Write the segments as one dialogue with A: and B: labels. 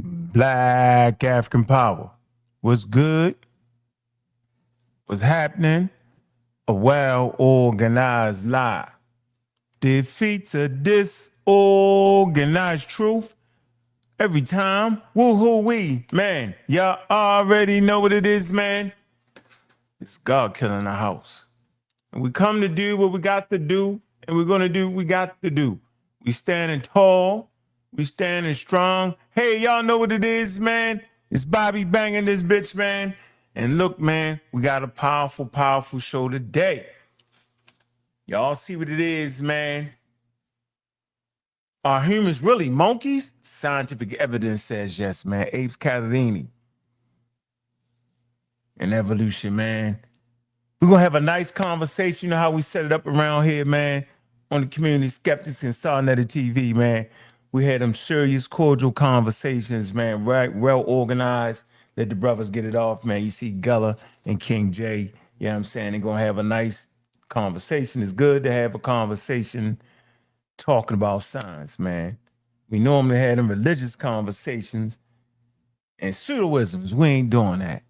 A: Black African power. What's good? What's happening? A well-organized lie defeats a disorganized truth every time. Woo-hoo-wee. Man, y'all already know what it is, man. It's God killing the house. And we come to do what we got to do, and we're going to do what we got to do. We standing tall. We standing strong. Hey, y'all know what it is, man. It's Bobby banging this bitch, man. And look, man, we got a powerful, powerful show today. Y'all see what it is, man. Are humans really monkeys? Scientific evidence says yes, man. Apes, Catarrhines. And evolution, man. We're going to have a nice conversation. You know how we set it up around here, man, on the community Skeptics and Sarnetta TV, man. We had them serious, cordial conversations, man, right? Well organized. Let the brothers get it off, man. You see Gulluh and King J, you know what I'm saying? They're going to have a nice conversation. It's good to have a conversation talking about science, man. We normally had them religious conversations and pseudoisms. We ain't doing that.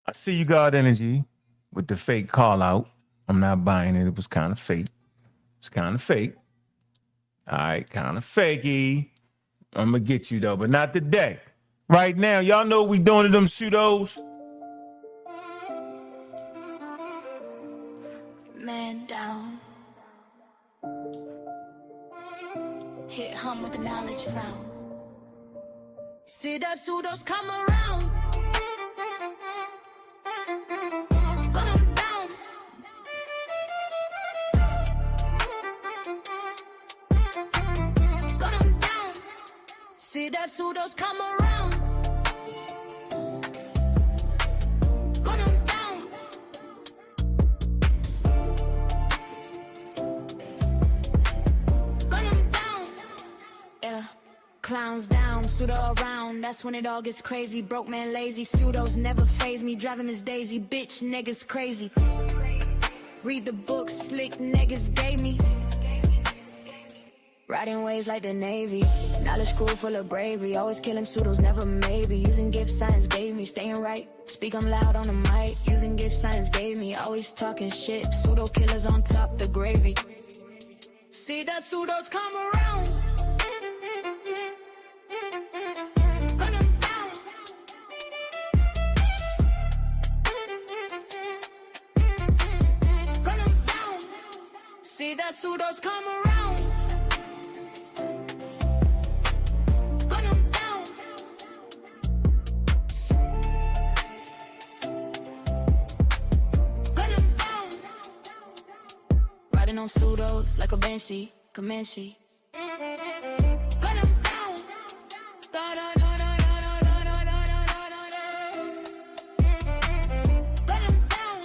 A: I see you got energy with the fake call out. I'm not buying it. It was kind of fake. It's kind of fake. All right, kind of fakey. I'm going to get you, though, but not today. Right now, y'all know what we doing to them pseudos?
B: Man down. Hit hum with the knowledge frown. See that pseudos come around. Gun 'em down. Gun 'em down. See that pseudos come around. Gun 'em down. Gun 'em down. Yeah. Clowns down, pseudo around, that's when it all gets crazy. Broke man lazy, pseudos never faze me. Driving Miss Daisy, bitch niggas crazy. Read the book, slick niggas gave me. Riding waves like the Navy. Knowledge crew full of bravery. Always killing pseudos, never maybe. Using gift science gave me. Staying right, speak I'm loud on the mic. Using gift science gave me. Always talking shit. Pseudo killers on top, the gravy. See that pseudos come around. Gun 'em down. Gun 'em down. See that pseudos come around. Gun 'em down. Gun 'em down. Riding on pseudos like a banshee, Comanche. Gun 'em down. Da da da da da da da da da da da. Gun 'em down.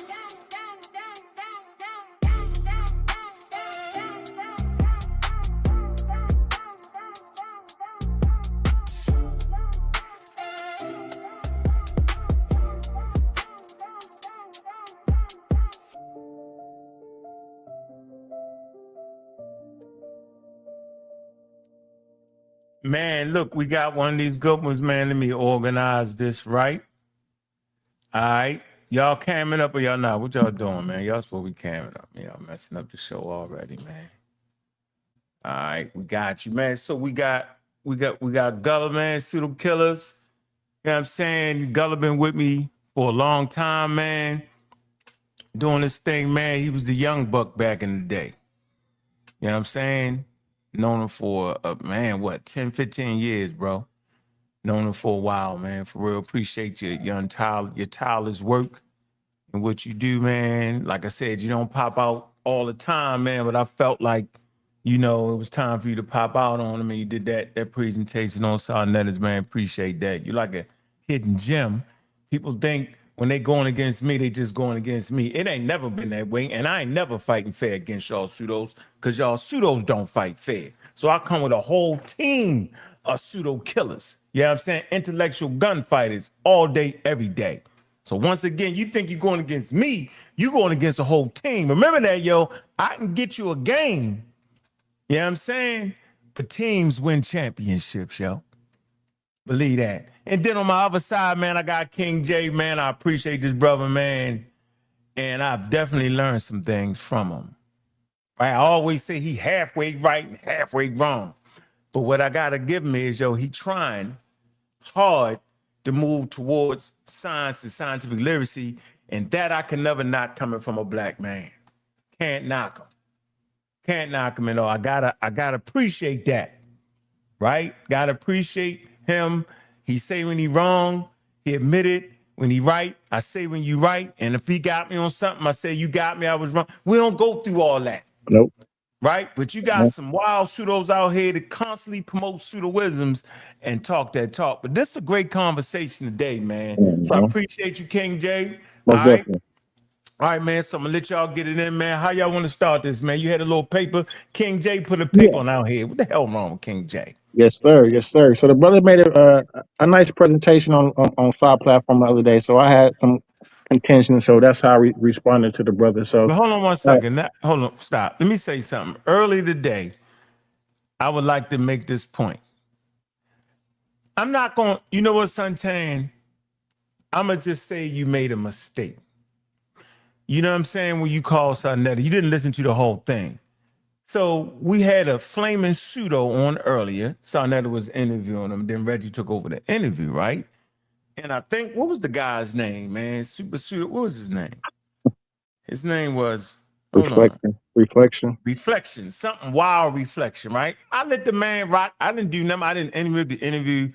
A: Man, look, we got one of these good ones, man. Let me organize this right. All right. Y'all camming up or y'all not? What y'all doing, man? Y'all supposed to be camming up. Y'all messing up the show already, man. All right, we got you, man. So we got Gulluh, man, pseudo killers. You know what I'm saying? Gulluh been with me for a long time, man. Doing this thing, man. He was the young buck back in the day. You know what I'm saying? Known him for, man, what, 10, 15 years, bro. Known him for a while, man. For real, appreciate your tireless work and what you do, man. Like I said, you don't pop out all the time, man, but I felt like, you know, it was time for you to pop out on him, and you did that presentation on Sarnetta's, man. Appreciate that. You're like a hidden gem. People think when they going against me, they just going against me. It ain't never been that way, and I ain't never fighting fair against y'all pseudos, because y'all pseudos don't fight fair. So I come with a whole team of pseudo killers. You know what I'm saying? Intellectual gunfighters all day, every day. So once again, you think you're going against me, you're going against a whole team. Remember that, yo. I can get you a game. You know what I'm saying? But teams win championships, yo. Believe that. And then on my other side, man, I got King J, man. I appreciate this brother, man. And I've definitely learned some things from him. Right? I always say he halfway right and halfway wrong. But what I gotta give him is, he trying hard to move towards science and scientific literacy, and that I can never knock coming from a black man. Can't knock him. Can't knock him at all. I gotta appreciate that, right? Gotta appreciate him. He say when he wrong, he admit it. When he right, I say when you right. And if he got me on something, I say you got me, I was wrong. We don't go through all that.
C: Nope.
A: Right? But you got some wild pseudos out here that constantly promote pseudo-wisdoms and talk that talk. But this is a great conversation today, man. So I appreciate you, King J. All right. All right, man. So I'm gonna let y'all get it in, man. How y'all want to start this, man? You had a little paper. King J put a paper on out here. What the hell wrong with King J?
C: Yes, sir. Yes, sir. So the brother made a nice presentation on side platform the other day. So I had some contention. So that's how I responded to the brother. So
A: but hold on one second. Hold on. Stop. Let me say something. Early today, I would like to make this point. I'm not going to, you know what, Suntan? I'm going to just say you made a mistake. You know what I'm saying? When you called Sarnetta, you didn't listen to the whole thing. So we had a flaming pseudo on earlier. Sarnetta was interviewing him. Then Reggie took over the interview, right? And I think, what was the guy's name, man? Super pseudo. What was his name? His name was Reflection. Something wild reflection, right? I let the man rock. I didn't do nothing. I didn't interview the interview.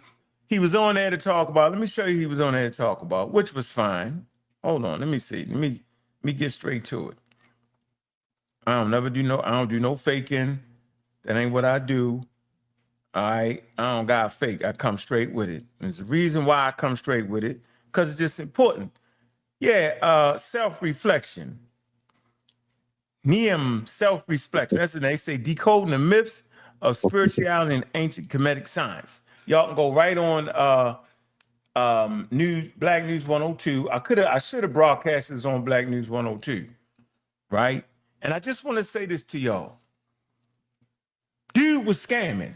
A: He was on there to talk about. Let me show you. He was on there to talk about, which was fine. Hold on. Let me see. Let me get straight to it. I don't do no faking. That ain't what I do. All right. I don't got fake. I come straight with it. There's a reason why I come straight with it, because it's just important. Yeah, self-reflection. Self-reflection. That's what they say, decoding the myths of spirituality and ancient Kemetic science. Y'all can go right on Black News 102. I should have broadcast this on Black News 102, right? And I just want to say this to y'all. Dude was scamming,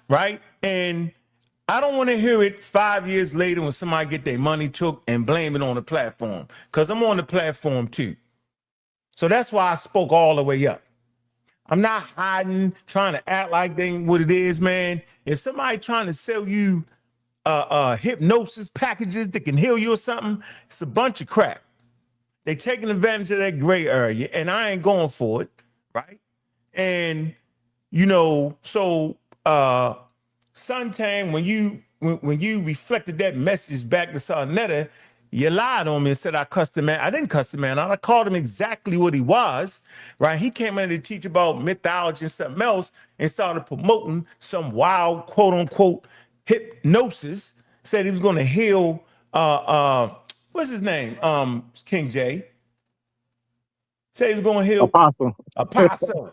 A: right? And I don't want to hear it 5 years later when somebody get their money took and blame it on the platform, because I'm on the platform too. So that's why I spoke all the way up. I'm not hiding, trying to act like they ain't what it is, man. If somebody trying to sell you hypnosis packages that can heal you or something, it's a bunch of crap. They taking advantage of that gray area, and I ain't going for it, right? And so Suntan, when you reflected that message back to Sarnetta, you lied on me and said I cussed the man. I didn't cuss the man out. I called him exactly what he was, right? He came in to teach about mythology and something else and started promoting some wild, quote unquote, hypnosis. Said he was going to heal, what's his name? King J. Said he was going to heal Apostle.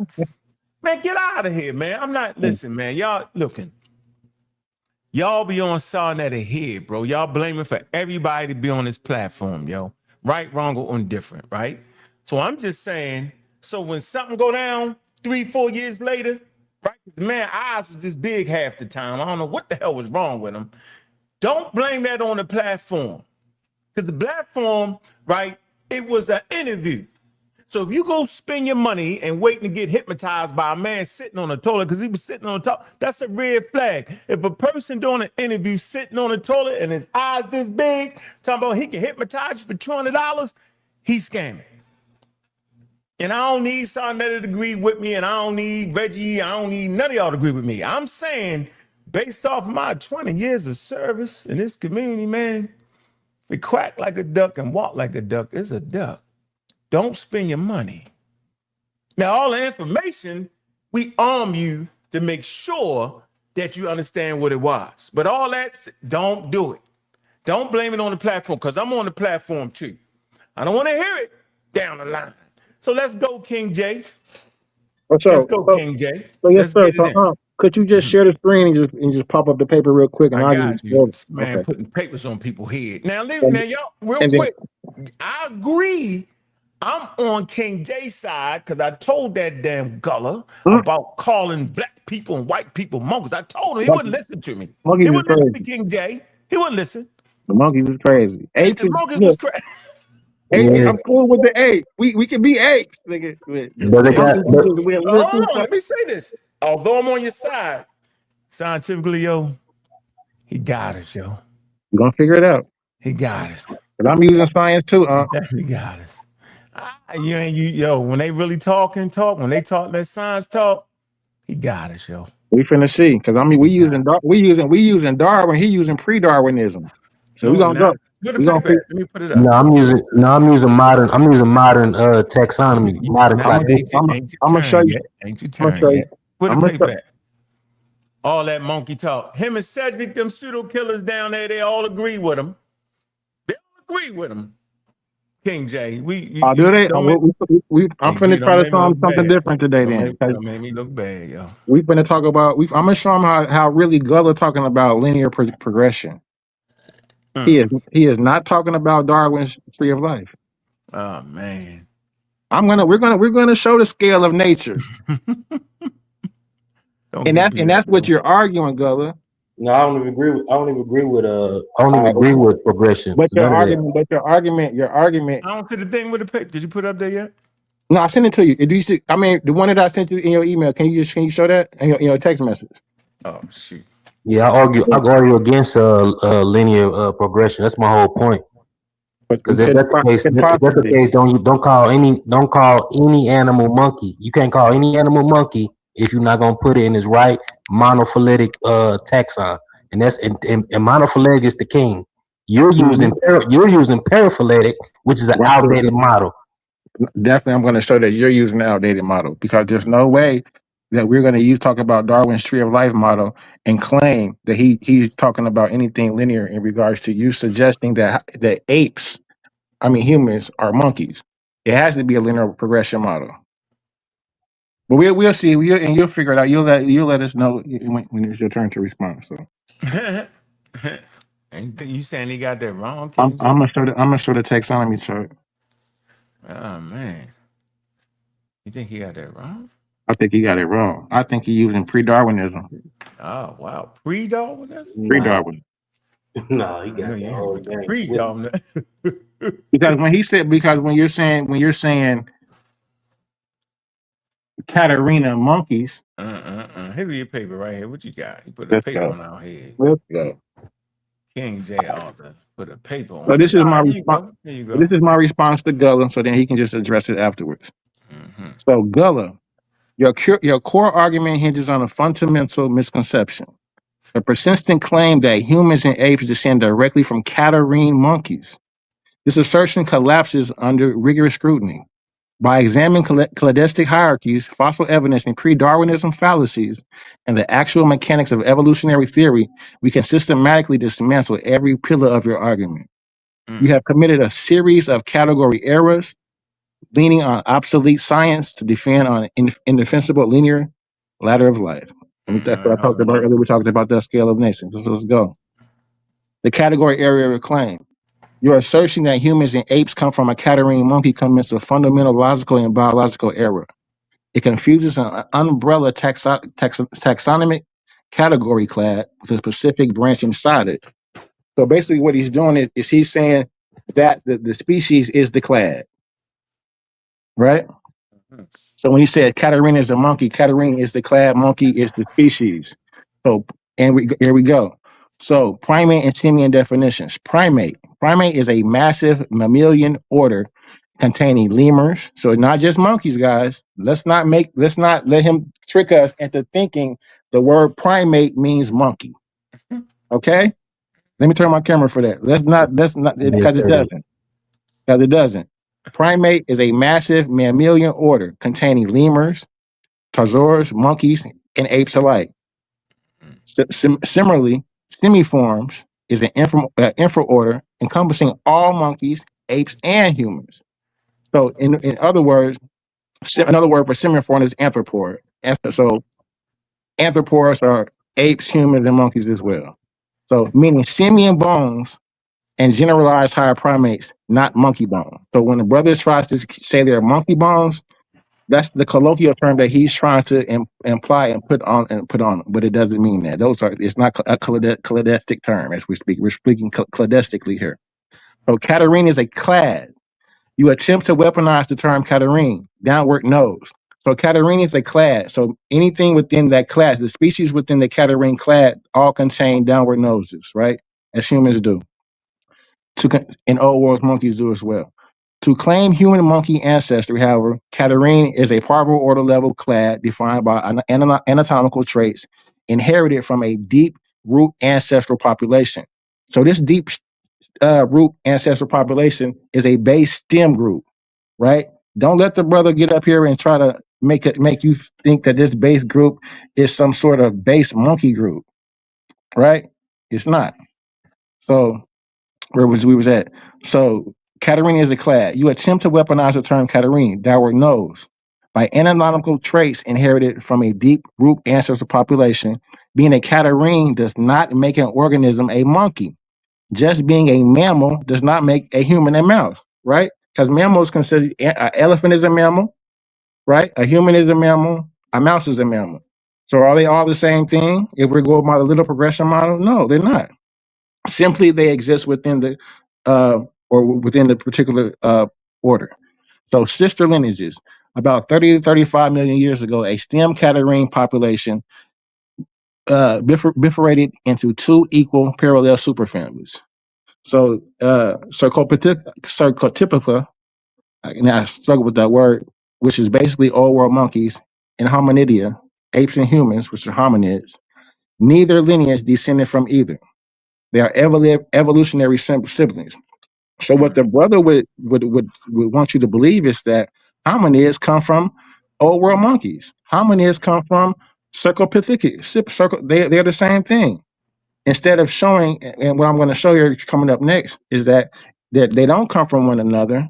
A: Man, get out of here, man. I'm not, listen, man. Y'all looking. Y'all be on Sarnetta here, bro. Y'all blaming for everybody to be on this platform, yo. Right, wrong, or indifferent, right? So I'm just saying, so when something go down 3-4 years later, right? The man's eyes was this big half the time. I don't know what the hell was wrong with him. Don't blame that on the platform. Because the platform, right, it was an interview. So if you go spend your money and waiting to get hypnotized by a man sitting on a toilet because he was sitting on the top, that's a red flag. If a person doing an interview sitting on a toilet and his eyes this big, talking about he can hypnotize you for $200, he's scamming. And I don't need Sarnetta to agree with me, and I don't need Reggie, I don't need none of y'all to agree with me. I'm saying, based off my 20 years of service in this community, man, we quack like a duck and walk like a duck. It's a duck. Don't spend your money. Now, all the information, we arm you to make sure that you understand what it was. But all that, don't do it. Don't blame it on the platform, because I'm on the platform too. I don't want to hear it down the line. So let's go, King J. Let's go, King J.
C: So yes, sir. Could you just share the screen and just pop up the paper real quick? And
A: I got you. Man, putting papers on people's head. Now, y'all, real quick, I agree I'm on King J's side because I told that damn Gulluh about calling black people and white people monkeys. I told him he wouldn't listen to me.
C: Monkeys
A: He
C: is
A: wouldn't listen to
C: crazy.
A: King J. He wouldn't listen.
C: The monkeys is crazy. Apes
A: The
C: is
A: monkeys was
C: look.
A: crazy.
D: Yeah,
C: I'm cool with the ape. We can be apes. Nigga.
D: but
C: The
D: they got.
C: monkeys,
D: But
C: we're a little
A: Hold
C: too
A: on,
C: far.
A: let me say this. Although I'm on your side, scientifically, yo, he got us, yo.
C: We're gonna figure it out.
A: He got us.
C: But I'm using science too.
A: He definitely got us. Yo, when they really talk, when they talk, let science talk, he got us, yo.
C: We finna see. Cause I mean we using Darwin, he using pre-Darwinism. So we
A: No,
C: gonna
A: now
C: go.
A: put the
C: We gonna
A: paper
C: figure
A: at. Let me put it
D: no,
A: up.
D: I'm using modern. I'm using modern taxonomy, modern
A: Now,
D: classification.
A: ain't your
C: I'm gonna show
A: turn
C: you.
A: yet. Ain't your
C: I'm gonna
A: turn
C: show you.
A: yet. Put the
C: I'm gonna show
A: paper at. All that monkey talk. Him and Cedric, them pseudo killers down there, they all agree with him. They all agree with him. King J,
C: Oh, do
A: you
C: they?
A: don't make,
C: I'm
A: hey,
C: finna
A: G,
C: try
A: don't
C: to
A: make me
C: show them
A: look
C: something
A: bad.
C: different today then.
A: Don't make me look bad, yo.
C: We finna talk about I'm gonna show them how really Gullah talking about linear progression. He is not talking about Darwin's tree of life.
A: Oh man.
C: We're gonna show the scale of nature.
A: Don't
C: And
A: get beat up,
C: that's what
A: yo.
C: you're arguing, Gullah.
D: No, I don't even agree with. I don't even agree with. I don't even
C: Uh,
D: agree with progression.
C: but
D: None of that.
C: your argument.
A: I don't see the thing with the paper. Did you put it up there yet?
C: No, I sent it to you. Do you see? I mean, the one that I sent you in your email. Can you show that in your text message?
A: Oh shoot.
D: Yeah, I argue against linear progression. That's my whole point.
C: But
D: Because if that's the case, don't call any animal monkey. You can't call any animal monkey if you're not gonna put it in its right monophyletic taxon, and monophyletic is the king. You're using paraphyletic, which is an
C: Right.
D: outdated model.
C: Definitely, I'm going to show that you're using an outdated model because there's no way that we're going to talk about Darwin's tree of life model and claim that he's talking about anything linear in regards to you suggesting that apes, I mean humans, are monkeys. It has to be a linear progression model. But we'll see. And you'll figure it out. You'll let us know when it's your turn to respond. So
A: You saying he got that wrong,
C: I'm
A: King J?
C: I'm gonna show the taxonomy chart.
A: Oh man. You think he got that wrong?
C: I think he got it wrong. I think he using pre-Darwinism.
A: Oh wow. Pre-Darwinism?
D: Nah,
C: Pre-Darwin.
D: nah, he
A: No,
D: got the
A: you
D: whole
A: ain't
D: game.
A: pre-Darwinism.
C: Because when you're saying Catarrhina monkeys.
A: Here's your paper right here. What you got? You put a
C: Let's
A: paper
C: go.
A: on our head.
C: Let's go.
A: King J author put a paper
C: So
A: on it.
C: this is
A: All
C: my
A: right, here you
C: response.
A: go. Here you
C: This
A: go.
C: is my response to Gullah, so then he can just address it afterwards.
A: Mm-hmm.
C: So Gullah, your core argument hinges on a fundamental misconception: the persistent claim that humans and apes descend directly from Catarrhine monkeys. This assertion collapses under rigorous scrutiny. By examining cladistic hierarchies, fossil evidence, and pre-Darwinism fallacies, and the actual mechanics of evolutionary theory, we can systematically dismantle every pillar of your argument. You have committed a series of category errors, leaning on obsolete science to defend on indefensible linear ladder of life. And that's what I talked
A: Hold
C: about
A: on.
C: earlier. We talked about the scale of nations. So let's go. The category area of claim. Your assertion that humans and apes come from a Catarrhine monkey commits a fundamental logical and biological error. It confuses an umbrella taxonomic category clad with a specific branch inside it. So basically, what he's doing is he's saying that the species is the clade, right? So when he said Catarrhine is a monkey, Catarrhine is the clade, monkey is the species. So here we go. So primate and simian definitions. Primate is a massive mammalian order containing lemurs. So not just monkeys, guys. Let's not let him trick us into thinking the word primate means monkey. Okay? Let me turn my camera for that. Let's not
D: Yes,
C: because it
D: sir.
C: doesn't. Because it doesn't. Primate is a massive mammalian order containing lemurs, tarsaurs, monkeys, and apes alike. Similarly, semiforms is an infraorder encompassing all monkeys, apes, and humans. So, in other words, another word for semiform is anthropod. So, anthropoids are apes, humans, and monkeys as well. So, meaning simian bones and generalized higher primates, not monkey bone. So when the brother tries to say they're monkey bones, that's the colloquial term that he's trying to imply and put on, but it doesn't mean that. It's not a cladistic term as we speak. We're speaking cladistically here. So Catarrhine is a clad. You attempt to weaponize the term Catarrhine, downward nose. So Catarrhine is a clad. So anything within that class, the species within the Catarrhine clad, all contain downward noses, right? As humans do. And old world monkeys do as well. To claim human monkey ancestry, however, Catarrhine is a parvo order level clad defined by anatomical traits inherited from a deep root ancestral population. So this deep root ancestral population is a base stem group, right? Don't let the brother get up here and try to make you think that this base group is some sort of base monkey group, right? It's not. So where we was at? So Catarrhine is a clad. You attempt to weaponize the term Catarrhine, downward nose, by anatomical traits inherited from a deep root ancestral population. Being a Catarrhine does not make an organism a monkey. Just being a mammal does not make a human a mouse, right? Because mammals consider an elephant is a mammal, right? A human is a mammal, a mouse is a mammal. So are they all the same thing? If we go by the little progression model, no, they're not. Simply, they exist within the or within the particular order. So sister lineages. About 30 to 35 million years ago, a stem Catarrhine population bifurcated into two equal parallel superfamilies. So Cercotypica, and I struggle with that word, which is basically old world monkeys, and Hominidia, apes and humans, which are hominids. Neither lineage descended from either. They are evolutionary siblings. So what the brother would want you to believe is that hominids come from old world monkeys. Hominids come from Cercopithecus. They're the same thing. Instead of showing, and what I'm going to show you coming up next is that they don't come from one another.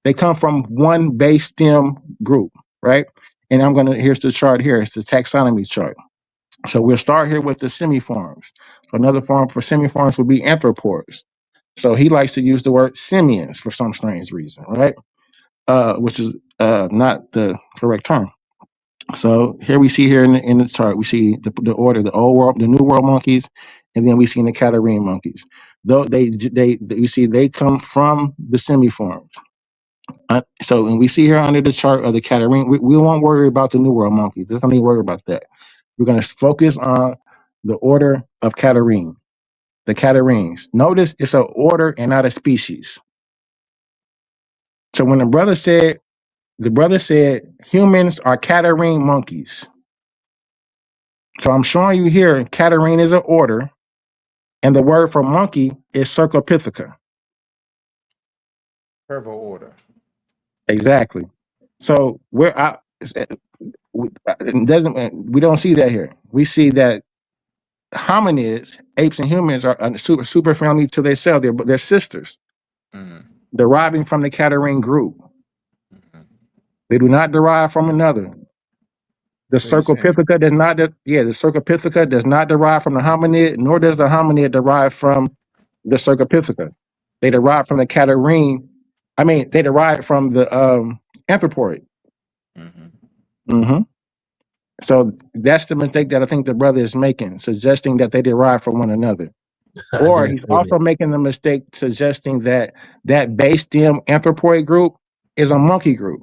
C: They come from one base stem group, right? And here's the chart here. It's the taxonomy chart. So we'll start here with the semiforms. Another form for semiforms would be anthropoids. So he likes to use the word simians for some strange reason, right? Which is not the correct term. So here we see here in the chart, we see the order, the old world, the new world monkeys, and then we see the Catarrhine monkeys. Though we see they come from the semiforms. So when we see here under the chart of the Catarrhine, we won't worry about the new world monkeys. Don't need to worry about that. We're going to focus on the order of Catarrhine, the Catarrhines. Notice it's an order and not a species. So when the brother said humans are Catarrhine monkeys. So I'm showing you here, Catarrhine is an order, and the word for monkey is Cercopithecus.
A: Pervo order.
C: Exactly. So we don't see that here. We see that hominids, apes and humans, are a super family to themselves. They're sisters, deriving from the Catarrhine group. They do not derive from another. The Cercopithecus does not. The Cercopithecus does not derive from the hominid, nor does the hominid derive from the Cercopithecus. They derive from the Catarrhine. They derive from the anthropoid. So that's the mistake that I think the brother is making, suggesting that they derive from one another. Or he's also making the mistake suggesting that base stem anthropoid group is a monkey group.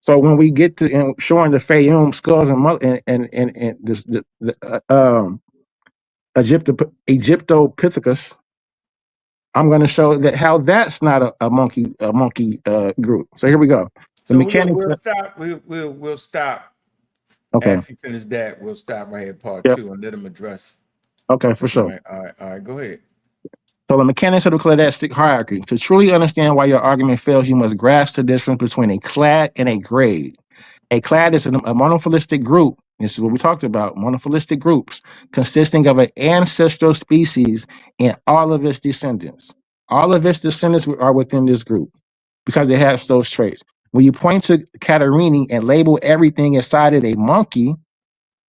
C: So when we get to showing the Fayum skulls and Egyptopithecus, I'm going to show that how that's not a monkey group. So here we go.
A: We'll stop.
C: Okay.
A: After you finish that, we'll stop right here, part 2, and let him address.
C: Okay, for sure.
A: All right, go ahead.
C: So the mechanics of the cladistic hierarchy. To truly understand why your argument fails, you must grasp the difference between a clad and a grade. A clad is a monophyletic group. This is what we talked about, monophyletic groups consisting of an ancestral species and all of its descendants. All of its descendants are within this group because it has those traits. When you point to Catarrhine and label everything inside it a monkey,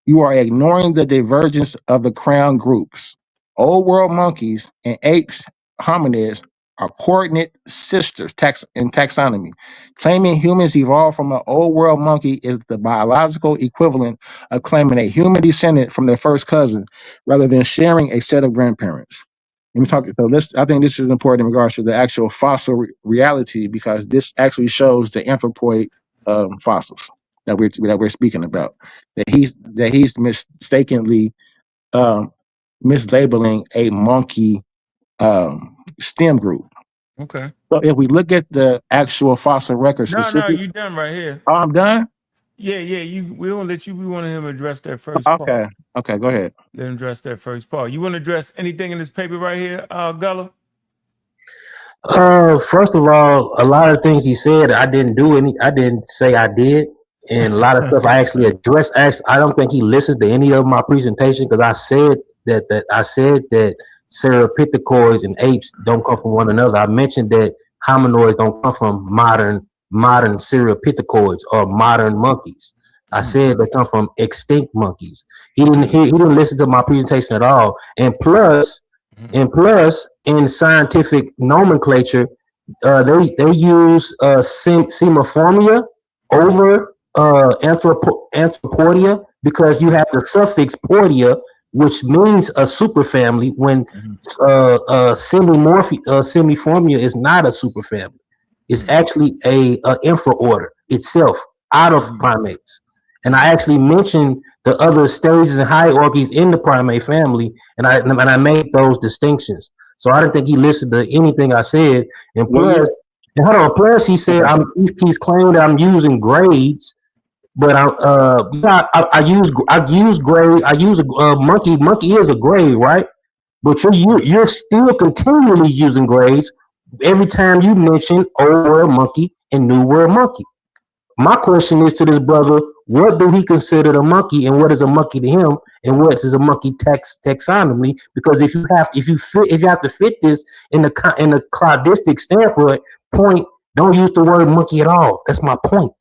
C: you are ignoring the divergence of the crown groups. Old world monkeys and apes hominids are coordinate sisters in taxonomy. Claiming humans evolved from an old world monkey is the biological equivalent of claiming a human descendant from their first cousin rather than sharing a set of grandparents. Let me talk. So this, I think this is important in regards to the actual fossil reality, because this actually shows the anthropoid fossils that we're speaking about. That he's mistakenly mislabeling a monkey stem group.
A: Okay.
C: So if we look at the actual fossil record
A: No, you done right here.
C: Oh, I'm done?
A: Yeah. We don't let you. We want him to address that first
C: Okay.
A: part.
C: Okay, go ahead.
A: Let him address that first part. You want to address anything in this paper right here, Gulluh?
D: First of all, a lot of things he said, I didn't say I did. And a lot of stuff I actually addressed. I don't think he listened to any of my presentation, because I said that Cerapithecus and apes don't come from one another. I mentioned that hominoids don't come from modern Cerapithecus or modern monkeys. I said they come from extinct monkeys. He didn't listen to my presentation at all. And plus, in scientific nomenclature, they use semiformia over anthropodia, because you have the suffix podia, which means a superfamily, when semiformia is not a superfamily. It's actually a infraorder itself out of primates. And I actually mentioned the other stages and hierarchies in the primate family, and I made those distinctions. So I didn't think he listened to anything I said. And plus, he said he's claiming that I'm using grades, but I use grade. I use a monkey. Monkey is a grade, right? But you're still continually using grades every time you mention old world monkey and new world monkey. My question is to this brother: what do he consider a monkey, and what is a monkey to him, and what is a monkey taxonomy? Because if you have to fit this in the cladistic standpoint, don't use the word monkey at all. That's my point.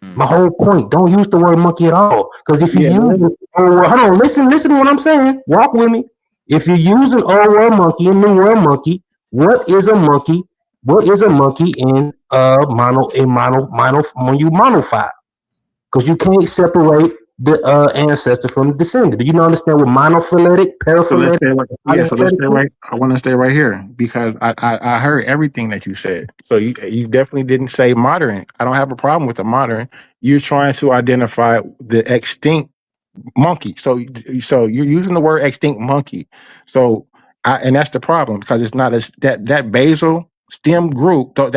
D: My whole point. Don't use the word monkey at all. Because if you use it, hold on, listen to what I'm saying. Walk with me. If you're using old world monkey and new world monkey, what is a monkey? What is a monkey in monophile? Because you can't separate the ancestor from the descendant. Do you understand what monophyletic, paraphyletic?
C: I want to stay right here, because I heard everything that you said. So you definitely didn't say modern. I don't have a problem with the modern. You're trying to identify the extinct monkey. So you're using the word extinct monkey. So and that's the problem, because it's not that basal stem group, those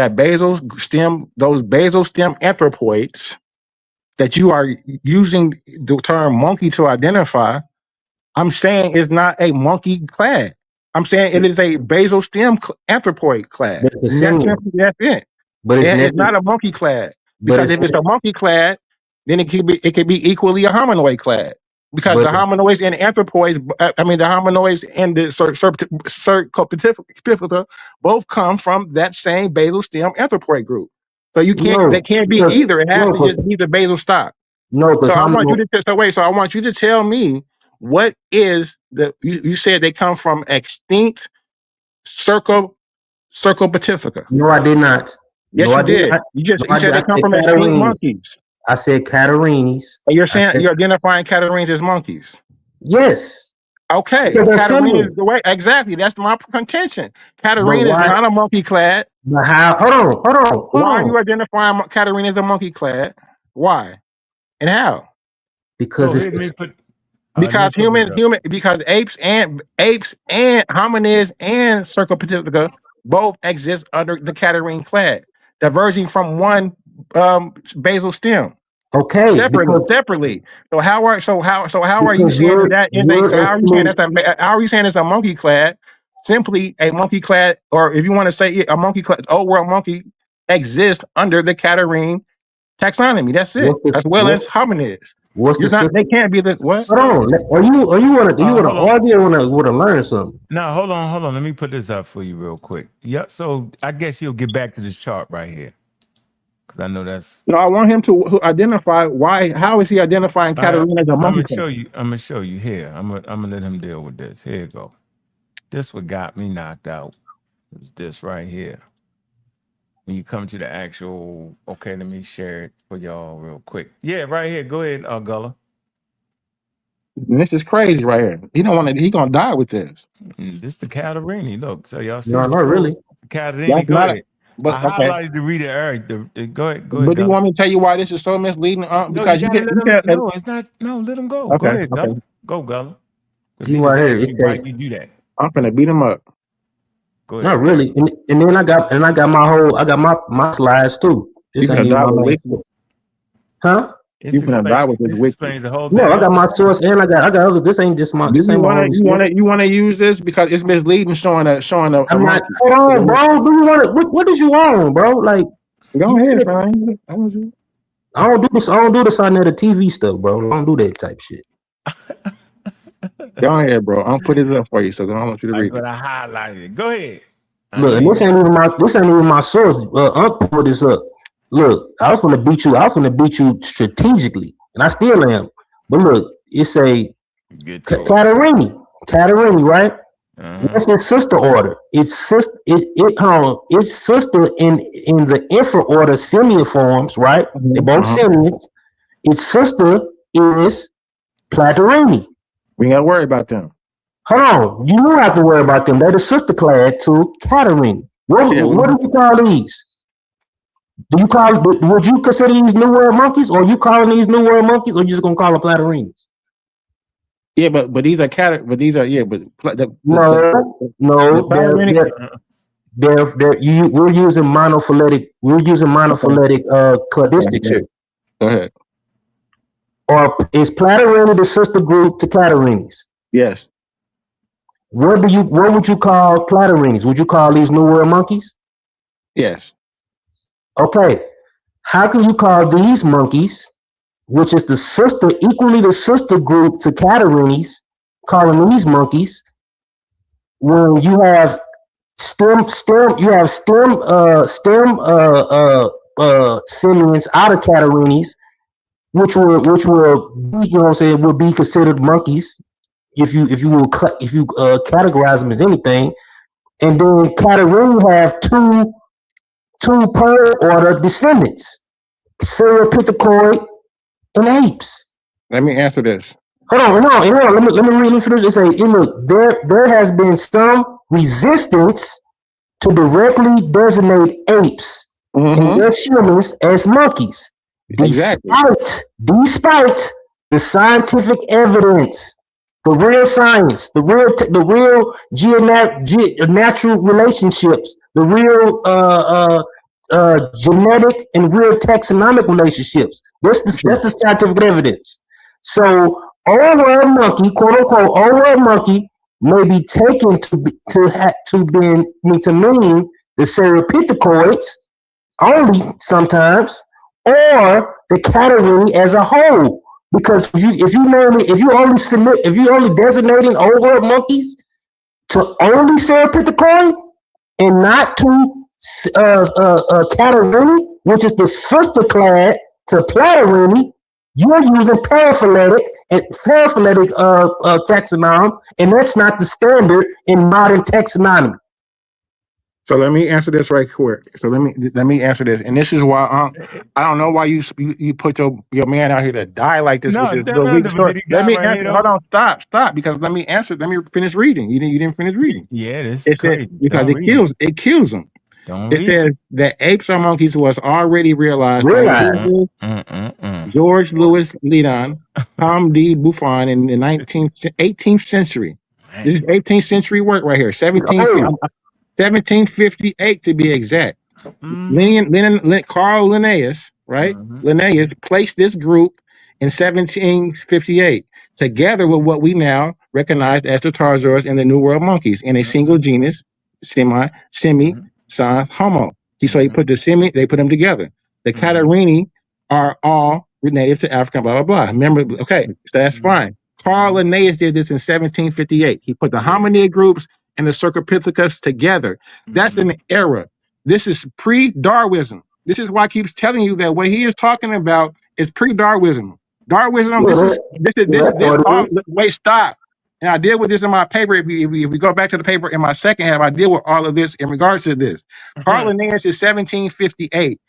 C: basal stem anthropoids that you are using the term monkey to identify. I'm saying it's not a monkey clade. I'm saying it is a basal stem anthropoid clade. That's it. But it's not a monkey clade, because if it's a monkey clade, then it could be equally a hominoid clade. Because the hominoids and anthropoids, the hominoids and the Cercopithecus both come from that same basal stem anthropoid group. So they can't be either. It has to just be the basal stock. So I want you to tell me, what is you said they come from extinct Cercopithecus.
D: No, I did not.
C: Yes, you did. You said they come from extinct monkeys.
D: I said Catarrhines.
C: You're saying you're identifying Catarrhines as monkeys.
D: Yes.
C: Okay. Catarrhine is the way. Exactly. That's my contention. Catarrhine is not a monkey clade.
D: Hold on.
C: Why are you identifying Catarrhine as a monkey clade? Why? And how?
D: Because
C: because apes and hominids and Cercopithecus both exist under the Catarrhine clade, diverging from one basal stem.
D: Okay.
C: Separately. So how are you saying that? How are you saying it's a monkey clade? Simply a monkey clade, or if you want to say a monkey clade, old world monkey exists under the Catarrhine taxonomy. That's it. As well as hominids. They can't be the what?
D: Hold on. Are you want to argue or want to learn something?
A: No, hold on. Let me put this up for you real quick. Yeah. So I guess you'll get back to this chart right here, because I know that's.
C: No, I want him to identify why. How is he identifying Catarrhine as a monkey?
A: I'm gonna show you here. I'm gonna let him deal with this. Here you go. This what got me knocked out. It's this right here. When you come to the actual, okay, let me share it for y'all real quick. Yeah, right here. Go ahead, Gullah.
C: And this is crazy right here. He don't want to. He gonna die with this.
A: This the Catarrhines. Look, so y'all see
D: No, not really.
A: the Catarrhines.
C: That's
A: Go
C: not.
A: ahead.
C: But
A: I
C: okay.
A: highlighted the reader, Eric. Go ahead,
C: But do you
A: Gullah.
C: want me to tell you why this is so misleading?
A: No, you
C: Because you
A: gotta
C: can.
A: let
C: You
A: him.
C: can.
A: No, it's not. No, let him go. Go
C: Okay.
A: ahead,
C: Okay.
A: Gullah. Go, Gullah. Because
D: See
A: he just
D: right here.
A: asked
D: It
A: you why
D: say
A: you do that.
C: I'm finna beat him up.
A: Go
D: not
A: ahead.
D: really. And then I got my slides too.
C: You
D: This
C: finna
D: ain't even
C: die
D: my
C: with
D: main
C: wicked.
D: huh?
C: You finna die with this
A: This
C: wicked.
A: explains the whole
D: No,
A: thing.
D: I got my source and I got others. This ain't just my
C: Do
D: this
C: you
D: ain't my
C: wanna?
D: only
C: You
D: source.
C: wanna? You wanna use this because it's misleading, showing a
D: I'm not
C: monkey.
D: hold on, bro. Do you want it? What is you on, bro? Like
C: Go
D: you
C: ahead,
D: said,
C: fine.
D: I don't do this on the TV stuff, bro. I don't do that type shit.
C: Go ahead, bro. I'm put it up for you, so I don't want you to
A: I'm
C: read it.
A: gonna highlight it. Go ahead. I
D: Look,
A: know
D: and
A: you.
D: this ain't even my source. Unc put this up. Look, I was gonna beat you strategically, and I still am. But look, it's a
A: Get to it.
D: Catarrhini, right?
A: Uh-huh.
D: What's its sister order? Its sister in the infra order simiiforms, right? They're both simians. Its sister is Platyrini.
C: We ain't gotta worry about them.
D: Hold on, you don't have to worry about them. They're the sister clade to Catarrhine. What
C: Yeah,
D: do you call these? Would you consider these New World monkeys, or are you calling these New World monkeys, or you just gonna call them Platyrines?
C: yeah, but these are
D: We're using monophyletic. Cladistics here.
C: Go ahead.
D: Or is Platyrini the sister group to Catarrhines?
C: Yes.
D: What would you call Platyrines? Would you call these New World monkeys?
C: Yes.
D: Okay. How can you call these monkeys, which is equally the sister group to Catarrhines, calling these monkeys, when you have simians out of Catarrhines, which will be, you know what I'm saying, would be considered monkeys if you categorize them as anything. And then Catarrhine have two per order descendants, Cerepithecoid and apes.
C: Let me answer this.
D: Hold on. Let me read for this. It say, look, there has been some resistance to directly designate apes and their humans as monkeys, despite the scientific evidence, the real science, the real natural relationships, the real genetic and real taxonomic relationships. That's the scientific evidence. So, old world monkey, quote unquote, old world monkey, may be taken to mean the Cerepithecoids only sometimes, or the Catarrhine as a whole. Because if you only designating old world monkeys to only Cerepithecoid and not to Catarrhine, which is the sister clade to Platyrrhini, you're using paraphyletic taxonomy, and that's not the standard in modern taxonomy.
C: So let me answer this right quick. So let me answer this, and this is why I don't know why you put your man out here to die like this with this little weak story. Let me answer. Hold on, stop, because let me answer. Let me finish reading. You didn't finish reading.
A: Yeah, this is
C: It says
A: crazy.
C: because it kills them. It says that apes or monkeys was already realized by George Louis Leydon, Tom D. Buffon in the 18th century. This is 18th century work right here. 1758 to be exact. Carl Linnaeus, right? Linnaeus placed this group in 1758 together with what we now recognize as the Tarzosaurs and the New World monkeys in a single genus, semi sans Homo. So he put they put them together. The Catarrhini are all native to Africa, blah, blah, blah. Remember, okay, so that's fine. Carl Linnaeus did this in 1758. He put the hominid groups and the Cercopithecus together. That's an era. This is pre-Darwinism. This is why I keep telling you that what he is talking about is pre-Darwinism. Darwinism. Wait, stop. And I deal with this in my paper. If we go back to the paper in my second half, I deal with all of this in regards to this. Carl Linnaeus is 1758.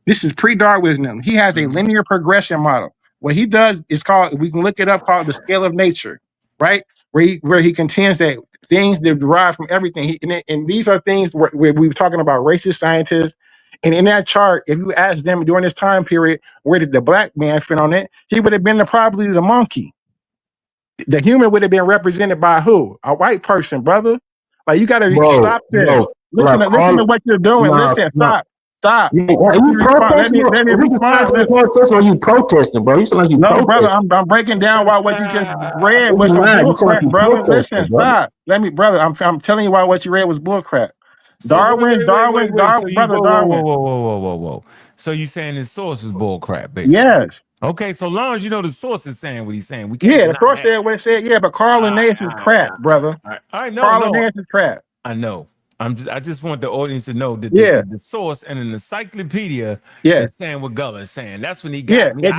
C: This is pre-Darwinism. He has a linear progression model. What he does is called, we can look it up, called the scale of nature, right? Where he contends that things that derive from everything. And these are things where we were talking about racist scientists. And in that chart, if you ask them during this time period, where did the black man fit on it? He would have been probably the monkey. The human would have been represented by who? A white person, brother. Like, you got to stop this. Listen to what you're doing. Listen, stop. Stop.
D: Are you protesting? Or you protesting, bro? You sound like you protesting.
C: Brother, I'm breaking down why what you just read was bullcrap, brother. Listen, stop. Brother, I'm telling you why what you read was bullcrap. Darwin.
A: Whoa. So you saying his source is bullcrap, basically?
C: Yes.
A: Okay, so long as you know the source is saying what he's saying, we can't.
C: Yeah, the source said what it said. Yeah, but Carl Linnaeus is crap, brother.
A: I know.
C: Carl Linnaeus is crap.
A: I know. I just want the audience to know that the source and an encyclopedia is saying what Gulluh is saying. That's when he got me.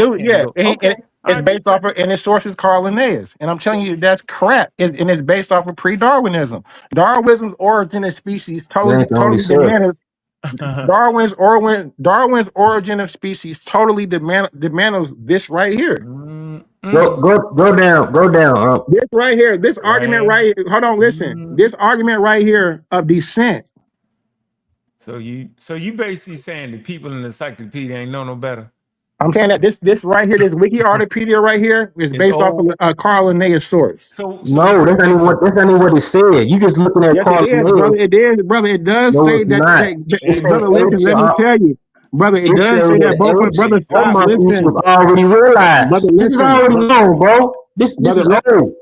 C: It's based off of, and its source is Carl Linnaeus. And I'm telling you, that's crap. And it's based off of pre-Darwinism. Darwinism's origin of species totally demands. Darwin's origin of species totally demands this right here.
D: Go down.
C: This right here, this argument right here. Hold on, listen. This argument right here of descent.
A: So you basically saying the people in the encyclopedia ain't know no better.
C: I'm saying that this right here, this wiki artipedia right here, is based off of Carl Linnaeus' source.
D: No, that's not even what it said. You just looking at Carl Linnaeus.
C: Brother. It does say that. Brother, listen, let me tell you. Brother, it does say that both brothers
D: was already realized. Brother, this is already known, bro. This is old.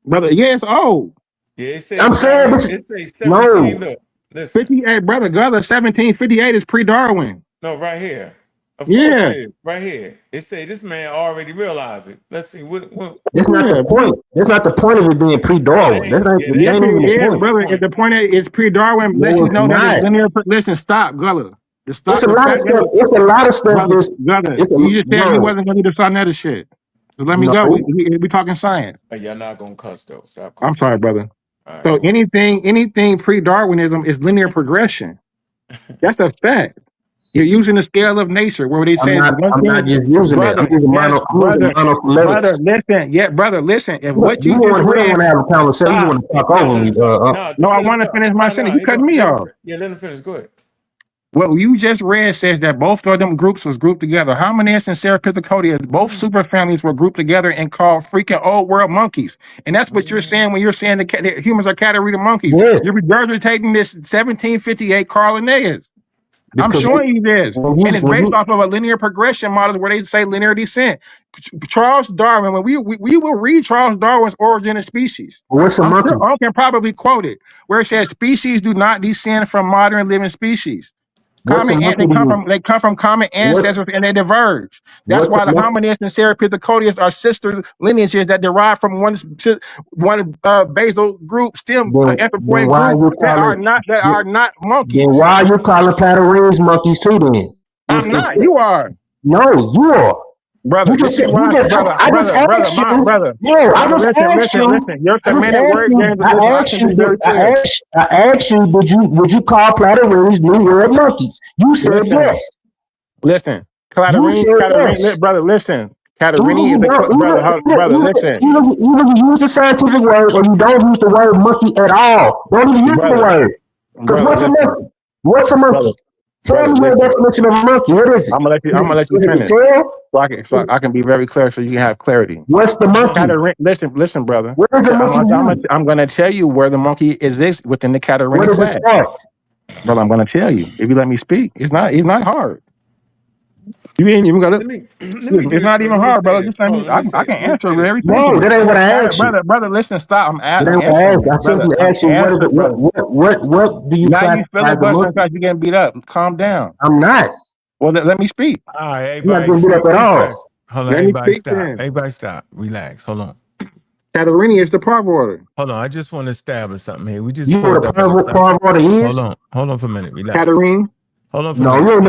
C: Brother, yeah, it's old.
A: Yeah, it says,
D: I'm saying this.
A: It says 17. Look, listen.
C: 58, brother, Gulluh, 1758 is pre-Darwin.
A: No, right here. Of course it is. Right here. It say this man already realized it. Let's see what
D: that's not the point. That's not the point of it being pre-Darwin. That's not the point.
C: Brother. If the point is pre-Darwin, let you know that linear. Listen, stop, Gulluh.
D: It's a lot of stuff. It's a lot of stuff.
C: You just said you wasn't gonna do the Sonetta shit. So let me go. We talking science.
A: Hey, y'all not gonna cuss though. Stop cussing.
C: I'm sorry, brother. Right. So anything pre-Darwinism is linear progression. That's a fact. You're using the scale of nature where they say
D: I'm not just using it. I'm using
C: brother, listen. Yeah, brother, listen. If what you
D: want to have a conversation, you want to talk over me.
C: No, I want to finish my sentence. You cut me off.
A: Yeah, let him finish. Go ahead.
C: What you just read says that both of them groups was grouped together. Hominids and Serapithecodians, both superfamilies were grouped together and called freaking old world monkeys. And that's what you're saying when you're saying that humans are Catarrhine monkeys. Yes. You're regurgitating this 1758 Carl Linnaeus. I'm showing you this. And it's based off of a linear progression model where they say linear descent. Charles Darwin, when we will read Charles Darwin's Origin of Species.
D: What's a monkey?
C: I can probably quote it, where it says species do not descend from modern living species. They come from common ancestors and they diverge. That's why the hominids and Serapithecodians are sister lineages that derive from one basal group stem anthropoid group that are not monkeys.
D: Then why are you calling Catarrhines monkeys too then?
C: I'm not. You are.
D: No, you are.
C: Brother,
D: listen. Your semantic word games. I asked you, would you call Catarrhines New World monkeys? You said yes.
C: Listen, Catarrhines, brother, listen. Catarrhine is brother, listen.
D: Either you use a scientific word or you don't use the word monkey at all. Don't even use the word. Because what's a monkey? What's a monkey? Tell me your definition of a monkey. What is it?
C: I'm gonna let you finish. So I can be very clear, so you can have clarity.
D: What's the monkey?
C: Listen, brother.
D: Where is the monkey?
C: I'm gonna tell you where the monkey exists within the Catarrhine flag. Brother, I'm gonna tell you if you let me speak. It's not hard. You ain't even got it. It's not even hard, brother. Just let me. I can answer everything.
D: No, that ain't what I asked you.
C: Brother, listen, stop. I'm
D: asking. I simply asked you what do you?
C: Now you filibustering because you're getting beat up. Calm down.
D: I'm not.
C: Well, let me speak.
A: All right,
D: everybody. You're not getting beat up at all.
A: Hold on, everybody stop. Everybody stop. Relax. Hold on.
C: Catarrhine is the parv order.
A: Hold on, I just want to establish something here. We just
D: you know what a parv order is?
A: Hold on for a minute. Relax.
C: Catarrhine.
A: Hold on for
D: a minute. You don't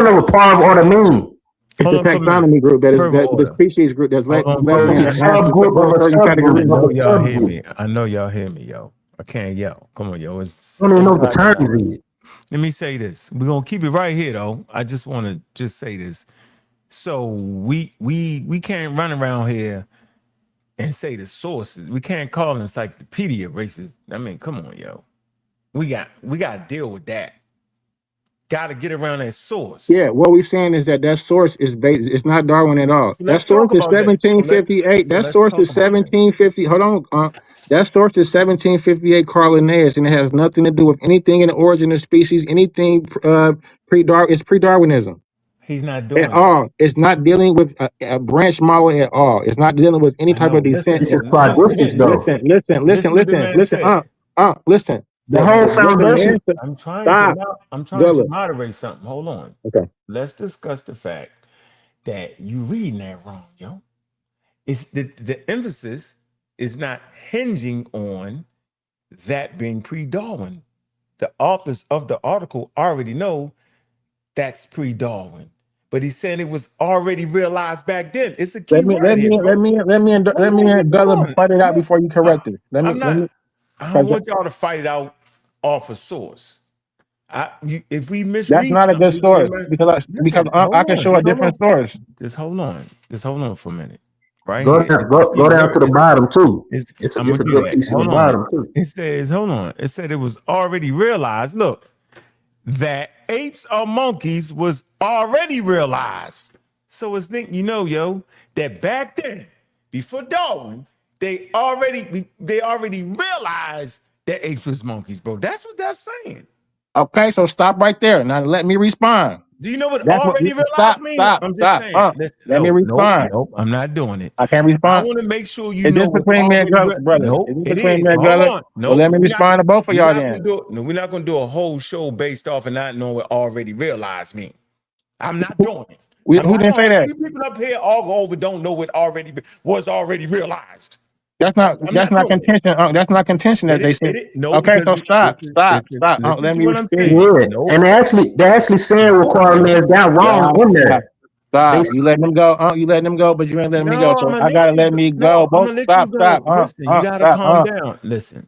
D: know what parv order means.
C: It's
A: Hold
C: a
A: on for a minute.
C: taxonomy group
A: Per
C: the
A: order.
C: species group that's
A: Hold
C: let
A: on for a
D: It's a
A: minute.
D: subgroup of a
C: certain
A: I
C: categories.
A: know
D: subgroup.
A: y'all hear me. I know y'all hear me, yo. I can't yell. Come on, yo. It's
D: I don't even know what the
A: 7 o'clock.
D: term is.
A: Let me say this. We're gonna keep it right here, though. I just want to just say this. So we can't run around here and say the sources. We can't call encyclopedia racist. I mean, come on, yo. We got to deal with that. Got to get around that source.
C: Yeah, what we're saying is that source is based. It's not Darwin at all.
A: So
C: That
A: let's
C: source
A: talk
C: is
A: about that.
C: 1758. That
A: Let's
C: source
A: talk
C: is
A: about that.
C: 1750. Hold on. That source is 1758 Carl Linnaeus, and it has nothing to do with anything in the origin of species, anything pre-Darwin. It's pre-Darwinism
A: He's not
C: at
A: doing it.
C: all. It's not dealing with a branch model at all. It's not dealing with any
A: I
C: type
A: know.
C: of descent.
D: It's a
A: Listen to
D: quadristics
A: this.
D: though.
A: Listen what the man
C: Listen.
A: said.
C: Listen.
D: The whole foundation.
A: I'm trying
C: Stop,
A: to
C: Gulluh.
A: moderate something. Hold on.
C: Okay.
A: Let's discuss the fact that you reading that wrong, yo. It's the emphasis is not hinging on that being pre-Darwin. The authors of the article already know that's pre-Darwin, but he said it was already realized back then. It's a key word here, bro.
C: Let me and Gulluh fight it out
A: Look,
C: before you correct it.
A: I'm not. I don't want y'all to fight it out off a source. If we
C: That's
A: misread
C: not a good
A: something, we
C: source
A: can
C: because
A: listen. Hold
C: I can
A: on,
C: show a different source.
A: just hold on. Just hold on for a minute. Right
D: Go
A: here,
D: down,
A: it's a key
D: go down to
A: word.
D: the bottom too.
A: It's, I'm
D: It's
A: gonna
D: a
A: do
D: good
A: that.
D: piece in the
A: Hold on.
D: bottom too.
A: It says, hold on. It said it was already realized. Look, that apes or monkeys was already realized. So it's yo, that back then, before Darwin, they already realized that apes was monkeys, bro. That's what that's saying.
C: Okay, so stop right there. Now let me respond.
A: Do you know what
C: That's what
A: already realized
C: stop,
A: means?
C: stop,
A: I'm just
C: stop.
A: saying. Listen,
C: Let me respond.
A: nope, I'm not doing it.
C: I can't
A: I
C: respond.
A: want to make sure you
C: Is this
A: know what
C: between me and
A: already
C: Gullah, brother? Is
A: Nope,
C: this
A: it
C: between
A: is.
C: me and
A: But hold
C: Gullah?
A: on.
C: Well,
A: Nope,
C: let me respond to both of y'all then.
A: we're not gonna do a whole show based off of not knowing what already realized means. I'm not doing it. I'm
C: Who
A: not
C: didn't say
A: gonna have
C: that?
A: you people up here all go over don't know what was already realized.
C: That's
A: I'm
C: not
A: not doing it.
C: contention. That's not contention that they said.
A: No,
C: Okay,
A: because
C: so stop.
A: listen
C: Let
A: to
C: me
A: what I'm
C: speak.
A: saying.
D: Yeah,
A: Nope.
D: and they actually saying what Carl Linnaeus got wrong in there. They
C: Stop. You letting them go. You letting them go, but you ain't letting me go.
A: No, I'm
C: So
A: gonna
C: I
A: let
C: gotta
A: you
C: let
A: go.
C: me go.
A: No, I'm
C: Both
A: gonna let you
C: stop.
A: go. Listen, you gotta
C: Stop.
A: calm down. Listen,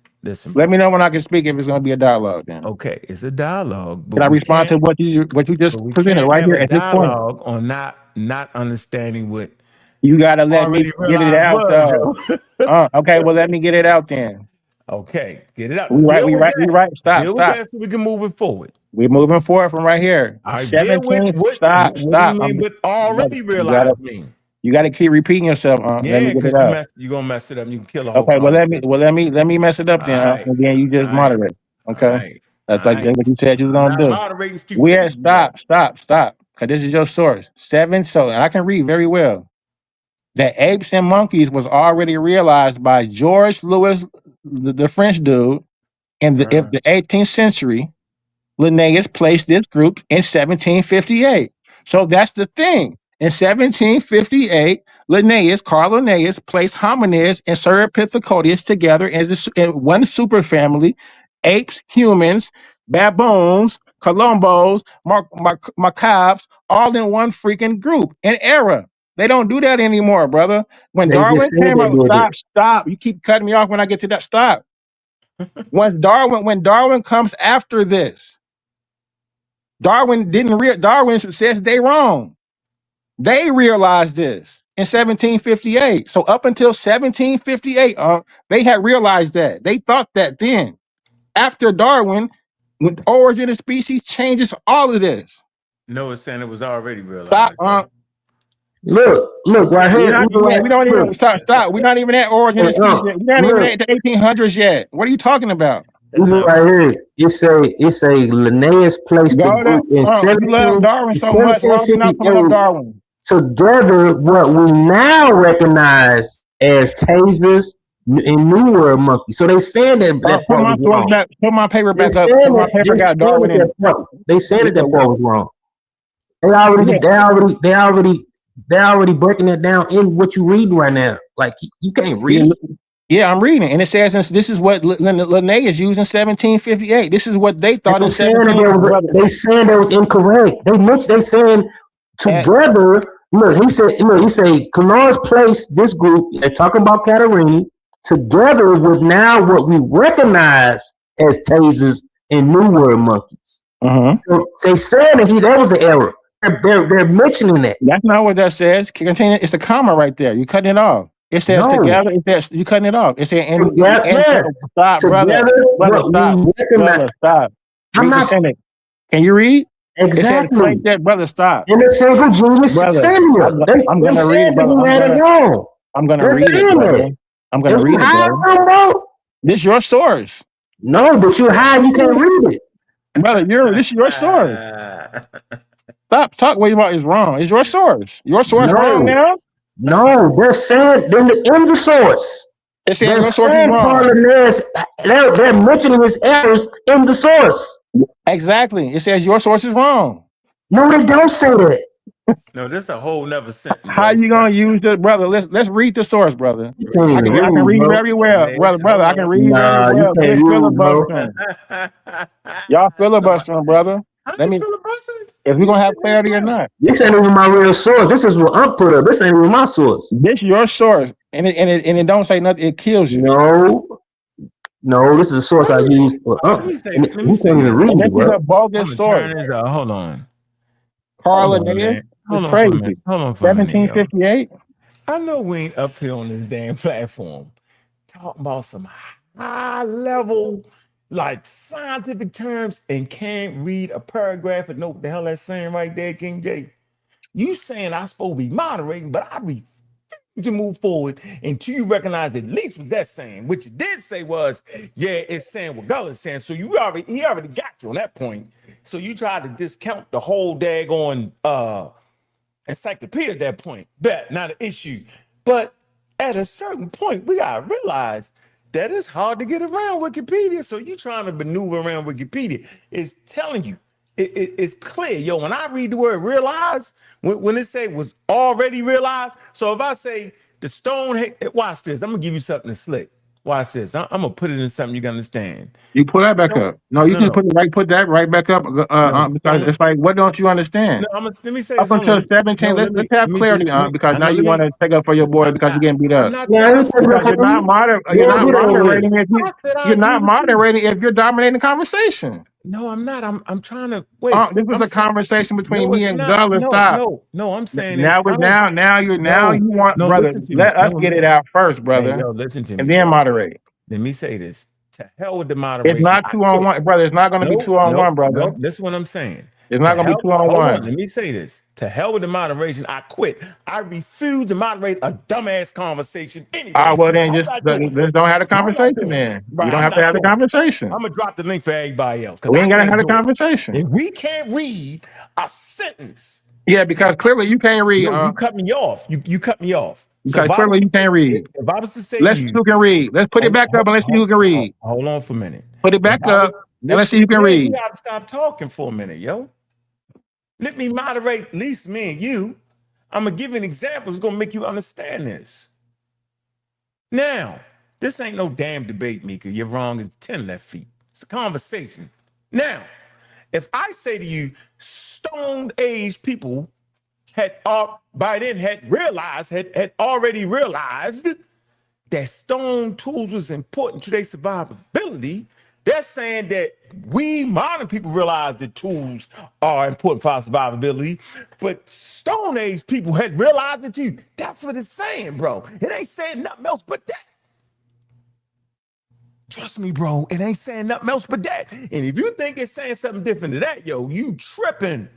C: Let
A: bro.
C: me know when I can speak if it's gonna be a dialogue then.
A: Okay, it's a dialogue, but
C: Can I
A: we
C: respond
A: can't
C: to what you just presented right
A: have
C: here
A: a
C: at this point?
A: dialogue on not understanding what
C: You gotta let me
A: already
C: get it
A: realized
C: out
A: was,
C: though.
A: yo.
C: Okay, well let me get it out then.
A: Okay, get it
C: We
A: up.
C: right, we right, we right.
A: Deal with
C: Stop.
A: that so we can move it forward.
C: We're moving forward from right here.
A: All right, deal with
C: 17.
A: what do you
C: Stop.
A: mean what
C: Brother,
A: already realized mean?
C: you gotta keep repeating yourself. Let me
A: Yeah,
C: get
A: because
C: it out.
A: you're gonna mess it up and you can kill the whole
C: Okay,
A: conversation.
C: let me mess it up
A: All
C: then,
A: right,
C: and then you
A: all
C: just
A: right,
C: moderate.
A: all
C: Okay,
A: right, all
C: that's
A: right.
C: what you said you was
A: I'm
C: gonna
A: not
C: do.
A: moderating
C: We at
A: stupidity, yo.
C: stop. Cause this is your source. 7. So, and I can read very well. That apes and monkeys was already realized by George Louis, the French dude, in the 18th century. Linnaeus placed this group in 1758. So that's the thing. In 1758, Carl Linnaeus, placed hominids and Sauropithecodius together in one superfamily: apes, humans, baboons, colombos, macabres, all in one freaking group. An era. They don't do that anymore, brother. When
D: just
C: Darwin
D: said
C: came
D: they
C: up,
D: did it.
C: stop. You keep cutting me off when I get to that. Stop. When Darwin comes after this, Darwin says they wrong. They realized this in 1758. So up until 1758, they had realized that. They thought that then. After Darwin, when origin of species changes all of this.
A: No, it's saying it was already
C: Stop.
A: realized, bro.
D: Look right
A: Okay.
C: We're
D: here.
C: not.
D: Look right,
C: We don't even
D: look.
C: stop. We're not even at origin of species yet. We're not even
D: Look,
C: at the 1800s yet. What are you talking about?
A: That's not
D: right
A: what
D: here. It's a Linnaeus placed the
C: Go to.
D: group in
C: You love Darwin so much. Why are we not pulling up
D: 1758
C: Darwin?
D: together what we now recognize as tasers and New World monkeys. So they saying that
C: Put
D: part
C: my
D: was
C: source
D: wrong.
C: back. Put my paper
D: They
C: back up.
D: saying
C: Put my
D: that
C: paper got Darwin in it.
D: they saying
C: You said
D: that
C: what?
D: part was wrong. They already breaking it down in what you reading right now. Like you can't read.
C: Yeah, I'm reading, and it says this is what Linnaeus used in 1758. This is what they thought in
D: They saying
C: 17. Brother,
D: they saying that was incorrect. They saying together Look, he said, Canards placed this group, they're talking about Catarrhines, together with now what we recognize as tasers and New World monkeys. So they said that was the error. They're mentioning that.
C: That's not what that says. Continue. It's a comma right there. You cutting it off. It says
D: No.
C: together. It says you cutting it off. It says stop,
D: together,
C: brother, stop.
D: I'm not.
C: Can you read?
D: Exactly.
C: It says like that, brother. Stop.
D: In a single genius Samuel.
C: I'm gonna read it, brother. I'm gonna read it, brother. I'm gonna read it, bro. This is your source.
D: No, but you're high. You can't read it,
C: brother. This is your source. Stop talking what about is wrong. It's your source. Your source wrong now?
D: No, they're saying in the source.
C: They're saying your source is wrong.
D: They're mentioning his errors in the source.
C: Exactly. It says your source is wrong.
D: No, they don't say that.
A: No, this is a whole nother sentence.
C: How you gonna use this, brother? Let's read the source, brother. I can read very well, brother. I can read very well. Quit filibustering. Y'all filibustering, brother. Let me. If we're gonna have clarity or not.
D: This ain't even my real source. This is what I'm put up. This ain't even my source.
C: This is your source, and it don't say nothing. It kills you.
D: No, this is a source I use for You can't even read it, bro.
C: This is a bogus source.
A: Hold on.
C: Carla Nair. It's crazy.
A: Hold on for
C: 1758.
A: I know we ain't up here on this damn platform talking about some high level, like scientific terms and can't read a paragraph and know what the hell that's saying right there, King J. You saying I'm supposed to be moderating, but I refuse to move forward until you recognize at least what that's saying. What you did say was, yeah, it's saying what Gulluh is saying. So he already got you on that point. So you tried to discount the whole daggone encyclopedia at that point. That not an issue. But at a certain point, we gotta realize that it's hard to get around Wikipedia. So you trying to maneuver around Wikipedia. It's telling you, it's clear. Yo, when I read the word realize, when it say was already realized, so if I say the stone, watch this, I'm gonna give you something to slick. Watch this. I'm gonna put it in something you can understand.
C: You pull that back up. No, you just put that right back up because it's like, what don't you understand?
A: No, let me say
C: up until 17. Let's have clarity on because now you want to take up for your boy because you're getting beat up. You're not moderating if you're dominating the conversation.
A: No, I'm not. I'm trying to wait.
C: This was a conversation between me and Gulluh. Stop.
A: No, I'm saying
C: now you want brother. Let us get it out first, brother.
A: Hey, yo, listen to me,
C: and then moderate.
A: Let me say this. To hell with the moderation.
C: It's not 2-on-1, brother. It's not going to be 2-on-1, brother.
A: No, this is what I'm saying.
C: It's not going to be 2-on-1.
A: Let me say this. To hell with the moderation. I quit. I refuse to moderate a dumbass conversation anyway.
C: Well, then just don't have the conversation then. You don't have to have the conversation.
A: I'm going to drop the link for everybody else.
C: We ain't got to have the conversation.
A: If we can't read a sentence.
C: Yeah, because clearly you can't read.
A: You cut me off. You cut me off.
C: Because clearly you can't read.
A: If I was to say
C: let's see who can read. Let's put it back up and let's see who can read.
A: Hold on for a minute.
C: Put it back up and let's see who can read.
A: You got to stop talking for a minute, yo. Let me moderate at least me and you. I'm going to give an example. It's going to make you understand this. Now, this ain't no damn debate, Mika. You're wrong as 10 left feet. It's a conversation. Now, if I say to you, Stone Age people had already realized that stone tools was important to their survivability. They're saying that we modern people realize that tools are important for our survivability, but Stone Age people had realized it too. That's what it's saying, bro. It ain't saying nothing else but that. Trust me, bro. It ain't saying nothing else but that. And if you think it's saying something different to that, yo, you tripping.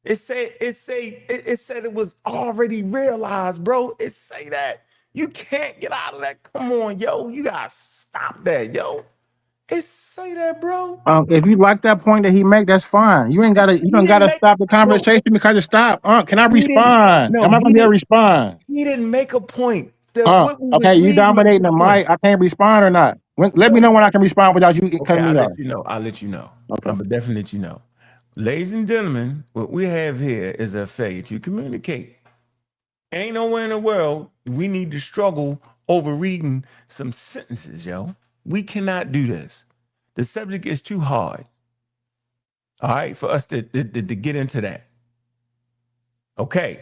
A: It said it was already realized, bro. It say that. You can't get out of that. Come on, yo. You gotta stop that, yo. It say that, bro.
C: If you like that point that he make, that's fine. You don't gotta stop the conversation because it stopped. Can I respond? Am I gonna be able to respond?
A: He didn't make a point.
C: Okay, you dominating the mic. I can't respond or not. Let me know when I can respond without you cutting me off.
A: I'll let you know.
C: Okay.
A: I'm gonna definitely let you know. Ladies and gentlemen, what we have here is a failure to communicate. Ain't nowhere in the world we need to struggle over reading some sentences, yo. We cannot do this. The subject is too hard. All right, for us to get into that. Okay,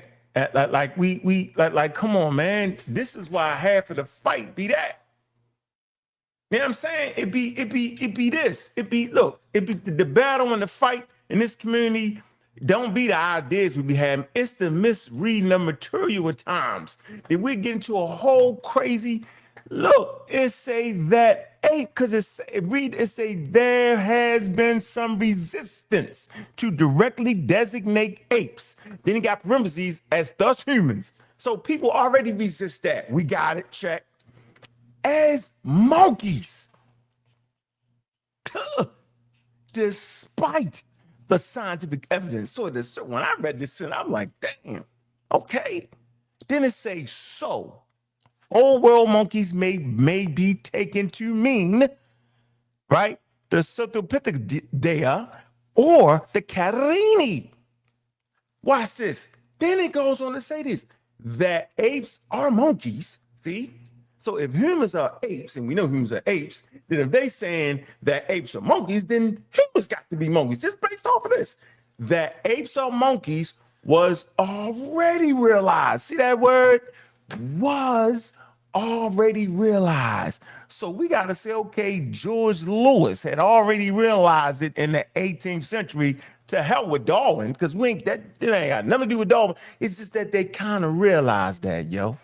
A: Like, come on, man. This is why half of the fight be that. You know what I'm saying? It be this. It be the battle and the fight in this community. Don't be the ideas we be having. It's the misreading of material at times. Then we get into a whole crazy look. It say that ape, because it say there has been some resistance to directly designate apes. Then you got parentheses as thus humans. So people already resist that. We got it, check. As monkeys, despite the scientific evidence. So when I read this, I'm like, damn, okay. Then it says, so old world monkeys may be taken to mean, right, the Sauropithecida or the Catarrhines. Watch this. Then it goes on to say this, that apes are monkeys, see? So if humans are apes, and we know humans are apes, then if they saying that apes are monkeys, then humans got to be monkeys, just based off of this. That apes are monkeys was already realized. See that word? Was already realized. So we got to say, okay, George Lewis had already realized it in the 18th century. To hell with Darwin, because it ain't got nothing to do with Darwin. It's just that they kind of realized that, yo,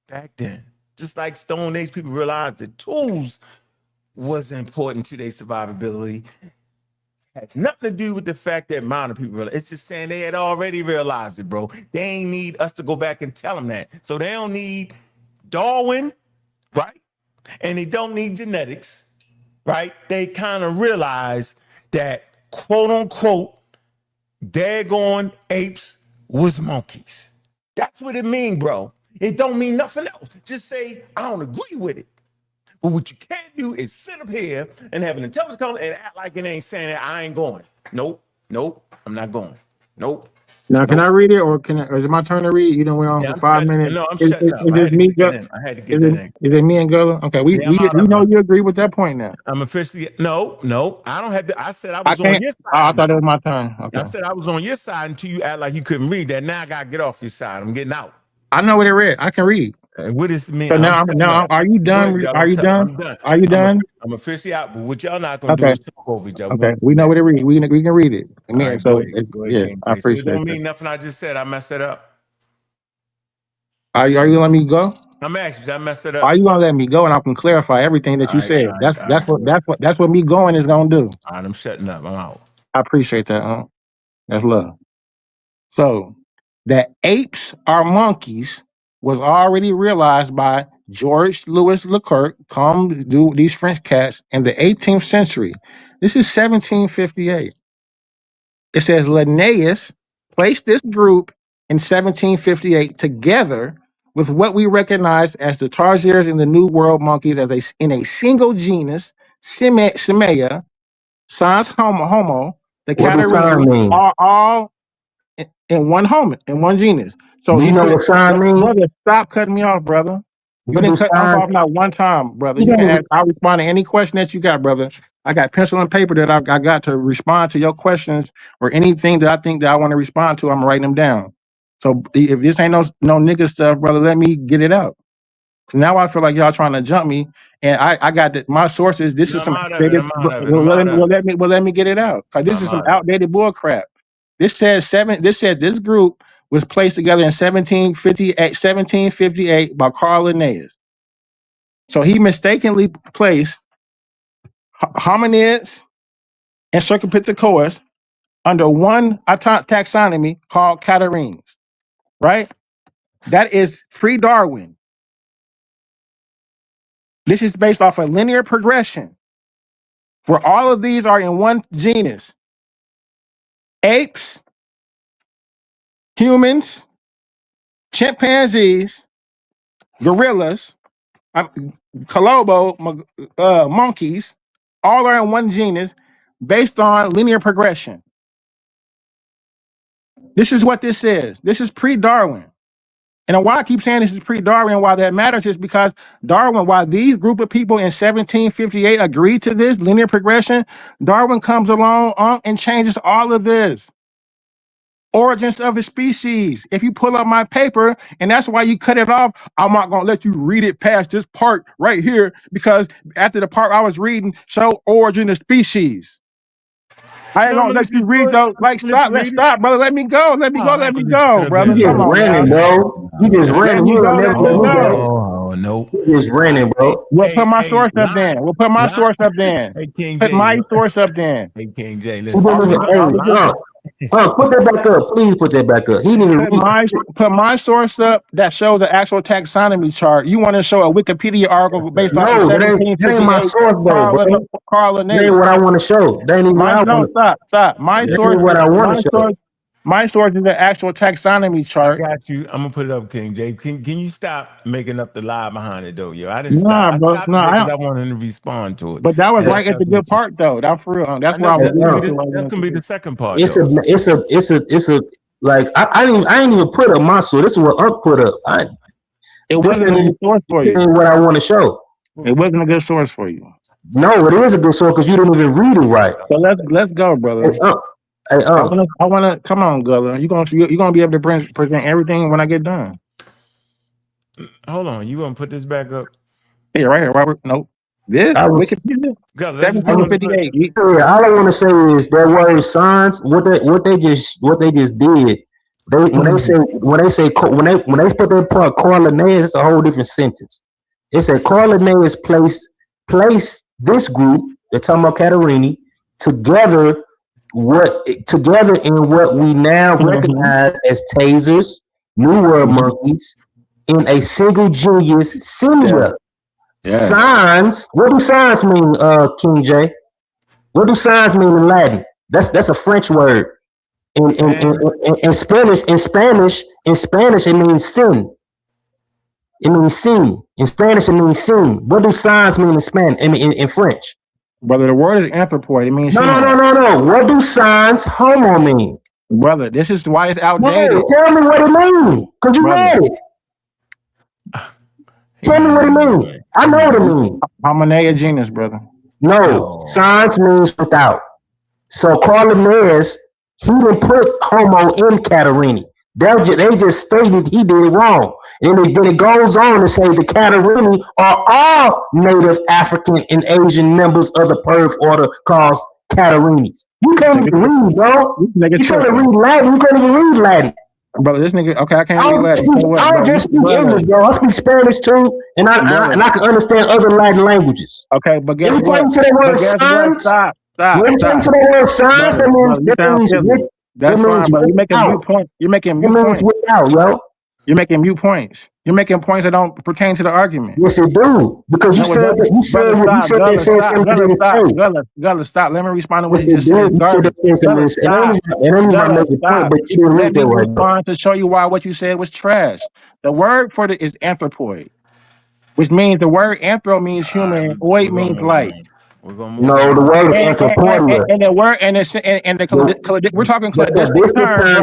A: back then. Just like Stone Age people realized that tools was important to their survivability. Has nothing to do with the fact that modern people realize. It's just saying they had already realized it, bro. They ain't need us to go back and tell them that. So they don't need Darwin, right? And they don't need genetics, right? They kind of realize that, quote unquote, daggone apes was monkeys. That's what it mean, bro. It don't mean nothing else. Just say, I don't agree with it. But what you can't do is sit up here and have an intelligence call and act like it ain't saying that I ain't going. Nope, I'm not going. Nope.
C: Now, can I read it, or is it my turn to read? You done went on for 5 minutes.
A: No, I'm shutting up. I had to get that in.
C: Is it me and Gulluh? Okay, we know you agree with that point now.
A: I'm officially no. I don't have to. I said I was on your side.
C: Oh, I thought it was my turn. Okay.
A: I said I was on your side until you act like you couldn't read that. Now I gotta get off your side. I'm getting out.
C: I know what it read. I can read.
A: What does it mean?
C: So now, are you done? Are you done?
A: I'm done.
C: Are you done?
A: I'm officially out. But what y'all not gonna do is talk over each other.
C: Okay, we know what it reads. We can read it.
A: Right,
C: so
A: go ahead,
C: yeah,
A: King.
C: I appreciate
A: it. Don't mean nothing I just said. I messed it up.
C: Are you letting me go?
A: I'm asking you. I messed it up.
C: Are you gonna let me go, and I can clarify everything that you said? That's what me going is gonna do.
A: All right, I'm shutting up. I'm out.
C: I appreciate that. That's love. So that apes are monkeys was already realized by George Louis Leclerc, come do these French cats in the 18th century. This is 1758. It says Linnaeus placed this group in 1758 together with what we recognize as the tarsiers and the New World monkeys in a single genus, Simea, sans homo. The Catarrhines are all in one genus. So
D: you know what sign means?
C: Brother, stop cutting me off, brother. You didn't cut me off not one time, brother. You can ask, I'll respond to any question that you got, brother. I got pencil and paper that I got to respond to your questions or anything that I think that I want to respond to. I'm writing them down. So if this ain't no nigga stuff, brother, let me get it out. So now I feel like y'all trying to jump me, and I got my sources. This is some outdated. Let me get it out, because this is some outdated bull crap. This said this group was placed together in 1758 by Carl Linnaeus. So he mistakenly placed hominids and Cercopithecus under one taxonomy called Catarrhines, right? That is pre-Darwin. This is based off a linear progression where all of these are in one genus. Apes, humans, chimpanzees, gorillas, Colobo, monkeys, all are in one genus based on linear progression. This is what this says. This is pre-Darwin. And why I keep saying this is pre-Darwin, why that matters is because Darwin, while these group of people in 1758 agreed to this linear progression, Darwin comes along and changes all of this. origins of a species. If you pull up my paper, and that's why you cut it off, I'm not gonna let you read it past this part right here, because after the part I was reading show origin of species. I ain't
A: No, I'm
C: gonna
A: gonna
C: let
A: let
C: you
A: you do
C: read
A: it.
C: those. Like,
A: I'm gonna let
C: stop,
A: you
C: let's
A: read it.
C: stop, brother. Let me go. Let me
A: Oh,
C: go.
A: man,
C: Let me
A: you
C: go,
A: could have
C: brother.
A: been
D: You
C: Come
D: just
C: on,
D: running,
C: man.
D: bro. You just
C: Let
D: running.
C: me
D: You
C: go.
D: ain't
C: Let
D: never
C: me
D: let me
C: go.
D: go.
A: Oh, no.
D: You just running, bro.
C: We'll put my source up
A: Lie,
C: then. We'll put my
A: lie.
C: source up then.
A: Hey, King
C: Put
A: J.
C: my source up then.
A: Hey, King J,
D: He
A: listen.
D: didn't
C: All we
D: even.
C: do, all we do,
D: Put that back up. Please put that back up. He didn't even read.
C: put my source up that shows an actual taxonomy chart. You want to show a Wikipedia article based off of
D: No, that ain't my
C: 1758
D: source though, bro.
C: Carl
D: That ain't
C: Linnaeus.
D: what I want to show. That ain't even what
C: My
D: I
C: no,
D: want.
C: stop. My
D: That
C: source
D: ain't what
C: is
D: I want to show.
C: my source is the actual taxonomy
A: I
C: chart.
A: got you. I'm gonna put it up, King J. Can you stop making up the lie behind it, though, yo? I didn't stop.
C: Nah,
A: I
C: bro.
A: stopped
C: No,
A: it
C: I
A: because
C: don't.
A: I wanted to respond to it.
C: But that was
A: And
C: right
A: that's
C: at the
A: not gonna
C: good
A: keep.
C: part though. That's for real.
A: I
C: That's where
A: know
C: I was leading to.
A: that's gonna be the second part,
D: It's
A: though.
D: like I ain't even put up my source. This is what Unc put up.
C: It
D: This
C: wasn't a good source for you.
D: ain't what I want to show.
C: It wasn't a good source for you.
D: No, it is a good source because you didn't even read it right.
C: So let's go, brother.
D: Hey, Unc. Hey, Unc.
C: I wanna come on, Gulluh. You gonna be able to present everything when I get done.
A: Hold on. You gonna put this back up?
C: Yeah, right here. Right, nope. This
D: I was
C: Wikipedia
A: God, let's just put on the clip.
C: 1758.
D: all I want to say is that word signs. What they just did. When they put that part Corlinnaeus, it's a whole different sentence. It said Corlinnaeus place this group, they're talking about Catarrhini, together together in what we now recognize as tasers, New World monkeys, in a single genius simia.
C: Yeah.
D: Signs. What do signs mean, King J? What do signs mean in Latin? That's a French word. In Spanish, it means sin. It means sin. In Spanish, it means sin. What do signs mean in Spanish? In French?
C: Brother, the word is anthropoid. It means human.
D: No. What do signs homo mean?
C: Brother, this is why it's
D: No,
C: outdated.
D: tell me what it means. Because you
C: Brother.
D: read it. Tell me what it means. I know what it means.
C: Homonea genus, brother.
D: No, signs means without. So Corlinnaeus, he didn't put homo in Catarrhini. They just stated he did it wrong. And then it goes on to say the Catarrhini are all native African and Asian members of the Perth order called Catarrhinis. You can't even read, bro. You trying to read Latin, you can't even read Latin.
C: Brother, this nigga, okay, I can't read Latin.
D: I don't just speak English, bro. I speak Spanish too, and I can understand other Latin languages.
C: Okay, but guess
D: Every
C: what?
D: time you say the word signs,
C: Stop.
D: every time you say the word signs, that means
C: that's fine, but you're making viewpoints. You're making viewpoints.
D: Without, yo.
C: You're making viewpoints. You're making points that don't pertain to the argument.
D: Yes, it do. Because you said
C: Gulluh, stop. Let me respond to what you just said.
D: Let
C: me respond to show you why what you said was trash. The word for it is anthropoid, which means the word anthro means human, and oid means light.
A: We're gonna move
D: on. The word is anthropodia.
C: And the word we're talking cladistic terms,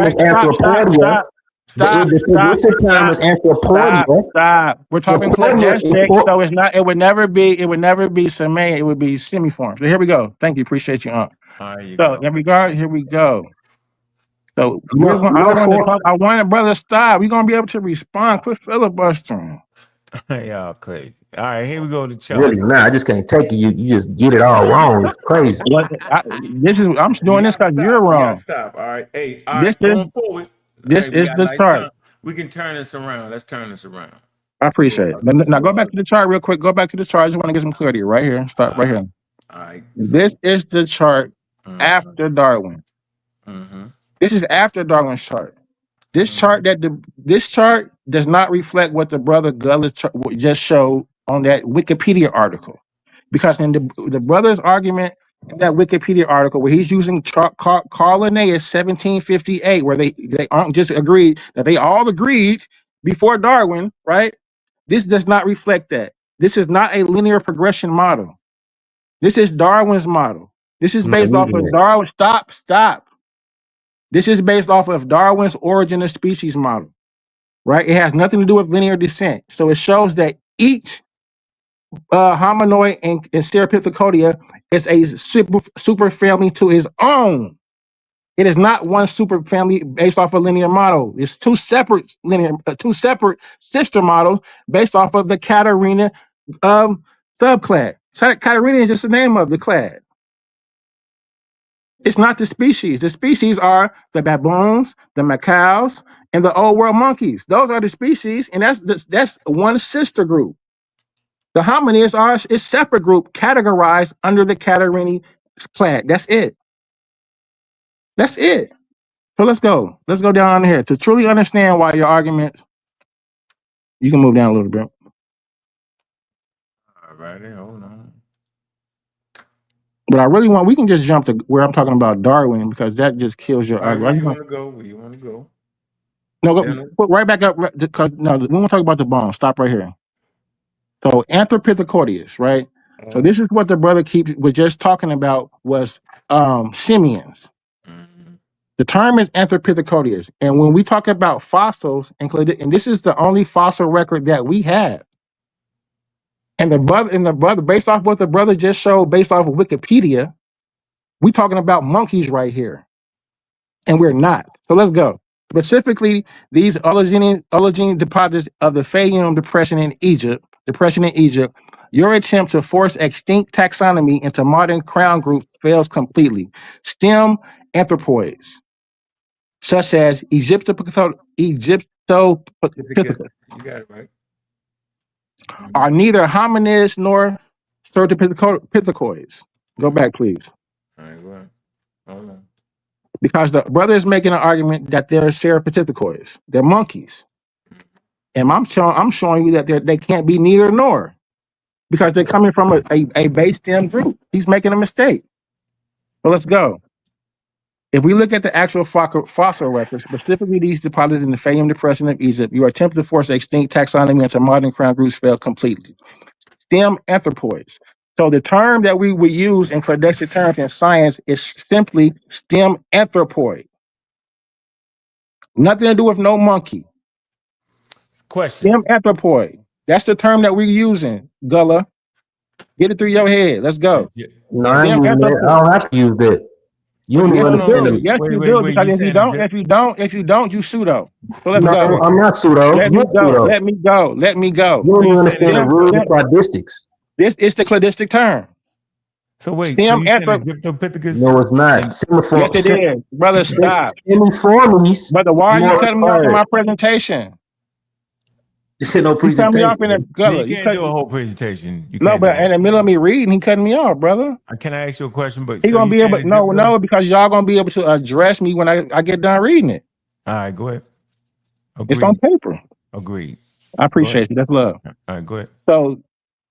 C: right? Stop. We're talking cladistic, so it would never be Semitic, it would be semiform. So here we go. Thank you. Appreciate you, Unc. So here we go. So I want brother, stop. We're gonna be able to respond. Quit filibustering.
A: Y'all crazy. All right, here we go to chart.
D: Really, nah, I just can't take it. You just get it all wrong. It's crazy.
C: I'm doing this because you're wrong.
A: Stop. All right. Hey, all right, going forward.
C: This is the chart.
A: We can turn this around. Let's turn this around.
C: I appreciate it. Now go back to the chart real quick. Go back to the chart. I just want to get some clarity right here. Start right here.
A: All right.
C: This is the chart after Darwin. This is after Darwin's chart. This chart does not reflect what the brother Gulluh just showed on that Wikipedia article, because in the brother's argument in that Wikipedia article where he's using Carl Linnaeus 1758, where they just agreed that they all agreed before Darwin, right? This does not reflect that. This is not a linear progression model. This is Darwin's model. This is based off of Darwin. Stop. This is based off of Darwin's origin of species model, right? It has nothing to do with linear descent. So it shows that each hominoid in Serapithecodea is a super family to his own. It is not one super family based off a linear model. It's two separate sister models based off of the Catarrhina subclad. So Catarrhina is just the name of the clade. It's not the species. The species are the baboons, the macaws, and the old world monkeys. Those are the species, and that's one sister group. The hominids are a separate group categorized under the Catarrhini clade. That's it. That's it. So let's go. Let's go down here to truly understand why your arguments. You can move down a little bit.
A: All right, hold on.
C: But I really want, we can just jump to where I'm talking about Darwin because that just kills your
A: All right,
C: argument.
A: where you want to go? Where you want to go?
C: No, put right back up because no, we want to talk about the bones. Stop right here. So Anthropithecodius, right? So this is what the brother was just talking about was simians. The term is Anthropithecodius, and when we talk about fossils, and this is the only fossil record that we have. And the brother, based off what the brother just showed, based off of Wikipedia, we talking about monkeys right here, and we're not. So let's go. Specifically, these Oligocene deposits of the Fayum depression in Egypt. Your attempt to force extinct taxonomy into modern crown groups fails completely. Stem anthropoids, such as Egyptopithecus,
A: You got it right.
C: are neither hominids nor Certopithecus. Go back, please.
A: All right, go ahead. Hold on.
C: Because the brother is making an argument that they're Certopithecus. They're monkeys. And I'm showing you that they can't be neither nor. Because they're coming from a base stem group. He's making a mistake. So let's go. If we look at the actual fossil records, specifically these deposits in the Fayum Depression of Egypt, your attempt to force extinct taxonomy into modern crown groups failed completely. Stem anthropoids. So the term that we would use in cladistic terms in science is simply stem anthropoid. Nothing to do with no monkey.
A: Question.
C: Stem anthropoid. That's the term that we're using, Gulluh. Get it through your head. Let's go.
D: No, I ain't using that. I don't have to use that. You don't even understand me.
C: Yes, you do. Because if you don't, you pseudo. So let's go.
D: I'm not pseudo.
C: Let me go.
D: You don't even understand the rules of cladistics.
C: This is the cladistic term.
A: So wait,
C: Stem
A: Egyptopithecus?
D: No, it's not.
C: Yes, it is. Brother, stop.
D: Semiformes.
C: Brother, why are you cutting me off in my presentation?
D: You said no presentation.
C: You cut me off in the
A: You can't do a whole presentation.
C: No, but in the middle of me reading, he cutting me off, brother.
A: Can I ask you a question? But
C: he gonna be able. No, because y'all gonna be able to address me when I get done reading it.
A: All right, go ahead. Agreed.
C: It's on paper.
A: Agreed.
C: I appreciate it. That's love.
A: All right, go ahead.
C: So,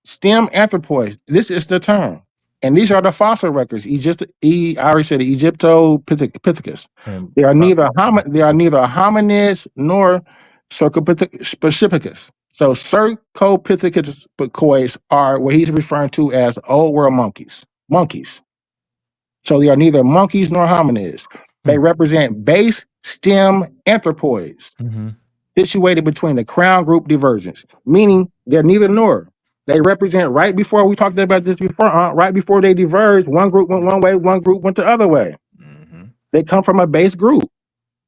C: stem anthropoids. This is the term, and these are the fossil records. I already said Egyptopithecus. They are neither hominids nor Cercopithecus. So Cercopithecus are what he's referring to as old world monkeys. So they are neither monkeys nor hominids. They represent base stem anthropoids situated between the crown group divergence, meaning they're neither nor. They represent right before we talked about this before, right before they diverged, one group went one way, one group went the other way. They come from a base group.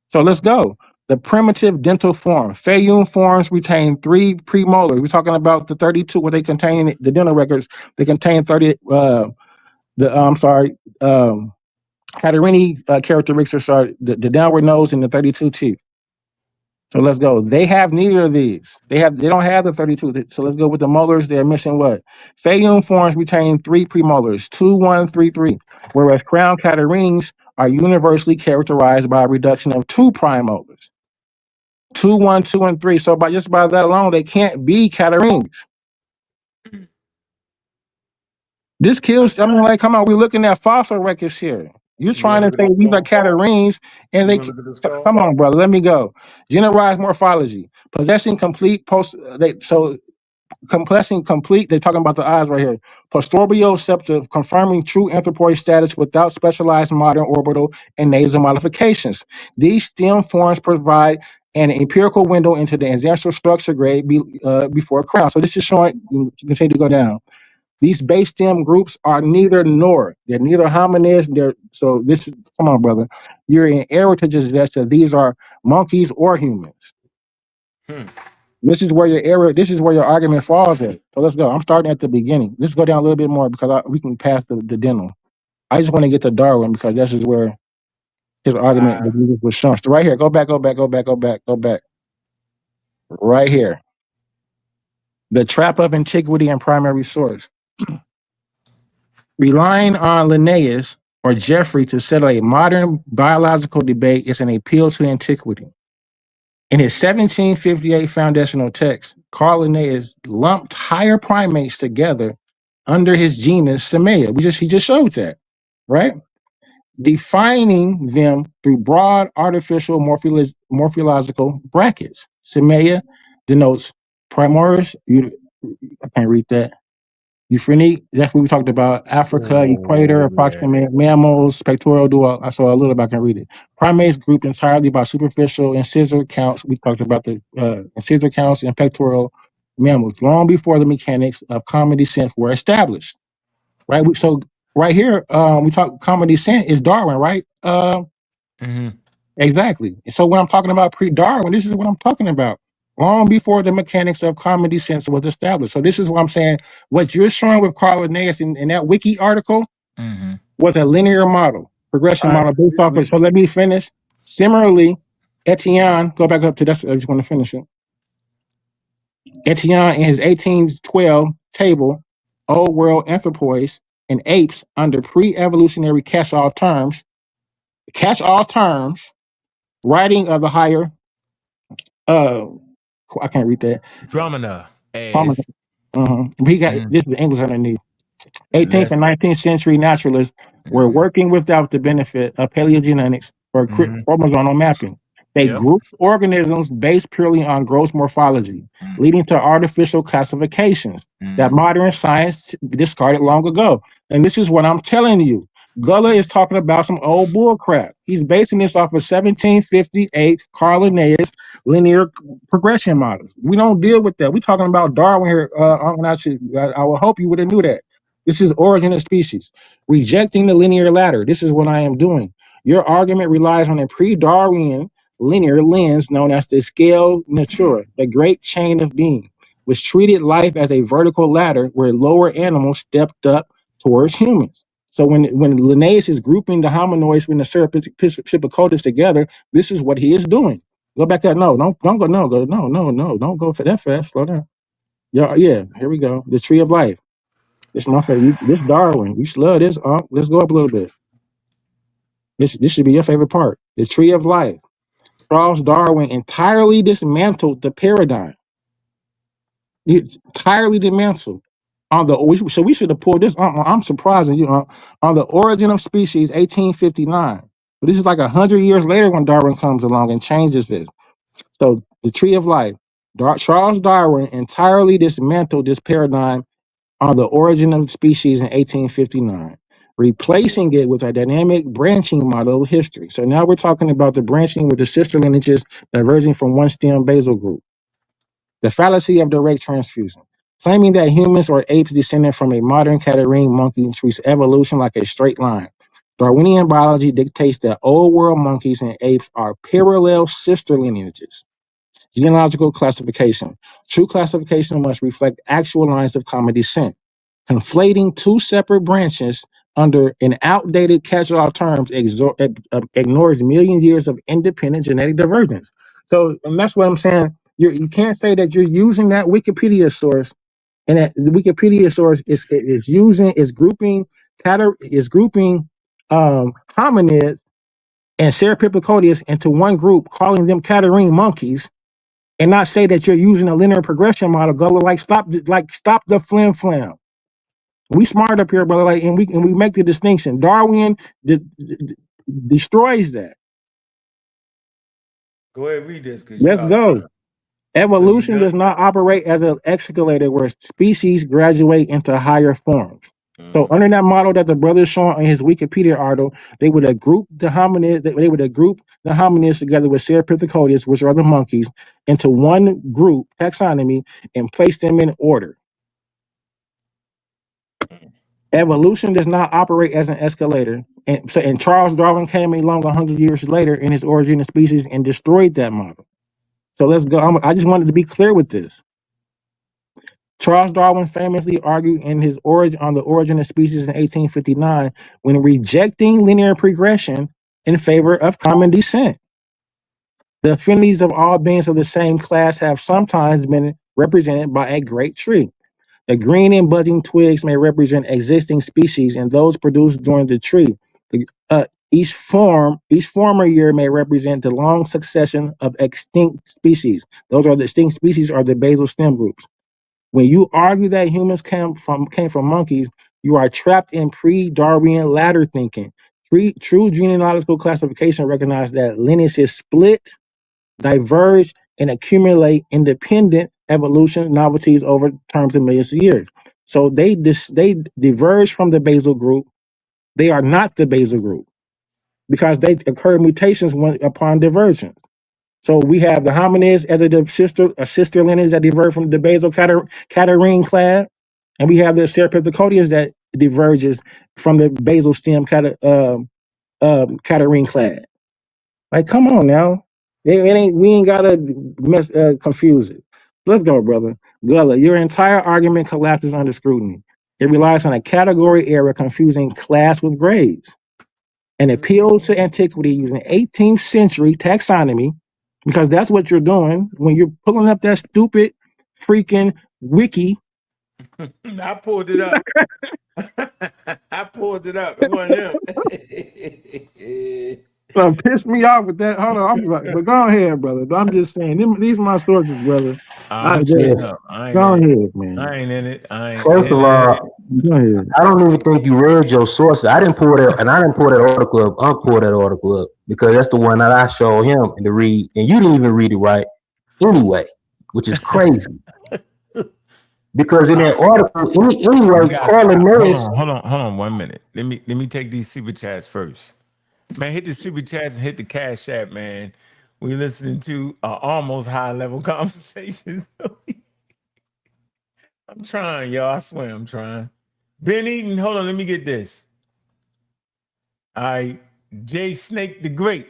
C: So let's go. The primitive dental form. Fayum forms retain 3 premolars. We're talking about the 32, what they contain in the dental records. They contain 30, Catarrhini characteristics are the downward nose and the 32 teeth. So let's go. They have neither of these. They don't have the 32. So let's go with the molars. They're missing what? Fayum forms retain 3 premolars, 2, 1, 3, 3. Whereas crown Catarrhines are universally characterized by a reduction of 2 premolars. 2, 1, 2, and 3. So by that alone, they can't be Catarrhines. This kills. I mean, like, come on, we're looking at fossil records here. You're trying to say these are Catarrhines, and they come on, brother. Let me go. Generalized morphology, possessing complete They're talking about the eyes right here. Postorbioceptive, confirming true anthropoid status without specialized modern orbital and nasal modifications. These stem forms provide an empirical window into the ancestral structure grade before crown. So this is showing. You continue to go down. These base stem groups are neither nor. They're neither hominids. So this is, come on, brother. You're in error to suggest that these are monkeys or humans.
A: Hmm.
C: This is where your error. This is where your argument falls at. So let's go. I'm starting at the beginning. Let's go down a little bit more because we can pass the dental. I just want to get to Darwin because this is where his argument was shown. So right here, go back. Right here. The trap of antiquity and primary source. Relying on Linnaeus or Jeffrey to settle a modern biological debate is an appeal to antiquity. In his 1758 foundational text, Carl Linnaeus lumped higher primates together under his genus Similia. He just showed that, right? Defining them through broad artificial morphological brackets. Similia denotes Primorus. I can't read that. Euphonique, that's what we talked about. Africa, equator, approximate mammals, pectoral dual. I saw a little bit, I can read it. Primates grouped entirely by superficial incisor counts. We talked about the incisor counts and pectoral mammals long before the mechanics of common descent were established. Right? So right here, we talk common descent is Darwin, right? Exactly. So when I'm talking about pre-Darwin, this is what I'm talking about. Long before the mechanics of common descent was established. So this is what I'm saying. What you're showing with Carl Linnaeus in that wiki article was a linear model, progression model based off of. So let me finish. Similarly, Etienne, go back up to that. I just want to finish it. Etienne in his 1812 table, Old World Anthropoids and Apes under pre-evolutionary catch-all terms, writing of the higher I can't read that.
A: Dromina.
C: He got this is English underneath. 18th and 19th century naturalists were working without the benefit of paleogenetics or chromosomal mapping. They grouped organisms based purely on gross morphology, leading to artificial classifications that modern science discarded long ago. And this is what I'm telling you. Gulluh is talking about some old bull crap. He's basing this off of 1758 Carl Linnaeus linear progression models. We don't deal with that. We're talking about Darwin here. I would hope you would have knew that. This is origin of species. Rejecting the linear ladder. This is what I am doing. Your argument relies on a pre-Darwinian linear lens known as the scale natura, the great chain of being, which treated life as a vertical ladder where lower animals stepped up towards humans. So when Linnaeus is grouping the hominoids with the Serpicotus together, this is what he is doing. Go back up. No, don't go. No, go. No. Don't go for that fast. Slow down. Yeah. Here we go. The tree of life. This this Darwin. You love this. Let's go up a little bit. This should be your favorite part. The tree of life. Charles Darwin entirely dismantled the paradigm. It's entirely dismantled. So we should have pulled this. I'm surprising you. On the origin of species, 1859. But this is like 100 years later when Darwin comes along and changes this. So the tree of life. Charles Darwin entirely dismantled this paradigm on the origin of species in 1859, replacing it with a dynamic branching model of history. So now we're talking about the branching with the sister lineages diverging from one stem basal group. The fallacy of direct transfusion. Claiming that humans or apes descended from a modern Catarrhine monkey treats evolution like a straight line. Darwinian biology dictates that old world monkeys and apes are parallel sister lineages. Genealogical classification. True classification must reflect actual lines of common descent. Conflating two separate branches under an outdated catch-all terms ignores million years of independent genetic divergence. So, and that's what I'm saying. You can't say that you're using that Wikipedia source, and that the Wikipedia source is grouping hominid and Serpicotus into one group, calling them Catarrhine monkeys, and not say that you're using a linear progression model. Go stop the flim flam. We smart up here, brother, and we make the distinction. Darwin destroys that.
A: Go ahead, read this.
C: Let's go. Evolution does not operate as an escalator where species graduate into higher forms. So under that model that the brother is showing in his Wikipedia article, they would have grouped the hominids. They would have grouped the hominids together with Serpicotus, which are the monkeys, into one group taxonomy and placed them in order. Evolution does not operate as an escalator. And Charles Darwin came along 100 years later in his Origin of Species and destroyed that model. So let's go. I just wanted to be clear with this. Charles Darwin famously argued in his the Origin of Species in 1859 when rejecting linear progression in favor of common descent. The affinities of all beings of the same class have sometimes been represented by a great tree. The green and budding twigs may represent existing species, and those produced during the tree. Each former year may represent the long succession of extinct species. Those are the extinct species are the basal stem groups. When you argue that humans came from monkeys, you are trapped in pre-Darwinian ladder thinking. True genealogical classification recognizes that lineages split, diverge, and accumulate independent evolution novelties over terms of millions of years. So they diverge from the basal group. They are not the basal group because they occur mutations upon divergence. So we have the hominids as a sister lineage that diverge from the basal Catarrhine clade, and we have the Serpentacodians that diverges from the basal stem Catarrhine clade. Like, come on now, we ain't gotta confuse it. Let's go, brother. Gullah, your entire argument collapses under scrutiny. It relies on a category error confusing class with grades. An appeal to antiquity using 18th century taxonomy, because that's what you're doing when you're pulling up that stupid freaking wiki.
A: I pulled it up. I pulled it up. It wasn't him.
C: Pissed me off with that. Hold on, but go ahead, brother. But I'm just saying, these are my sources, brother.
A: I ain't
C: go ahead, man.
A: I ain't in it.
D: First of all,
C: go ahead.
D: I don't even think you read your sources. I didn't pull that, and I didn't pull that article up. Unpull that article up because that's the one that I showed him to read, and you didn't even read it right anyway, which is crazy. Because in that article, anyway, Carlin Lewis.
A: Hold on 1 minute. Let me take these super chats first. Man, hit the super chats and hit the Cash App, man. We listening to almost high level conversations. I'm trying, y'all. I swear I'm trying. Ben Eaton, hold on, let me get this. All right, Jay Snake the Great.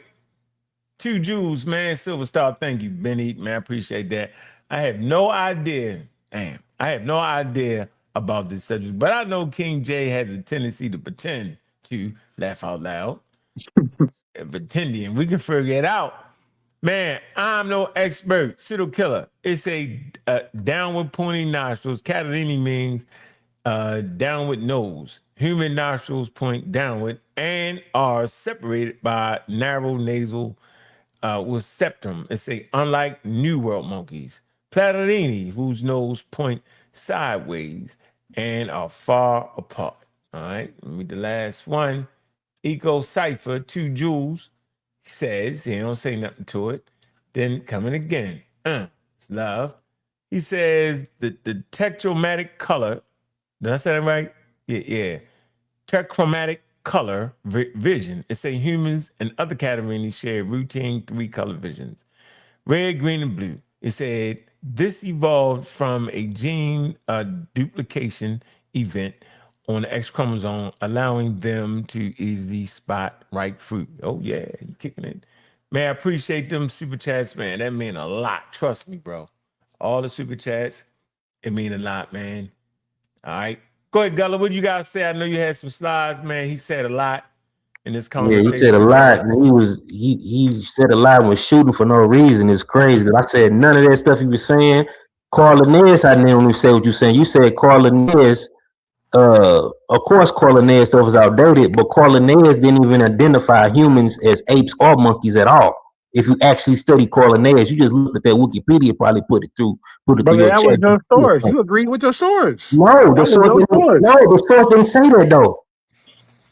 A: 2 Jews, man. Silver Star, thank you, Ben Eaton, man. I appreciate that. I have no idea. Damn, I have no idea about this subject, but I know King J has a tendency to pretend to laugh out loud. Pretending we can figure it out. Man, I'm no expert. Pseudo killer. It's a downward pointing nostrils. Catarrhine means downward nose. Human nostrils point downward and are separated by narrow nasal with septum. It's unlike New World monkeys. Catarrhine, whose nose point sideways and are far apart. All right, let me the last one. Eco Cypher, 2 Joules, says, he don't say nothing to it. Then coming again, it's love. He says the tetrachromatic color, did I say that right? Yeah. Tetrachromatic color vision. It say humans and other catarrhines share routine 3 color visions. Red, green, and blue. It said this evolved from a gene duplication event on the X chromosome, allowing them to easily spot ripe fruit. Oh yeah, you kicking it. Man, I appreciate them super chats, man. That mean a lot. Trust me, bro. All the super chats, it mean a lot, man. All right. Go ahead, Gullah. What you got to say? I know you had some slides, man. He said a lot in this conversation.
D: Yeah, he said a lot. And he said a lot and was shooting for no reason. It's crazy. I said none of that stuff he was saying. Carl Linnaeus, I didn't even say what you saying. You said Carl Linnaeus. Of course, Carl Linnaeus stuff is outdated, but Carl Linnaeus didn't even identify humans as apes or monkeys at all. If you actually study Carl Linnaeus, you just look at that Wikipedia, probably put it through your
C: that was your source. You agreed with your source.
D: No, the source didn't say that though.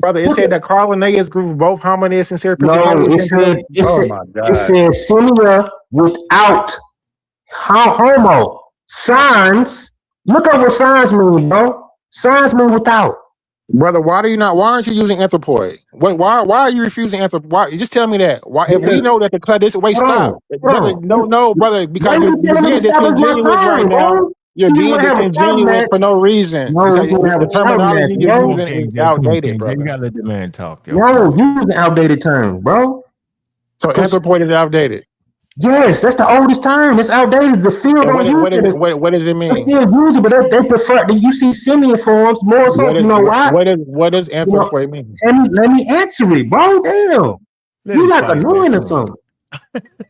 C: Brother, it said that Carl Linnaeus grew both hominids and Serpentacodians.
D: No, it said similar without homo. Signs. Look up what signs mean, bro. Signs mean without.
C: Brother, why aren't you using anthropoid? Why are you refusing anthropoid? Just tell me that. Why, if we know that the cut this wait, stop. Brother, no, brother, because you're disingenuous right now. You're
D: You
C: being
D: gonna have a shot,
C: disingenuous
D: man.
C: for no reason.
D: No,
C: Because
D: you gonna have
C: the
D: a shot,
C: terminology
D: man.
C: you're
D: No,
C: using
A: King
C: is
A: J, come on,
C: outdated,
A: King J. You
C: brother.
A: gotta let the man talk, yo.
D: no, using outdated terms, bro.
C: So anthropoid is outdated.
D: Yes, that's the oldest term. It's outdated. The field
C: And
D: don't use it.
C: what does it
D: They
C: mean?
D: still use it, but they prefer that you see simian forms more so. You know why?
C: What does anthropoid mean?
D: Let me answer it, bro. Damn. You like annoying or something.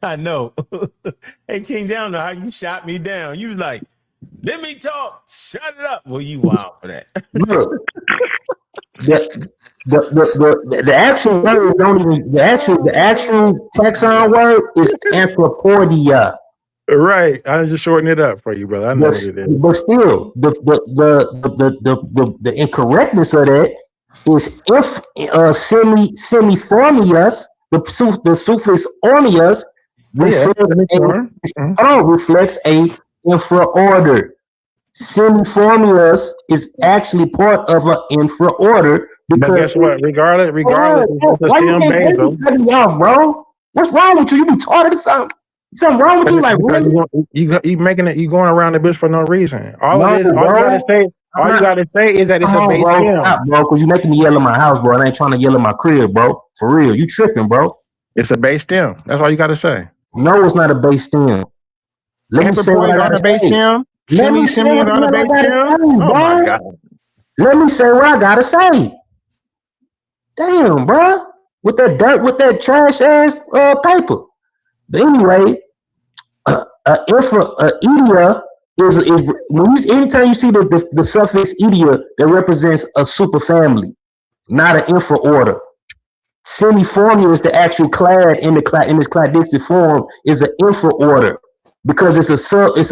A: I know. Hey, King J, I don't know how you shot me down. You was like, let me talk. Shut it up. Well, you wild for that.
D: Look, the actual word don't even the actual taxon word is anthropoidia.
C: Right. I just shorten it up for you, brother. I know what it is.
D: But still, the incorrectness of that is if semiformius, the suffix ormius reflects a infraorder. Semiformius is actually part of an infraorder because
C: guess what? Regardless,
D: why you can't cut me off, bro? What's wrong with you? You be retarded or something? Something wrong with you? Like really?
C: You making it? You going around the bush for no reason. All you gotta say is that it's a base stem,
D: bro. Because you making me yell in my house, bro. I ain't trying to yell in my crib, bro. For real, you tripping, bro.
C: It's a base stem. That's all you gotta say.
D: No, it's not a base stem. Let me say what I gotta say.
C: Simians on a base stem. Oh my god.
D: Let me say what I gotta say. Damn, bro. With that trash ass paper. But anyway, idia is anytime you see the suffix idia, that represents a superfamily, not an infraorder. Semiformia is the actual clade in this cladistic form is an infraorder because it's a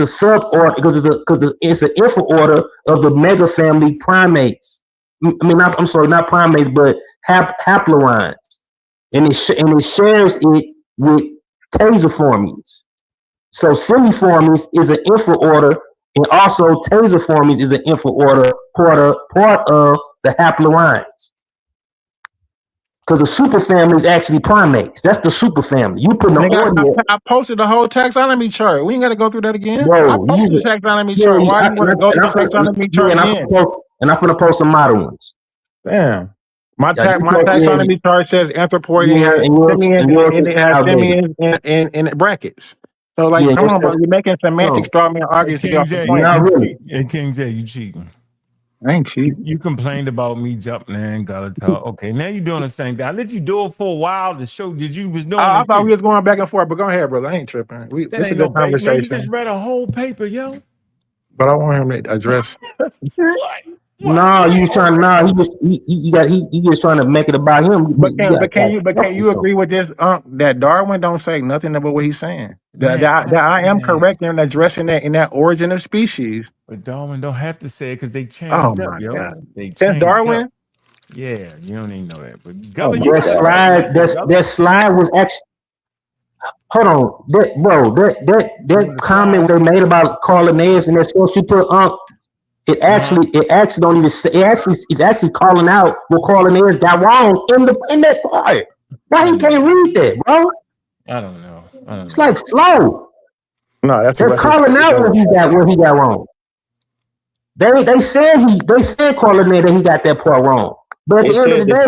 D: suborder because it's an infraorder of the megafamily primates. Not primates, but haplorhines, and it shares it with Taserformes. So semiformes is an infraorder, and also Taserformes is an infraorder part of the haplorhines. Because the superfamily is actually primates. That's the superfamily. You put
C: I posted the whole taxonomy chart. We ain't got to go through that again.
D: Bro,
C: I posted the taxonomy chart. Why you want to go through the taxonomy chart again?
D: And I'm going to post some modern ones.
C: Damn. My taxonomy chart says anthropoid and it has simians in brackets. So come on, bro. You're making semantic straw man arguments.
A: King J, you cheating.
C: I ain't cheating.
A: You complained about me jumping in, gotta talk. Okay, now you're doing the same thing. I let you do it for a while to show that you was doing.
C: I thought we was going back and forth, but go ahead, brother. I ain't tripping. This is a good conversation.
A: Man, you just read a whole paper, yo.
C: But I want him to address.
A: What?
D: No, you was trying. No, he just trying to make it about him.
C: But can you agree with this? That Darwin don't say nothing about what he's saying. That I am correct in addressing that in that origin of species.
A: But Darwin don't have to say it because they changed up, yo.
C: God.
A: They changed
C: That's Darwin.
A: Up. Yeah, you don't even know that. But
D: that slide was actually. Hold on, that comment they made about calling theirs and that's supposed to put It actually don't even say. It's actually calling out what calling theirs got wrong in that part. Why he can't read that, bro?
A: I don't know.
D: It's like slow.
C: No,
D: they're calling out what he got wrong. They said calling there that he got that part wrong. But at the end of the day,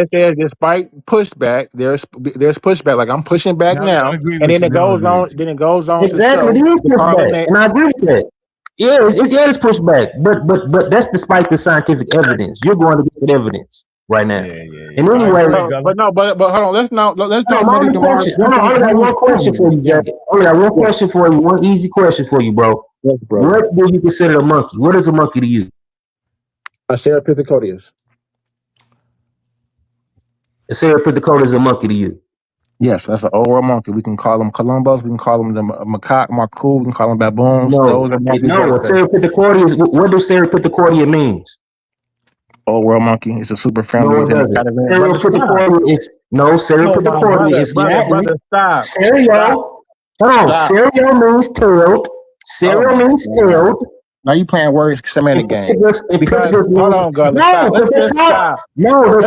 C: it says despite pushback, there's pushback. Like I'm pushing back now, and then it goes on. Then it goes on
D: exactly,
C: to show
D: it is pushback, and I agree with that. Yeah, it's pushback, but that's despite the scientific evidence. You're going to get evidence right now. Yeah. And anyway,
C: but hold on. Let's not.
D: I got one question for you, Jack. I got one question for you. One easy question for you, bro.
C: Yes, bro.
D: What do you consider a monkey? What is a monkey to you?
C: A Cerapithecodius.
D: A Cerapithecodius is a monkey to you.
C: Yes, that's an old world monkey. We can call them Columbus. We can call them the macaque, marcoux. We can call them baboons. Those are monkeys.
D: No, Cerapithecodius. What does Cerapithecodius means?
C: Old world monkey. It's a super family.
D: Cerapithecodius is Cerapithecodius is Latin. Cerio. Hold on. Cerio means tailed. Cerio means tailed.
C: Now you playing words semantic game.
D: Hold on, God. No, they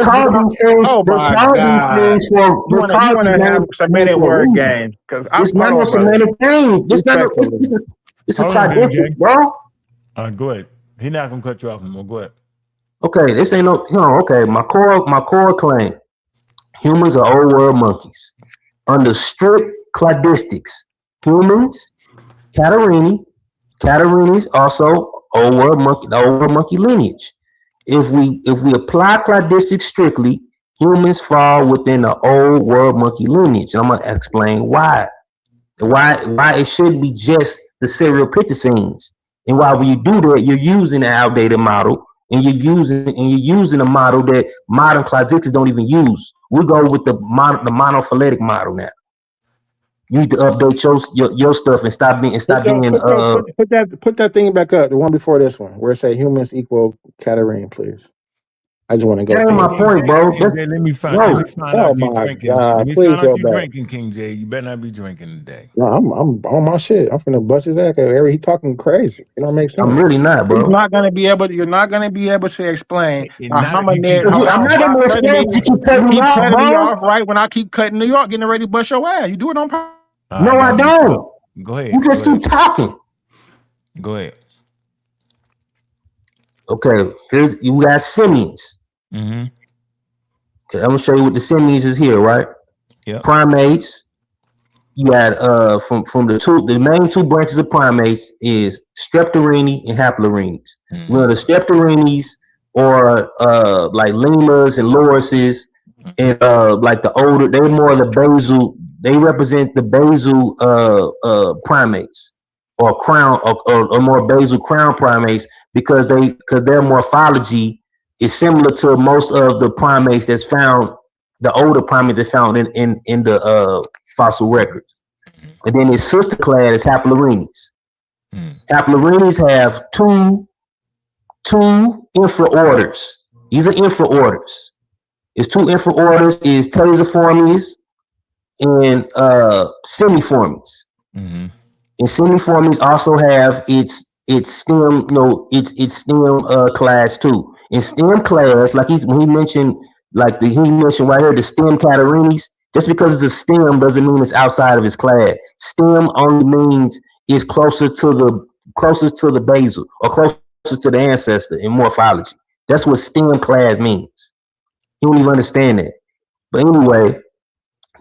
D: call these things.
C: You want to have semantic word games because
D: it's not a semantic game. It's a
A: Hold on,
D: cladistic,
A: BJ.
D: bro.
A: All right, go ahead. He's not gonna cut you off anymore. Go ahead.
D: Okay, this ain't no. Okay, my core claim: humans are old world monkeys. Under strict cladistics, humans, Catarrhines also old world monkey lineage. If we apply cladistics strictly, humans fall within the old world monkey lineage. And I'm gonna explain why. Why it shouldn't be just the serial Piscines. And why when you do that, you're using an outdated model and you're using a model that modern cladistics don't even use. We go with the monophyletic model now. You need to update your stuff and stop being
C: Put that thing back up, the one before this one, where it say humans equal Catarrhine, please. I just want to go
D: That ain't
C: to
D: my
C: it.
D: point, bro.
A: King J, let me find
C: Oh
A: out you
C: my
A: drinking. Let
C: God,
A: me
C: please
A: find
C: go
A: out you
C: back.
A: drinking, King J. You better not be drinking today.
C: No, I'm on my shit. I'm finna bust his ass. He talking crazy. It don't make sense.
D: I'm really not, bro.
C: You're not gonna be able to explain
A: And
C: a
A: not if you
C: hominid.
A: keep
C: Hold
D: I'm
C: on,
D: not
C: stop
D: gonna
C: cutting me.
D: explain if you keep
C: You
D: cutting me
C: keep
D: off,
C: cutting me
D: bro.
C: off right when I keep cutting New York, getting ready to bust your ass. You do it on purpose.
D: No, I don't.
A: Go ahead.
D: You just keep talking.
A: Go ahead.
D: Okay, you got simians.
A: Mm-hmm.
D: Okay, I'm gonna show you what the simians is here, right?
A: Yep.
D: Primates. You got from the main two branches of primates is Streptorini and Haplorhines.
A: Mm-hmm.
D: Well, the Streptorini or like lemurs and lorises and like the older, they're more the basal. They represent the basal primates or crown or more basal crown primates because their morphology is similar to most of the primates that's found. The older primates that's found in the fossil records. And then its sister class is Haplorhines. Haplorhines have two infraorders. These are infraorders. Its two infraorders is Taserformes and Semiformes.
A: Mm-hmm.
D: And Semiformes also have its stem, its stem class too. In stem class, like he mentioned, he mentioned right here, the stem Catarrhines. Just because it's a stem doesn't mean it's outside of its class. Stem only means it's closest to the basal or closest to the ancestor in morphology. That's what stem class means. You don't even understand that. But anyway,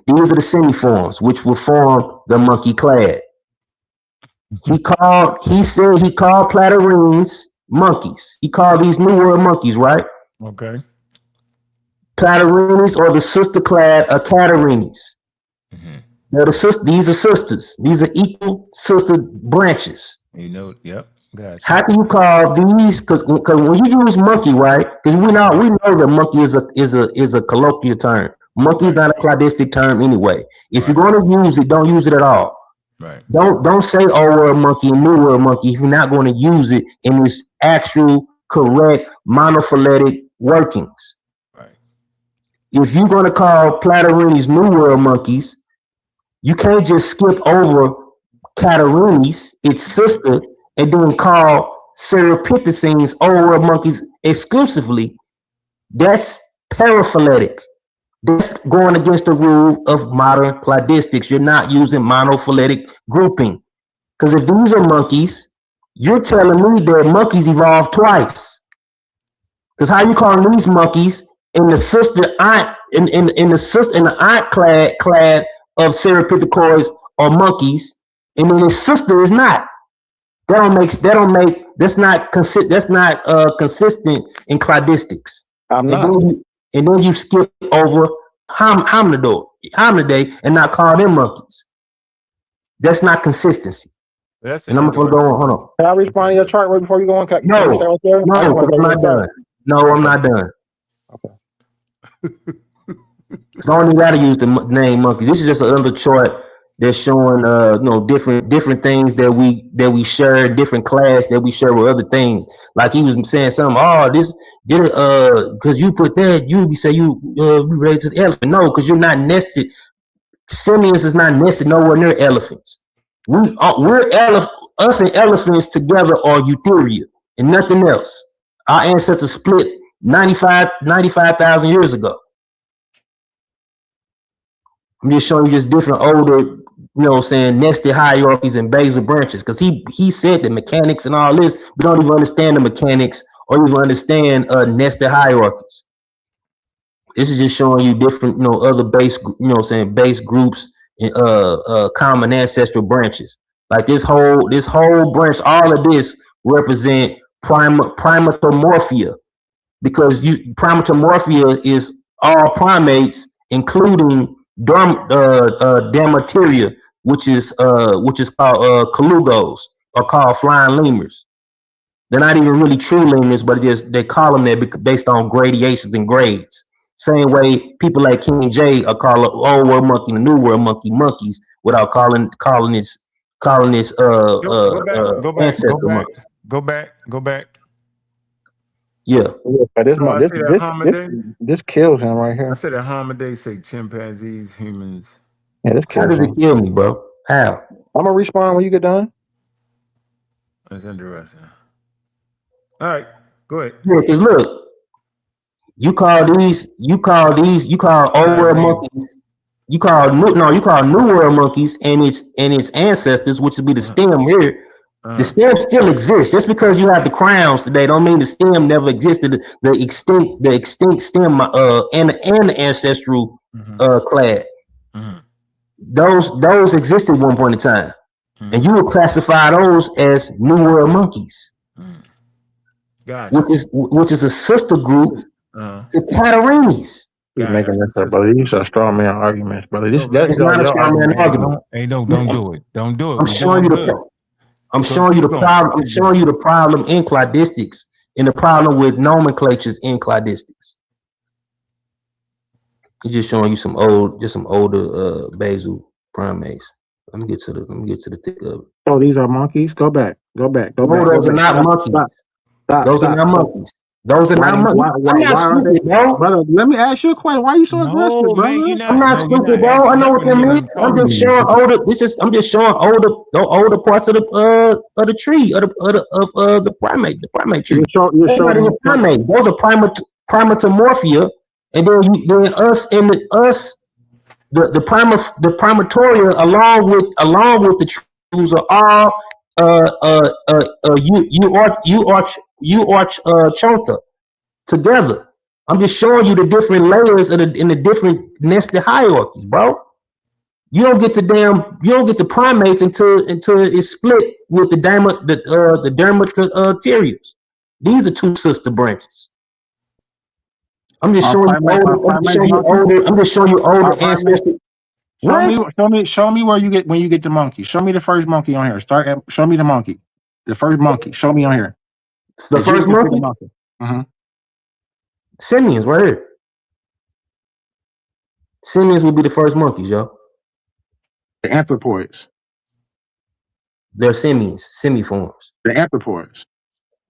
D: these are the semiforms, which will form the monkey clade. He said he called Catarrhines monkeys. He called these New World monkeys, right?
A: Okay.
D: Catarrhines or the sister clade of Catarrhines.
A: Mm-hmm.
D: Now these are sisters. These are equal sister branches.
A: Yep. Gotcha.
D: How can you call these? Because when you use monkey, right? Because we know that monkey is a colloquial term. Monkey is not a cladistic term anyway. If you're going to use it, don't use it at all.
A: Right.
D: Don't say old world monkey and new world monkey if you're not going to use it in its actual correct monophyletic workings.
A: Right.
D: If you're going to call Catarrhines new world monkeys, you can't just skip over Catarrhines, its sister, and then call Cerapithecines old world monkeys exclusively. That's paraphyletic. That's going against the rule of modern cladistics. You're not using monophyletic grouping. Because if these are monkeys, you're telling me that monkeys evolved twice. Because how you calling these monkeys in the sister aunt in the aunt clad of Cerapithicoids or monkeys, and then his sister is not. That's not consistent in cladistics.
C: I'm not.
D: And then you skip over hominidae and not call them monkeys. That's not consistency. And I'm going to go on. Hold on.
C: Can I respond to your chart right before you go on?
D: No, I'm not done. No, I'm not done.
C: Okay.
D: So I only got to use the name monkeys. This is just another chart that's showing different things that we share, different class that we share with other things. Like he was saying something. Oh, this because you put that, you be say you raised an elephant. No, because you're not nested. Simians is not nested nowhere near elephants. Us and elephants together are eutheria and nothing else. Our ancestors split 95,000 years ago. I'm just showing you just different older you know what I'm saying, nested hierarchies and basal branches. Because he said the mechanics and all this, we don't even understand the mechanics or even understand nested hierarchies. This is just showing you different, you know, other base, you know what I'm saying, base groups and common ancestral branches. Like this whole branch, all of this represent primatomorphia, because primatomorphia is all primates, including dermateria, which is called colugos, or called flying lemurs. They're not even really true lemurs, but they call them that based on gradations and grades. Same way people like King J are called old world monkey and the new world monkey monkeys, without calling this ancestor monkey.
A: Go back.
D: Yeah.
C: But
A: So I see that hominidae.
C: this kills him right
A: I
C: here.
A: said that hominidae say chimpanzees, humans.
C: Yeah, this
D: How
C: kills
D: does
C: him.
D: it kill me, bro? How?
C: I'm gonna respond when you get done.
A: That's interesting. All right, go ahead.
D: Yeah, because look, you call old world monkeys. You call new world monkeys and its ancestors, which would be the stem here. The stem still exists. Just because you have the crowns today, don't mean the stem never existed. The extinct stem and the ancestral clad. Those existed at one point in time, and you would classify those as new world monkeys,
A: gotcha.
D: which is a sister group to Catarrhines.
C: He's making this up, brother. These are straw man arguments, brother. This
D: It's not a straw man argument.
A: Hey, no, don't do it. Don't do it.
D: I'm showing you the problem. I'm showing you the problem in cladistics and the problem with nomenclatures in cladistics. It's just showing you some older basal primates. Let me get to the thick of it.
C: Oh, these are monkeys. Go back.
D: Those are not monkeys. Those are not monkeys. Those are not monkeys. I'm not stupid, bro.
C: Brother, let me ask you a question. Why are you so aggressive, brother?
D: I'm not stupid, bro. I know what that means. I'm just showing older. I'm just showing older parts of the tree of the primate tree.
C: You're showing
D: the primate. Those are primatomorphia, and then us the primatoria along with the trees are all chonta together. I'm just showing you the different layers in the different nested hierarchies, bro. You don't get to primates until it's split with the dermaterials. These are two sister branches. I'm just showing you older ancestors.
C: Show me where you get when you get the monkey. Show me the first monkey on here. Show me the monkey. The first monkey. Show me on here.
D: The first monkey? Simians right here. Simians will be the first monkeys, yo.
C: The anthropoids.
D: They're simians, semiforms.
C: The anthropoids.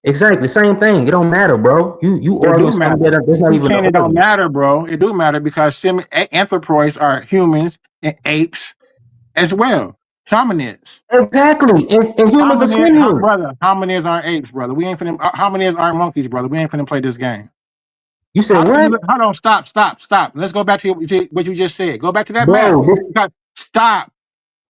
D: Exactly, same thing. It don't matter, bro. You argue something that's not even.
C: It don't matter, bro. It do matter because anthropoids are humans and apes as well. Hominids.
D: Exactly, and humans are simians.
C: Brother, hominids aren't apes, brother. We ain't finna. Hominids aren't monkeys, brother. We ain't finna play this game.
D: You said what?
C: Hold on, stop. Let's go back to what you just said. Go back to that map. Stop.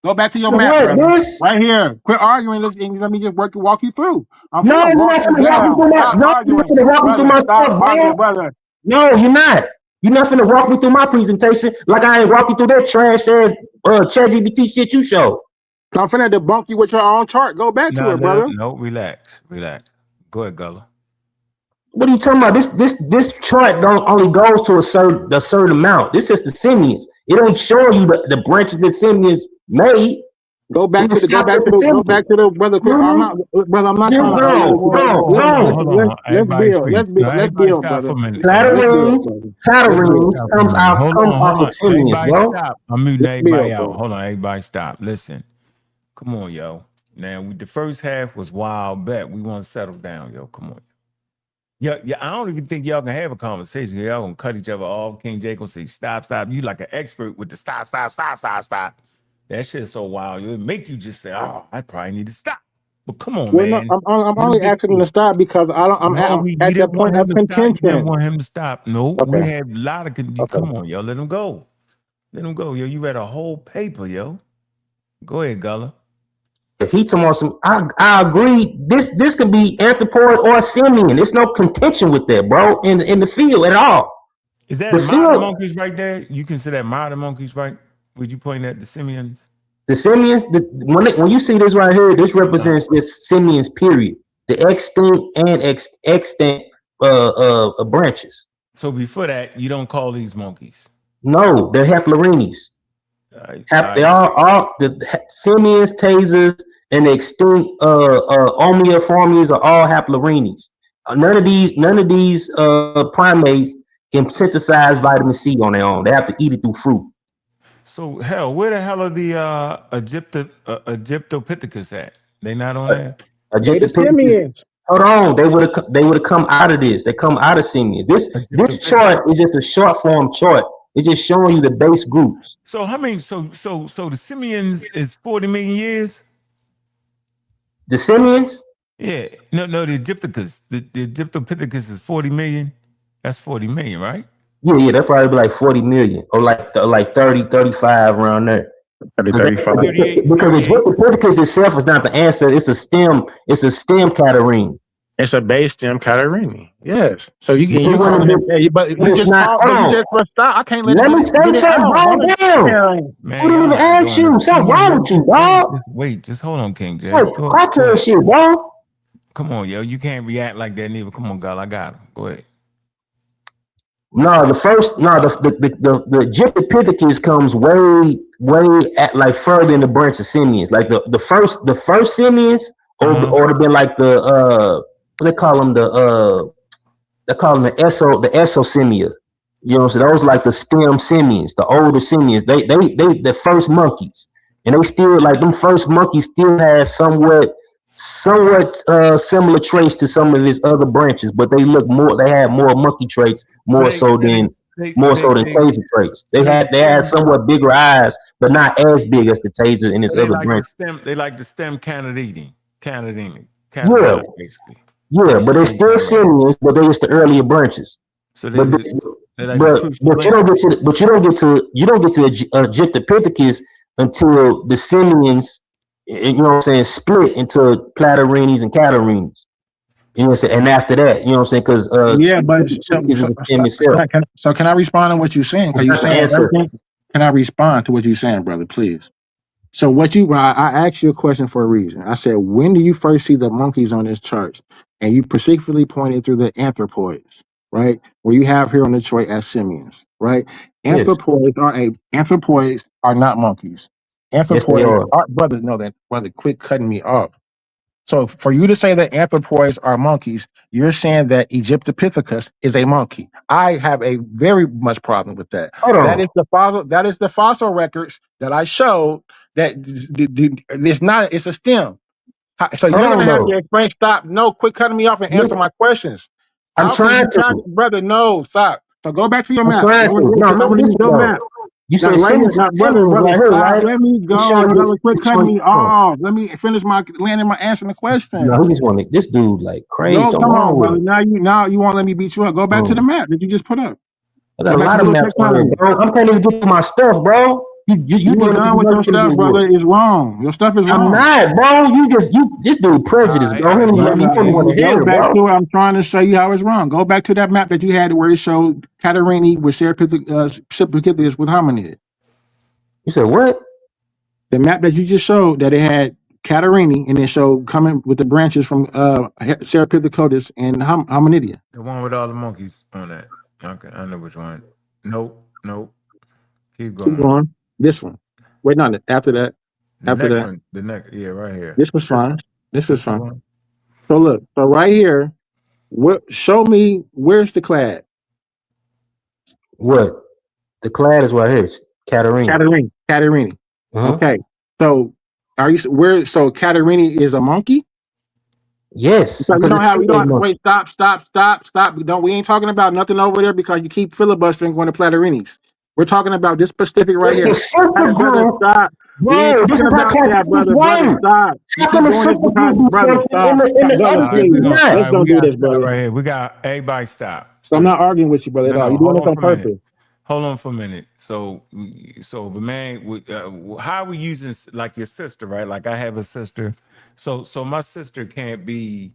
C: Go back to your map, brother. Right here. Quit arguing. Let me just walk you through.
D: You're not gonna walk me through my stuff,
C: brother.
D: No, you're not. You're not gonna walk me through my presentation like I ain't walk you through that trash ass ChatGPT shit you showed.
C: I'm finna debunk you with your own chart. Go back to it, brother.
A: No, relax. Go ahead, Gulluh.
D: What are you talking about? This chart don't only goes to a certain amount. This is the simians. It ain't showing you the branches that simians made.
C: Go back to the brother. I'm not trying to. Let's build, brother.
D: Catarrhines comes off of simians, bro.
A: Stop. I'm muting everybody out. Hold on, everybody stop. Listen. Come on, yo. Now the first half was wild bet. We want to settle down, yo. Come on. Yeah, I don't even think y'all can have a conversation. Y'all gonna cut each other off. King J gonna say, stop. You like an expert with the stop. That shit's so wild. It make you just say, oh, I probably need to stop. But come on, man.
C: No, I'm only asking him to stop because I'm at that point of contention.
A: We didn't want him to stop. No, okay. We have a lot of Come on, yo. Let him go. Yo. You read a whole paper, yo. Go ahead, Gullah.
D: He talking about some. I agree. This could be anthropoid or simian. There's no contention with that, bro. In the field at all.
A: Is that
D: The
A: modern
D: field,
A: monkeys right there? You consider that modern monkeys, right? Would you point at the simians?
D: the simians. When you see this right here, this represents this simians period. The extinct and extant branches.
A: So before that, you don't call these monkeys.
D: No, they're haplorhines. They all the simians, tasers, and the extinct omniformes are all haplorhines. None of these primates can synthesize vitamin C on their own. They have to eat it through fruit.
A: So hell, where the hell are the Egyptopithecus at? They not on there.
C: Simians.
D: Hold on, they would have come out of this. They come out of simians. This chart is just a short form chart. It's just showing you the base groups.
A: So how many? So the simians is 40 million years.
D: The simians?
A: Yeah, no, the Egypticus, the Egyptopithecus is 40 million. That's 40 million, right?
D: Yeah, that probably be like 40 million or like 30, 35 around there.
C: 35.
D: Because Egyptopithecus itself is not the answer. It's a stem Catarrhine.
C: It's a base stem Catarrhine. Yes. So you call him, but you just stop. I can't
D: let me say something wrong down.
A: Man,
D: I didn't even ask you. Something wrong with you, dog.
A: Just hold on, King J.
D: Crackhead shit, bro.
A: Come on, yo. You can't react like that neither. Come on, girl. I got him. Go ahead.
D: No, the Egyptopithecus comes way at like further in the branch of simians. Like the first simians, or have been like they call them the esosimia. You know what I'm saying? Those like the stem simians, the older simians. They the first monkeys, and they still like them first monkeys still had somewhat similar traits to some of his other branches, but they had more monkey traits, more so than taser traits. They had somewhat bigger eyes, but not as big as the taser in his other branches.
A: They like the stem Canadini, basically.
D: Yeah, but they're still simians, but they're just the earlier branches. So you don't get to Egyptopithecus until the simians, you know what I'm saying, split into Platyrrhines and Catarrhines. You know what I'm saying? And after that, you know what I'm saying? Because
C: so can I respond to what you're saying? Because you're saying everything. Can I respond to what you're saying, brother? Please. So I asked you a question for a reason. I said, when do you first see the monkeys on this chart? And you specifically pointed through the anthropoids, right? Where you have here on the chart as simians, right?
D: Yes.
C: Anthropoids are not monkeys. Anthropoids are, brother, quit cutting me off. So for you to say that anthropoids are monkeys, you're saying that Egyptopithecus is a monkey. I have a very much problem with that. That is the fossil records that I showed that it's not. It's a stem. So you're gonna have to explain. Stop. No, quit cutting me off and answer my questions.
D: I'm trying to,
C: brother. No, stop. So go back to your map.
D: Go map. You said
C: brother, right? Let me go. Brother, quit cutting me off. Let me finish my answering the question.
D: No, he just want to this dude like crazy.
C: No, come on, brother. Now you won't let me beat you up. Go back to the map that you just put up.
D: I got a lot of maps on there, bro. I can't even get to my stuff, bro. You
C: done with your stuff, brother. Is wrong. Your stuff is wrong.
D: I'm not, bro. This dude prejudiced, bro.
C: Go back to it. I'm trying to show you how it's wrong. Go back to that map that you had where it showed Catarrhine with Serpithecus with hominid.
D: You said what?
C: The map that you just showed that it had Catarrhine and it showed coming with the branches from Serpithecus and hominidia.
A: The one with all the monkeys on that. Okay, I know which one. Nope. Keep going.
C: This one. Wait, no, after that.
A: The next, yeah, right here.
C: This was fine. This is fine. So look, so right here, show me where's the clad.
D: What? The clad is right here. Catarrhine.
C: Uh-huh. Okay. So so Catarrhine is a monkey?
D: Yes.
C: So wait, stop. We ain't talking about nothing over there because you keep filibustering going to Platyrrhines. We're talking about this specific right here. Stop. We ain't talking about that, brother. Stop. Let's don't do this, brother.
A: Right here. We got everybody stop.
C: So I'm not arguing with you, brother, at all. You're doing this on purpose.
A: hold on for a minute. So the man, how are we using like your sister, right? Like I have a sister, so my sister can't be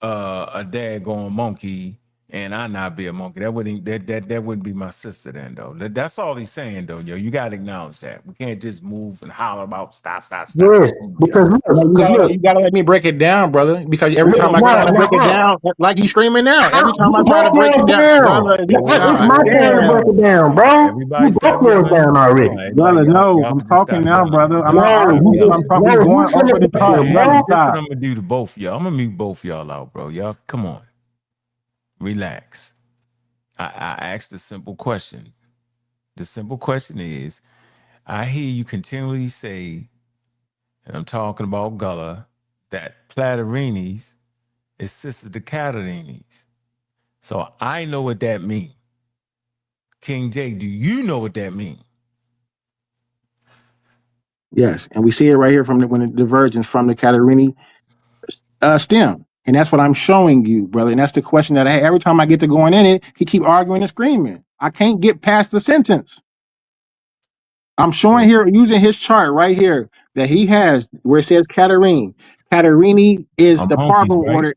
A: a daggone monkey and I not be a monkey. That wouldn't be my sister then though. That's all he's saying though, yo. You gotta acknowledge that. We can't just move and holler about stop.
D: Yes, because
C: You gotta let me break it down, brother. Because every time I try to break it down, like he's screaming now. Every time I try to break it down, brother,
D: it's my turn to break it down, bro.
A: Everybody
D: You broke yours down already.
C: Brother, no, I'm talking now, brother. I'm talking going over the top, brother.
A: That's what I'm gonna do to both of y'all. I'm gonna mute both of y'all out, bro. Y'all, come on. Relax. I asked a simple question. The simple question is, I hear you continually say, and I'm talking about Gulluh, that Catarrhines is sister to Catarrhines. So I know what that means. King J, do you know what that means?
C: Yes, and we see it right here from when it diverges from the Catarrhini stem. And that's what I'm showing you, brother. And that's the question that I have. Every time I get to going in it, he keep arguing and screaming. I can't get past the sentence. I'm showing here, using his chart right here, that he has where it says Catarrhine. Catarrhini is the
A: monkeys,
C: parvo
A: right?
C: order.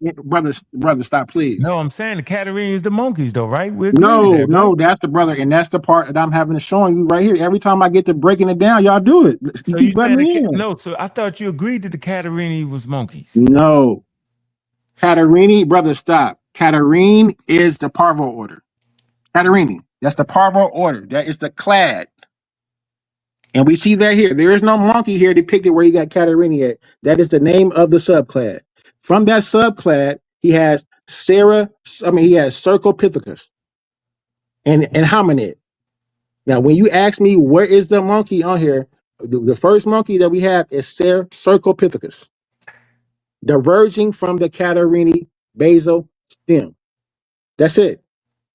C: Brother, stop, please.
A: No, I'm saying the Catarrhines is the monkeys, though, right? We agree with that,
C: No,
A: right?
C: that's the brother, and that's the part that I'm having to showing you right here. Every time I get to breaking it down, y'all do it. You
A: So
C: keep letting me in.
A: no, so I thought you agreed that the Catarrhini was monkeys.
C: No. Catarrhini, brother, stop. Catarrhine is the parvo order. Catarrhini, that's the parvo order. That is the clade. And we see that here. There is no monkey here depicted where you got Catarrhini at. That is the name of the subclad. From that subclad, he has Cercopithecus and hominid. Now, when you ask me where is the monkey on here, the first monkey that we have is Cercopithecus, diverging from the Catarrhini basal stem. That's it.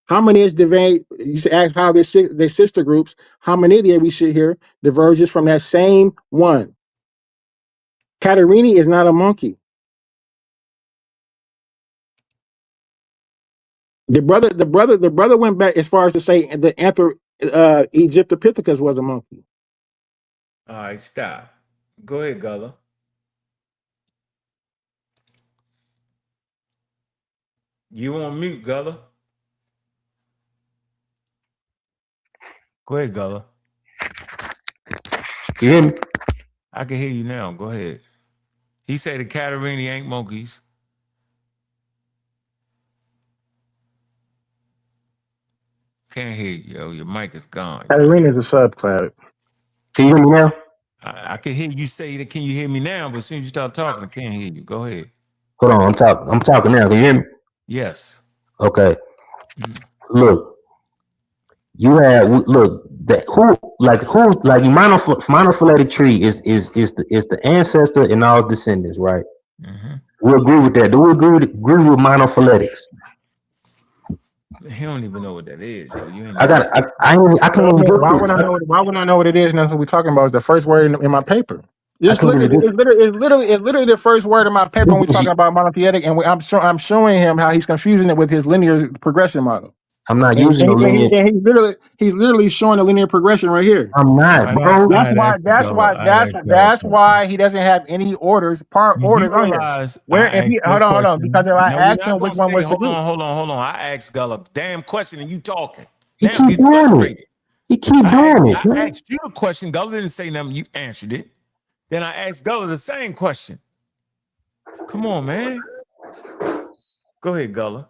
C: Hominids divide. You should ask how their sister groups. Hominidia, we see here, diverges from that same one. Catarrhini is not a monkey. The brother went back as far as to say the Egyptopithecus was a monkey.
A: All right, stop. Go ahead, Gullah. You on mute, Gullah. Go ahead, Gullah.
D: You hear me?
A: I can hear you now. Go ahead. He said the Catarrhini ain't monkeys. Can't hear you, yo. Your mic is gone.
C: Catarrhini is a subclad.
D: Can you hear me now?
A: I can hear you say that. Can you hear me now? But as soon as you start talking, I can't hear you. Go ahead.
D: Hold on, I'm talking now. Can you hear me?
A: Yes.
D: Okay. Look, you have monophyletic tree is the ancestor and all descendants, right?
A: Mm-hmm.
D: We agree with that. Do we agree with monophyletics?
A: He don't even know what that is. Yo. You ain't
D: I can't even get
C: Why would I know what it is? And that's what we're talking about. Is the first word in my paper. It's literally the first word in my paper when we're talking about monophyletic, and I'm showing him how he's confusing it with his linear progression model.
D: I'm not using the linear.
C: And he's literally showing the linear progression right here.
D: I'm not, bro.
C: That's why he doesn't have any orders, orders on here. Where if he hold on, because if I asked him which one was the group.
A: Hold on. I asked Gullah damn question and you talking.
D: He keep doing it.
A: I asked you a question. Gullah didn't say nothing. You answered it. Then I asked Gullah the same question. Come on, man. Go ahead, Gullah.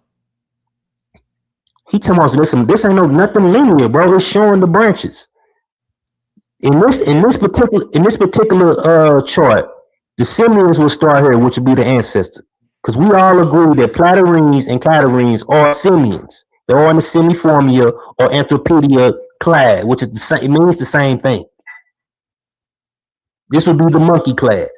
D: He telling us, listen, this ain't nothing linear, bro. It's showing the branches. In this particular chart, the simians will start here, which would be the ancestor. Because we all agree that Catarrhines and Catarrhines are simians. They're all in the semiformia or Anthropedia clade, which is the same, it means the same thing. This would be the monkey clade.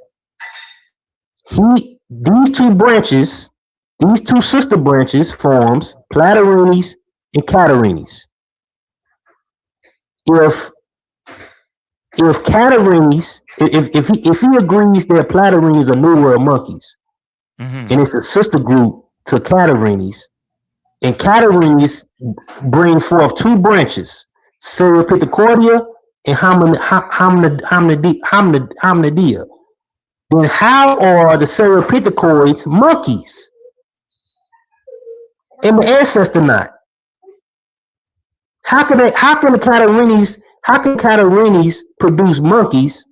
D: These two sister branches forms Catarrhines and Catarrhines. If Catarrhines, if he agrees that Catarrhines are New World monkeys, and it's the sister group to Catarrhines, and Catarrhines bring forth two branches. Cerepithecordia, and Hominidia. Then how are the Cerepithecoids monkeys and the ancestor not? How can Catarrhines produce monkeys?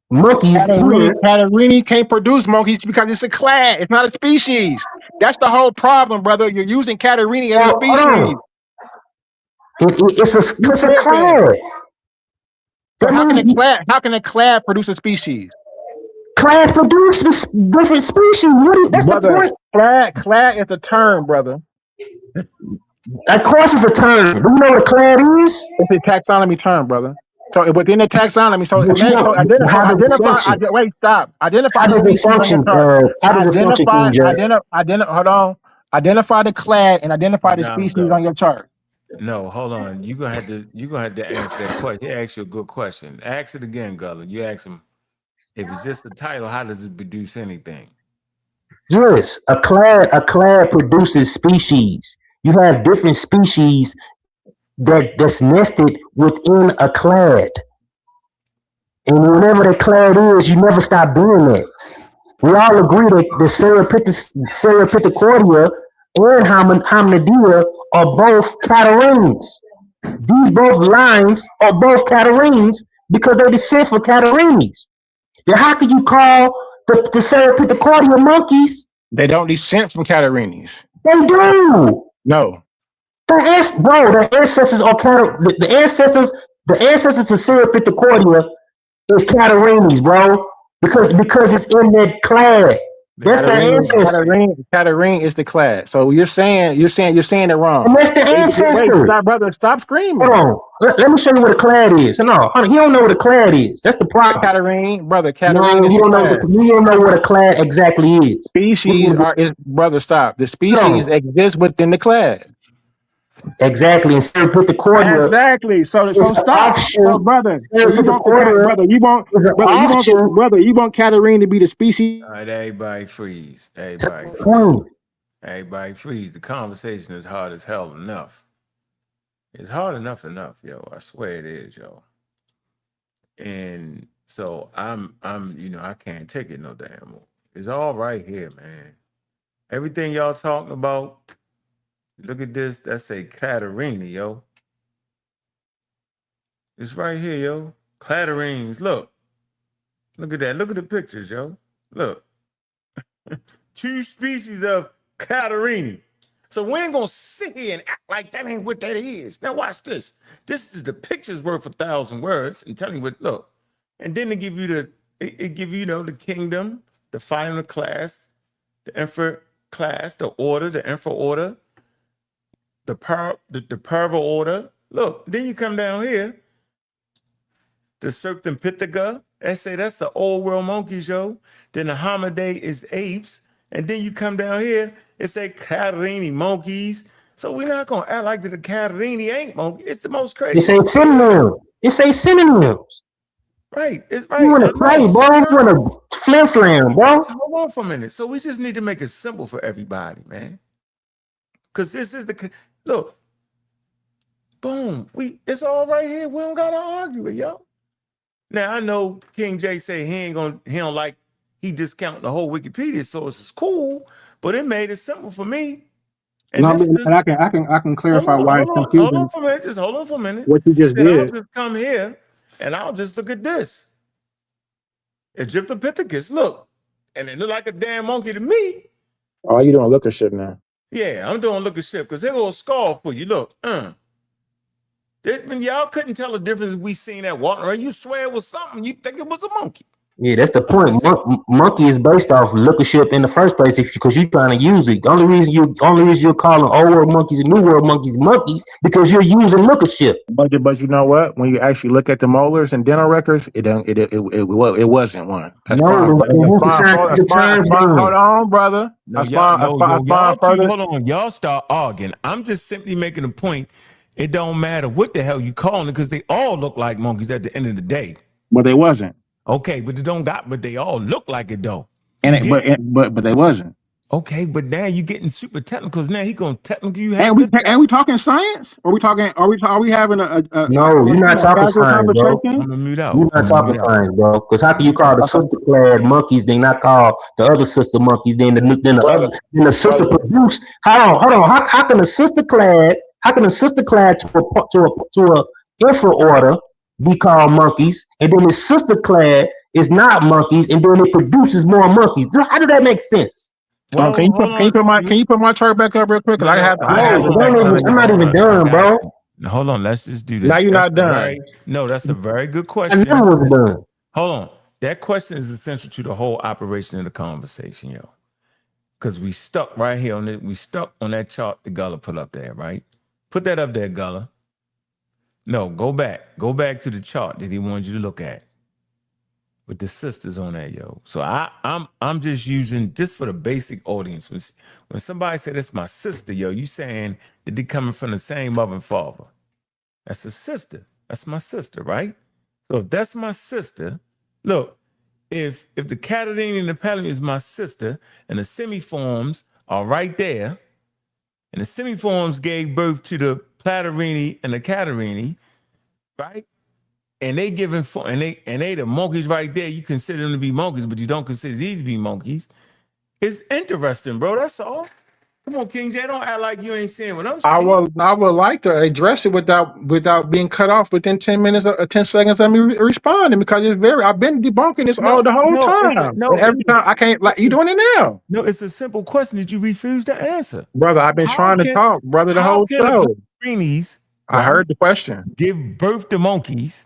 D: Monkeys here.
C: Catarrhini can't produce monkeys because it's a class. It's not a species. That's the whole problem, brother. You're using Catarrhini as a species.
D: It's a clad.
C: So how can a clad produce a species?
D: Clad produce different species. That's
C: brother,
D: the point.
C: Clad is a term, brother.
D: Of course, it's a term. Do you know what a clad is?
C: It's a taxonomy term, brother. So within the taxonomy, identify the species. Identify the clad and identify the species on your chart.
A: No, hold on. You're gonna have to answer that question. He asked you a good question. Ask it again, Gulluh. You ask him if it's just a title, how does it produce anything?
D: Yes, a clad produces species. You have different species that's nested within a clad. And whenever the clad is, you never stop doing that. We all agree that the Cerepithecordia and Hominidia are both Catarrhines. These both lines are both Catarrhines because they descend from Catarrhines. Then how can you call the Cerepithecordia monkeys?
C: They don't descend from Catarrhines.
D: They do.
C: No.
D: The ancestors are the ancestors to Cerepithecordia is Catarrhines, bro. Because it's in that clad. That's the ancestor.
C: Catarrhine is the clad. So you're saying it wrong.
D: And that's the ancestor.
C: Wait, brother, stop screaming.
D: Hold on. Let me show you what a clad is. No, he don't know what a clad is. That's the problem.
C: Catarrhine, brother.
D: No, you don't know what a clad exactly is.
C: Species brother, stop. The species exists within the clad.
D: Exactly. Instead of put the cordia.
C: Exactly. So stop. So, brother. So you want Catarrhine to be the species.
A: All right, everybody freeze. Everybody freeze. The conversation is hard as hell enough. It's hard enough, yo. I swear it is, yo. And so I'm I can't take it no damn more. It's all right here, man. Everything y'all talking about. Look at this. That's a Catarrhine, yo. It's right here, yo. Catarrhines. Look at that. Look at the pictures, yo. Look. 2 species of Catarrhine. So we ain't gonna sit here and act like that ain't what that is. Now watch this. This is the picture's worth 1,000 words and tell you what. Look, and then they give you the kingdom, the final class, the emperor class, the order, the emperor order. The Parva order. Look, then you come down here. The Serpentipithecus. That's the old world monkeys, yo. Then the Hominidae is apes. And then you come down here, it say Catarrhine monkeys. So we're not gonna act like the Catarrhine ain't monkey. It's the most crazy.
D: It's a synonym. It's a synonyms.
A: Right. It's right.
D: You wanna play, bro. You wanna flim, bro.
A: Hold on for a minute. So we just need to make it simple for everybody, man. Because this is look, boom, it's all right here. We don't gotta argue it, yo. Now I know King J say he discounting the whole Wikipedia source. It's cool, but it made it simple for me. And
C: I can clarify why it's confusing.
A: Hold on for a minute.
C: What you just did.
A: I'll just come here and I'll just look at this. Egyptopithecus, look, and it look like a damn monkey to me.
C: Oh, you doing look at shit now?
A: Yeah, I'm doing look at shit because they're gonna scarf for you. Look, y'all couldn't tell the difference we seen that water. You swear it was something, you think it was a monkey.
D: Yeah, that's the point. Monkey is based off lookership in the first place because you're trying to use it. The only reason you're calling old world monkeys and new world monkeys because you're using lookership.
C: But you know what? When you actually look at the molars and dental records, it wasn't one. Hold on, brother.
A: Hold on. Y'all start arguing. I'm just simply making a point. It don't matter what the hell you calling it because they all look like monkeys at the end of the day.
C: But they wasn't.
A: Okay, but they all look like it though.
C: But they wasn't.
A: Okay, but now you're getting super technical. Now he gonna technically you have
C: And
A: to.
C: we talking science? Are we talking? Are we having a
D: No, you're not talking
C: casual
D: science, bro.
C: conversation?
A: I'm gonna mute out.
D: You're
A: I'm
D: not
A: gonna
D: talking
A: mute out.
D: science, bro. Because how can you call the
C: Okay.
D: sister clad monkeys, then not call the other sister monkeys, then the sister produce? Hold on. How can a sister clad to a infra order be called monkeys, and then the sister clad is not monkeys, and then it produces more monkeys? How did that make sense?
A: Well,
C: Can you put my chart back up real quick? Because I have some
D: I'm not even done, bro.
A: Hold on, let's just do this.
C: Now you're not done.
A: That's a very good
D: I
A: question.
D: never was done.
A: Hold on. That question is essential to the whole operation of the conversation, yo. Because we stuck right here on it. We stuck on that chart that Gullah put up there, right? Put that up there, Gullah. No, go back. Go back to the chart that he wanted you to look at. With the sisters on that, yo. So I'm just using this for the basic audience. When somebody say that's my sister, yo, you saying that they coming from the same mother and father. That's a sister. That's my sister, right? So if that's my sister, look, if the Catarrhine and the Palomine is my sister, and the semiforms are right there, and the semiforms gave birth to the Platyrrhini and the Catarrhine, right? And they giving and they the monkeys right there. You consider them to be monkeys, but you don't consider these to be monkeys. It's interesting, bro. That's all. Come on, King J. Don't act like you ain't seeing what I'm saying.
C: I would like to address it without being cut off within 10 minutes or 10 seconds of me responding, because I've been debunking this the whole time. And every time I can't, like, you doing it now.
A: No, it's a simple question that you refuse to answer.
C: Brother, I've been trying to talk, brother, the whole show. I heard the question.
A: Give birth to monkeys,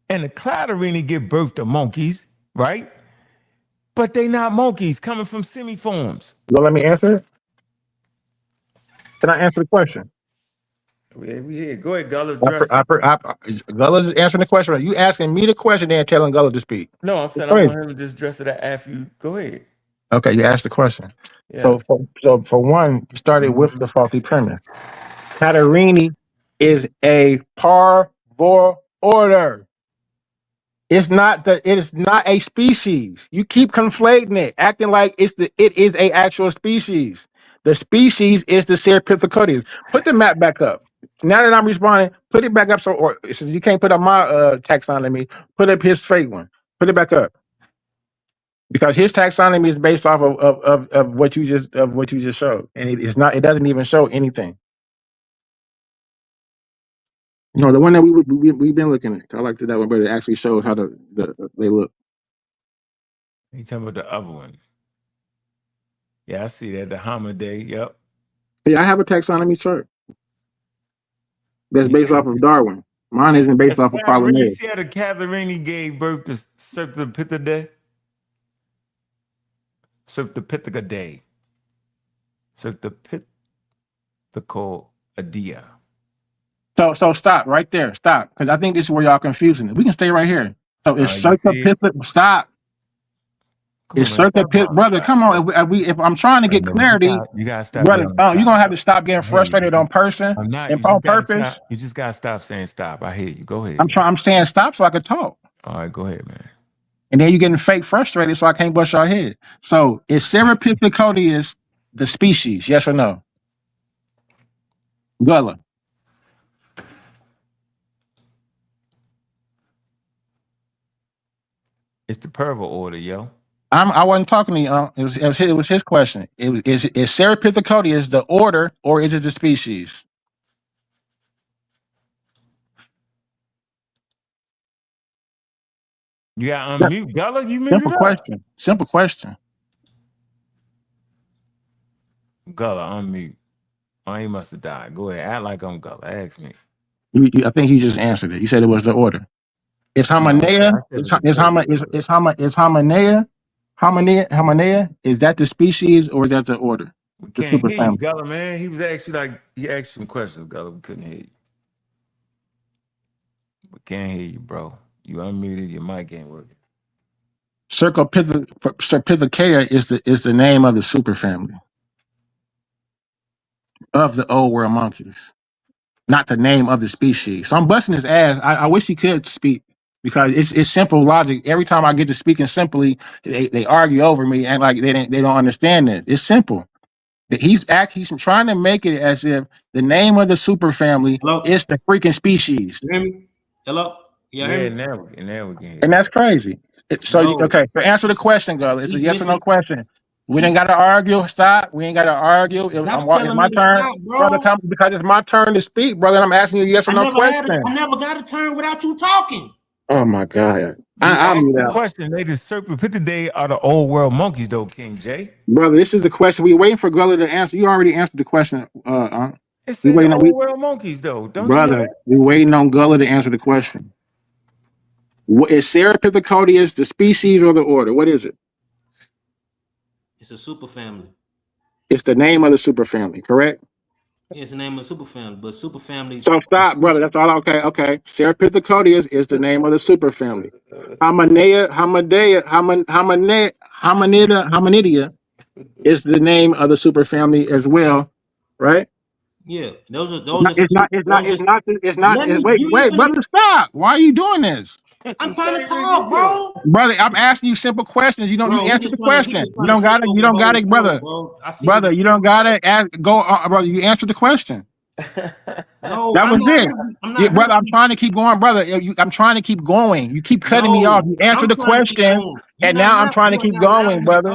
A: and the Catarrhine give birth to monkeys, right? But they not monkeys coming from semiforms.
C: Well, let me answer it. Can I answer the question?
A: Yeah, go ahead, Gullah.
C: Gullah is answering the question. You asking me the question, then telling Gullah to speak.
A: No, I'm saying I want him to just address it after you. Go ahead. Okay,
C: you asked the question.
A: Yes.
C: So for one, you started with the faulty premise. Catarrhine is a parvor order. It is not a species. You keep conflating it, acting like it is a actual species. The species is the Cerapithecodius. Put the map back up. Now that I'm responding, put it back up. So you can't put up my taxonomy. Put up his fake one. Put it back up, because his taxonomy is based off of what you just showed, and it's not. It doesn't even show anything. No, the one that we've been looking at. I like that one, but it actually shows how they look.
A: You talking about the other one? Yeah, I see that. The Hominidae. Yep.
C: Yeah, I have a taxonomy chart that's based off of Darwin. Mine isn't based off of Polymath.
A: You see how the Catarrhine gave birth to Cercopithecidae? Cercopithecidae. Cercopithecidae. So stop right there. Stop, because I think this is where y'all confusing it. We can stay right here. So it's Cercopithecidae. Stop. It's Cercopithecidae, brother. Come on. If I'm trying to get clarity, you gotta stop, brother. You're gonna have to stop getting frustrated on person.
C: I'm not.
A: On purpose. You just gotta stop saying stop. I hear you. Go ahead.
C: I'm saying stop so I can talk.
A: All right, go ahead, man.
C: And then you're getting fake frustrated, so I can't bust your head. So is Cerapithecodius the species? Yes or no? Gullah. It's the pervert order, yo. I wasn't talking to you. It was his question. Is Cerapithecodius the order, or is it the species? You got unmute, Gullah. You muted up. Simple question. Gullah, unmute. Oh, he must have died. Go ahead. Act like I'm Gullah. Ask me. I think he just answered it. You said it was the order. It's Hominea. It's Hominea. Hominea. Is that the species, or is that the order? We can't hear you, Gullah, man. He asked some questions, Gullah. We couldn't hear you. We can't hear you, bro. You unmuted. Your mic ain't working. Cercopithecea is the name of the superfamily of the old world monkeys, not the name of the species. So I'm busting his ass. I wish he could speak. because it's simple logic. Every time I get to speaking simply, they argue over me and like they don't understand it. It's simple. He's trying to make it as if the name of the super family is the freaking species.
D: You hear me? Hello?
A: Yeah, now we can hear.
C: And that's crazy. So
D: No.
C: okay, to answer the question, Gulluh, it's a
D: He's
C: yes or no
D: missing-
C: question. We ain't got to argue. Stop. We ain't got to argue. It's my turn,
D: stop, bro.
C: brother. Because it's my turn to speak, brother. And I'm asking you a yes or no question.
D: I never got a turn without you talking.
C: Oh my God!
A: I'm the question. They just put the day are the old world monkeys, though, King J.
C: Brother, this is the question. We waiting for Gulluh to answer. You already answered the question.
A: It's the old world monkeys, though. Don't you know that?
C: We waiting on Gulluh to answer the question. Is Serapithecodius the species or the order? What is it?
D: It's a super family.
C: It's the name of the superfamily, correct?
D: Yeah, it's the name of the super family, but super families.
C: So stop, brother. That's all. Okay. Serapithecodius is the name of the superfamily. Hominidia is the name of the superfamily as well, right?
D: Yeah, those are.
C: It's not. Wait, brother, stop. Why are you doing this?
D: I'm trying to talk, bro.
C: Brother, I'm asking you simple questions. You answer the question. You don't got it, brother. Brother, you don't got it. Brother, you answer the question.
D: No,
C: that was it. Brother, I'm trying to keep going, brother. I'm trying to keep going. You keep cutting me off. You answer the question, and now I'm trying to keep going, brother.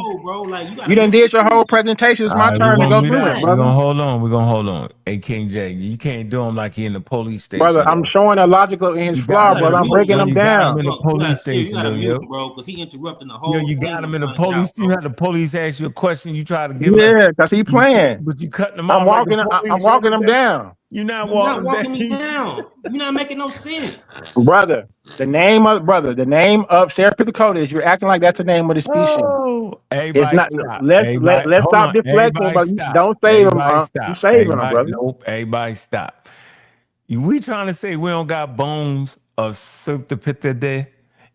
C: You done did your whole presentation. It's my turn to go through it, brother.
A: We're gonna hold on. Hey, King J, you can't do him like he in the police station.
C: Brother, I'm showing a logical in his flaw, brother. I'm breaking him down.
A: In the police station,
D: bro, because he interrupting the whole.
A: You got him in the police. You had the police ask you a question. You try to give
C: him. Because he playing.
A: But you cutting him off.
C: I'm walking him down.
A: You're not walking
D: me down. You're not making no sense,
C: brother. The name of Serapithecodius. You're acting like that's the name of the species.
A: Oh,
C: it's not.
A: Stop.
C: Let's stop deflecting, but don't save him. You saving him, brother.
A: Nope. Everybody stop. We trying to say we don't got bones of Serapithecodius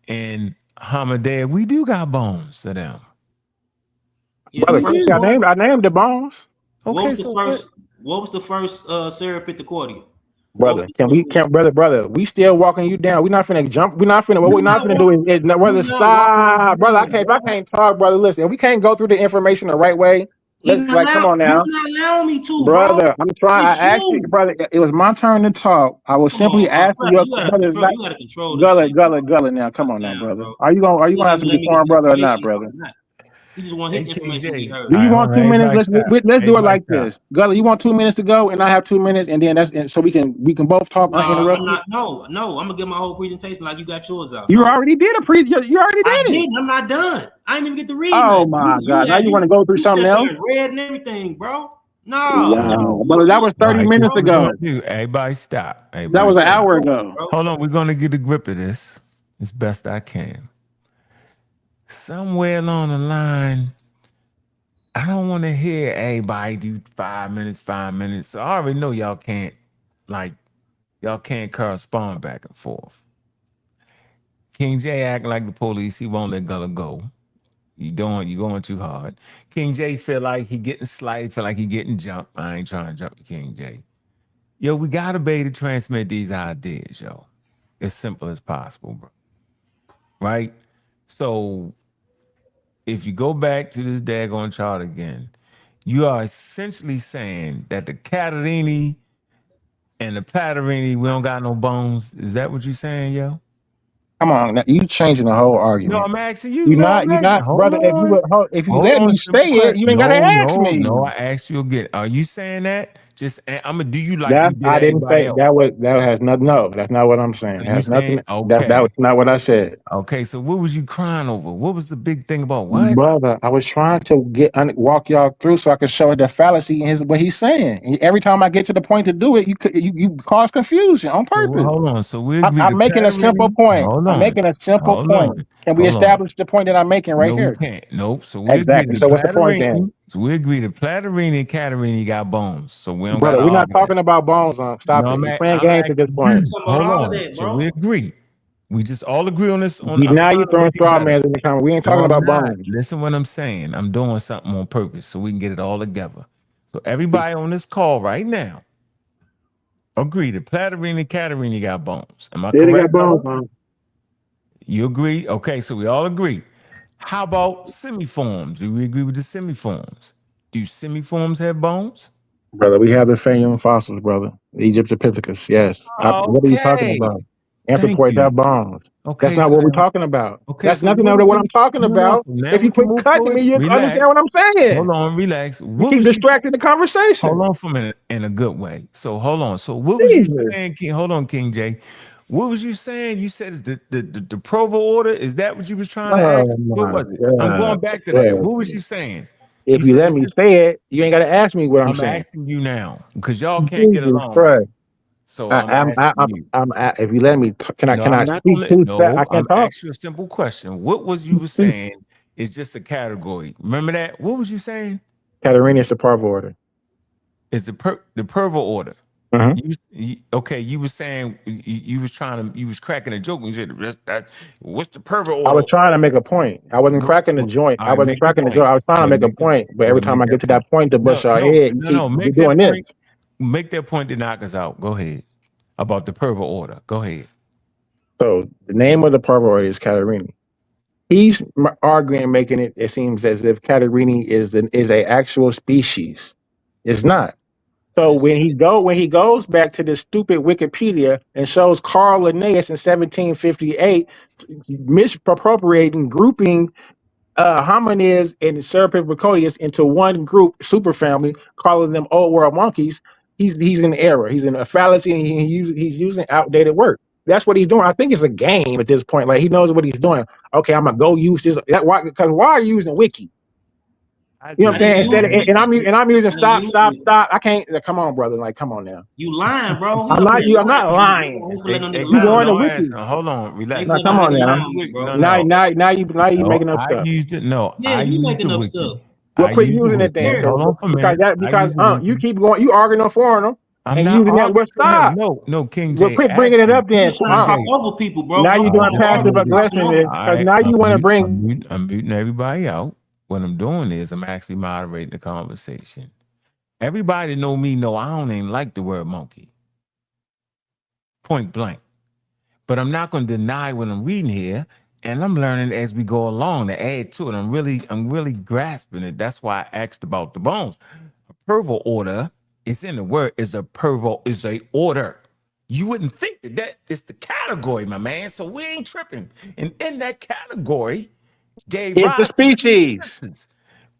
A: and Hominidae. We do got bones of them.
C: Yeah, brother, I named the bones.
A: Okay,
D: what was the first Serapithecodius?
C: Brother, brother, we still walking you down. We're not finna jump. What we're not finna do is brother, stop. Brother, I can't talk, brother. Listen, we can't go through the information the right way. Come on now.
D: You're not allowing me to,
C: brother. I'm trying. I asked you, brother. It was my turn to talk. I was simply asking you.
D: You gotta control
C: Gulluh. Now, come on now, brother. Are you gonna have some decorum, brother, or not, brother?
D: He just want his information to be heard.
C: Do you want 2 minutes? Let's do it like this. Gulluh, you want 2 minutes to go, and I have 2 minutes, and then so we can both talk uninterrupted.
D: No, I'm gonna get my whole presentation like you got yours out.
C: You already did a You already did it.
D: I'm not done. I didn't even get to read.
C: Oh my God! Now you want to go through something else?
D: Read and everything, bro. No,
C: brother, that was 30 minutes ago.
A: Everybody stop.
C: That was an hour ago.
A: Hold on, we're gonna get a grip of this as best I can. Somewhere along the line, I don't want to hear everybody do 5 minutes. So I already know y'all can't correspond back and forth. King J acting like the police. He won't let Gulluh go. You're going too hard. King J feel like he getting slighted, feel like he getting jumped. I ain't trying to jump you, King J. Yo, we gotta be able to transmit these ideas, yo. As simple as possible, bro. Right? So if you go back to this daggone chart again, you are essentially saying that the Catarrhines and the Paterini, we don't got no bones. Is that what you're saying, yo?
C: Come on, now, you changing the whole argument.
A: No, I'm asking you.
C: You're not, brother. If you let me say it, you ain't gotta ask me.
A: No, I asked you again. Are you saying that? I'm gonna do you like
C: that,
A: you did
C: I didn't say
A: else.
C: that has nothing. No, that's not what I'm saying. It has nothing.
A: Okay.
C: That was not what I said.
A: Okay, so what was you crying over? What was the big thing about what?
C: Brother, I was trying to walk y'all through so I could show the fallacy in what he's saying. And every time I get to the point to do it, you cause confusion on purpose.
A: So, hold on. So
C: I'm making a simple point. I'm making a simple point. Can we establish the point that I'm making right here?
A: We can't. Nope. So
C: exactly. So what's the point then?
A: So we agree that Paterini and Catarrhines got bones. So we don't.
C: Brother, we're not talking about bones. Stop it. You're playing games at this point.
A: Hold on. So we agree. We just all agree on this.
C: Now you're throwing straw man in the comment. We ain't talking about bones.
A: Listen what I'm saying. I'm doing something on purpose so we can get it all together. So everybody on this call right now agree that Paterini and Catarrhines got bones. Am I correct?
C: They got bones, man.
A: You agree? Okay, so we all agree. How about semiforms? Do we agree with the semiforms? Do semiforms have bones?
C: Brother, we have the Fayum fossils, brother. Egyptopithecus, yes. What are you talking
A: Okay.
C: about?
A: Thank
C: Anthropoids
A: you.
C: have bones. That's
A: Okay,
C: not
A: so
C: what we're
A: now,
C: talking about.
A: okay,
C: That's
A: so
C: nothing
A: what
C: of
A: was
C: what
A: you?
C: I'm talking
A: No.
C: about.
A: So now
C: If
A: we
C: you
A: can
C: quit
A: move
C: cutting
A: forward.
C: me, you
A: Relax.
C: understand what I'm saying.
A: Hold on, relax.
C: You
A: What
C: keep
A: was you?
C: distracting the conversation.
A: Hold on for a minute in a good way. So hold on. So what was you
C: Jesus.
A: saying, King? Hold on, King J. What was you saying? You said it's the Provo order. Is that what you was trying to ask?
C: Oh
A: What
C: my
A: was it? I'm
C: God.
A: going back to that.
C: Bro.
A: What was you saying?
C: If
A: You
C: you
A: said
C: let
A: it's
C: me
A: just,
C: say it, you ain't got to ask me what I'm
A: I'm
C: saying.
A: asking you now because y'all can't get
C: Jesus
A: along right.
C: Christ.
A: So I'm asking you.
C: If you let me,
A: No,
C: can I
A: I'm not
C: speak
A: gonna let
C: too fast? I
A: no,
C: can't
A: I'm
C: talk.
A: asking you a simple question. What was you was saying is just a category. Remember that? What was you saying?
C: Catarrhines is a parvo order.
A: Is the Pervo order.
C: Mhm.
A: Okay, you were saying you was trying to you was cracking a joke when you said what's the Pervo
C: I was
A: order?
C: trying to make a point. I wasn't cracking the joint.
A: All
C: I
A: right,
C: wasn't
A: make the
C: cracking the joke.
A: point.
C: I was trying to
A: Well,
C: make a
A: make the
C: point. But every
A: well,
C: time
A: make
C: I get
A: that
C: to that
A: point.
C: point to
A: No,
C: bust our
A: no,
C: head,
A: no, no.
C: you're
A: Make
C: doing
A: that
C: this.
A: point. Make that point to knock us out. Go ahead. About the Pervo order. Go ahead.
C: So the name of the parvo order is Catarrhini. He's arguing, making it. It seems as if Catarrhini is a actual species. It's not.
E: I
C: So
E: didn't say that.
C: when he goes back to this stupid Wikipedia and shows Carl Linnaeus in 1758 misappropriating, grouping hominids and Ceratophracodius into one group superfamily, calling them old world monkeys, he's in error. He's in a fallacy, and he's using outdated work. That's what he's doing. I think it's a game at this point. Like he knows what he's doing. Okay, I'm gonna go use this. Because why are you using wiki?
A: I
C: You know what
E: I
C: I'm
A: just
E: didn't
C: saying?
E: use wiki.
C: And I'm using
E: I didn't
C: stop,
E: use
C: stop,
E: wiki.
C: stop. I can't. Come on, brother. Like, come on now.
E: You lying, bro. He
C: I'm
E: up
C: not
E: here
C: you. I'm
E: lying
C: not
E: on me, bro. I
C: lying.
E: ain't finna let no nigga
C: You
E: lie on
C: going to
E: me.
A: don't answer.
C: wiki?
A: Hold on,
E: I ain't
A: relax.
C: No,
E: finna let
C: come
E: no
C: on
E: nigga
C: now.
E: lie
A: Use the
E: on me,
A: wiki.
E: bro.
C: Now you
A: No,
C: making up
A: I
C: stuff.
A: used it. No,
E: Yeah,
A: I
E: you
A: used the
E: making up
A: wiki.
E: stuff.
C: Well,
A: I
C: quit
A: used the
C: using it
A: wiki.
C: then,
E: Here,
A: Hold on for a minute. I
C: because
A: used the
C: you
A: wiki.
C: keep going, you arguing on foreigner
A: I'm
C: and
A: not
C: using that. Well,
A: arguing for him.
C: stop.
A: No, King
C: Well,
A: J
C: quit bringing
A: asked
C: it
A: me.
C: up
E: you
C: then.
E: just trying to
A: King
E: talk
A: J.
E: over people, bro.
C: Now
E: Your
C: you're
A: All
C: doing
E: fault
A: right,
E: to argue
C: passive
E: with talking over
C: aggressiveness
E: me.
A: all
C: because
A: right.
C: now you want to bring.
A: I'm muting everybody out. What I'm doing is I'm actually moderating the conversation. Everybody know me. Know I don't even like the word monkey. Point blank. But I'm not going to deny what I'm reading here, and I'm learning as we go along to add to it. I'm really grasping it. That's why I asked about the bones. A pervo order, it's in the word, is a pervo, is a order. You wouldn't think that is the category, my man. So we ain't tripping. And in that category, gave
C: It's a
A: rise to two
C: species.
A: senses,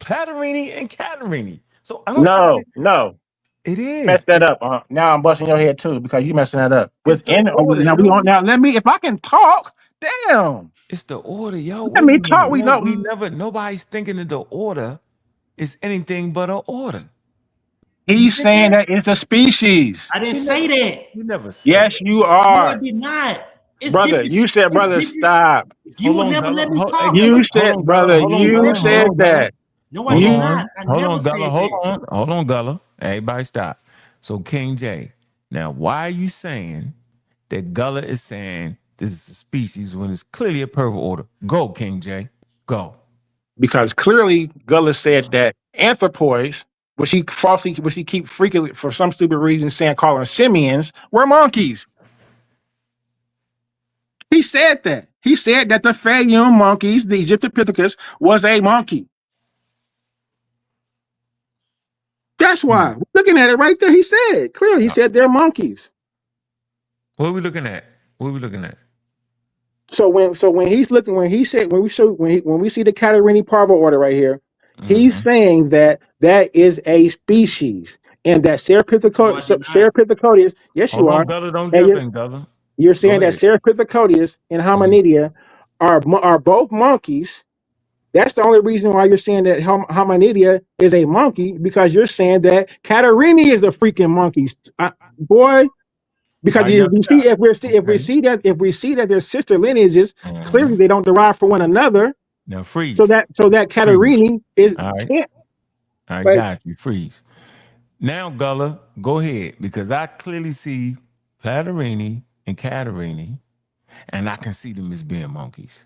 A: Platterini and Catarrhini. So I don't see
C: No,
A: that
C: no,
A: it
C: mess
A: is.
C: that up. Now I'm busting your head too because you messing that up.
A: It's the
C: Within
A: order,
C: now we on
A: yo.
C: now. Let me if I can talk. Damn.
A: It's the order, yo.
C: Let
A: Wait a
C: me
A: minute.
C: talk. We
A: No,
C: know.
A: we never, nobody's thinking that the order is anything but an order. You
C: He's
A: think
C: saying
A: that?
C: that it's a species.
E: I didn't
A: We
E: say
A: never,
E: that.
A: we never said
C: Yes,
A: that.
C: you
E: No, I
C: are,
E: did not. It's
C: brother.
E: different.
C: You said,
E: It's
C: brother,
E: different.
C: stop.
E: You
A: Hold
E: would
A: on,
E: never
A: Gullah.
E: let me
A: Hey,
E: talk,
A: Gullah.
C: You
E: nigga.
A: Hold
C: said,
A: on, Gullah.
C: brother.
A: Hold on,
E: It's
C: You
A: Gullah. Hold
C: said
E: different.
A: on, Gullah.
C: that.
E: No, I
A: Hold
E: did
C: You
E: not.
A: on.
E: I
A: Hold
E: never
A: on, Gullah.
E: said
A: Hold
E: that.
A: on. Hold on, Gullah. Everybody stop. So, King J, now why are you saying that Gullah is saying this is a species when it's clearly a pervert order? Go, King J. Go.
C: because clearly Gullah said that anthropoids, which he keep freaking for some stupid reason saying calling simians, were monkeys. He said that. He said that the Fayum monkeys, the Egyptopithecus, was a monkey. That's why. Looking at it right there, he said clearly. He said they're monkeys.
A: What are we looking at? What are we looking at?
C: So when he's looking when he said when we see the Catarrhini parvo order right here, he's
A: Mm-hmm.
C: saying that that is a species and that
E: No, I did not.
C: Cerapithecodius, yes you
A: Hold
C: are,
A: on, Gullah. Don't
C: and
A: jump in, Gullah.
C: you're
A: Go
C: saying that
A: ahead.
C: Cerapithecodius and
A: Mhm.
C: Hominidia are both monkeys. That's the only reason why you're saying that Hominidia is a monkey because you're saying that Catarrhini is a freaking monkey, boy. Because
A: All right, now, okay.
C: if we see that their sister lineages clearly
A: Mhm.
C: they don't derive from one another,
A: Now freeze.
C: so that
A: Freeze.
C: Catarrhini is
A: All right.
C: can't.
A: I
C: But
A: got you. Freeze. Now, Gullah, go ahead because I clearly see Platterini and Catarrini, and I can see them as being monkeys.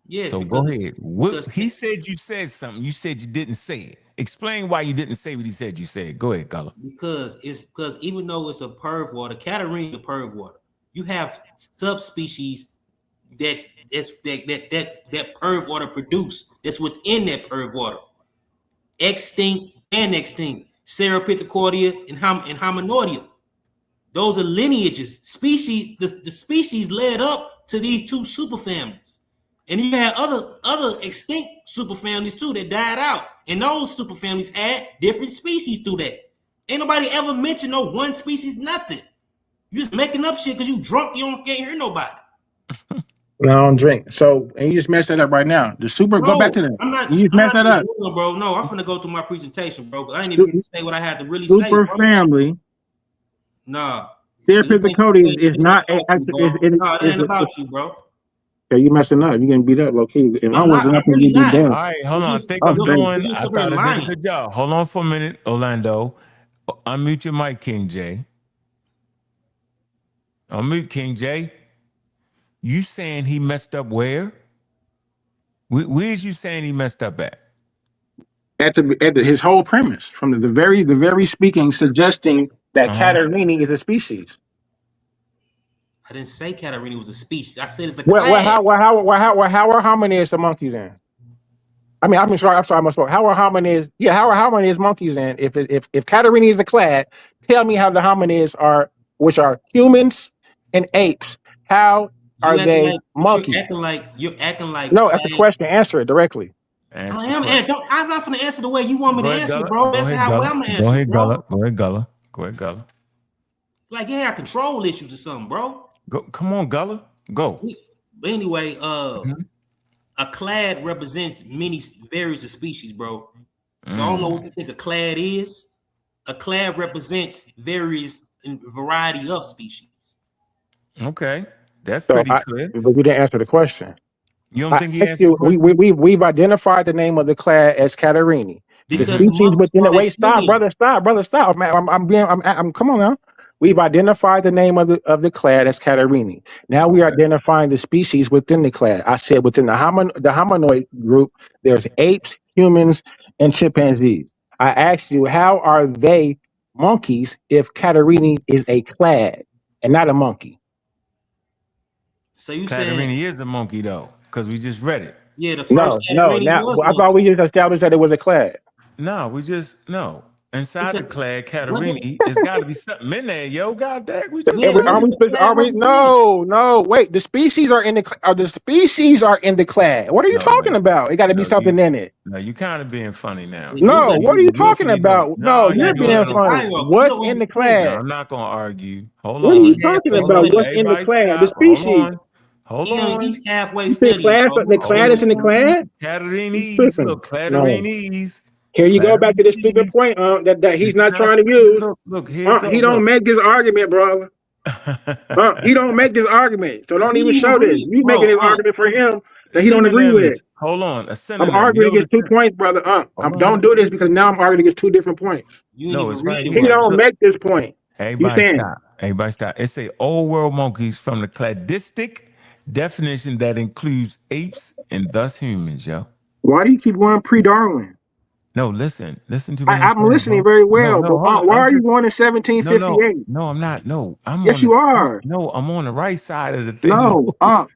E: Yeah,
A: So go
E: because
A: ahead. What
E: because
A: he said, you said something. You said you didn't say it. Explain why you didn't say what he said. You said. Go ahead, Gullah.
E: because even though it's a perv water, Catarrhine is a perv water. You have subspecies that perv order produced. That's within that perv order. Extinct and extinct. Ceropithecordia and Hominoidea. Those are lineages, species. The species led up to these two superfamilies, and you had other extinct superfamilies too that died out, and those superfamilies had different species through that. Ain't nobody ever mentioned no one species, nothing. You just making up shit because you drunk. You can't hear nobody.
C: No, I don't drink. So, and you just messed that up right now. The super,
E: Bro,
C: go back to that.
E: I'm not.
C: You just messed that up.
E: Bro, no, I'm finna go through my presentation, bro. But I ain't even gonna say what I had to really say.
C: Super family.
E: Nah.
C: Ceropithecordia is not.
E: Nah, it ain't about you, bro.
C: Okay, you messing up. You getting beat up, low key. If I wasn't up,
E: really
C: you'd be dead.
A: All right, hold on. I think I'm doing. I thought I did a good job. Hold on for a minute, Orlando. Unmute your mic, King J. Unmute King J. You saying he messed up where? Where is you saying he messed up at?
C: His whole premise from the very speaking, suggesting that Catarrhines is a species.
E: I didn't say Catarrhines was a species. I said it's a class.
C: How are hominids a monkeys then? I'm sorry, I misspoke. How are hominids? Yeah, how are hominids monkeys then? If Catarrhines is a class, tell me how the hominids are, which are humans and apes. How are they monkeys?
E: You're acting like.
C: No, that's a question. Answer it directly.
E: I'm not going to answer the way you want me to answer, bro. That's how I'm going to answer.
A: Go ahead, Gulluh. Go ahead, Gulluh.
E: Like you have control issues or something, bro.
A: Go, come on, Gulluh. Go.
E: But anyway, a clade represents many various of species, bro. So I don't know what you think a clade is. A clade represents various variety of species.
A: Okay, that's pretty clear.
C: But you didn't answer the question.
A: You don't think he answered the question?
C: We've identified the name of the clade as Catarrhini. The species within it. Wait, stop, brother, stop, man. I'm. Come on now. We've identified the name of the clade as Catarrhini. Now we are identifying the species within the clade. I said within the hominoid group, there's apes, humans, and chimpanzees. I asked you, how are they monkeys if Catarrhini is a clade and not a monkey?
E: So you
A: Catarrhini is a monkey though, because we just read it.
E: Yeah, the first
C: I thought we just established that it was a clade.
A: No. Inside the clade, Catarrhini, it's got to be something in there, yo. God dang, we just
C: No. Wait, the species are in the clade. What are you talking about? It got to be something in it.
A: No, you kind of being funny now.
C: No, what are you talking about? No, you're being funny. What's in the clade?
A: I'm not gonna argue. Hold on.
C: What are you talking about? What's in the clade? The species.
A: Hold on.
E: He's halfway
C: studying. The clade is in the clade?
A: Catarrhines. Look, Catarrhines.
C: Here you go back to the stupid point that he's not trying to use.
A: Look here.
C: He don't make this argument, brother. He don't make this argument. So don't even show this. You making this argument for him that he don't agree with it.
A: Hold on.
C: I'm arguing against 2 points, brother. Don't do this because now I'm arguing against 2 different points.
A: No, it's right.
C: He don't make this point.
A: Everybody stop. It's a old world monkeys from the cladistic definition that includes apes and thus humans, yo.
C: Why do you keep going pre-Darwin?
A: No, listen to me.
C: I'm listening very well, but why are you going to 1758?
A: No, I'm not. No,
C: yes, you are.
A: No, I'm on the right side of the thing.
C: No, I'm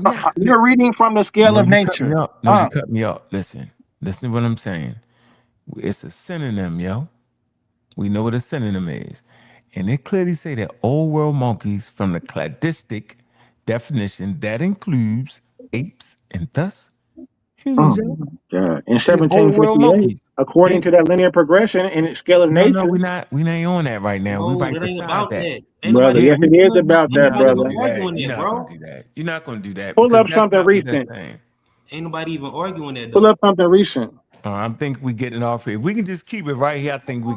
C: not. You're reading from the scale of nature.
A: You cut me up. Listen to what I'm saying. It's a synonym, yo. We know what a synonym is. And it clearly say that old world monkeys from the cladistic definition that includes apes and thus humans.
C: In 1758, according to that linear progression in scale of nature.
A: No, we ain't on that right now. We right beside that.
C: Brother, yes, it is about that, brother.
A: You're not going to do that.
C: Pull up something recent.
E: Ain't nobody even arguing that.
C: Pull up something recent.
A: I think we getting off here. If we can just keep it right here, I think we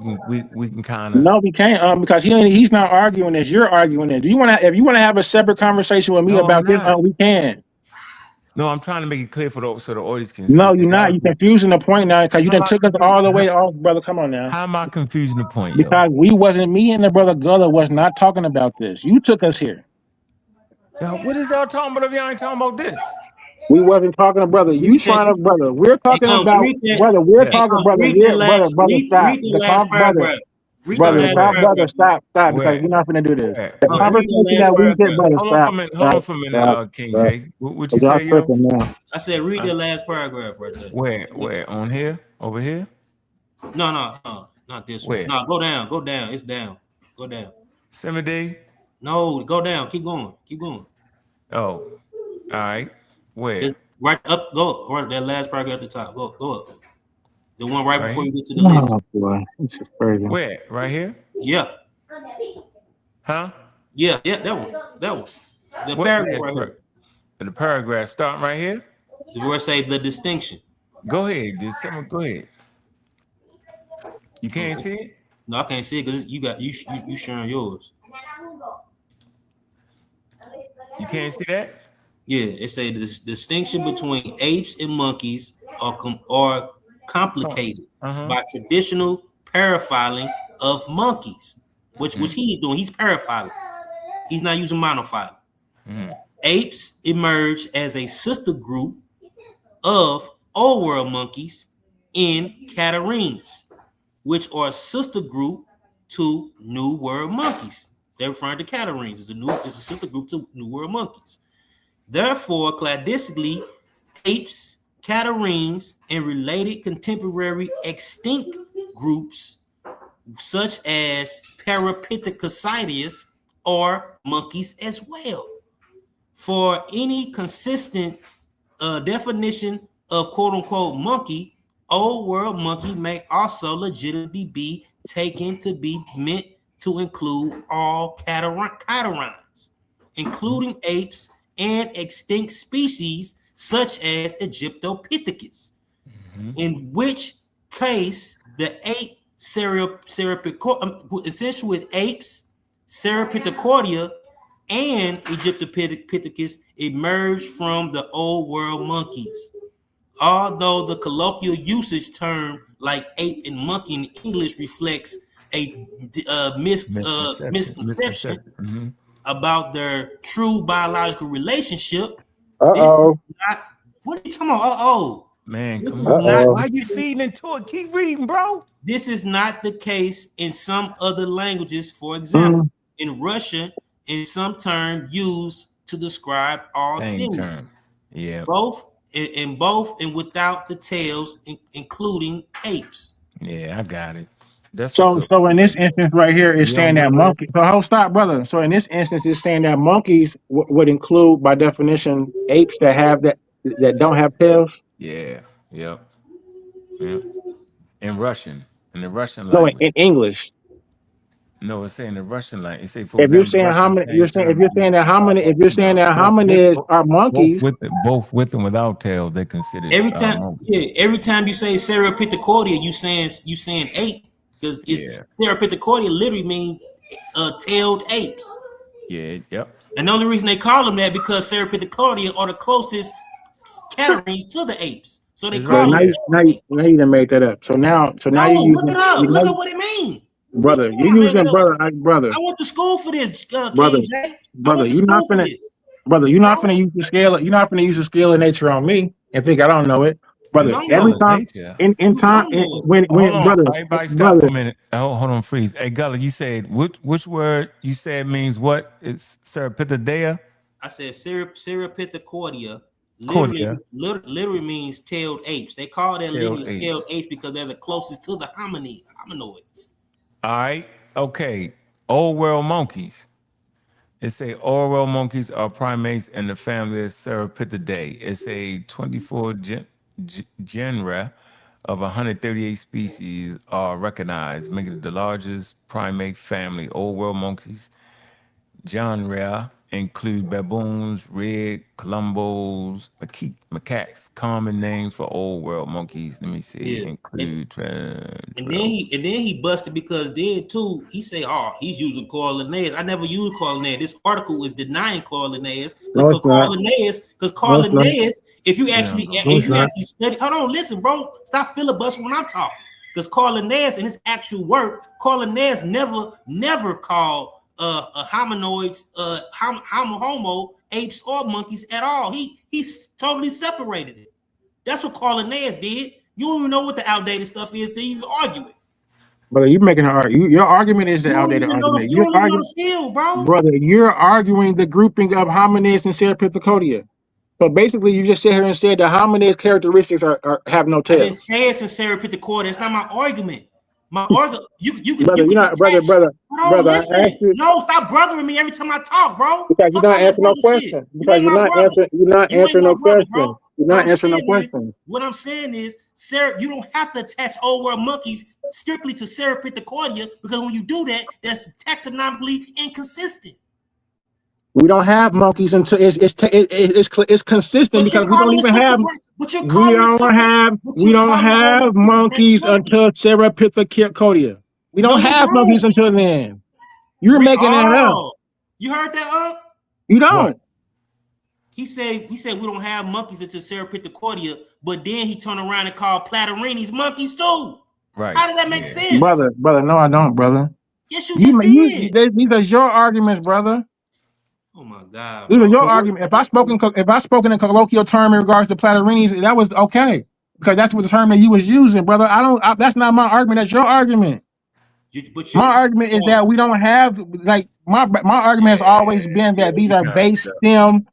A: can kind of.
C: No, we can't. Because he's not arguing this. You're arguing this. If you want to have a separate conversation with me about this, we can.
A: No, I'm trying to make it clear so the audience can see.
C: No, you're not. You're confusing the point now because you done took us all the way off, brother. Come on now.
A: How am I confusing the point?
C: Because me and the brother Gulluh was not talking about this. You took us here.
A: Yo, what is y'all talking about if y'all ain't talking about this?
C: We wasn't talking to brother. You trying to brother. We're talking about brother. We're talking brother. Brother. Stop.
E: Read that
C: Brother,
E: last
C: stop, brother,
E: paragraph.
C: stop, because
A: Where?
C: we're not gonna do this.
A: Where?
C: The
A: Where?
E: Read that
C: conversation
E: last
C: that we did,
E: paragraph.
C: brother,
A: Hold on for a
C: stop,
A: minute. Hold on
C: stop,
A: for a minute,
C: stop,
A: King
C: stop.
A: J. What you
C: Because y'all
A: say, yo?
C: tripping now.
E: I said read that last paragraph right there.
A: Where? On here? Over here?
E: No, not this one.
A: Where?
E: No, go down. It's down. Go down.
A: Simide?
E: No, go down. Keep going.
A: Oh, all right. Where?
E: It's right up. Go right that last paragraph at the top. Go up. The one right
A: Right
E: before
A: here?
E: you get to the list.
C: Oh boy, this is crazy.
A: Where? Right here?
E: Yeah,
A: Huh?
E: that one. The
A: What?
E: paragraph
A: Yes,
E: right here.
A: the paragraph starting right here?
E: The word say the distinction.
A: Go ahead. Just someone go ahead. You can't see it?
E: No, I can't see it because you sharing yours.
A: You can't see that?
E: Yeah, it say the distinction between apes and monkeys are complicated by traditional parafiling of monkeys, which he's doing. He's parafiling. He's not using monofiling. Apes emerged as a sister group of old world monkeys in Catarrhines, which are a sister group to New World monkeys. They're referring to Catarrhines. It's a sister group to New World monkeys. Therefore, cladistically, apes, Catarrhines, and related contemporary extinct groups such as Parapithecus are monkeys as well. For any consistent definition of quote-unquote monkey, old world monkey may also legitimately be taken to be meant to include all Catarrhines, including apes and extinct species such as Egyptopithecus, in which case the ape essentially apes, Cephalopoda, and Egyptopithecus emerged from the old world monkeys. Although the colloquial usage term like ape and monkey in English reflects a misconception about their true biological relationship, this is not. What are you talking about?
A: Man,
E: This
A: come
E: is
A: on.
E: not.
A: Why you feeding into it? Keep reading, bro.
E: This is not the case in some other languages. For example, in Russian, in some term used to describe all simians.
A: Yeah.
E: Both and without the tails, including apes.
A: Yeah, I got it. That's
C: So in this instance right here, it's saying that monkey. So hold stop, brother. So in this instance, it's saying that monkeys would include, by definition, apes that have that don't have tails.
A: Yeah. Yep. In Russian, in the Russian
C: No,
A: language.
C: in English.
A: No, it's saying the Russian language. It say, for
C: If you're
A: example,
C: saying
A: Russian
C: if you're saying that hominids are monkeys,
A: both with and without tails, they consider
E: Every time,
A: monkeys.
E: every time you say Cephalopoda, you saying ape, because it's Cephalopoda literally means tailed apes.
A: Yeah. Yep.
E: And the only reason they call them that because Cephalopoda are the closest Catarrhines to the apes, so they call them.
C: now you done made that up. So now you
E: look it up. Look at what it means.
C: Brother, you using brother.
E: I went to school for this,
C: brother. Brother, you're not finna use the scale. You're not finna use the scale of nature on me and think I don't know it, brother. Every time in time when brother,
A: everybody stop for a minute. Hold on, freeze. Hey, Gulluh, you said which word you said means what? It's Cephalopoda.
E: I said Cephalopoda. Literally means tailed apes. They call their lineage tailed apes because they're the closest to the hominoids.
A: All right. Okay. Old world monkeys. It say old world monkeys are primates in the family of Cephalopidae. It's a 24 genera of 138 species are recognized, making it the largest primate family. Old world monkeys genre include baboons, red columbos, macaques. Common names for old world monkeys. Let me see. Include
E: and then he busted because then too he say, oh, he's using Carl Linnaeus. I never used Carl Linnaeus. This article is denying Carl Linnaeus because Carl Linnaeus, if you actually study, hold on, listen, bro, stop filibustering when I'm talking. Because Carl Linnaeus in his actual work, Carl Linnaeus never called hominoids, homo, apes, or monkeys at all. He's totally separated it. That's what Carl Linnaeus did. You don't even know what the outdated stuff is to even argue it.
C: Brother, you making an argument. Your argument is the
E: You don't
C: outdated
E: even know the
C: argument.
E: you
C: You're
E: don't even know
C: arguing,
E: the field, bro.
C: brother. You're arguing the grouping of hominids and Serapithicodia. So basically, you just sit here and said the hominid characteristics have no
E: I didn't
C: tail.
E: say it's a Serapithicoid. That's not my argument. My argument, you
C: Brother,
E: can
C: you're not, brother,
E: attach.
C: brother,
E: Bro,
C: brother. I asked
E: listen.
C: you
E: No, stop brothering me every time I talk, bro.
C: because you're
E: Fuck
C: not
E: all that
C: answering no
E: brother shit.
C: question.
E: You
C: Because
E: ain't
C: you're
E: my
C: not
E: brother.
C: answering. You're not
E: You ain't
C: answering
E: my
C: no
E: brother,
C: question.
E: bro.
C: You're
E: What
C: not
E: I'm
C: answering no
E: saying is,
C: question.
E: Sarah, you don't have to attach old world monkeys strictly to Serapithicodia because when you do that, that's taxonomically inconsistent.
C: We don't have monkeys until it's consistent
E: But you're
C: because we don't
E: calling the
C: even
E: sister,
C: have.
E: but you're calling the sister, but
C: We
E: you're
C: don't
E: calling the older
C: have
E: sister next
C: monkeys
E: monkey.
C: until Serapithicodia. We don't
E: No, you
C: have monkeys
E: don't.
C: until then. You're making that up.
E: Oh, you heard that,
C: You
A: What?
C: don't.
E: He said we don't have monkeys until Serapithicodia, but then he turned around and called Catarrhines monkeys too.
A: Right.
E: How did that make sense?
C: Brother, no, I don't, brother.
E: Yes, you just did.
C: These are your arguments, brother.
E: Oh my God,
C: These are
E: bro.
C: your arguments. If I spoken in colloquial term in regards to Platyrinis, that was okay because that's what the term that you was using, brother. That's not my argument. That's your argument. My argument is that we don't have my argument has always been that these are base stem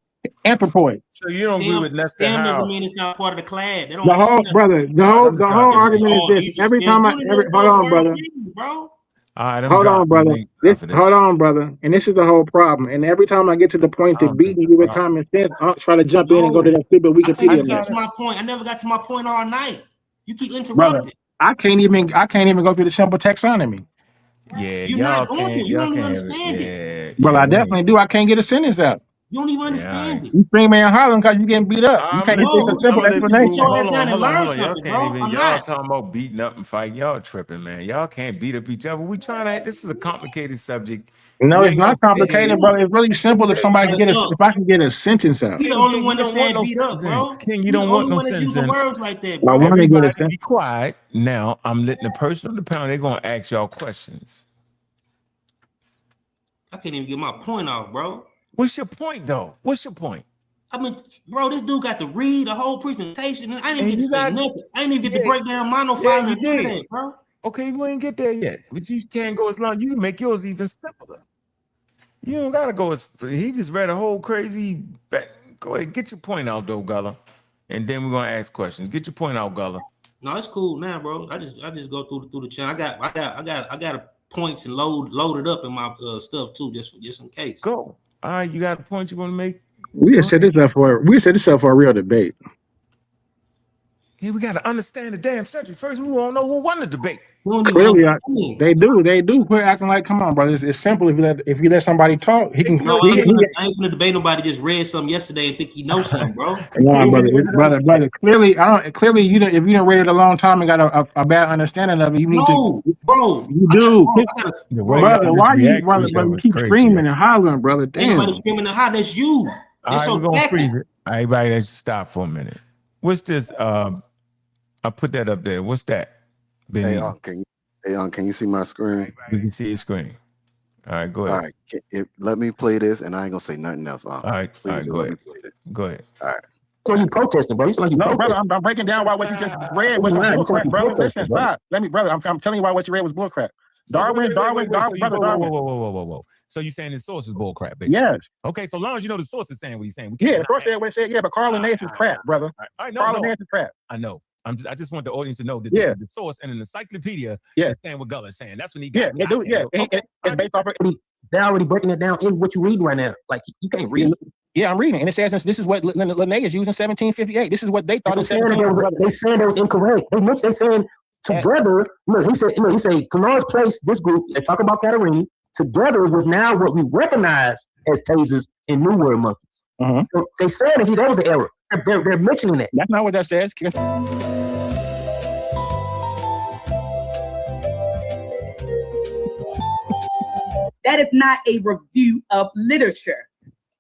C: anthropoids.
A: So you don't agree with Nestor
E: STEM doesn't
A: Howe?
E: mean it's not part of the class. They
C: The
E: don't mean
C: whole
E: nothing.
C: brother,
A: Let me
C: the
A: drop
C: whole
A: this
E: It's just,
A: nigga.
C: argument is
E: oh,
C: this.
E: use your
C: Every
E: STEM.
C: time
E: You don't even know what
C: hold
E: those
C: on,
E: words
C: brother.
E: mean, bro.
A: All right, I'm
C: Hold on,
A: dropping
C: brother.
A: the link for this.
C: Hold on, brother. And this is the whole problem. And every time I get to the point
A: I
C: to
A: don't think
C: beating
A: the
C: you with
A: problem.
C: common sense, I'll try to jump in and go to
E: No,
C: that stupid
E: I can't
C: Wikipedia
E: even get
C: link.
E: to my point. I never got to my point all night. You keep
C: Brother,
E: interrupting.
C: I can't even go through the simple taxonomy.
A: Yeah,
E: You're
A: y'all
E: not going
A: can't.
E: to. You
A: Y'all
E: don't even
A: can't have it.
E: understand it.
C: But
A: Yeah.
C: I
A: We ain't.
C: definitely do. I can't get a sentence out.
E: You don't even
A: Yeah, all right.
E: understand it.
C: You screaming and hollering because you getting beat up. You can't
E: No,
C: just a simple
A: Some of the
E: just sit
C: explanation.
A: people,
E: your ass
A: hold
E: down
A: on,
E: and
A: hold on,
E: learn
A: hold on. Y'all
E: something,
A: can't
E: bro.
A: even.
E: I'm
A: Y'all
E: not.
A: talking about beating up and fighting. Y'all tripping, man. Y'all can't beat up each other. We trying to. This is a complicated subject.
C: No,
A: We
C: it's
A: ain't gonna
C: not
A: sit here.
C: complicated, brother. It's really simple if somebody can if I can get a sentence out.
E: You the
A: King,
E: only
A: you
E: one that
A: don't want
E: said
A: no
E: beat up,
A: sentencing.
E: bro.
A: King, you
E: You the
A: don't want
E: only
A: no
E: one that's using
A: sentencing.
E: words like that,
C: I
E: bro.
C: want to get a
A: Everybody
C: sentence.
A: be quiet. Now I'm letting the person on the panel, they're gonna ask y'all questions.
E: I can't even get my point off, bro.
A: What's your point though? What's your point?
E: I mean, bro, this dude got to read the whole presentation, and I didn't even
A: And
E: get to
A: you
E: say
A: got,
E: nothing. I didn't even get to
A: yeah,
E: break down monophylum
A: yeah,
E: and
A: you
E: none of
A: did.
E: that, bro.
A: Okay, we ain't get there yet. But you can't go as long. You can make yours even simpler. You don't gotta go as he just read a whole crazy go ahead, get your point out though, Gulluh. And then we're gonna ask questions. Get your point out, Gulluh.
E: No, it's cool now, bro. I just go through the channel. I got points and loaded up in my stuff too, just in case.
A: Go. All right, you got a point you want to make?
C: We just set this up for a real debate.
A: Yeah, we gotta understand the damn subject first. We won't know who won the debate.
E: We don't even
C: Clearly,
E: understand.
C: they do. Quit acting like, come on, brother. It's simple. If you let somebody talk, he can.
E: No, I ain't gonna debate nobody. Just read something yesterday and think he knows something, bro.
C: Nah, brother. Clearly, I don't. Clearly, if you didn't read it a long time and got a bad understanding of it, you need
E: No,
C: to.
E: bro.
C: You do,
A: The way
C: brother.
A: y'all
C: Why you,
A: misreact to each other
C: You
A: is
C: keep
A: crazy.
C: screaming and hollering, brother?
E: Ain't
C: Damn.
E: nobody screaming how that's you.
A: All right, we're gonna freeze it. Everybody, let's stop for a minute. What's this? I put that up there. What's that?
F: Hey, can you see my screen?
A: We can see your screen. All right, go ahead.
F: All right, let me play this, and I ain't gonna say nothing else.
A: All right,
F: please
A: go
F: let
A: ahead.
F: me play this.
A: Go ahead.
F: All right.
D: So you protesting, bro? You like you
C: No, brother,
D: protesting.
C: I'm breaking down why what you just read was bullcrap, brother. Listen, stop. Brother, I'm telling you why what you read was bullcrap. Darwin, Darwin.
A: Whoa. So you saying the source is bullcrap, basically?
C: Yes.
A: Okay, so long as you know the source is saying what he's saying.
C: Yeah, the source said, yeah, but Carl Linnaeus is crap, brother. Carl Linnaeus is crap.
A: I know. I just want the audience to know that the source and an encyclopedia is saying what Gulluh is saying. That's when he got.
C: Yeah, they do. Yeah, it's based off of.
D: They're already breaking it down in what you're reading right now. Like you can't read.
C: Yeah, I'm reading, and it says this is what Linnaeus used in 1758. This is what they thought.
D: They saying that was incorrect. They saying together. Look, he said Canar's place this group. They talk about Catarrhines together with now what we recognize as tasers and New World monkeys. So they said that that was the error. They're mentioning that.
C: That's not what that says.
G: That is not a review of literature.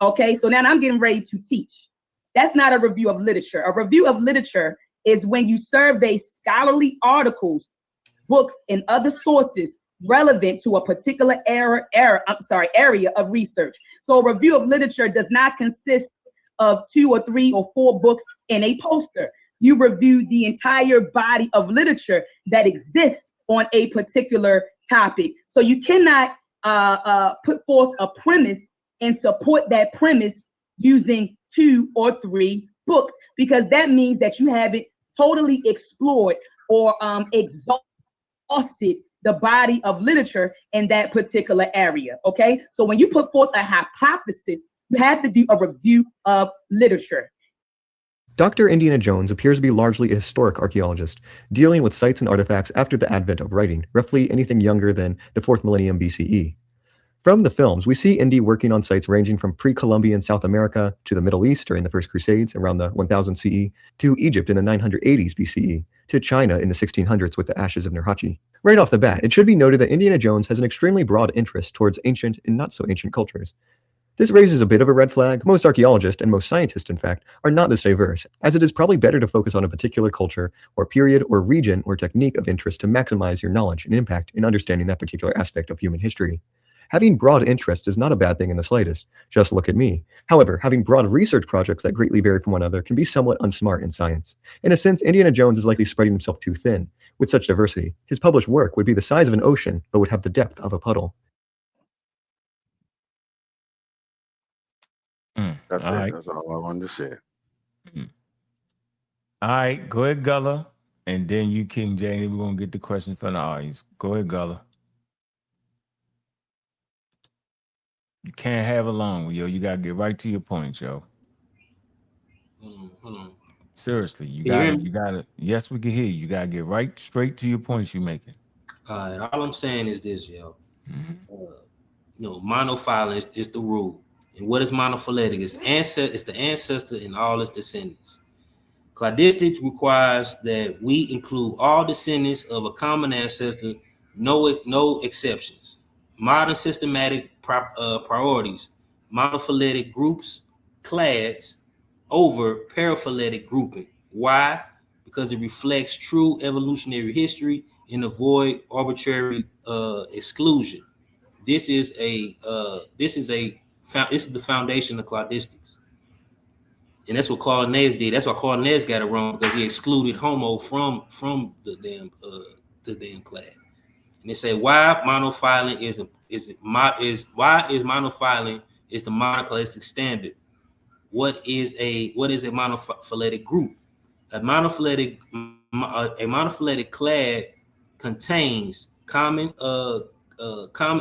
G: Okay, so now I'm getting ready to teach. That's not a review of literature. A review of literature is when you survey scholarly articles, books, and other sources relevant to a particular area of research. So a review of literature does not consist of 2 or 3 or 4 books in a poster. You review the entire body of literature that exists on a particular topic. So you cannot put forth a premise and support that premise using 2 or 3 books, because that means that you haven't totally explored or exhausted the body of literature in that particular area. Okay, so when you put forth a hypothesis, you have to do a review of literature.
H: Dr. Indiana Jones appears to be largely a historic archaeologist, dealing with sites and artifacts after the advent of writing, roughly anything younger than the 4th millennium BCE. From the films, we see Indy working on sites ranging from pre-Columbian South America to the Middle East during the First Crusades around the 1000 CE, to Egypt in the 980s BCE, to China in the 1600s with the ashes of Nurhaci. Right off the bat, it should be noted that Indiana Jones has an extremely broad interest towards ancient and not so ancient cultures. This raises a bit of a red flag. Most archaeologists, and most scientists in fact, are not this diverse, as it is probably better to focus on a particular culture, or period, or region, or technique of interest to maximize your knowledge and impact in understanding that particular aspect of human history. Having broad interest is not a bad thing in the slightest. Just look at me. However, having broad research projects that greatly vary from one another can be somewhat unsmart in science. In a sense, Indiana Jones is likely spreading himself too thin. With such diversity, his published work would be the size of an ocean, but would have the depth of a puddle.
F: That's
A: All
F: it.
A: right.
F: That's all I wanted to say.
A: All right, go ahead, Gullah. And then you, King James, we're going to get the question from the audience. Go ahead, Gullah. You can't have a long one, yo. You got to get right to your point, yo.
E: Hold on.
A: Seriously, you
E: Can you hear
A: got
E: me?
A: you got to, yes, we can hear you. You got to get right straight to your points you're making.
E: All I'm saying is this, yo. Monophyletic is the rule. And what is monophyletic? It's the ancestor and all its descendants. Cladistic requires that we include all descendants of a common ancestor, no exceptions. Modern systematic priorities, monophyletic groups, clades, over paraphyletic grouping. Why? Because it reflects true evolutionary history and avoid arbitrary exclusion. This is the foundation of cladistics, and that's what Catarrhines did. That's why Catarrhines got it wrong, because he excluded Homo from the damn clade. And they say why monophyletic is the monoclassic standard. What is a monophyletic group? A monophyletic clade contains common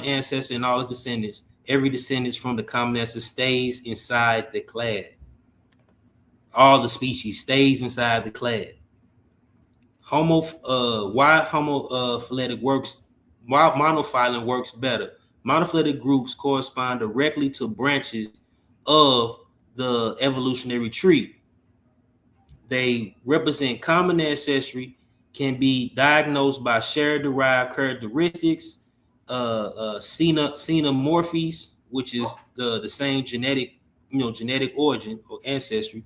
E: ancestor and all its descendants. Every descendant from the common ancestor stays inside the clade. All the species stays inside the clade. Why monophyletic works better? Monophyletic groups correspond directly to branches of the evolutionary tree. They represent common ancestry, can be diagnosed by shared derived characteristics, xenomorphies, which is the same genetic origin or ancestry,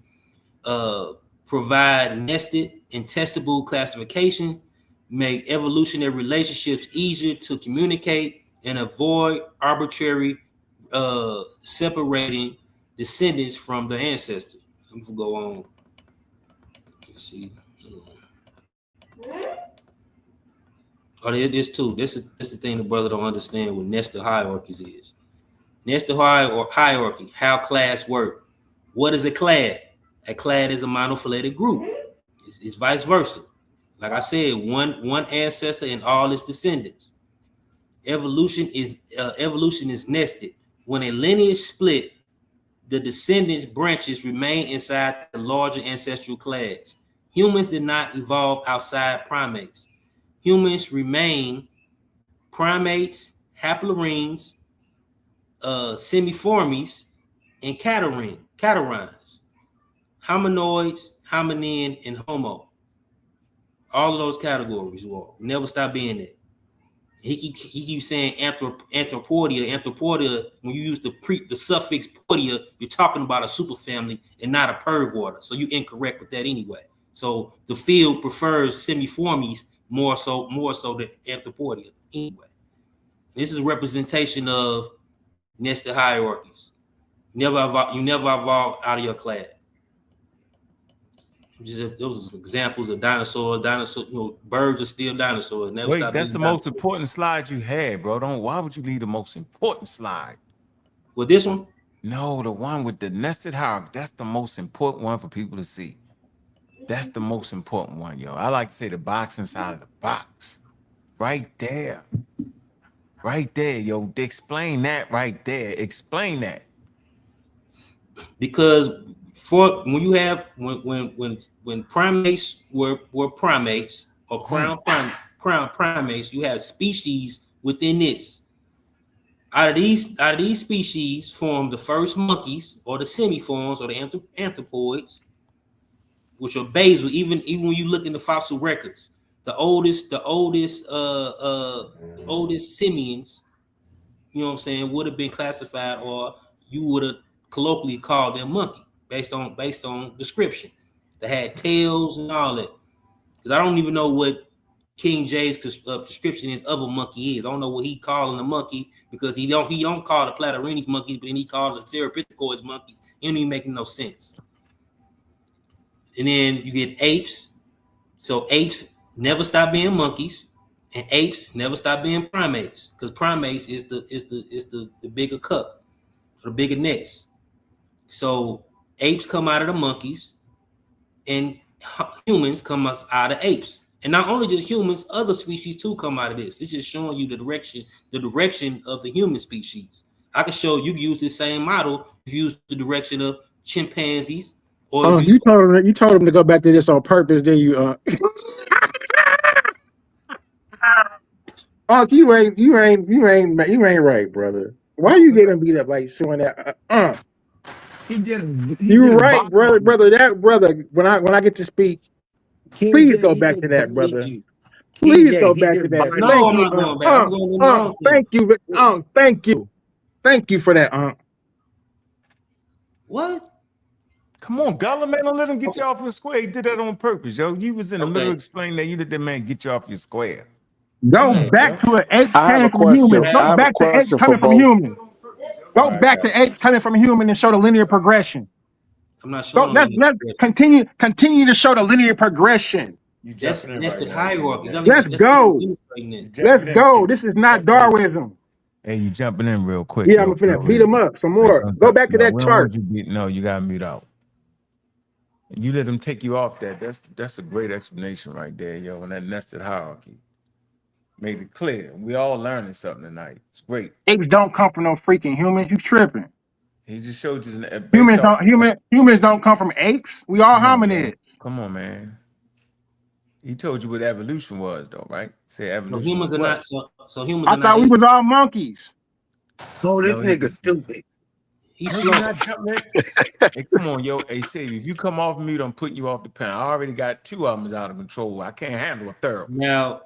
E: provide nested and testable classification, make evolutionary relationships easier to communicate, and avoid arbitrary separating descendants from the ancestors. I'm gonna go on. Let's see. Oh, this too. This is the thing the brother don't understand what nested hierarchies is. Nested hierarchy, how class work. What is a clade? A clade is a monophyletic group. It's vice versa. Like I said, one ancestor and all its descendants. Evolution is nested. When a lineage split, the descendants branches remain inside the larger ancestral clades. Humans did not evolve outside primates. Humans remain primates, haplorines, semiformes, and catarrhines, hominoids, hominin, and homo. All of those categories will never stop being that. He keeps saying anthropodia. Anthropodia, when you use the suffix podia, you're talking about a superfamily and not a pervorder. So you're incorrect with that anyway. So the field prefers semiformes more so than anthropodia anyway. This is a representation of nested hierarchies. You never evolve out of your clade. Those are examples of dinosaurs. Birds are still dinosaurs. Never
A: Wait,
E: stop
A: that's
E: being
A: the most important slide you had, bro. Why would you leave the most important slide?
E: With this one?
A: No, the one with the nested hierarchy. That's the most important one for people to see. That's the most important one, yo. I like to say the box inside of the box. Right there. Right there, yo. Explain that right there. Explain that.
E: Because when primates were primates or crown primates, you have species within this. Out of these species form the first monkeys or the semiforms or the anthropoids, which are basal. Even when you look in the fossil records, the oldest simians, you know what I'm saying, would have been classified, or you would have colloquially called them monkey based on description. They had tails and all that. Because I don't even know what King J's description is of a monkey is. I don't know what he calling a monkey, because he don't call the Catarrhines monkeys, but then he called the Cerapithicoids monkeys. It ain't even making no sense. And then you get apes. So apes never stop being monkeys, and apes never stop being primates, because primates is the bigger cup, or the bigger nest. So apes come out of the monkeys, and humans come out of apes. And not only just humans, other species too come out of this. It's just showing you the direction of the human species. I can show you use this same model if you use the direction of chimpanzees. Or
C: you told him to go back to this on purpose. Then you you ain't right, brother. Why you getting beat up like showing that? You right, brother. That brother. When I get to speak, please go back to that, brother. Please go back to that.
E: No,
C: Thank
E: I'm
C: you,
E: not going back. I'm going to my own thing.
C: Thank you for that,
E: What?
A: Come on, Gulluh, man, don't let him get you off your square. He did that on purpose, yo. You was in the middle of explaining that. You let that man get you off your square.
C: Go back to an ape
F: I have a
C: coming from
F: question.
C: humans. Go
F: I have a
C: back to apes
F: question for
C: coming from
F: both.
C: humans. Go back to apes coming from human and show the linear progression.
E: I'm not showing
C: Let's continue to show the linear progression.
E: That's nested hierarchy.
C: Let's go. Let's go. This is not Darwinism.
A: Hey, you jumping in real quick.
C: Yeah, I'm gonna beat him up some more. Go back to that chart.
A: No, you gotta mute out. You let them take you off that. That's a great explanation right there, yo. And that nested hierarchy made it clear. We all learning something tonight. It's great.
C: Apes don't come from no freaking humans. You tripping?
A: He just showed you
C: Humans don't come from apes. We all hominids.
A: Come on, man. He told you what evolution was, though, right? Say evolution.
E: So humans are not. So humans.
C: I thought we was all monkeys.
I: Oh, this nigga stupid.
E: He's
A: Hey, come on, yo. Hey, Savvy, if you come off mute, I'm putting you off the panel. I already got 2 of them out of control. I can't handle a third.
E: Now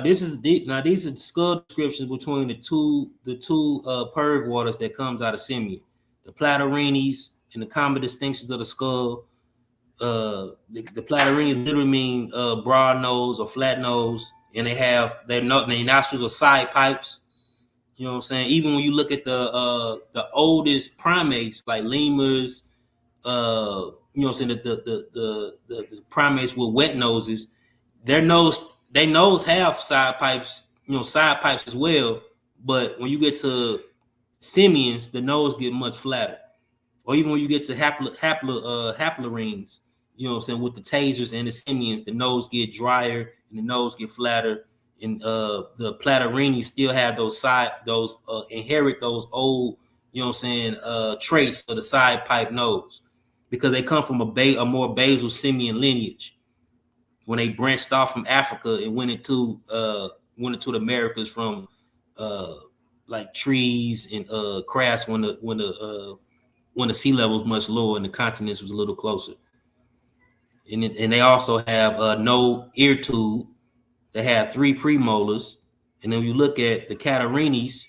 E: these are skull descriptions between the two perv waters that comes out of simian. The Catarrhines and the common distinctions of the skull. The Catarrhines literally mean broad nose or flat nose, and their nostrils are side pipes. You know what I'm saying? Even when you look at the oldest primates like lemurs, you know what I'm saying, the primates with wet noses, their nose have side pipes, side pipes as well. But when you get to simians, the nose get much flatter. Or even when you get to haplorhines, you know what I'm saying, with the tasers and the simians, the nose get drier and the nose get flatter. And the Catarrhines still have inherit those old, you know what I'm saying, traits of the side pipe nose, because they come from a more basal simian lineage. When they branched off from Africa and went into the Americas from like trees and crafts when the sea level was much lower and the continents was a little closer. And they also have no ear tube. They have 3 premolars, and then when you look at the Catarrhines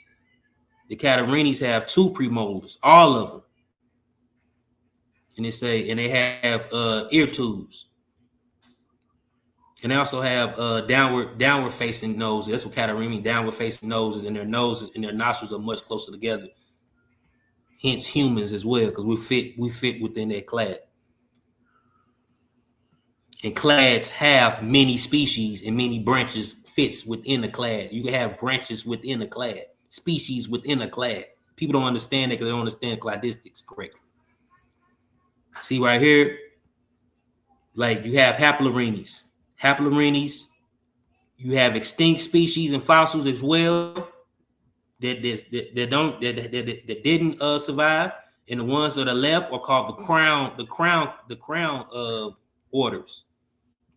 E: have 2 premolars, all of them. And they have ear tubes, and they also have downward facing noses. That's what Catarrhine means, downward facing noses, and their nostrils are much closer together. Hence humans as well, because we fit within that class. And clades have many species and many branches fits within a clade. You can have branches within a clade, species within a clade. People don't understand that because they don't understand cladistics correctly. See right here, like you have haplorhines. Haplorhines, you have extinct species and fossils as well that didn't survive, and the ones that are left are called the crown orders,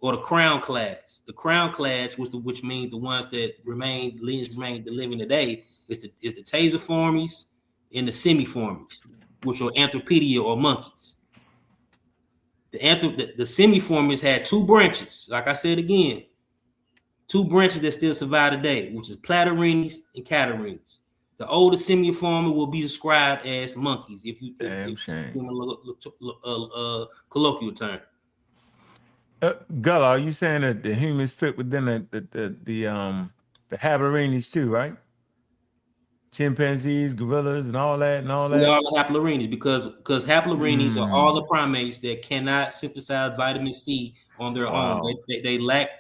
E: or the crown class. The crown class, which means the ones that remain living today, is the taserformes and the semiformes, which are anthropodia or monkeys. The semiformes had two branches, like I said again, two branches that still survive today, which is Platyrrhines and Catarrhines. The older semiform will be described as monkeys, if you colloquial term.
A: Gullah, are you saying that the humans fit within the haplorhines too, right? Chimpanzees, gorillas, and all that,
E: We are haplorhines because haplorhines are all the primates that cannot synthesize vitamin C on their own. They lack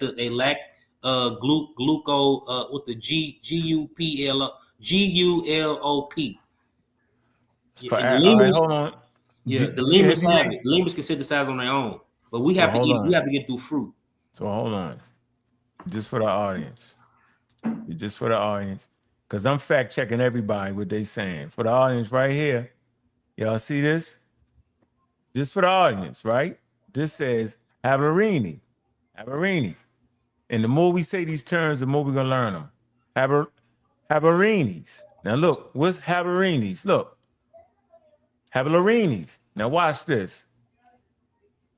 E: glucose with the GULOP.
A: All right, hold on.
E: Yeah, the lemurs have it. The lemurs can synthesize on their own, but we have to eat. We have to get through fruit.
A: So hold on, just for the audience, because I'm fact checking everybody what they saying. For the audience right here, y'all see this? Just for the audience, right? This says haplorhine. And the more we say these terms, the more we're gonna learn them. Haplorhines. Now look, what's haplorhines? Look, haplorhines. Now watch this.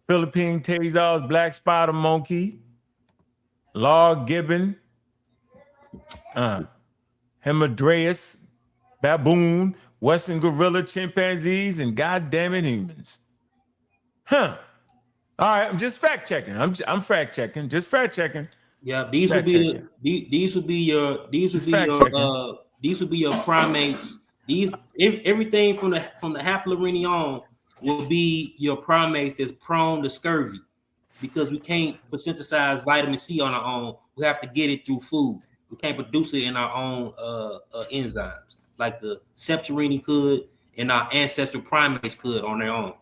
A: Philippine tasers, black spider monkey, log gibbon, Hamadryas, baboon, western gorilla, chimpanzees, and goddamn it, humans. All right, I'm just fact checking. I'm fact checking. Just fact checking.
E: Yeah, these would be your primates. Everything from the haplorhine on will be your primates that's prone to scurvy, because we can't synthesize vitamin C on our own. We have to get it through food. We can't produce it in our own enzymes, like the septurini could and our ancestral primates could on their own.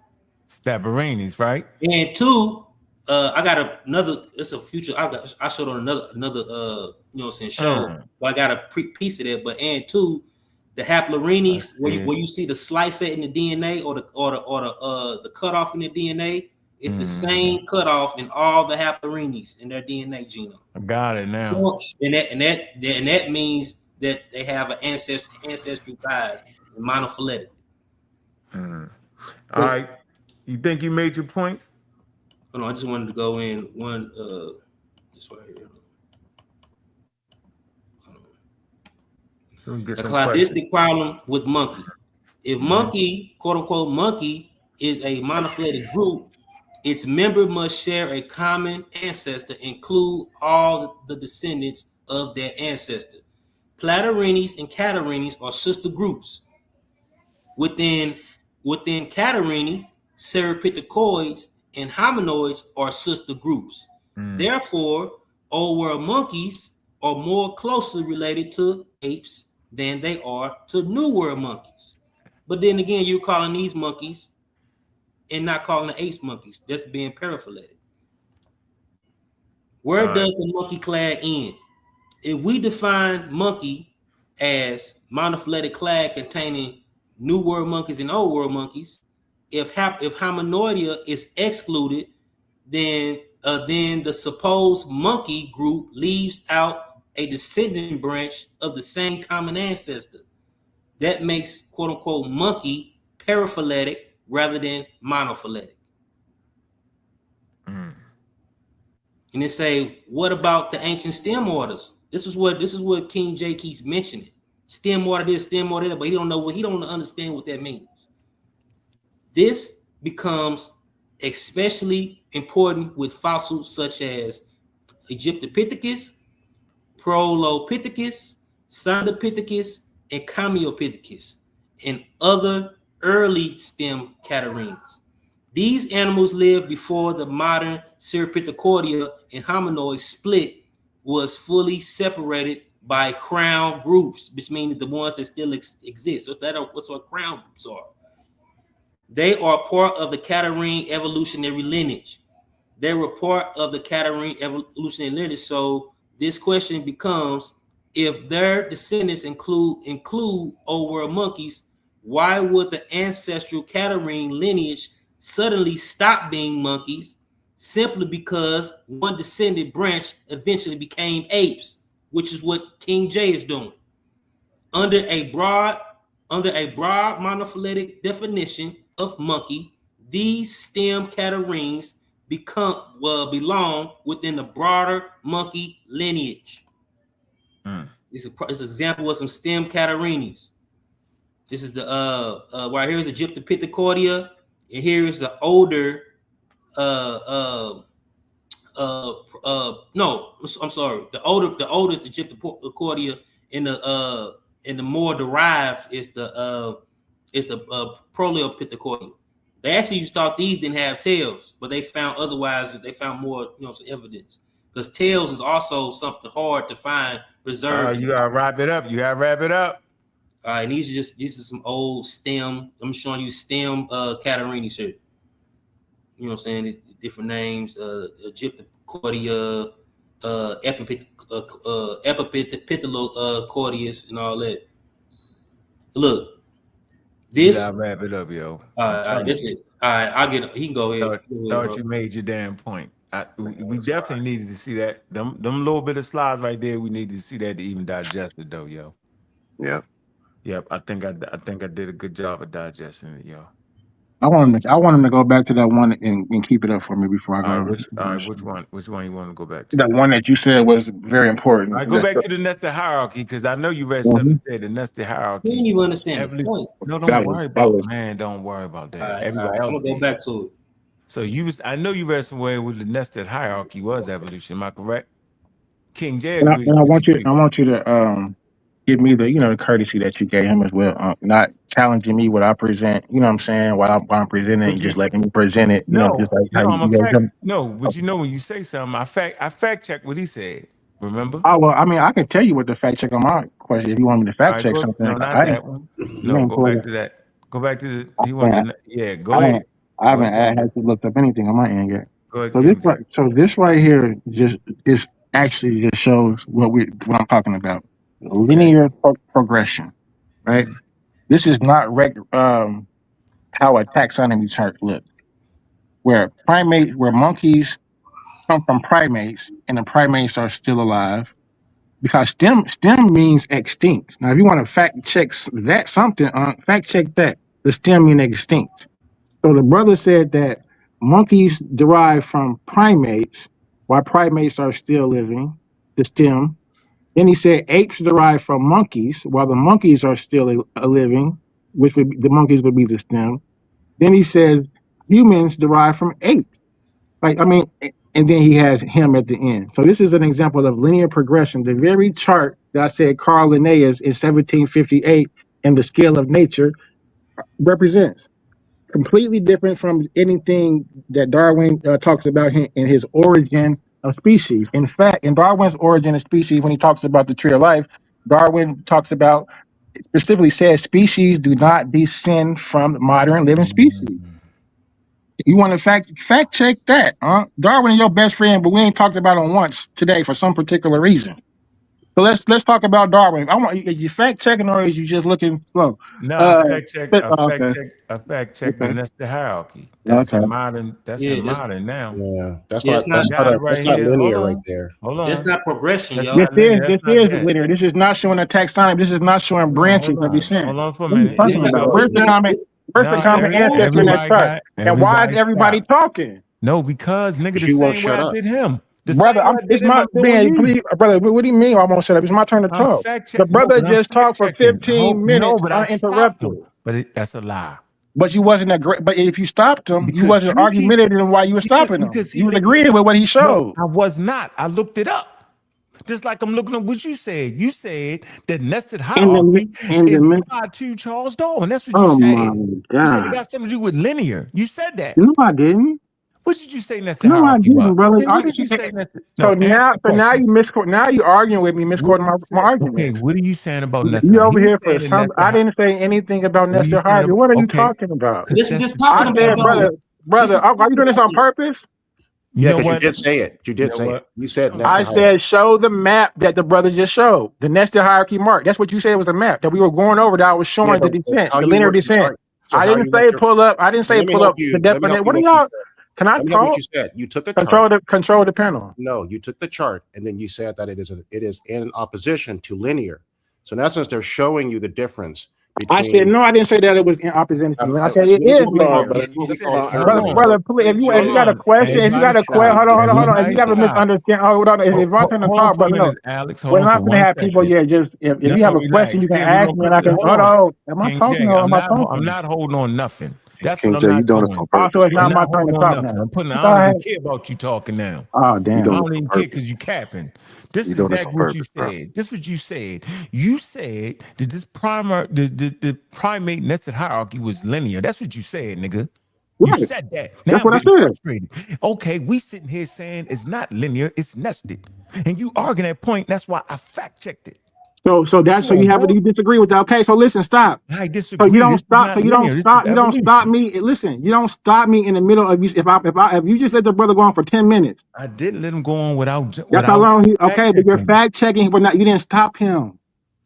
A: Stabberinis, right?
E: And two, I got another. It's a future. I showed on another show. But I got a piece of that. But and two, the haplorhines, where you see the slice set in the DNA or the cutoff in the DNA. It's the same cutoff in all the haplorhines in their DNA genome.
A: I got it now.
E: And that means that they have an ancestral ties, monophyletic.
A: All right. You think you made your point?
E: Oh, no, I just wanted to go in one. This right here. The cladistic problem with monkey. If monkey, quote unquote, monkey is a monophyletic group, its member must share a common ancestor, include all the descendants of their ancestor. Platyrrhines and Catarrhines are sister groups. Within Catarrhine, Cephalopods and hominoids are sister groups. Therefore, old world monkeys are more closely related to apes than they are to new world monkeys. But then again, you're calling these monkeys and not calling the apes monkeys. That's being paraphyletic. Where does the monkey clad end? If we define monkey as monophyletic clad containing new world monkeys and old world monkeys, if hominoidea is excluded, then the supposed monkey group leaves out a descendant branch of the same common ancestor. That makes quote unquote monkey paraphyletic rather than monophyletic. And they say, what about the ancient stem orders? This is what King J keeps mentioning. Stem order this, stem order that, but he don't understand what that means. This becomes especially important with fossils such as Egyptopithecus, Prolopithecus, Sondopithecus, and Cambiopithecus, and other early stem Catarrhines. These animals lived before the modern Sauropodocardia and hominoid split was fully separated by crown groups, which means the ones that still exist. So what's what crown groups are. They are part of the Catarrhine evolutionary lineage. They were part of the Catarrhine evolutionary lineage. So this question becomes, if their descendants include old world monkeys, why would the ancestral Catarrhine lineage suddenly stop being monkeys simply because one descendant branch eventually became apes, which is what King J is doing. Under a broad monophyletic definition of monkey, these stem Catarrhines belong within the broader monkey lineage. This is an example of some stem Catarrhines. This is the right here is Egyptopithecordea, and here is the older no, I'm sorry. The oldest Egyptopithecordea, and the more derived is the Proleopithecordea. They actually thought these didn't have tails, but they found otherwise. They found more, some evidence, because tails is also something hard to find preserved.
A: You gotta wrap it up.
E: All right, and these are some old stem. I'm showing you stem Catarrhines here. You know what I'm saying? Different names, Egyptopithecordea, Epipithecordea, and all that. Look, this.
A: You gotta wrap it up, yo.
E: All right, that's it. All right, I'll get it. He can go ahead.
A: Thought you made your damn point. We definitely needed to see that. Them little bit of slides right there. We needed to see that to even digest it, though, yo.
F: Yeah.
A: Yep. I think I did a good job of digesting it, yo.
C: I want him to go back to that one and keep it up for me before I go.
A: Which one you want to go back to?
C: That one that you said was very important.
A: I go back to the nested hierarchy, because I know you read something that said the nested hierarchy.
E: You didn't even understand the point.
A: No, don't worry about that.
E: Right,
A: Everybody else.
E: I'm gonna go back to it.
A: So I know you read somewhere where the nested hierarchy was evolution. Am I correct? King J.
C: And I want you to give me the courtesy that you gave him as well. Not challenging me what I present. You know what I'm saying? While I'm presenting, and just letting me present it. Just like how you guys.
A: No, but when you say something, I fact check what he said. Remember?
C: Oh well, I mean, I can tell you what the fact check on my question if you want me to fact check something.
A: No, not that one. No, go back to that. Go back to the. Go ahead.
C: I haven't actually looked up anything on my end yet.
A: Go ahead.
C: So this right here just actually shows what I'm talking about. Linear progression, right? This is not how a taxonomy chart looks, where monkeys come from primates, and the primates are still alive, because STEM means extinct. Now, if you want to fact check that fact check that. The STEM mean extinct. So the brother said that monkeys derive from primates, while primates are still living. The STEM. Then he said apes derive from monkeys, while the monkeys are still living, which would be, the monkeys would be the STEM. Then he says humans derive from apes. And then he has him at the end. So this is an example of linear progression. The very chart that I said Carl Linnaeus in 1758 in the Scale of Nature represents. Completely different from anything that Darwin talks about in his Origin of Species. In fact, in Darwin's Origin of Species, when he talks about the tree of life, Darwin specifically says species do not descend from modern living species. You want to fact check that, huh? Darwin is your best friend, but we ain't talked about him once today for some particular reason. So let's talk about Darwin. Is you fact checking, or is you just looking slow?
A: No, I fact check, and that's the hierarchy. That's in modern. That's in modern now.
J: Yeah, that's not linear right there.
E: Hold on, that's not progression, y'all.
C: This is linear. This is not showing a taxonomy. This is not showing branches of descent.
A: Hold on for a minute.
C: Where's the common ancestor in that chart? And why is everybody talking?
A: No, because nigga, the same way I did him.
C: Brother, it's my man. Please, brother, what do you mean? I won't shut up. It's my turn to talk. The brother just talked for 15 minutes uninterrupted.
A: But that's a lie.
C: But you wasn't But if you stopped him, you wasn't argumentative in why you were stopping him. You was agreeing with what he showed.
A: No, I was not. I looked it up. Just like I'm looking at what you said. You said that nested hierarchy
C: in
A: is
C: the
A: tied to Charles Darwin. That's what you
C: oh
A: said.
C: my
A: You said it
C: God.
A: got something to do with linear. You said that.
C: No, I didn't.
A: What did you say nested
C: No, I
A: hierarchy
C: didn't,
A: was?
C: brother.
A: Okay, what did you say nested?
C: So
A: No, answer the
C: now
A: question.
C: you now you arguing with me,
A: What
C: misquoting
A: are you
C: my
A: saying?
C: argument.
A: Okay, what are you saying about nested
C: You
A: hierarchy?
C: over
A: He's
C: here for
A: saying that
C: some.
A: nested
C: I
A: hierarchy.
C: didn't say anything about
A: What are you
C: nested
A: saying
C: hierarchy.
A: about?
C: What are you
A: Okay,
C: talking about?
E: This is just
C: I
E: talking about
C: said,
E: the
C: brother, are you doing this on purpose?
A: You
J: Yeah,
A: know
J: because you
A: what?
J: did say it. You did
A: know
J: say
A: what?
J: it. You said
C: I
J: nested hierarchy.
C: said, show the map that the brother just showed. The nested hierarchy mark. That's what you said was a map that we were going over that I was
J: Yeah,
C: showing the
J: but
C: descent,
J: how
C: the
J: you
C: linear
J: work? All
C: descent.
J: right. So
C: I
J: how
C: didn't
J: you
C: say
J: work your?
C: pull up. I didn't say
J: Let me
C: pull
J: help
C: up the
J: you. Let me help
C: definition.
J: you
C: What are
J: what you
C: y'all?
J: said.
C: Can I
J: Let me help what
C: talk?
J: you said. You took the chart.
C: Control the panel.
J: No, you took the chart, and then you said that it is in opposition to linear. So in essence, they're showing you the difference
C: I said
J: between.
C: no. I didn't say that it was in opposition. I said it
J: This is
C: is
J: what we call.
C: linear.
J: This
F: brother.
J: is what we
F: You
J: call
F: said,
C: Brother,
J: parallelism.
F: hold on.
C: please, if
A: Hold
C: you got a
A: on.
C: question, if you got
A: Everybody
C: a question,
A: stop.
C: hold on. If you
A: Everybody
C: got to
A: stop.
C: misunderstand, hold on. If I'm trying to
A: Hold on
C: talk,
A: for a
C: brother, no.
A: minute, Alex. Hold
C: We're
A: on for
C: not going to
A: one
C: have people.
A: second.
C: Yeah, just if
A: No,
C: you have a question,
A: relax.
C: you can
A: Here, we're
C: ask
A: gonna
C: me, and
A: put
C: I
A: the,
C: can.
A: hold
C: Hold
A: on.
C: on. Am I
A: King
C: talking
A: J,
C: or am I
A: I'm
C: talking?
A: not holding on nothing. That's what
F: King
A: I'm
F: J, you
A: not
F: doing this
A: doing.
F: on
C: Also,
F: purpose,
C: it's
A: I'm
C: not
F: brother.
C: my
A: not
C: turn to
A: holding on
C: talk
A: nothing.
C: now.
A: I
C: Go
A: don't even
C: ahead.
A: care about you talking now.
C: Oh
F: You
A: I
C: damn.
F: doing
A: don't
F: this on
A: even care
F: purpose.
A: because you capping. This
F: You
A: is
F: doing this on
A: exactly what you
F: purpose, bro.
A: said. This is what you said. You said that the primate nested hierarchy was linear. That's what you said, nigga. You
C: Right.
A: said that. Now
C: That's
A: I'm
C: what I
A: getting
C: said.
A: frustrated. Okay, we sitting here saying it's not linear, it's nested. And you arguing that point. That's why I fact checked it.
C: So that's
A: Come
C: so you
A: on,
C: have
A: bro.
C: you disagree with that. Okay, so listen, stop.
A: I
C: So you
A: disagree.
C: don't
A: This is
C: stop. So
A: not linear. This is
C: you don't stop
A: evolution.
C: me. Listen, you don't stop me in the middle of you. If you just let the brother go on for 10 minutes,
A: I didn't let him go on without
C: that's how long he.
A: fact
C: Okay, but you're
A: checking.
C: fact checking, but not. You didn't stop him.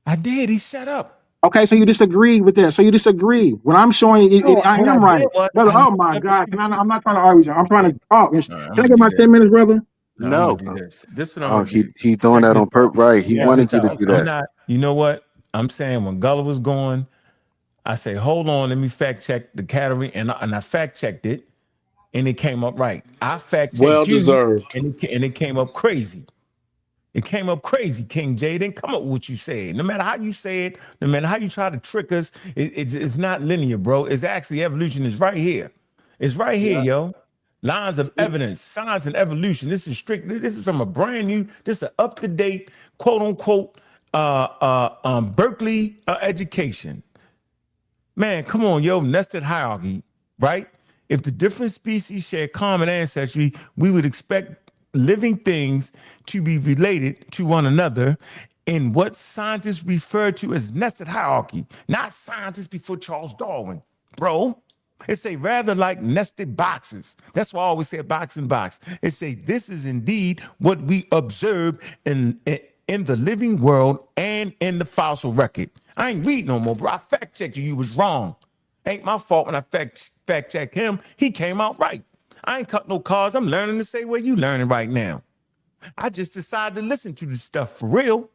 A: I did. He shut up.
C: Okay, so you disagree with that. So you disagree. When I'm showing you,
A: No,
C: I
A: what I
C: am right,
A: did was
C: brother.
A: I
C: Oh
A: let
C: my
A: him
C: God,
A: speak.
C: I'm not trying to argue. I'm trying to talk.
A: All right, I'm
C: Can I
A: gonna
C: get
A: do
C: my
A: this.
C: 10 minutes, brother?
A: No, I'm
J: No.
A: gonna do this. This is what I'm
F: Oh,
A: gonna do.
F: he doing
A: Check
F: that
A: this
F: on purpose,
A: out.
F: right? He
J: Yeah.
A: Check
F: wanted
A: this
F: you to
A: out.
F: do
A: I'm
F: that.
A: not. You know what? I'm saying when Gulluh was going, I say, hold on, let me fact check the category, and I fact checked it, and it came up right. I fact
I: Well
A: checked you,
I: deserved.
A: and it came up crazy. It came up crazy, King J. It didn't come up with what you said. No matter how you say it, no matter how you try to trick us, it's not linear, bro. It's actually evolution is right here. It's right here, yo. Lines of evidence, science and evolution. This is strictly, this is from a brand new, this is an up-to-date, quote unquote, Berkeley education. Man, come on, yo, nested hierarchy, right? If the different species share common ancestry, we would expect living things to be related to one another in what scientists refer to as nested hierarchy, not scientists before Charles Darwin, bro. It's a rather like nested boxes. That's why I always say a box in box. It say this is indeed what we observe in the living world and in the fossil record. I ain't read no more, bro. I fact checked you. You was wrong. Ain't my fault when I fact check him. He came out right. I ain't cut no cards. I'm learning the same way you learning right now. I just decided to listen to this stuff for real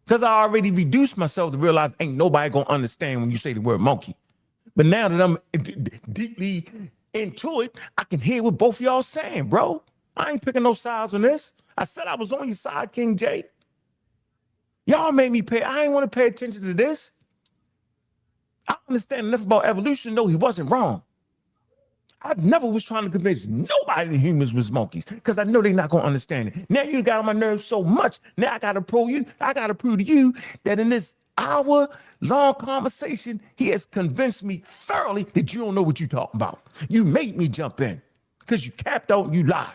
A: because I already reduced myself to realize ain't nobody gonna understand when you say the word monkey. But now that I'm deeply into it, I can hear what both of y'all saying, bro. I ain't picking no sides on this. I said I was on your side, King J. Y'all made me pay. I ain't want to pay attention to this. I understand enough about evolution to know he wasn't wrong. I never was trying to convince nobody that humans was monkeys because I know they're not going to understand it. Now you got on my nerves so much. Now I got to prove to you that in this hour-long conversation, he has convinced me thoroughly that you don't know what you're talking about. You made me jump in because you capped out, you lied.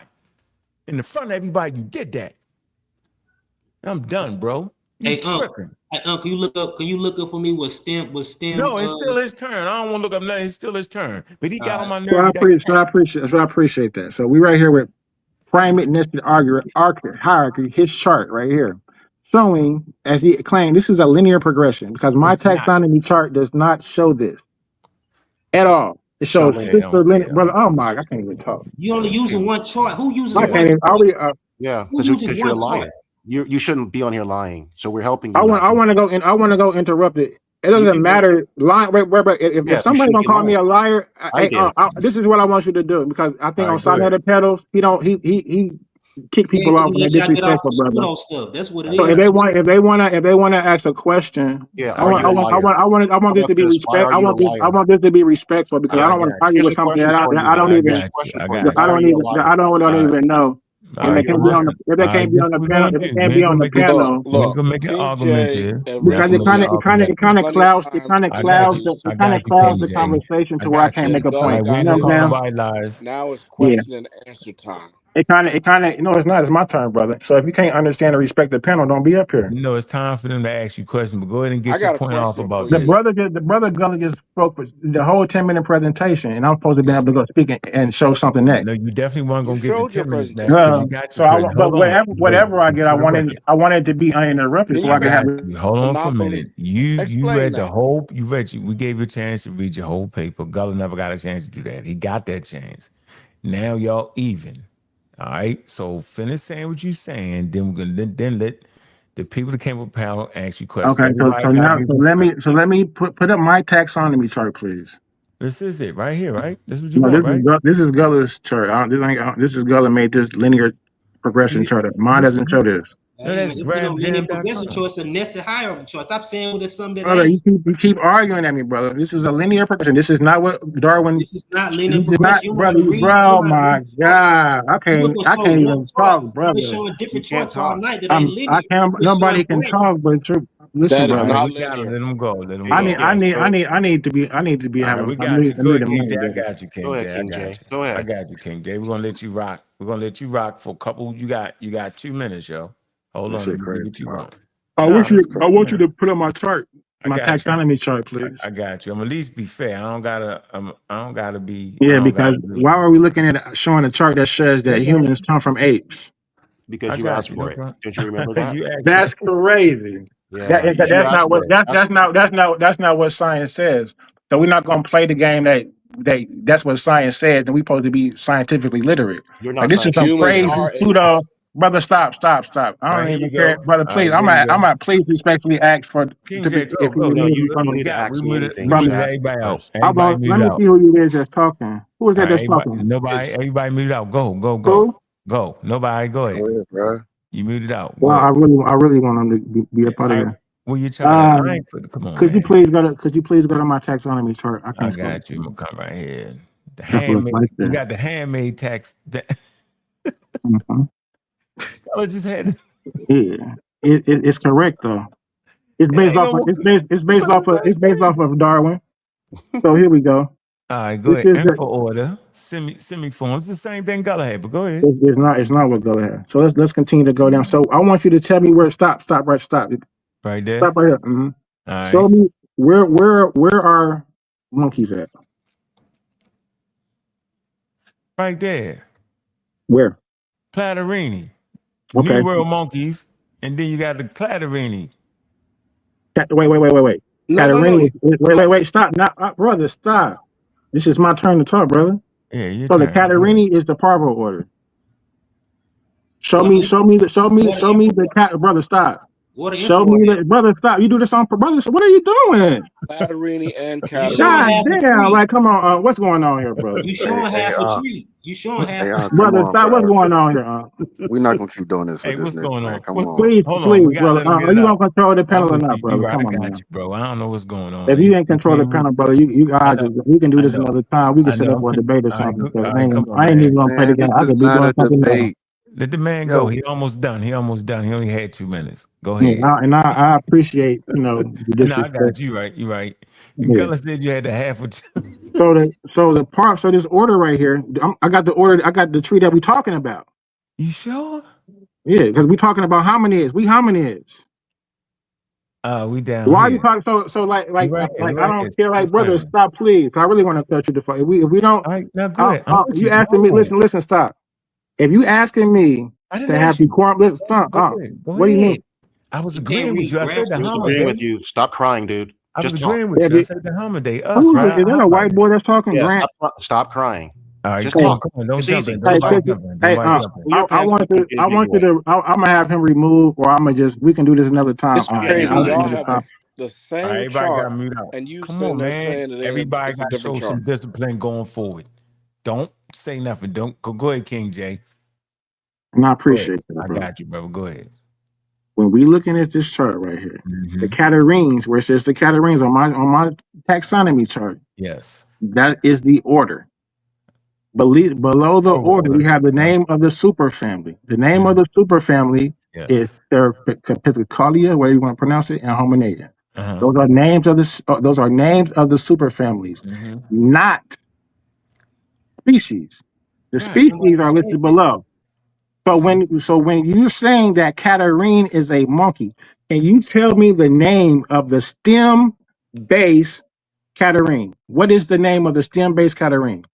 A: In the front of everybody, you did that. I'm done, bro.
E: Hey, Uncle, can you look up for me what stem?
A: No, it's still his turn. I don't want to look up nothing. It's still his turn. But he got on my
C: So
A: nerves.
C: I appreciate that. So we right here with primate nested hierarchy, his chart right here, showing, as he claimed, this is a linear progression because my
A: It's not.
C: taxonomy chart does not show this at all. It shows sister linear, brother. Oh my, I can't even talk.
E: You only using one chart. Who uses
C: I
E: one
C: can't even.
J: Yeah,
E: Who
J: because
E: uses
J: you're
E: one
J: lying.
E: chart?
J: You shouldn't be on here lying. So we're helping you.
C: I want to go and I want to go interrupt it. It
J: You
C: doesn't
J: can go.
C: matter. Lying. If
J: Yeah, you
C: somebody's
J: shouldn't
C: gonna
J: be
C: call me
J: lying.
C: a liar,
J: I did.
C: this is what I want you to do because I think
A: All
C: on
A: right, go ahead.
C: Silent Pedals, he kick
E: Yeah,
C: people
E: because
C: off
E: he
C: when they're
E: let y'all get off
C: disrespectful,
E: the
C: brother.
E: pseudo stuff. That's what it
C: So
E: is.
C: if they want to ask a question,
J: Yeah,
C: I
J: are you a liar?
C: want
J: How
C: this
J: about
C: to be
J: this? Why
C: respect.
J: are you a
C: I
J: liar?
C: want this to be respectful because
A: Yeah,
C: I
A: I
C: don't want
A: got
C: to argue
A: you.
J: Here's
C: with
J: a
C: something
J: question
C: that
J: for you.
C: I don't
A: I
C: even
A: got you. I
J: Question for
A: got
J: you.
A: you.
J: Why are you a liar?
C: I don't
A: All right.
C: even know. If they can't be on the, if they can't be on the panel, if they can't be on the panel,
A: we ain't gonna make an argument here.
C: because it kind of clouds the conversation to where I can't make a point.
A: We
C: You
A: ain't
C: know
A: gonna
C: what
A: call
C: I'm saying?
A: nobody lies.
F: Now it's
C: Yeah.
F: question and answer time.
C: It kind of. No, it's not. It's my turn, brother. So if you can't understand and respect the panel, don't be up here.
A: You know, it's time for them to ask you questions, but go ahead and
F: I
A: get
F: got
A: your
F: a
A: point off
F: question
A: about
F: for
C: The
A: this.
C: brother Gulluh just spoke for the whole 10-minute presentation, and I'm supposed to be able to go speak and show something next.
A: No, you definitely weren't
F: You
A: gonna get the
F: showed your
A: 10 minutes next
F: presentation.
A: because you got
C: So
A: your present.
C: but
A: Hold on.
C: whatever I get, I
A: For the
C: wanted
A: record.
C: it to be uninterrupted,
F: Then
C: so
F: you
C: I can have.
F: got
A: Hold on for a
F: monopoly.
A: minute. You
F: Explain
A: read the
F: that.
A: whole. We gave you a chance to read your whole paper. Gullah never got a chance to do that. He got that chance. Now y'all even. All right. So finish saying what you saying. Then we're gonna then let the people that came up panel ask you questions.
C: Okay, so
A: Everybody gotta be
C: let me put up my taxonomy chart, please.
A: This is it right here, right? This is what you
C: No,
A: want, right?
C: this is Gullah's chart. This is Gullah made this linear progression chart. Mine doesn't show this.
A: No, that's
E: It's no linear
A: grabjam.com.
E: progression choice, a nested hierarchy choice. Stop saying there's something that
C: Brother,
E: ain't.
C: you keep arguing at me, brother. This is a linear progression. This is not what Darwin.
E: This is not linear
C: You did not,
E: progression. You
C: brother.
E: want to read,
C: Bro,
E: you want to
C: my
E: read charts.
C: God, I
E: You
C: can't
E: look show one
C: even
E: chart.
C: talk,
E: You've
C: brother.
E: been showing different charts all night that ain't linear.
C: I can't.
E: You've been showing
C: Nobody can
E: graphs.
C: talk, but listen,
F: That is
A: All
C: brother.
A: right,
F: not
A: we got him.
F: linear.
A: Let him go. Let him
C: I
A: go.
C: need to be
A: All right,
C: having.
A: we
C: I
A: got you.
C: need
A: Go
C: a
A: ahead, King
C: money,
A: J. I
C: brother.
A: got you, King
J: Go ahead,
A: J. I
J: King
A: got
J: J.
A: you.
J: Go ahead.
A: I got you, King J. We're gonna let you rock. We're gonna let you rock for a couple. You got 2 minutes, yo. Hold
F: That
A: on,
F: shit
A: let me
F: crazy.
A: get you going.
C: I
A: Nah,
C: want you
A: man.
C: to put on my chart,
A: I
C: my
A: got you.
C: taxonomy chart, please.
A: I got you. I'm at least be fair. I don't gotta be.
C: Yeah, because why are we looking at showing a chart that says that humans come from apes?
J: Because
A: I
J: you
A: got
J: asked
A: you.
J: for
A: No
J: it.
A: problem.
J: Don't you remember that?
A: You asked
C: That's crazy.
J: Yeah, you
C: That's
J: asked
C: not
J: for
C: what
J: it.
C: that's not what science says. So we're not gonna play the game that's what science says, and we're supposed to be scientifically literate.
J: You're
C: Like
J: not
C: this is some
J: scientifically
F: Humans
C: crazy
J: literate.
F: are apes.
C: pseudo brother. Stop. I
A: All right,
C: don't
A: here
C: even
A: you
C: care,
A: go.
C: brother.
A: All
C: Please,
A: right, there you go.
C: I'm at please respectfully ask for
A: King
C: to be
A: J,
C: if you
A: go.
J: No,
C: remove me
J: you
C: from
J: don't
C: the
J: need to ask me anything.
A: We
J: You should
A: muted
J: ask me
A: everybody out.
J: first.
A: Everybody
C: let
A: muted
C: me
A: out.
C: see who it is that's talking. Who is
A: All
C: that
A: right,
C: that's talking?
A: everybody muted out. Go.
C: Who?
A: Go. Nobody, go ahead.
F: Go ahead, bro.
A: You muted out. Go
C: Well,
A: ahead.
C: I really want them to be a part of
A: All
C: that.
A: right, well, you trying to, I ain't put, come on,
C: Could you
A: man.
C: please go to my taxonomy chart? I
A: I
C: can't scroll.
A: got you. I'm gonna come right here. The
C: That's what's
A: handmade,
C: right
A: we
C: there.
A: got the handmade tax.
C: Mhm.
A: I just had,
C: Yeah, it's correct though. It's
A: it
C: based
A: ain't
C: off
A: no
C: of
A: more.
C: it's based off of Darwin. So here we go.
A: All right, go
C: This
A: ahead.
C: is
A: Info order, semi-form. It's the same thing Gullah had, but go ahead.
C: it's not what Gullah had. So let's continue to go down. So I want you to tell me where stop
A: Right there.
C: stop right here.
A: All
C: Show
A: right.
C: me where are monkeys at?
A: Right there.
C: Where?
A: Platterini.
C: Okay.
A: New World monkeys. And then you got the Platterini.
C: Wait.
F: No.
C: Catarrhines. Wait. Stop. Now, brother, stop. This is my turn to talk, brother.
A: Yeah, your
C: So the
A: turn. Go ahead.
C: Catarrhini is the parvo order. Show
E: What
C: me
E: is-
C: the cat, brother. Stop.
E: What an
C: Show
E: info
C: me
E: is.
C: the brother. Stop. You do this on brother. So what are you doing?
F: Platterini and
E: You showing
C: God
F: Catarrhini.
E: half a
C: damn!
E: tree.
C: Like, come on. What's going on here, brother?
E: You showing
F: Hey,
E: half a tree. You showing half
F: hey,
E: a tree.
F: come
C: Brother,
F: on,
C: stop. What's
F: bro.
C: going on here?
F: We're not gonna keep doing this
A: Hey,
F: with this
A: what's
F: nigga,
A: going
F: man.
A: on?
F: Come on.
A: Hold on.
C: Please,
A: We gotta
C: brother.
A: let him get
C: Are
A: it
C: you gonna
A: out.
C: control the panel or
A: I'm with
C: not,
A: you. You
C: brother?
A: right.
C: Come
A: I
C: on,
A: got
C: man.
A: you, bro. I don't know what's going on.
C: If you ain't control the
A: Came with-
C: panel, brother, you
A: I
C: guys,
A: know.
C: we can do
A: I
C: this
A: know.
C: another time. We can
A: I
C: set up
A: know.
C: a debate or
A: All right,
C: something.
A: all
C: Because
A: right, come on,
C: I ain't even
A: man.
C: gonna play the
F: Man,
C: game.
F: this
C: I
F: is
C: could be
F: not
C: doing
F: a
C: something else.
F: debate.
A: Let the man
F: Yo,
A: go. He almost done. He only had 2 minutes. Go
C: Yeah,
A: ahead.
C: I appreciate the
A: No, I
C: disrespect.
A: got you right. You right.
C: Yeah.
A: Gullah said you had the half of.
C: So this order right here, I got the order. I got the tree that we talking about.
A: You sure?
C: Yeah, because we talking about hominids. We hominids.
A: We down
C: Why are you
A: here.
C: talking so
A: You right here.
C: I
A: Right
C: don't
A: here.
C: feel like
A: In front
C: brother
A: of me.
C: stop please. I really want to cut you the fuck. If we don't,
A: All right, now go ahead. I'm with
C: you
A: you.
C: asking me.
A: Go.
C: Listen, stop. If you asking me
A: I didn't
C: to have
A: ask you.
C: decorum, listen, stop.
A: Go ahead. Go
C: What do you mean?
A: ahead. I was
E: You can't
A: agreeing with
E: read
A: you. I said
E: graphs
A: the
E: and
J: Just
A: Hummer
J: agreeing
E: charts.
J: with
A: Day.
J: you. Stop crying, dude.
A: I was
J: Just talk.
A: agreeing with
C: If
A: you. I
C: it,
A: said the Hummer Day. Us,
C: who is
A: right?
C: it? Is that
A: How
C: a
A: about
C: white
A: it?
C: boy that's talking?
J: Yeah,
C: Grant.
J: stop crying.
A: All right,
J: Just
A: come
C: Hey,
A: on,
J: talk.
A: come on. Don't
J: It's
A: jump
J: easy.
A: in.
C: hey,
J: Just talk.
C: check
A: Nobody
C: it.
A: jump in.
C: Hey,
A: Nobody jump in.
J: Pull your
C: I
J: pants
C: want
J: up and
C: to. I
J: get
C: want you
J: going.
C: to. I'm gonna have him removed, or I'm gonna just. We can do this another time.
F: it's
J: Yeah, he's
F: crazy.
J: not
C: Another
F: Y'all
J: interested.
F: have
C: time.
F: the
A: All
F: same
A: right, everybody
F: chart,
A: got mute out.
F: and you
A: Come
F: sitting
A: on,
F: there
A: man.
F: saying
A: Everybody
F: it's a
A: got to
F: different
A: show
F: chart.
A: some discipline going forward. Don't say nothing. Don't go ahead, King J.
C: And I
A: Go ahead.
C: appreciate that,
A: I
C: bro.
A: got you, brother. Go ahead.
C: When we looking at this chart right here, the Catarrhines, where it says the Catarrhines on my taxonomy chart,
A: Yes.
C: that is the order. Below the order, we have the name of the superfamily. The name of the superfamily is Pithecalia, whatever you want to pronounce it, and Hominida. Those are names of the those are names of the superfamilies, not species. The species are listed below. So when you're saying that Catarrhine is a monkey, can you tell me the name of the stem base Catarrhine? What is the name of the stem base Catarrhine?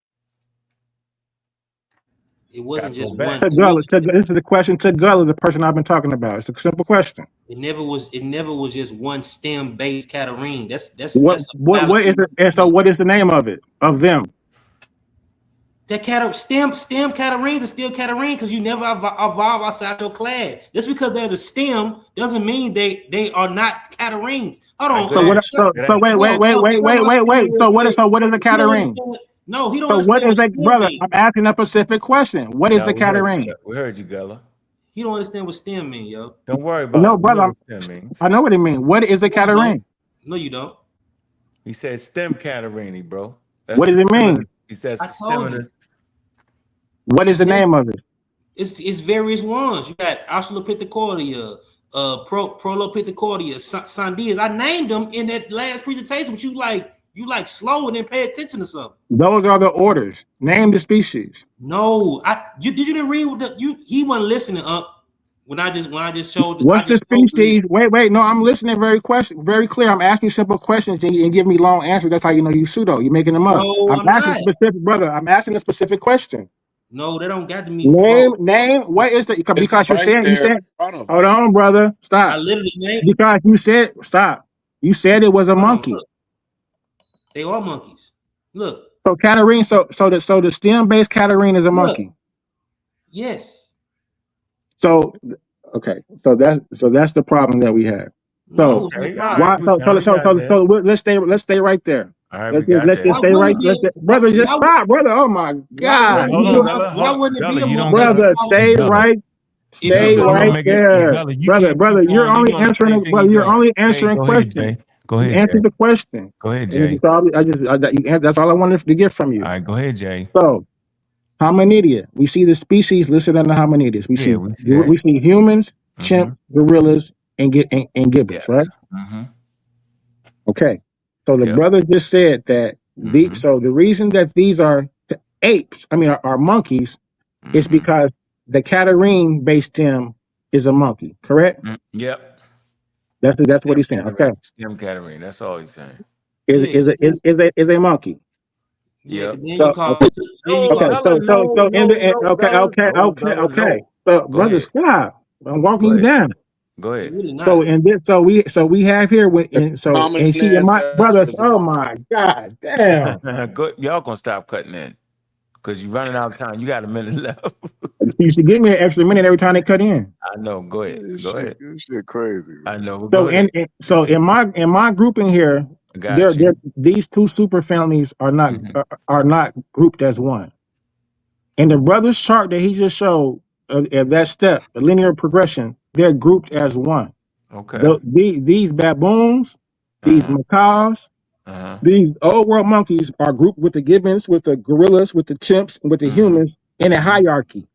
E: It wasn't just
A: back.
E: one.
C: This is the question to Gulluh, the person I've been talking about. It's a simple question.
E: It never was just one stem based Catarrhine. That's
C: What is it? And so what is the name of it? Of them?
E: That stem Catarrhines are still Catarrhine because you never evolve outside your class. Just because they're the stem doesn't mean they are not Catarrhines. Hold on.
C: Wait. So what is a Catarrhine?
E: No, he don't.
C: So what is a brother?
E: Means.
C: I'm asking a specific question. What is the Catarrhine?
A: We heard you, Gulluh.
E: He don't understand what stem means, yo.
A: Don't worry about
C: it. Brother. I know what it means. What is a Catarrhine?
E: No, you don't.
A: He said stem Catarrhine, bro.
C: What does it mean?
A: He says stem.
C: What is the name of it?
E: It's various ones. You got Australopithecordea, Prolopithecordea, Sandias. I named them in that last presentation, but you like slow and then pay attention to something.
C: Those are the orders. Name the species.
E: No, you didn't read what he wasn't listening up when I just showed.
C: What's the species? Wait. No, I'm listening very clear. I'm asking simple questions and you give me long answers. That's how you know you pseudo. You're making them up.
E: No,
C: I'm asking specific, brother. I'm asking a specific question.
E: No, they don't got to mean
C: name. What is the? Because you said. Hold on, brother. Stop.
E: I literally named
C: because you said stop. You said it was a monkey.
E: They are monkeys. Look.
C: So Catarrhine. So the stem-based Catarrhine is a monkey.
E: Yes.
C: So okay. So that's the problem that we have. So let's stay right there.
A: All right,
C: let's just stay right there. Brother, just stop, brother. Oh my God. Brother, stay right. Stay right there. Brother, you're only answering questions.
A: Go ahead.
C: Answer the question.
A: Go ahead, Jay.
C: That's all I wanted to get from you.
A: All right, go ahead, Jay.
C: So, Hominida. We see the species listed under Hominidas. We see humans, chimp, gorillas, and gibbons, right? Okay. So the brother just said that so the reason that these are apes, are monkeys, is because the Catarrhine based stem is a monkey, correct?
A: Yep.
C: That's what he's saying. Okay.
A: Stem Catarrhine. That's all he's saying.
C: Is a monkey.
A: Yeah.
C: Okay. So brother, stop. I'm walking you down.
A: Go ahead.
C: So we have here and see my brother. Oh my God, damn!
A: Y'all gonna stop cutting in because you're running out of time. You got a minute left.
C: You should give me an extra minute every time they cut in.
A: I know. Go ahead. Go ahead.
F: This shit crazy.
A: I know.
C: So in my grouping here, these two super families are not grouped as one. In the brother's chart that he just showed, at that step, a linear progression, they're grouped as one.
A: Okay.
C: These baboons, these macaws, these old world monkeys are grouped with the gibbons, with the gorillas, with the chimps, and with the humans in a hierarchy.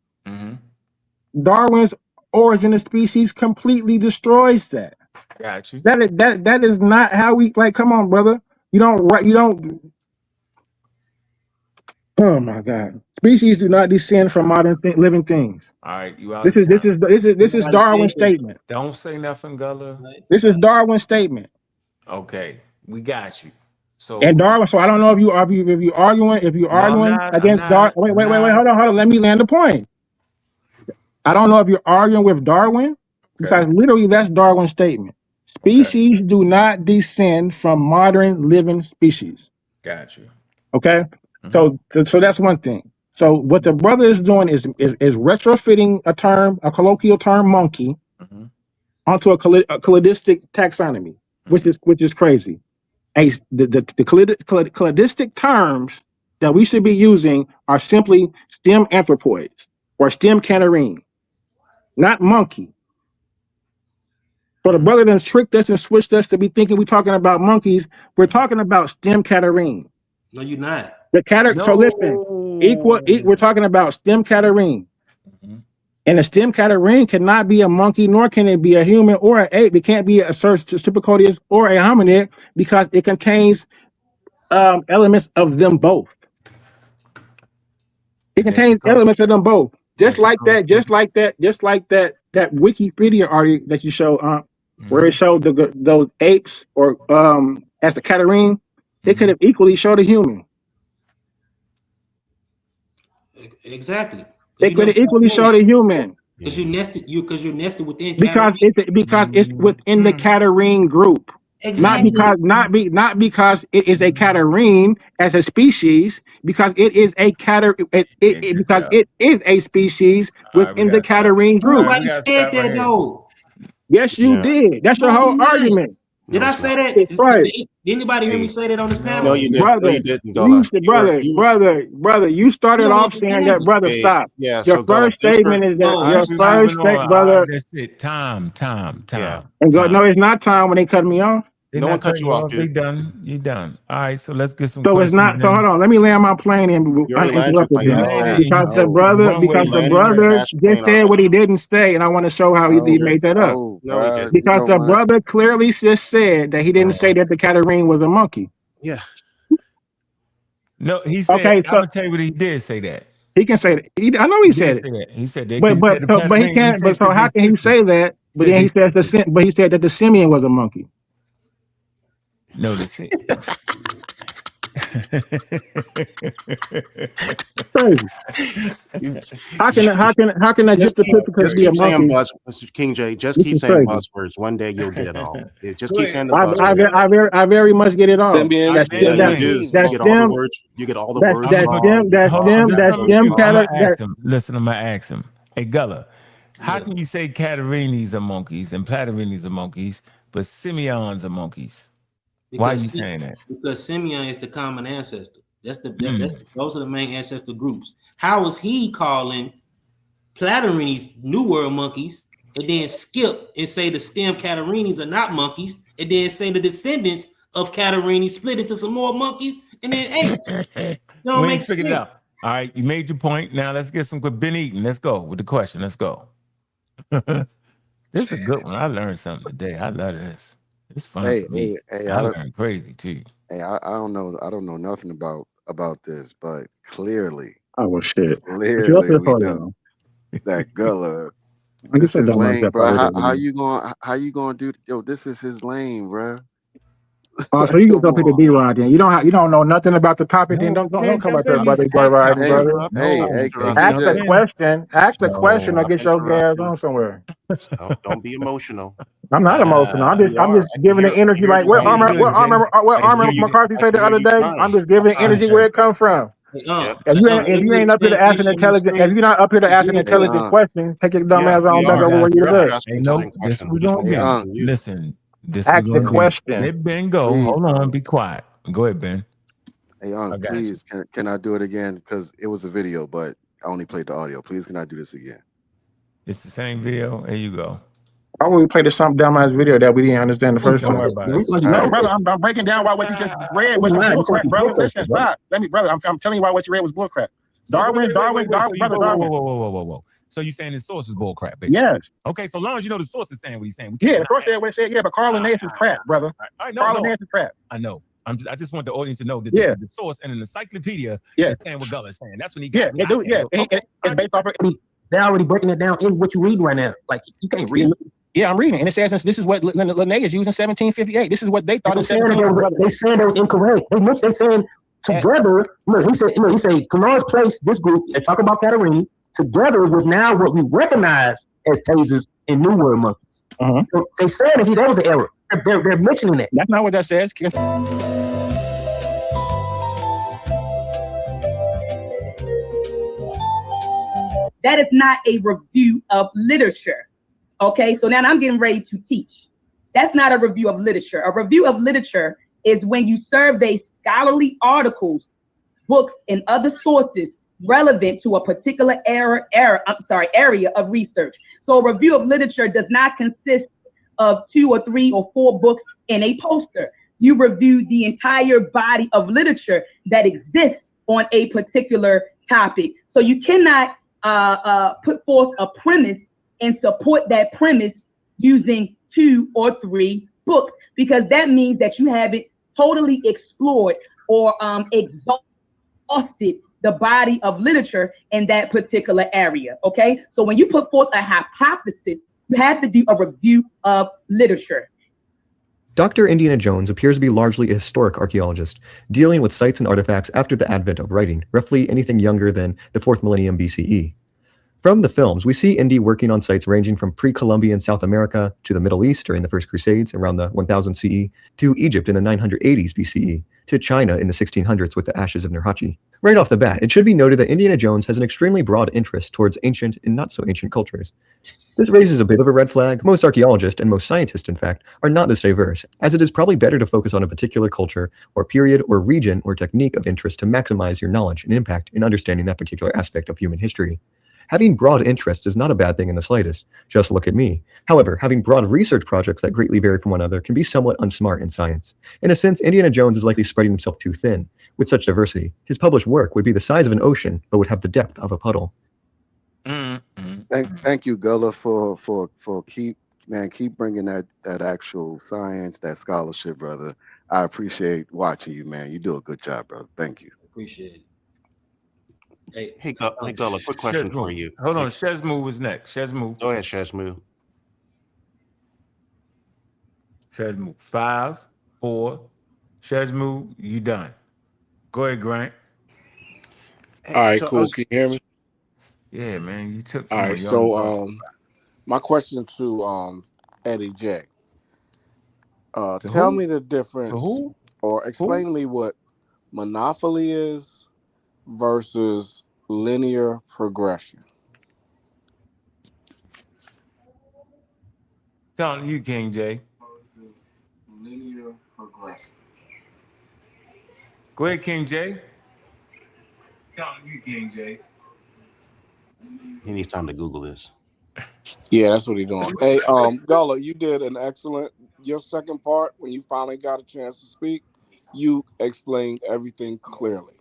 C: Darwin's Origin of Species completely destroys that.
A: Got you.
C: That is not how we come on, brother. You don't. Oh my God! Species do not descend from modern living things.
A: All right, you out.
C: This is Darwin's statement.
A: Don't say nothing, Gulluh.
C: This is Darwin's statement.
A: Okay, we got you. So
C: and Darwin. So I don't know if you arguing against Darwin. Wait, hold on. Let me land the point. I don't know if you're arguing with Darwin, because literally that's Darwin's statement. Species do not descend from modern living species.
A: Got you.
C: Okay. So that's one thing. So what the brother is doing is retrofitting a colloquial term, monkey, onto a cladistic taxonomy, which is crazy. The cladistic terms that we should be using are simply stem anthropoids or stem Catarrhine, not monkey. So the brother then tricked us and switched us to be thinking we're talking about monkeys. We're talking about stem Catarrhine.
E: No, you're not.
C: So listen. We're talking about stem Catarrhine. And a stem Catarrhine cannot be a monkey, nor can it be a human or an ape. It can't be a Cercosporius or a hominid because it contains elements of them both. It contains elements of them both. Just like that Wikipedia article that you show, where it showed those apes or as a Catarrhine, it could have equally showed a human.
E: Exactly.
C: It could have equally showed a human.
E: Because you're nested within
C: because it's within the Catarrhine group.
E: Exactly.
C: Not because it is a Catarrhine as a species, because it is a it is a species within the Catarrhine group.
E: Nobody said that though.
C: Yes, you did. That's your whole argument.
E: Did I say that?
C: Right.
E: Did anybody hear me say that on this panel?
J: No, you didn't.
C: Brother,
J: no, you didn't.
C: Brother, you started off saying that, brother, stop.
J: Yeah,
C: your first statement is that your first statement, brother.
A: That's it. Time.
J: Yeah.
C: And go, no, it's not time when they cut me off.
J: No one cut you off, dude.
A: You done. All right, so let's get some
C: So
A: questions.
C: it's not. So hold on. Let me land my plane in. Because the brother just said what he didn't say, and I want to show how he made that up. Because the brother clearly just said that he didn't say that the Catarrhine was a monkey.
J: Yeah.
A: No, he said.
C: Okay, so
A: I'm gonna tell you what he did say that.
C: He can say that. I know he said it.
A: He said that.
C: But he can't. But so how can he say that? But then he says but he said that the simian was a monkey.
A: No,
C: Crazy. How can that just be a monkey?
J: Mr. King J, just keep saying buzzwords. One day you'll get it all. Just keep saying the buzzwords.
C: I very much get it all.
J: You get all the words.
A: Listen, I'm gonna ask him. Hey, Gulluh, how can you say Catarrhines are monkeys and Platyrrhines are monkeys, but simians are monkeys? Why are you saying that?
E: Because Simeon is the common ancestor. Those are the main ancestor groups. How is he calling Platyrrhines New World monkeys and then skip and say the stem Catarrhines are not monkeys and then say the descendants of Catarrhines split into some more monkeys and then apes? Don't make sense.
A: All right, you made your point. Now let's get some good Ben Eaton. Let's go with the question. Let's go. This is a good one. I learned something today. I love this. It's fun for me. I learned crazy too.
F: Hey, I don't know nothing about this, but clearly,
C: shit.
F: Clearly, we know that Gulluh. This is lame, bro. How you gonna do? Yo, this is his lane, bro.
C: Oh, so you get up here to D-Rod then. You don't know nothing about the topic, then don't come up there, brother.
F: Hey,
C: ask the question or get your gas on somewhere.
J: Don't be emotional.
C: I'm not emotional. I'm just giving the energy like what Armor McCarthy said the other day. I'm just giving energy where it comes from. If you ain't up here to ask an intelligent, if you're not up here to ask an intelligent question, take your dumb ass on back over where you live.
A: This we don't get. Listen.
C: Ask the question.
A: Let Ben go. Hold on. Be quiet. Go ahead, Ben.
F: Hey, please, can I do it again? Because it was a video, but I only played the audio. Please, can I do this again?
A: It's the same video. There you go.
C: Why would we play the some dumbass video that we didn't understand the first time?
A: Don't worry about it.
C: No, brother, I'm breaking down why what you just read was bullcrap, brother. Listen, stop. I'm telling you why what you read was bullcrap. Darwin,
K: Whoa. So you saying the source is bull crap, basically?
C: Yes.
K: Okay, so long as you know the source is saying what he's saying.
C: Yeah, of course they always say, but Carl Linnaeus is crap, brother. Carl Linnaeus is crap.
K: I know. I just want the audience to know that the source and an encyclopedia is saying what Gulluh is saying. That's when he got
C: they do. Yeah, it's based off of.
D: They're already breaking it down in what you read right now. Like you can't read it.
C: Yeah, I'm reading, and it says this is what Linnaeus used in 1758. This is what they thought in 1758.
D: They said that was incorrect. They saying together. Look, he said Canard's placed this group. They talk about Catarrhine together with now what we recognize as tasers and New World monkeys. So they said that that was an error. They're mentioning that.
C: That's not what that says.
G: That is not a review of literature. Okay, so now I'm getting ready to teach. That's not a review of literature. A review of literature is when you survey scholarly articles, books, and other sources relevant to a particular area of research. So a review of literature does not consist of 2 or 3 or 4 books and a poster. You review the entire body of literature that exists on a particular topic. So you cannot put forth a premise and support that premise using 2 or 3 books, because that means that you haven't totally explored or exhausted the body of literature in that particular area. Okay, so when you put forth a hypothesis, you have to do a review of literature.
H: Dr. Indiana Jones appears to be largely a historic archaeologist, dealing with sites and artifacts after the advent of writing, roughly anything younger than the 4th millennium BCE. From the films, we see Indy working on sites ranging from pre-Columbian South America to the Middle East during the First Crusades around the 1000 CE, to Egypt in the 980s BCE, to China in the 1600s with the ashes of Nurhaci. Right off the bat, it should be noted that Indiana Jones has an extremely broad interest towards ancient and not so ancient cultures. This raises a bit of a red flag. Most archaeologists, and most scientists in fact, are not this diverse, as it is probably better to focus on a particular culture or period or region or technique of interest to maximize your knowledge and impact in understanding that particular aspect of human history. Having broad interests is not a bad thing in the slightest. Just look at me. However, having broad research projects that greatly vary from one another can be somewhat unsmart in science. In a sense, Indiana Jones is likely spreading himself too thin. With such diversity, his published work would be the size of an ocean, but would have the depth of a puddle.
F: Thank you, Gulluh, for keep bringing that actual science, that scholarship, brother. I appreciate watching you, man. You do a good job, brother. Thank you.
E: Appreciate it.
J: Hey, Gulluh, quick question for you.
A: Hold on, Shezmu was next. Shezmu.
J: Go ahead, Shezmu.
A: Shezmu. 5, 4. Shezmu, you done. Go ahead, Grant.
L: All right, cool. Can you hear me?
A: Yeah, man. You took.
L: All right. So, my question to Eddie J. Tell me the difference, or explain to me what monopoly is versus linear progression.
A: Telling you, King J.
L: Versus linear progression.
A: Go ahead, King J. Telling you, King J.
J: He needs time to Google this.
L: Yeah, that's what he's doing. Hey, Gulluh, you did an excellent. Your second part, when you finally got a chance to speak, you explained everything clearly.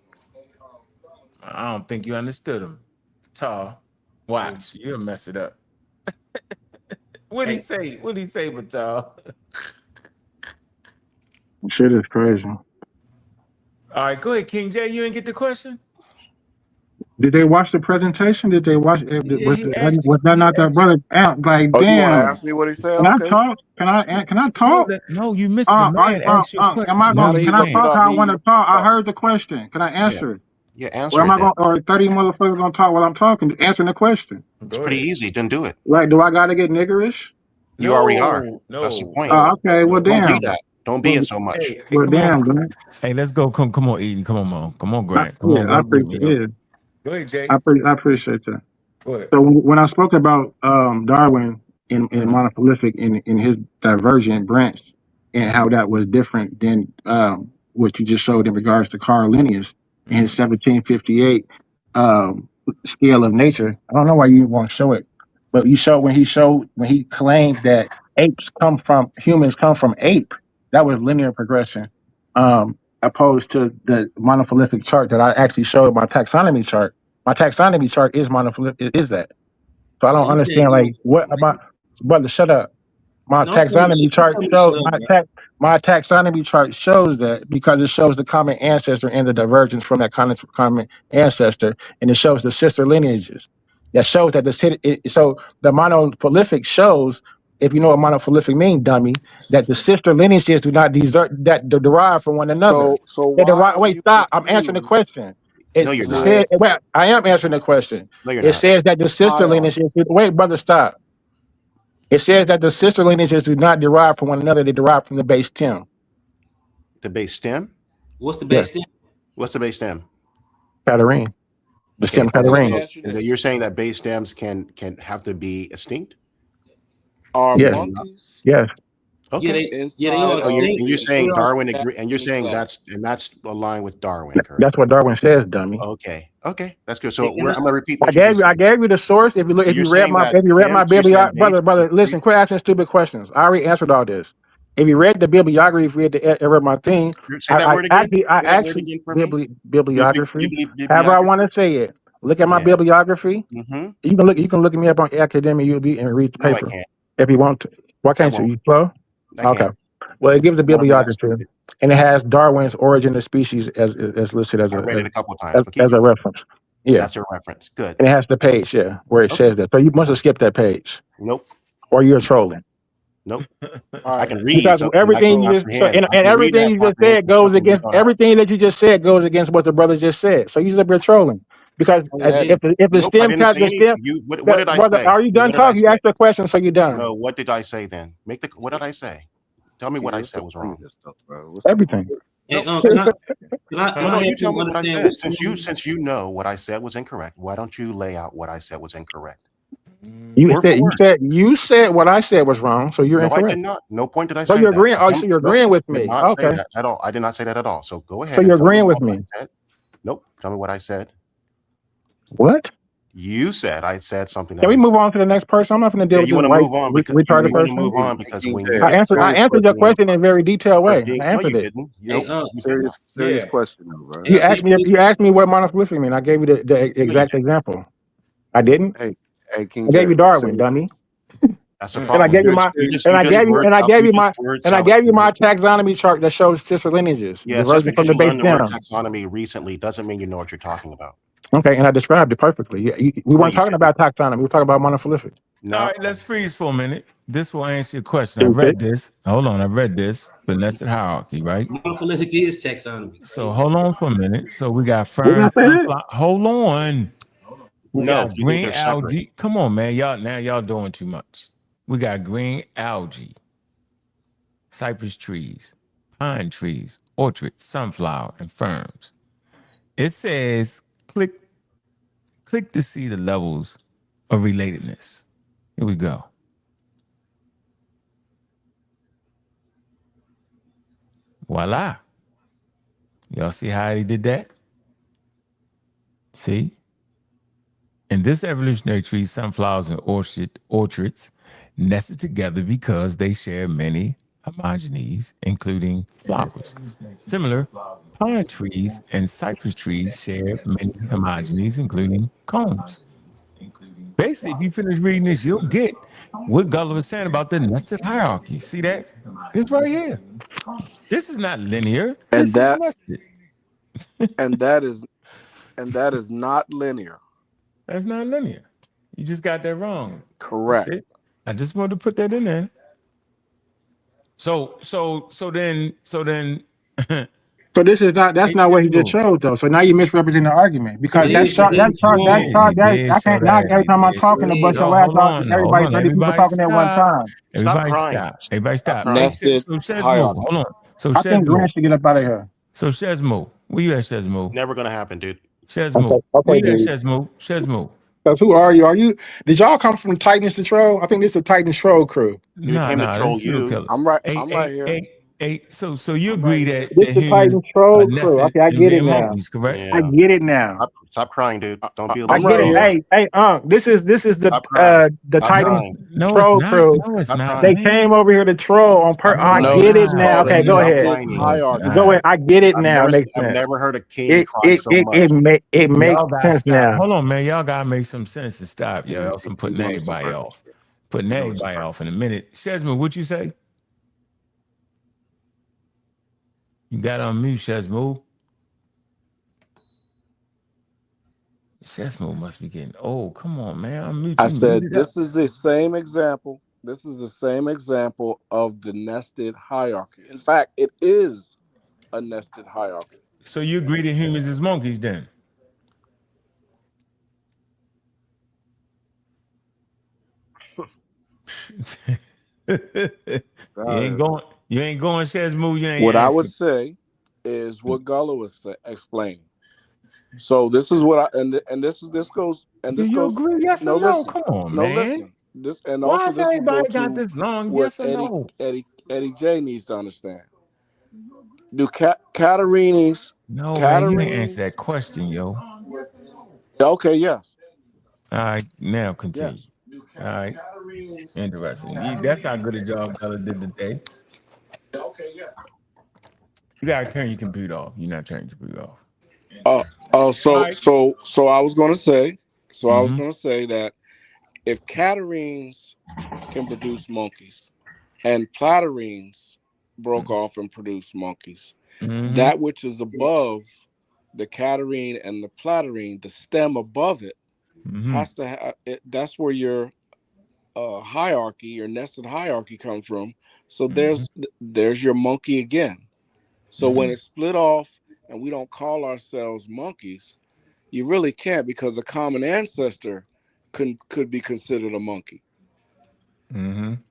A: I don't think you understood him. Tall. Watch, you'll mess it up. What'd he say? What'd he say, Batal?
C: Shit is crazy.
A: All right, go ahead, King J. You didn't get the question?
C: Did they watch the presentation? Did they watch?
A: Yeah,
C: was that not that brother out? Like,
L: oh,
C: damn.
L: You want to ask me what he said?
C: Can
L: Okay.
C: I talk? Can I talk?
A: No, you missed the man. Ask your question.
C: Am I going? Can I talk? How I want to talk? I heard the question. Can I answer it?
J: Yeah, answer
C: or am
J: it.
C: I going? Or 30 motherfuckers gonna talk while I'm talking? Answering the question.
J: It's pretty easy. Then do it.
C: Like, do I gotta get niggerish?
J: You already are.
A: No.
J: That's the point.
C: Okay. Well, damn.
J: Don't be that. Don't be it so much.
A: Hey,
C: well, damn, Grant.
A: Hey, let's go. Come on, Eden. Come on, Mom. Come on, Grant. Come on.
C: I appreciate it.
A: Go ahead, Jay.
C: I appreciate that.
A: Go ahead.
C: So when I spoke about Darwin in monoprolific in his divergent branch and how that was different than what you just showed in regards to Carl Linnaeus in his 1758 scale of nature, I don't know why you want to show it, but you showed when he claimed that humans come from ape, that was linear progression, opposed to the monoprolific chart that I actually showed my taxonomy chart. My taxonomy chart is monoprolific. Is that? So I don't understand. Like, what about? Brother, shut up. My taxonomy chart shows my taxonomy chart shows that because it shows the common ancestor and the divergence from that common ancestor, and it shows the sister lineages. That shows that so the monoprolific shows, if you know what monoprolific means, dummy, that the sister lineages do not derive from one another.
L: So
C: wait, stop. I'm answering the question.
J: No, you're not.
C: Well, I am answering the question.
J: No, you're
C: it
J: not.
C: says that the sister lineages. Wait, brother, stop. It says that the sister lineages do not derive from one another; they derive from the base stem.
J: The base stem?
E: What's the base stem?
J: What's the base stem?
C: Catarrhine. The stem Catarrhine.
J: You're saying that base stems can have to be extinct?
C: Yes. Yes.
J: Okay.
E: They are extinct.
J: And you're saying Darwin agree, and you're saying that's aligned with Darwin, correct?
C: That's what Darwin says, dummy.
J: Okay. That's good. So I'm gonna repeat what
C: I gave you the source. If you read my bibliography, brother, listen, quit asking stupid questions. I already answered all this. If you read the bibliography, if you read the ever my thing,
J: Say that word again.
C: I
J: Say that word
C: actually
J: again for me.
C: bibliography. However I
J: Bibliography.
C: want to say it. Look at my
J: Yeah.
C: bibliography.
J: Mm-hmm.
C: You can look me up on Academia UB and read the
J: No, I
C: paper
J: can't.
C: if you want to. Why can't you?
J: won't.
C: You slow?
J: I
C: Okay.
J: can't.
C: Well, it gives a
J: I want to be that
C: bibliography,
J: stupid.
C: and it has Darwin's Origin of Species as listed as
J: I read it a couple of times, but keep
C: as a
J: going.
C: reference. Yeah,
J: That's your reference. Good.
C: and it has the page where it
J: Okay.
C: says that. So you must have skipped that page,
J: Nope.
C: or you're trolling.
J: Nope.
L: All
J: I
L: right.
J: can read
C: Because
J: something. I
C: everything
J: can
C: you just
J: comprehend. I
C: and
J: can read
C: everything
J: that
C: you just
J: comprehend
C: said
J: the stuff
C: goes
J: that you
C: against
J: don't have.
C: everything that you just said goes against what the brother just said. So you just you're trolling because if the
J: Nope. I
C: stem
J: didn't say
C: the
J: anything.
C: stem
J: What did I
C: brother,
J: say?
C: are you done
J: What did I
C: talking? You
J: say?
C: asked the question, so you're done.
J: No. What did I say then? What did I say? Tell me what I said was wrong.
C: Everything.
E: Hey,
J: Nope.
E: can I
J: No, you
E: help
J: tell
E: him
J: me what I
E: understand
J: said.
E: what
J: Since you know what I said was incorrect, why don't you lay out what I said was incorrect?
C: You
J: Word for word.
C: said what I said was wrong, so you're
J: No, I did
C: incorrect.
J: not. No point did I
C: So
J: say
C: you're
J: that.
C: agreeing.
J: Now
C: Oh,
J: tell
C: so
J: me,
C: you're
J: nope,
C: agreeing with
J: did
C: me.
J: not say
C: Okay.
J: that at all. I did not say that at all. So go
C: So
J: ahead and
C: you're
J: tell me
C: agreeing with
J: what I
C: me.
J: said. Nope. Tell me what I said.
C: What?
J: You said I said something that
C: Can we
J: is.
C: move on to the next person? I'm not going to deal
J: Yeah,
C: with
J: you
C: this
J: want to
C: white
J: move on because you
C: retarded
J: want to
C: person.
J: move on because when you
C: I
J: get
C: answered your
J: done,
C: question in a very detailed way. I
J: no,
C: answered
J: you
C: it.
J: didn't.
E: Hey,
J: You did not.
F: Serious
A: Yeah.
F: question, though, bro.
C: You asked me what monophyletic mean. I gave you the
J: No, you
C: exact
J: didn't.
C: example. I didn't.
F: Hey, King
C: I gave you
F: J.
C: Darwin, dummy.
J: That's the
C: And I
J: problem.
C: gave you my
J: You just word salad.
C: taxonomy chart that shows sister lineages,
J: Yes, just
C: diverging from
J: because
C: the
J: you
C: base
J: learned the word
C: stem.
J: taxonomy recently doesn't mean you know what you're talking about.
C: Okay, and I described it perfectly. We
J: No,
C: weren't
J: you
C: talking
J: didn't.
C: about taxonomy. We were talking about monophyletic.
J: No.
A: All right, let's freeze for a minute. This will answer your question. I
C: Stupid.
A: read this. Hold on. I read this. The nested hierarchy, right?
E: monophyletic is taxonomy.
A: So hold on for a minute. So we got
C: Didn't I
A: fern,
C: say that?
A: sunflower. Hold on. We
J: No,
A: got
J: you think
A: green
J: they're separate.
A: algae. Come on, man. Y'all doing too much. We got green algae, cypress trees, pine trees, orchids, sunflower, and ferns. It says click to see the levels of relatedness. Here we go. Voila. Y'all see how he did that? See? In this evolutionary tree, sunflowers and orchids nested together because they share many homogenies, including flowers. Similar, pine trees and cypress trees share many homogenies, including cones. Basically, if you finish reading this, you'll get what Gulluh was saying about the nested hierarchy. See that? It's right here. This is not linear.
L: And
A: This is
L: that
A: nested.
L: and that is not linear.
A: That's not linear. You just got that wrong.
L: Correct.
A: That's it. I just wanted to put that in there. So then
C: So this is not. That's not what he just showed, though. So now you misrepresenting the argument because
E: It is
A: did
C: I
A: show
C: can't. Now
A: that.
C: every
A: He
C: time I'm
A: did show
C: talking, a bunch
A: that.
C: of
A: Hold
C: laughs.
A: on.
C: Everybody, 30 people
A: Everybody
C: talking at one
A: stop.
C: time.
J: Stop crying.
A: Everybody stop.
J: crying.
L: Nested
A: So Shezmo,
L: hierarchy.
A: hold on. So
C: I think Grant
A: Shezmo.
C: should get up out of here.
A: So Shezmo. Where you at, Shezmo?
J: Never gonna happen, dude.
A: Shezmo. Where
C: Okay,
A: you at,
C: dude.
A: Shezmo? Shezmo.
C: Because who are you? Did y'all come from Titans to Troll? I think this is the Titans Troll crew.
J: We came to troll
A: This serial
J: you.
A: killers.
L: I'm right here.
A: So you
L: I'm
A: agree
L: right here.
A: that
C: This the
A: humans
C: Titans
A: are
C: Troll crew.
A: nested
C: Okay, I
A: in
C: get it
A: being
C: now.
A: monkeys, correct?
C: I
J: Yeah.
C: get it now.
J: Stop crying, dude. Don't be a
C: I
J: little
C: get it.
J: girl.
C: Hey, this is
J: Stop crying.
C: the
J: Stop
C: Titans
J: crying.
A: No, it's
C: Troll
A: not.
C: crew.
A: No, it's
J: Stop
A: not,
C: They
J: crying.
A: man.
C: came over here to troll on
J: Stop
C: I
A: No,
J: crying.
A: it's
C: get it
A: not.
C: now.
L: Called a
C: Okay, go
J: Stop
C: ahead.
L: nested
J: whining.
A: No, it's
L: hierarchy.
C: Go ahead.
A: not.
C: I get it now. It makes
J: I've
C: sense.
J: never heard a king cry so much.
C: It makes
A: Y'all gotta
C: sense
A: stop.
C: now.
A: Hold on, man. Y'all gotta make some sense to stop. Yo,
F: Yeah,
A: else I'm
F: he
A: putting
F: doing some
A: everybody
F: work.
A: off. Putting everybody off in a minute. Shezmo, what you say? You got on mute, Shezmo. Shezmo must be getting old. Come on, man. I'm mute.
L: I
A: You
L: said
A: muted up.
L: this is the same example. This is the same example of the nested hierarchy. In fact, it is a nested hierarchy.
A: So you agree that humans is monkeys then? You ain't going, Shezmo. You ain't
L: What I would
A: answering.
L: say is what Gullah was explaining. So this is what this goes.
A: Do you agree? Yes or no?
L: Listen.
A: Come on,
L: No,
A: man.
L: listen. This and
A: Why
L: also
A: has
L: this will go
A: everybody got
L: to
A: this long?
L: what
A: Yes or no?
L: Eddie J needs to understand. Do Catarrhines?
A: No, man. You didn't answer that question, yo.
L: Okay, yes.
A: All right, now continue.
L: Yes.
A: All right. Interesting. That's how good a job Gullah did today. You gotta turn your computer off. You're not turning your computer off.
L: So I was gonna say,
A: Mm-hmm.
L: that if Catarrhines can produce monkeys, and Platyrrhines broke off and produced monkeys,
A: Mm-hmm.
L: that which is above the Catarrhine and the Platyrrhine, the stem above it, has to have. That's where your hierarchy, your nested hierarchy, comes from. So there's your monkey again. So when it's split off and we don't call ourselves monkeys, you really can't, because a common ancestor could be considered a monkey.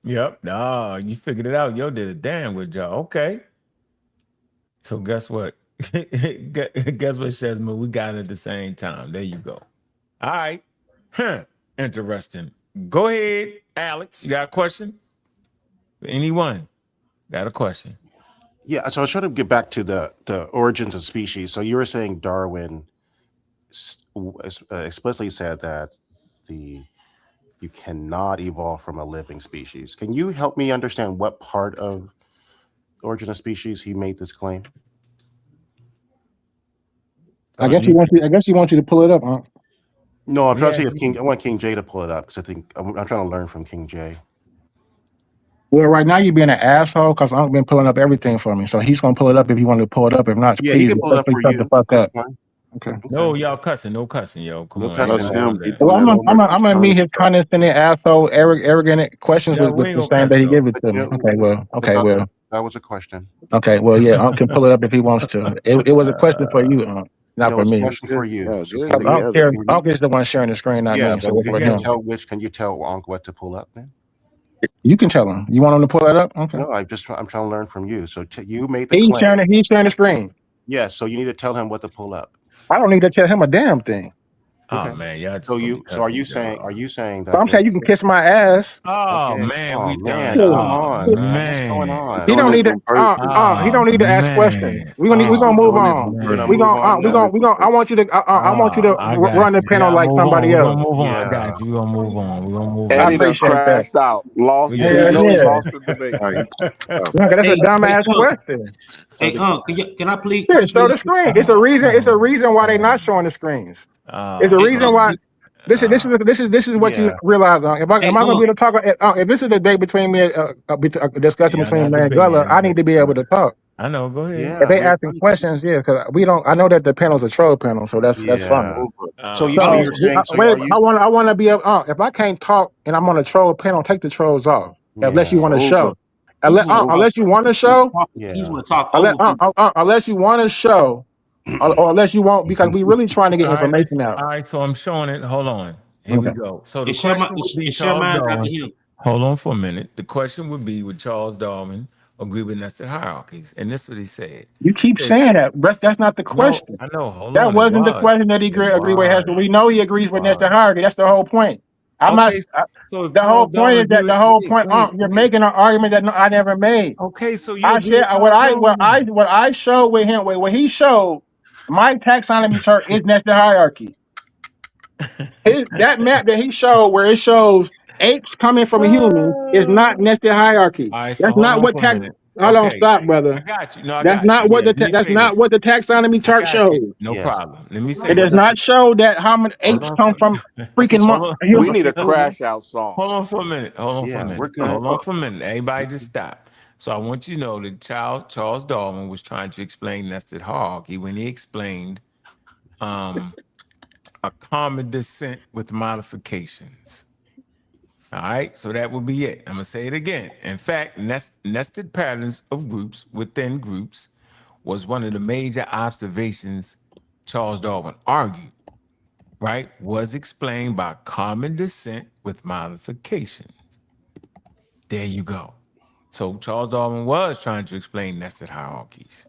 A: Yep. Oh, you figured it out. Yo did a damn good job. Okay. So guess what? Guess what, Shesma? We got it at the same time. There you go. All right. Huh. Interesting. Go ahead, Alex. You got a question? Anyone? Got a question?
J: Yeah, so I was trying to get back to the origins of species. So you were saying Darwin explicitly said that you cannot evolve from a living species. Can you help me understand what part of Origin of Species he made this claim?
C: I guess he wants you to pull it up, huh?
J: No, I'm trying to see if I want King J to pull it up, because I think I'm trying to learn from King J.
C: Well, right now you're being an asshole because I've been pulling up everything for me. So he's gonna pull it up if he wanted to pull it up. If not,
J: Yeah,
C: please,
J: he can pull it up for
C: shut the
J: you.
C: fuck
J: That's
C: up.
J: fine.
C: Okay.
A: No, y'all cussing. No cussing, yo. Come on.
C: Well, I'm gonna meet his condescending asshole, arrogant questions with the same that he give it to me. Okay, well.
J: That was a question.
C: Okay, well, yeah, Unc can pull it up if he wants to. It was a question for you, not for
J: It's a
C: me.
J: question for you. So
C: Unc is the one sharing the screen, not me. So it's for him.
J: Can you tell Unc what to pull up then?
C: You can tell him. You want him to pull that up? Okay.
J: No, I'm trying to learn from you. So you made the claim.
C: He's sharing the screen.
J: Yes, so you need to tell him what to pull up.
C: I don't need to tell him a damn thing.
A: Okay. Oh man, y'all.
J: So are you saying that?
C: So I'm saying you can kiss my ass.
A: Oh
J: okay.
A: man,
J: we
A: done.
J: Come on, man. What's going on?
C: He don't need to. He don't need to ask questions. We're gonna move on. We're gonna. I want you to. I want you to run the panel like somebody else.
A: We're gonna move on. I got you. We're gonna move on. We're gonna move on.
L: And he done crashed out. Lost the debate.
C: That's a dumbass question.
E: Hey, can I please?
C: Here, show the screen. It's a reason. It's a reason why they're not showing the screens. It's a reason why. This is what you realize. If I'm gonna be able to talk, if this is the debate between me, a discussion between me and Gulluh, I need to be able to talk.
A: I know. Go ahead.
C: If they asking questions, because we don't. I know that the panel's a troll panel, so that's fine.
J: So you're saying?
C: Wait, I want to be able. If I can't talk and I'm on a troll panel, take the trolls off. Unless you want to show. Unless you want to show.
E: He's gonna talk.
C: Unless you want to show. Or unless you won't, because we're really trying to get information out.
A: All right, so I'm showing it. Hold on. Here we go. So the
E: question
A: would be Charles Darwin. Hold on for a minute. The question would be, would Charles Darwin agree with nested hierarchies? And this is what he said.
C: You keep saying that. That's not the question.
A: No, I know. Hold on.
C: That wasn't the question that he agreed with. We know he agrees with nested hierarchy. That's the whole point. The whole point is that you're making an argument that I never made.
A: Okay, so you
C: what I showed with him, what he showed, my taxonomy chart is nested hierarchy. That map that he showed, where it shows apes coming from a human, is not nested hierarchy.
A: Right,
C: that's not what Hold on, stop, brother.
A: I got you. No,
C: that's not what that's not what the taxonomy chart shows.
A: No problem. Let me say
C: it does not show that how many apes come from freaking humans.
L: We need a crash out song.
A: Hold on for a minute. We're good. Hold on for a minute. Everybody just stop. So I want you to know that Charles Darwin was trying to explain nested hierarchy when he explained a common descent with modifications. All right, so that would be it. I'm gonna say it again. In fact, nested patterns of groups within groups was one of the major observations Charles Darwin argued, right? Was explained by common descent with modifications. There you go. So Charles Darwin was trying to explain nested hierarchies.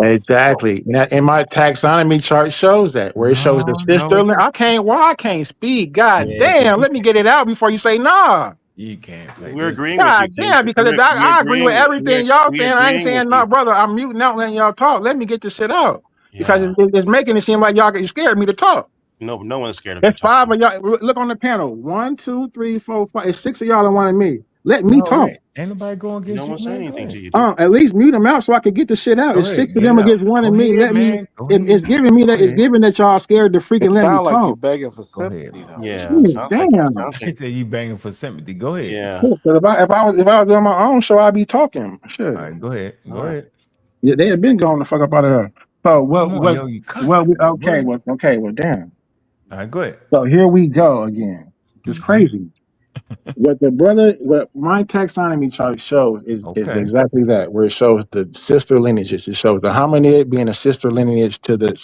C: Exactly. And my taxonomy chart shows that, where it shows the sister. I can't speak. God damn, let me get it out before you say nah.
A: You can't.
J: We're agreeing
C: God
J: with you.
C: damn, because I agree with everything y'all saying. I ain't saying no, brother. I'm muting out, letting y'all talk. Let me get this shit out. Because it's making it seem like y'all get scared of me to talk.
J: No one's scared of
C: There's 5 of y'all. Look on the panel. 1, 2, 3, 4, 5. It's 6 of y'all and 1 of me. Let me talk.
A: Ain't nobody going against
J: No
A: you,
J: one said
A: man.
J: anything to you, dude.
C: At least mute them out so I could get the shit out.
A: Go
C: It's
A: ahead,
C: 6 of
A: get
C: them
A: it out.
C: against one
A: Go
C: of me.
A: ahead,
C: Let me.
A: man. Go ahead.
C: It's giving me that.
A: Go
C: It's
A: ahead.
C: giving that y'all scared to
L: It
C: freaking let me
L: sounds like you're
C: talk.
L: begging for
A: Go ahead.
L: sympathy, though.
J: Yeah,
C: Ooh,
J: sounds
C: damn.
J: like
A: He said you banging for sympathy. Go ahead.
J: yeah.
C: Because if I was on my own show, I'd be talking. Shit.
A: All right, go ahead. Go
J: All right.
A: ahead.
C: Yeah, they had been going the fuck up out of here. So
A: Come on, yo, you cussing.
C: well, damn.
A: All right, go ahead.
C: So here we go again. It's crazy. What my taxonomy chart shows is exactly that, where it shows the sister lineages. It shows the hominid being a sister lineage to the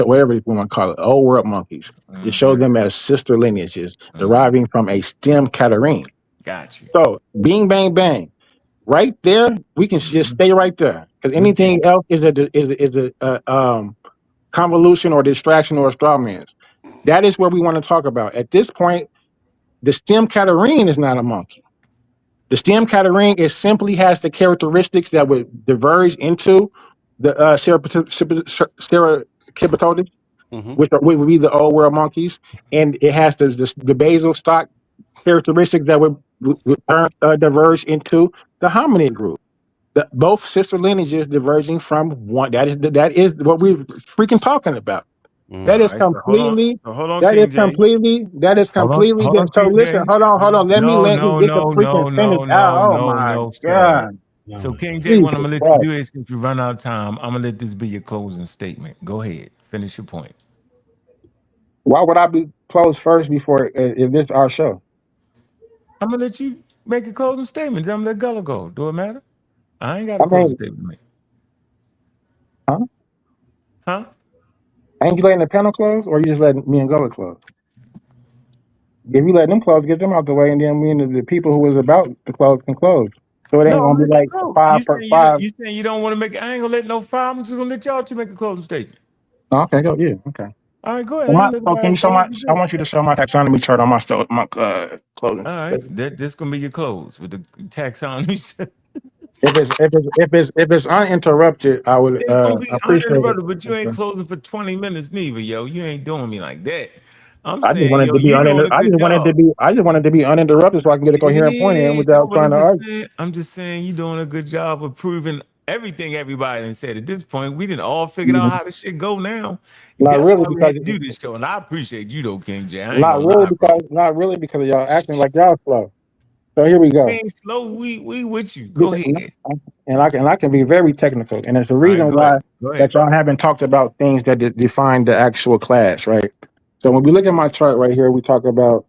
C: whatever you want to call it, old world monkeys. It shows them as sister lineages deriving from a stem Catarrhine.
A: Got you.
C: So, bing, bang, bang. Right there, we can just stay right there, because anything else is a convolution or distraction or a straw man. That is what we want to talk about. At this point, the stem Catarrhine is not a monkey. The stem Catarrhine simply has the characteristics that would diverge into the Ceracipitodes, which would be the old world monkeys, and it has the basal stock characteristics that would diverge into the hominid group. Both sister lineages diverging from one. That is what we're freaking talking about. That is completely. That is completely.
A: Hold on,
C: So
A: King
C: listen.
A: James.
C: Hold on. Let me
A: No,
C: get the freaking sentence out. Oh my
A: sir.
C: god.
A: So King J, what I'm gonna let you do is, since we run out of time, I'm gonna let this be your closing statement. Go ahead, finish your point.
C: Why would I be closed first before if this is our show?
A: I'm gonna let you make a closing statement. Then I'm gonna let Gullah go. Do it matter? I ain't got a
C: I
A: closing
C: mean,
A: statement to make.
C: huh? Ain't you letting the panel close, or you just letting me and Gullah close? If you let them close, get them out the way, and then me and the people who was about to close can close. So it ain't gonna be like five.
A: You saying you don't want to make it? I ain't gonna let no five. I'm just gonna let y'all two make a closing statement.
C: Oh, okay, go okay.
A: All right, go ahead.
C: Can you show I want you to show my taxonomy chart on my closing.
A: All right, this gonna be your close with the taxonomy.
C: If it's uninterrupted, I would
A: It's gonna be
C: appreciate
A: uninterrupted,
C: it.
A: but you ain't closing for 20 minutes neither, yo. You ain't doing me like that. I'm
C: I just
A: saying,
C: wanted
A: yo,
C: to be
A: you doing a good job.
C: I just wanted to be uninterrupted so I can get a coherent point in without trying to argue.
A: I'm just saying you doing a good job of proving everything everybody done said. At this point, we didn't all figured out how the shit go now.
C: Not
A: That's
C: really,
A: why we had
C: because
A: to do this show. And I appreciate you though, King J. I ain't
C: not
A: gonna
C: really
A: lie, bro.
C: because of y'all acting like y'all slow. So here we go.
A: We ain't slow. We with you. Go ahead.
C: And I can be very technical, and it's the
A: All right,
C: reason
A: go
C: why
A: ahead. Go
C: that
A: ahead.
C: y'all haven't talked about things that define the actual class, right? So when we look at my chart right here, we talk about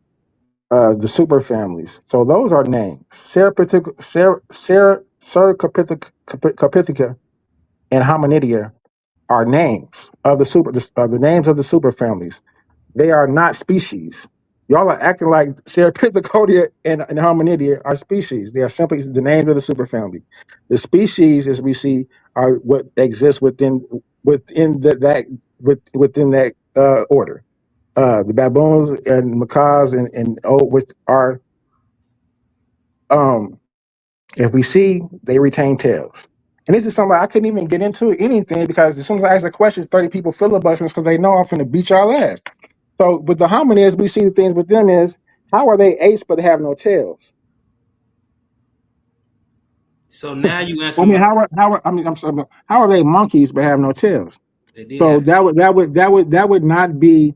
C: the super families. So those are names. Seracopithica and Hominidia are names of the names of the super families. They are not species. Y'all are acting like Serapithicodia and Hominidia are species. They are simply the names of the superfamily. The species, as we see, are what exists within that order. The baboons and macaws and which are if we see, they retain tails. And this is something I couldn't even get into anything because as soon as I ask a question, 30 people filibustering because they know I'm finna beat y'all ass. So with the hominids, we see the things with them is how are they apes but have no tails?
E: So now you answer
C: I mean,
E: my.
C: how are they monkeys but have no tails?
E: They did
C: So
E: have.
C: that would not be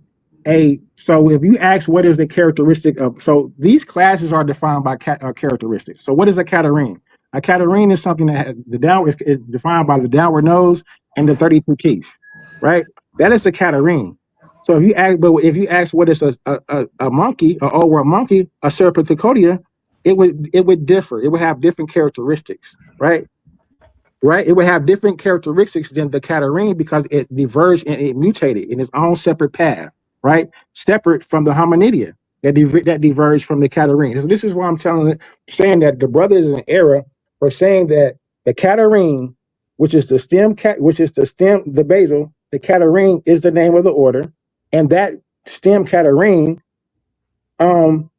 C: a. So if you ask what is the characteristic of, so these classes are defined by characteristics. So what is a Catarrhine? A Catarrhine is something that has the downward is defined by the downward nose and the 32 teeth, right? That is a Catarrhine. So if you ask what is a monkey, an old world monkey, a Serpenticodia, it would differ. It would have different characteristics, right? Right, it would have different characteristics than the Catarrhine because it diverged and it mutated in its own separate path, right? Separate from the Hominidia that diverged from the Catarrhine. So this is why I'm saying that the brothers in error for saying that the Catarrhine, which is the basal, the Catarrhine is the name of the order, and that stem Catarrhine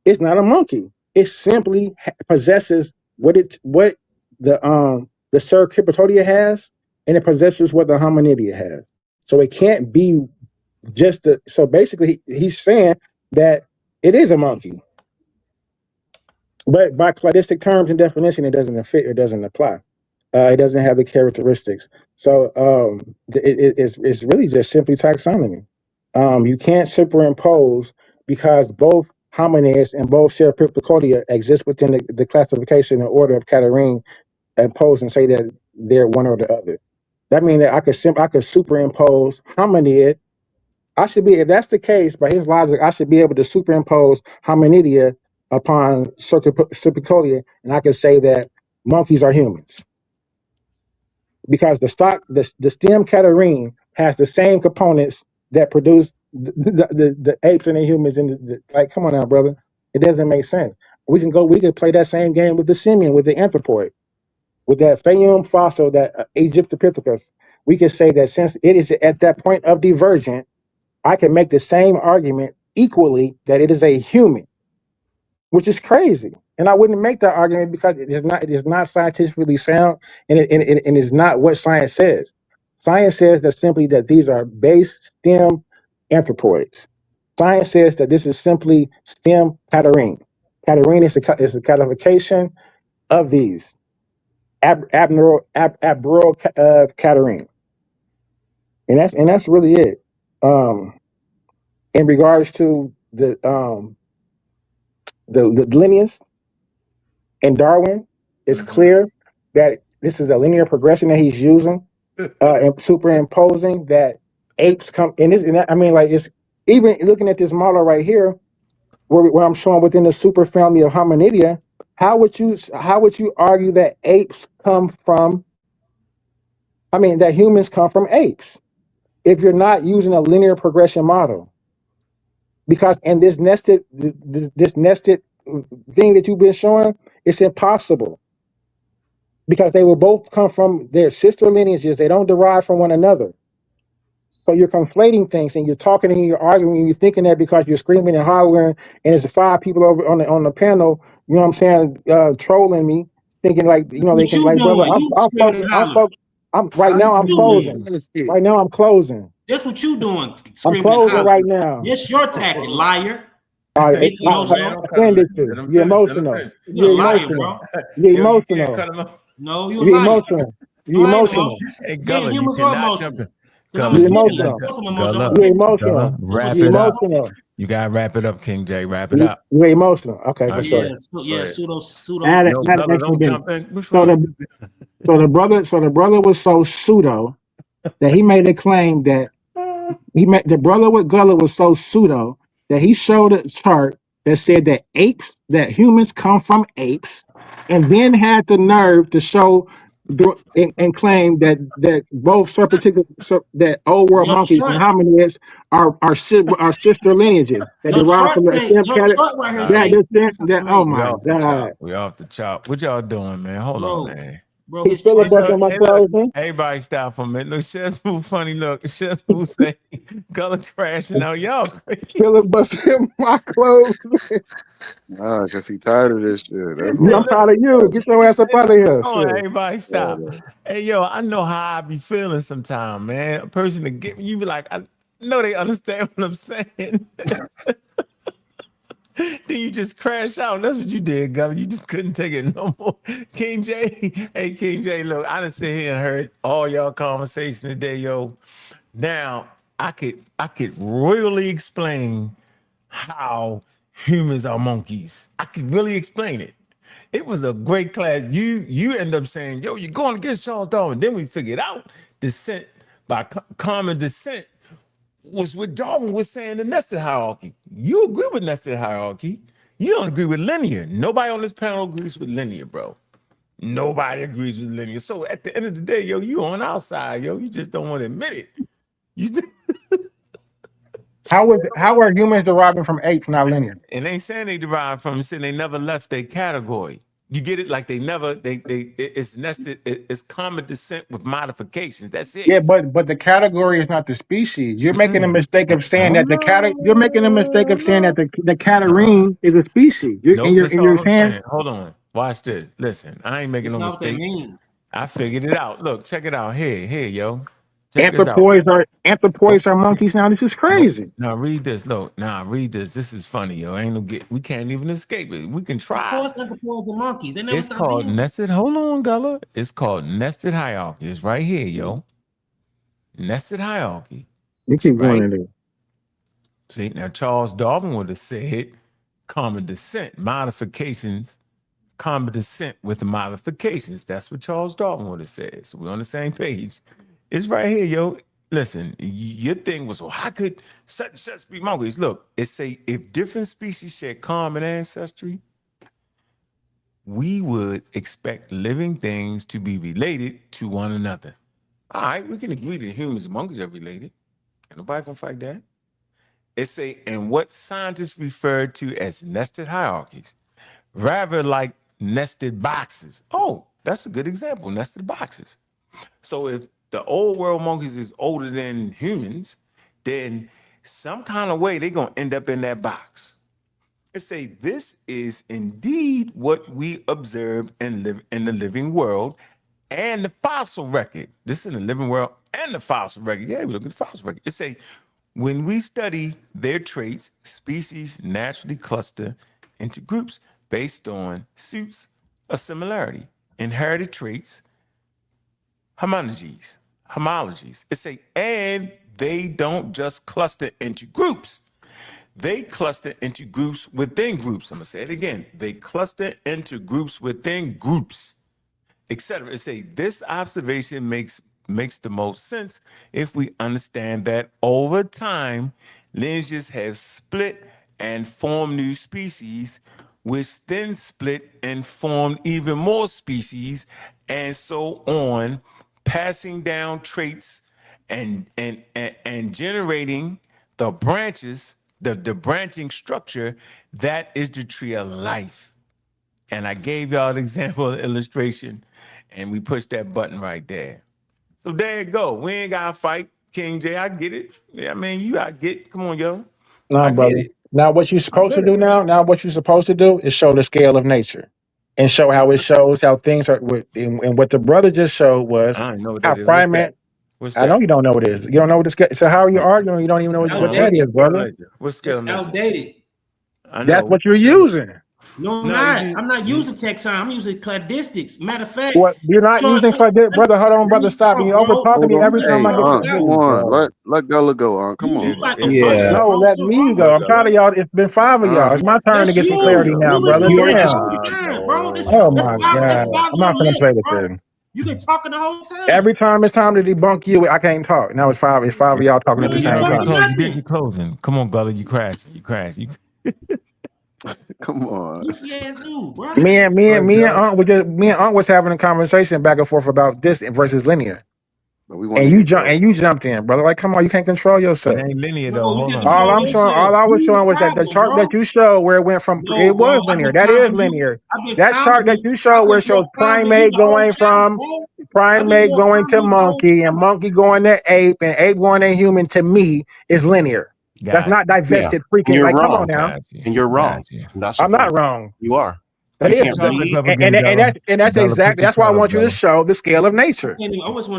C: it's not a monkey. It simply possesses what the Cercipitodia has, and it possesses what the Hominidia has. So it can't be so basically he's saying that it is a monkey. But by cladistic terms and definition, it doesn't fit. It doesn't apply. It doesn't have the characteristics. So it's really just simply taxonomy. You can't superimpose because both hominids and both Serapipticodia exist within the classification and order of Catarrhine, impose and say that they're one or the other. That means that I could superimpose hominid. I should be, if that's the case, by his logic, I should be able to superimpose hominidia upon Serpicolia, and I could say that monkeys are humans. Because the stem Catarrhine has the same components that produce the apes and the humans. Like, come on now, brother. It doesn't make sense. We could play that same game with the simian, with the anthropoid, with that Phaeum fossil, that Egyptopithecus. We could say that since it is at that point of divergent, I can make the same argument equally that it is a human, which is crazy. And I wouldn't make that argument because it is not scientifically sound, and it is not what science says. Science says that simply that these are base stem anthropoids. Science says that this is simply stem Catarrhine. Catarrhine is a codification of these abnormal Catarrhine. And that's really it. In regards to the lineage in Darwin, it's clear that this is a linear progression that he's using, and superimposing that apes come in this. And I mean, like, it's even looking at this model right here, where I'm showing within the superfamily of hominidia. How would you argue that apes come from? I mean, that humans come from apes, if you're not using a linear progression model. Because in this nested thing that you've been showing, it's impossible. Because they will both come from their sister lineages. They don't derive from one another. So you're conflating things, and you're talking and you're arguing and you're thinking that because you're screaming and hollering and there's 5 people over on the panel, you know what I'm saying, trolling me, thinking like, you know, they can, like, brother, I'm right now I'm closing. Right now I'm closing.
E: That's what you doing.
C: I'm closing right now.
E: It's your tactic, liar.
C: All right, you're emotional. You're emotional. You're emotional.
E: No, you're emotional.
C: You're emotional.
A: Hey, Gulluh, you
E: humans
A: cannot
E: are emotional.
A: jump in.
C: You're emotional. You're emotional.
A: Wrap
C: You're
A: it up.
C: emotional.
A: You gotta wrap it up, King J. Wrap it up.
C: You're emotional. Okay, for sure.
E: Pseudo.
C: So the brother was so pseudo that he made a claim that the brother with Gulluh was so pseudo that he showed a chart that said that humans come from apes, and then had the nerve to show and claim that both that old world monkeys and hominids are sister lineages that derive from the oh my god.
A: We off the chart. What y'all doing, man? Hold on, man.
E: Bro,
C: he's filibustering my closing.
A: Everybody stop for a minute. Look, Shezboo, funny look. Shezboo say Gulluh crashing out. Y'all
C: filibustering my closing.
F: Nah, because he tired of this shit. That's
C: I'm tired of you. Get your ass up out of here.
A: Oh, everybody stop. Hey, yo, I know how I be feeling sometimes, man. A person to get me, you be like, I know they understand what I'm saying. Then you just crash out. That's what you did, Gulluh. You just couldn't take it no more. King J, hey, King J, look, I done sit here and heard all y'all conversation today, yo. Now, I could really explain how humans are monkeys. I could really explain it. It was a great class. You end up saying, yo, you're going against Charles Darwin. Then we figured out descent by common descent was what Darwin was saying, the nested hierarchy. You agree with nested hierarchy. You don't agree with linear. Nobody on this panel agrees with linear, bro. Nobody agrees with linear. So at the end of the day, yo, you on our side, yo. You just don't want to admit it.
C: How are humans deriving from apes, not linear?
A: And they saying they derive from, saying they never left their category. You get it? Like it's nested, it's common descent with modifications. That's it.
C: Yeah, but the category is not the species. You're making a mistake of saying that the Catarrhine is a species. You're saying,
A: hold on, watch this. Listen, I ain't making no mistake. I figured it out. Look, check it out. Here, yo. Check this out.
C: Anthropoids are monkeys now. This is crazy.
A: Now read this. Look, read this. This is funny, yo. We can't even escape it. We can try.
E: Of course, anthropoids are monkeys. They never
A: It's
E: stop
A: called
E: being.
A: nested. Hold on, Gulluh. It's called nested hierarchy. It's right here, yo. Nested hierarchy.
C: You keep going in there.
A: See, now Charles Darwin would have said common descent, modifications, common descent with modifications. That's what Charles Darwin would have said. So we're on the same page. It's right here, yo. Listen, your thing was, well, how could such and such be monkeys? Look, it say if different species share common ancestry, we would expect living things to be related to one another. All right, we can agree that humans and monkeys are related. Ain't nobody gonna fight that. It say, and what scientists refer to as nested hierarchies, rather like nested boxes. Oh, that's a good example, nested boxes. So if the old world monkeys is older than humans, then some kind of way they're gonna end up in that box. It say this is indeed what we observe and live in the living world and the fossil record. This is the living world and the fossil record. Yeah, we look at the fossil record. It say when we study their traits, species naturally cluster into groups based on suits of similarity, inherited traits, homologies. It say, and they don't just cluster into groups. They cluster into groups within groups. I'm gonna say it again. They cluster into groups within groups, etc. It say this observation makes the most sense if we understand that over time, lineages have split and formed new species, which then split and formed even more species, and so on, passing down traits and generating the branches, the branching structure that is the tree of life. And I gave y'all an example of illustration, and we pushed that button right there. So there you go. We ain't gotta fight, King J. I get it. Yeah, I mean, you gotta get. Come on, yo.
C: No, brother. Now, what you're supposed to do now, what you're supposed to do is show the scale of nature, and show how it shows how things are. And what the brother just showed was
A: I don't know what
C: how
A: that is.
C: primate.
A: What's
C: I
A: that?
C: know you don't know what it is. You don't know what the scale. So how are you arguing? You don't even know what that is, brother.
A: What scale?
E: It's outdated.
A: I know.
C: That's what you're using.
E: No, I'm not. I'm not using taxon. I'm using cladistics. Matter of fact,
C: What you're not using cladistic, brother? Hold on, brother. Stop. You over talking me every time I get to
F: Come on. Let Gullah go on. Come on.
C: No, let me go. I'm tired of y'all. It's been 5 of y'all. It's my turn to get some clarity now, brother. Damn. Oh my God. I'm not gonna play with this.
E: You've been talking the whole time.
C: Every time it's time to debunk you, I can't talk. Now it's five of y'all talking at the same time.
A: You did your closing. Come on, Gullah. You crashing.
F: Come on.
C: Me and Unc was having a conversation back and forth about this versus linear. And you jumped in, brother. Like, come on, you can't control yourself.
A: It ain't linear though. Hold on.
C: All I was showing was that the chart that you showed where it went from it was linear. That is linear. That chart that you showed where it shows primate going from primate going to monkey and monkey going to ape and ape going to human to me is linear. That's not divested freaking. Like, come on now.
J: And you're wrong.
C: I'm not wrong.
J: You are.
C: That is, and that's exactly that's why I want you to show the scale of nature.
J: You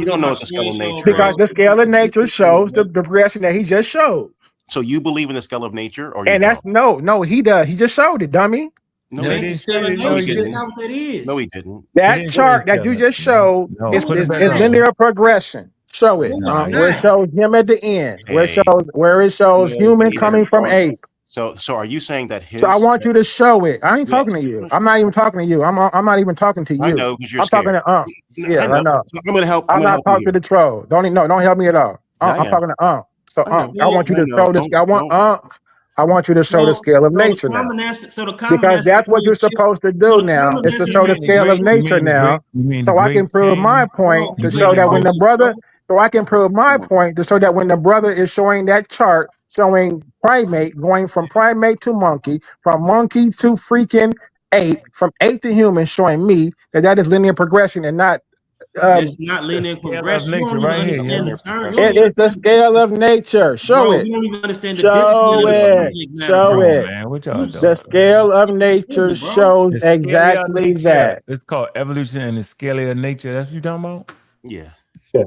J: don't know what the scale of nature is.
C: Because the scale of nature shows the progression that he just showed.
J: So you believe in the scale of nature, or
C: and that's no, he does. He just showed it, dummy.
J: No, he didn't. No, he didn't.
C: That chart that you just showed is linear progression. Show it. Where it shows him at the end. Where it shows human coming from ape.
J: So are you saying that his?
C: So I want you to show it. I ain't talking to you. I'm not even talking to you. I'm not even talking to you.
J: I know because you're
C: I'm talking to Yeah, I know.
J: So I'm gonna help.
C: I'm not talking to the troll. Don't help me at all. I'm talking to So I want you to show this. I want you to show the scale of nature now. Because that's what you're supposed to do now, is to show the scale of nature now. So I can prove my point to show that when the brother, is showing that chart, showing primate, going from primate to monkey, from monkey to freaking ape, from ape to human, showing me that is linear progression and not
E: it's not linear progression. You don't even understand the term.
C: It is the scale of nature. Show it.
E: You don't even understand the
C: Show it. The scale of nature shows exactly that.
A: It's called evolution and the scale of nature. That's what you're talking about?
J: Yeah.
C: Yes.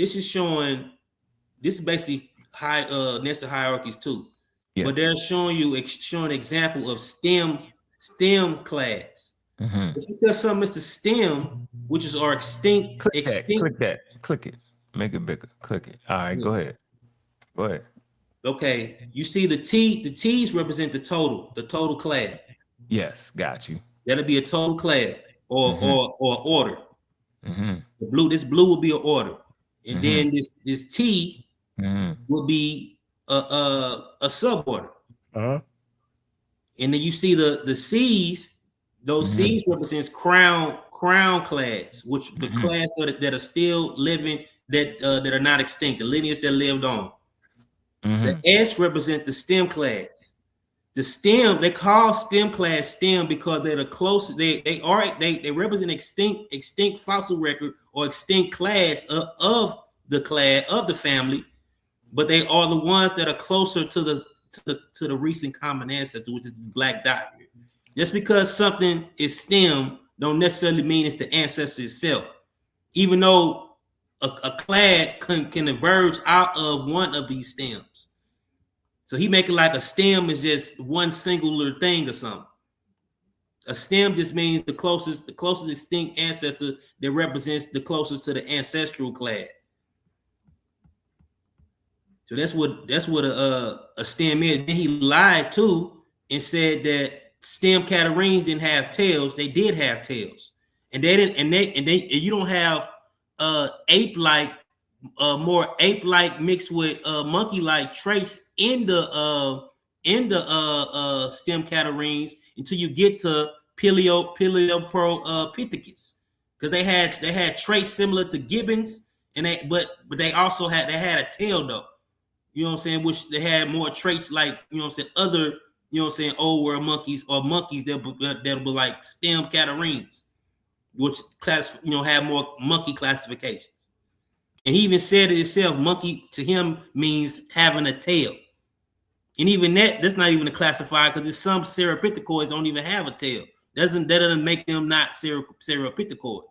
E: this is showing. This is basically nested hierarchies too.
A: Yes.
E: But they're showing you showing example of STEM class. It's because some is the STEM, which is our extinct.
A: Click it. Make it bigger. Click it. All right, go ahead.
E: Okay, you see the T's represent the total class.
A: Yes, got you.
E: That'll be a total class or order. This blue will be an order, and then this T will be a suborder. And then you see the C's. Those C's represents crown class, which the class that are still living, that are not extinct, the lineage that lived on. The S represent the STEM class. The STEM, they call STEM class STEM because they're the closest. They represent extinct fossil record or extinct class of the family, but they are the ones that are closer to the recent common ancestor, which is the black dot. Just because something is STEM don't necessarily mean it's the ancestor itself, even though a clad can emerge out of one of these stems. So he make it like a stem is just one singular thing or something. A stem just means the closest extinct ancestor that represents the closest to the ancestral clade. So that's what a stem is. Then he lied too and said that stem Catarrhines didn't have tails. They did have tails, and they didn't. And you don't have ape-like, more ape-like mixed with monkey-like traits in the stem Catarrhines until you get to Paleopithecus, because they had traits similar to gibbons, and but they also had a tail though. You know what I'm saying? Which they had more traits like, you know what I'm saying, other, you know what I'm saying, old world monkeys or monkeys that'll be like stem Catarrhines, which have more monkey classifications. And he even said it himself, monkey to him means having a tail. And even that's not even a classifier, because there's some Ceropithecus don't even have a tail. That doesn't make them not Ceropithecus. You know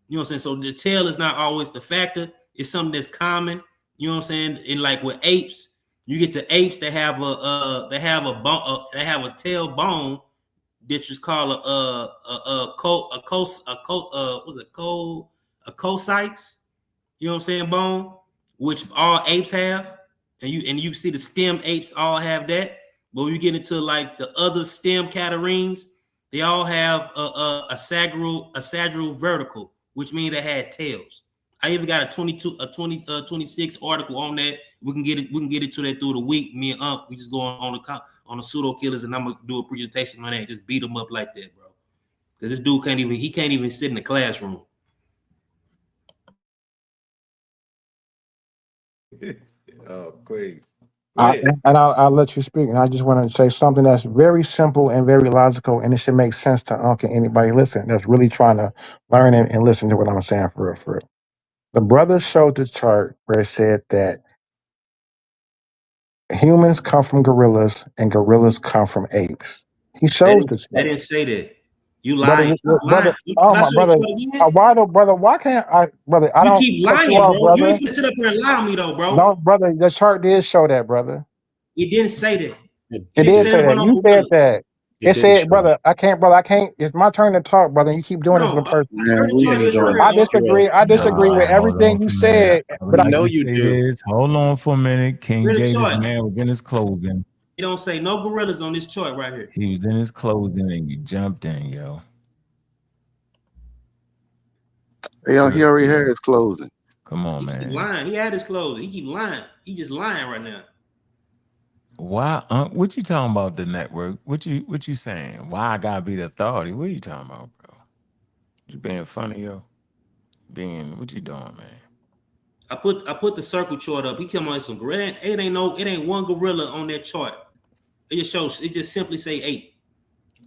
E: what I'm saying? So the tail is not always the factor. It's something that's common. You know what I'm saying? And like with apes, you get to apes that have a tail bone, which is called a cocytes. You know what I'm saying? Bone, which all apes have, and you see the stem apes all have that. But when you get into like the other stem Catarrhines, they all have a sagittal vertical, which means they had tails. I even got a 26 article on that. We can get into that through the week. Me and we just go on the pseudo killers, and I'm gonna do a presentation on that. Just beat them up like that, bro. Because this dude can't even sit in the classroom.
A: Oh, crazy.
C: I'll let you speak. And I just want to say something that's very simple and very logical, and it should make sense to Unc and anybody listening that's really trying to learn and listen to what I'm saying for real, for real. The brother showed the chart where it said that humans come from gorillas and gorillas come from apes. He shows the chart.
E: They didn't say that. You lying.
C: Brother, oh my brother. Brother, why can't I, brother? I don't
E: keep
C: cut
E: lying,
C: you off,
E: bro.
C: brother.
E: You ain't gonna sit up here and lie on me though, bro.
C: No, brother, the chart did show that, brother.
E: It didn't say that.
C: It did say that. You said that. It said, brother, I can't. It's my turn to talk, brother. You keep doing this to the person. I disagree with everything you said.
A: But I know you do. Hold on for a minute. King Jada's man was in his closing.
E: He don't say no gorillas on this chart right here.
A: He was in his closing and you jumped in, yo.
F: He already had his closing.
A: Come on, man.
E: He's lying. He had his closing. He keep lying. He just lying right now.
A: Why? What you talking about the network? What you saying? Why I gotta be the authority? What are you talking about, bro? You being funny, yo? What you doing, man?
E: I put the circle chart up. He come on some gorilla. It ain't one gorilla on that chart. It just shows. It just simply say 8.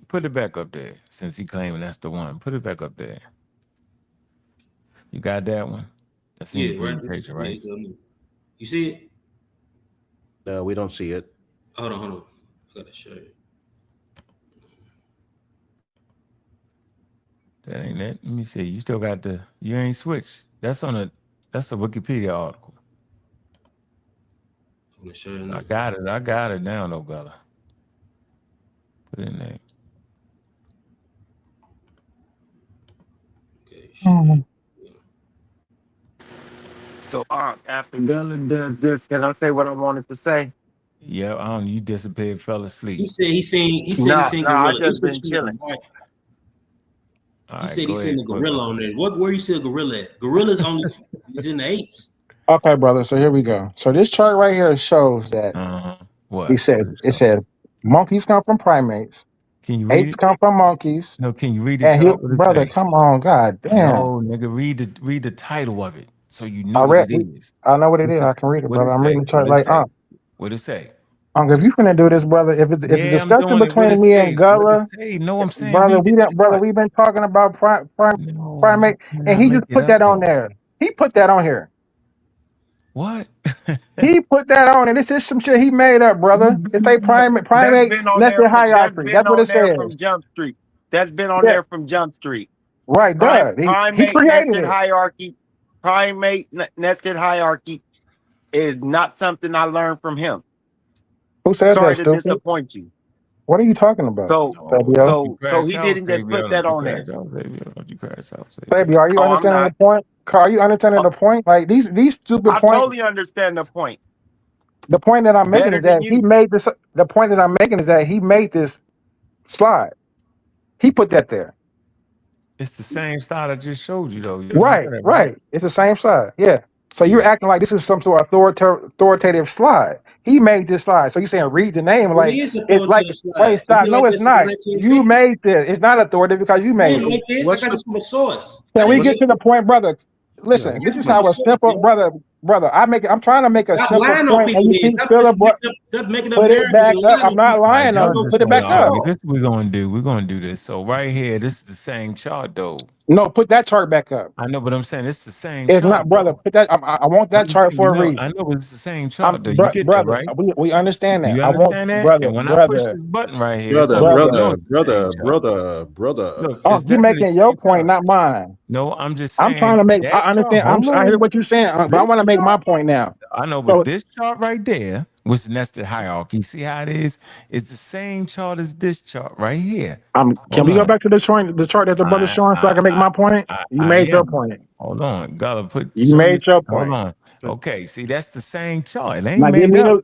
A: Put it back up there. Since he claiming that's the one, put it back up there. You got that one? That's in your presentation, right?
E: You see it?
J: No, we don't see it.
E: Hold on. I gotta show you.
A: That ain't it. Let me see. You still got you ain't switched. That's a Wikipedia article.
E: I'm gonna show you.
A: I got it now, though, Gulluh. Put it in there.
E: Okay.
I: So after Gulluh does this, can I say what I wanted to say?
A: Yeah, you disappeared, fell asleep.
E: He said he seen gorilla.
I: I just been chilling.
E: He said he seen the gorilla on there. Where you see a gorilla at? Gorilla's only is in the apes.
C: Okay, brother. So here we go. So this chart right here shows that
A: what
C: he said. It said monkeys come from primates.
A: Can you read
C: apes come from monkeys?
A: No, can you read the chart?
C: Brother, come on, god damn.
A: No, nigga, read the title of it so you know what it is.
C: I know what it is. I can read it, brother. I'm reading the chart like
A: What it say?
C: If you finna do this, brother, if it's a
A: Yeah, I'm
C: discussion
A: doing it. What
C: between
A: it
C: me
A: say?
C: and
A: What it
C: Gullah,
A: say? No, I'm saying
C: brother,
A: read the chart.
C: we've been talking about
A: No,
C: primate,
A: you
C: and
A: cannot
C: he
A: make
C: just
A: it
C: put
A: up
C: that on
A: though.
C: there. He put that on here.
A: What?
C: He put that on, and it's just some shit he made up, brother. It's a
I: That's
C: primate
I: been on there
C: nested
I: from
C: hierarchy. That's what it says.
I: Jump Street. That's been on
C: Yeah,
I: there from Jump Street.
C: right, duh. He
I: Primate
C: created
I: nested
C: it.
I: hierarchy. Nested hierarchy is not something I learned from him.
C: Who said
I: Sorry
C: that,
I: to
C: stupid?
I: disappoint you.
C: What are you talking about? Fabio?
I: So he didn't just put that on there.
A: Don't you crash out,
C: Fabio, are you
I: Oh, I'm
C: understanding the
I: not.
C: point? Are you understanding the point? Like these stupid
I: I
C: points.
I: totally understand the point.
C: The point that I'm making
I: Better
C: is
I: than
C: that he
I: you.
C: made this. The point that I'm making is that he made this slide. He put that there.
A: It's the same style I just showed you though. You
C: Right,
A: know that,
C: right. It's the same slide. Yeah. So you're acting like this is some sort of authoritative slide. He made this slide. So you're saying read the name
E: Well,
C: like
E: it is a
C: it's like
E: authoritative slide.
C: wait,
E: It's
C: stop.
E: been
C: No,
E: like
C: it's
E: this since
C: not. You
E: 1950.
C: made this. It's not authoritative because you
E: I
C: made
E: didn't
C: it.
E: make this. I got this from a source.
C: Can we get to the point, brother? Listen, this is how a simple brother. I'm trying to make a
E: Stop
C: simple
E: lying on
C: point, and
E: people
C: you
E: then.
C: keep
E: Stop making up
C: put it
E: narratives
C: back
E: and
C: up.
E: lying
C: I'm
E: on
C: not
E: people.
C: lying on
E: Y'all
C: you.
E: go
C: Put it
E: to the
C: back up.
E: source.
A: This is what we're gonna do. We're gonna do this. So right here, this is the same chart though.
C: No, put that chart back up.
A: I know, but I'm saying it's the same
C: It's
A: chart.
C: not, brother. Put that. I want that chart for a reason.
A: I know, but it's the same chart though. You get that
C: Brother.
A: right?
C: We understand that.
A: You
C: I want,
A: understand that?
C: brother,
A: And when I push
C: brother,
A: this button right here, it's gonna let you know it's the same chart. Look,
C: Oh,
A: it's
C: you
A: definitely
C: making
A: the
C: your
A: same
C: point,
A: chart.
C: not mine.
A: No, I'm just
C: I'm trying
A: saying
C: to make. I
A: that chart.
C: understand.
A: Hold
C: I hear
A: on.
C: what you're saying, but I
A: This
C: want to make my
A: chart,
C: point now.
A: I know, but
C: So
A: this chart right there was nested hierarchy. See how it is? It's the same chart as this chart right here.
C: can
A: Hold
C: we go
A: on.
C: back to the chart that the brother's showing, so I can make my point? You
A: I
C: made your
A: am.
C: point.
A: Hold on. Gotta
C: You
A: show you.
C: made your
A: Hold
C: point.
A: on. Okay, see, that's the same chart. It ain't
C: Now give
A: made
C: me
A: up.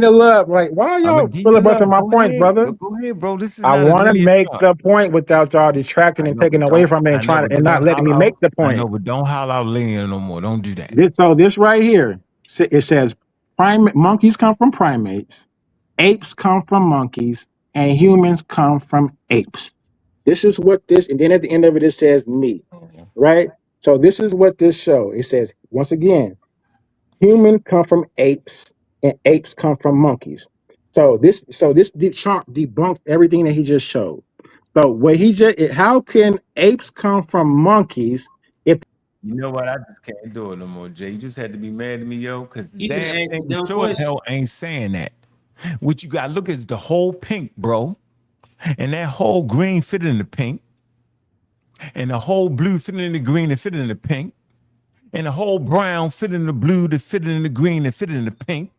C: the love. Like, why are
A: I'm gonna
C: y'all
A: give you
C: filibustering
A: love.
C: my
A: Go
C: points,
A: ahead.
C: brother?
A: Go ahead, bro. This is
C: I
A: not a
C: want to
A: linear
C: make
A: chart.
C: the point without y'all distracting
A: I
C: and
A: know,
C: taking
A: but
C: away
A: don't.
C: from it
A: I know, but
C: and not
A: don't
C: letting me
A: holler
C: make
A: out.
C: the
A: I
C: point.
A: know, but don't holler out linear no more. Don't do that.
C: This right here, it says monkeys come from primates, apes come from monkeys, and humans come from apes. This is what this, and then at the end of it, it says me, right? So this is what this shows. It says, once again, humans come from apes, and apes come from monkeys. So this chart debunks everything that he just showed. So how can apes come from monkeys if
A: You know what? I just can't do it no more, Jay. You just had to be mad at me, yo, because
E: He been
A: damn
E: asking
A: thing
E: dumb
A: sure as
E: questions.
A: hell ain't saying that. What you got to look is the whole pink, bro. And that whole green fitted in the pink. And the whole blue fitted in the green and fitted in the pink. And the whole brown fitted in the blue that fitted in the green and fitted in the pink.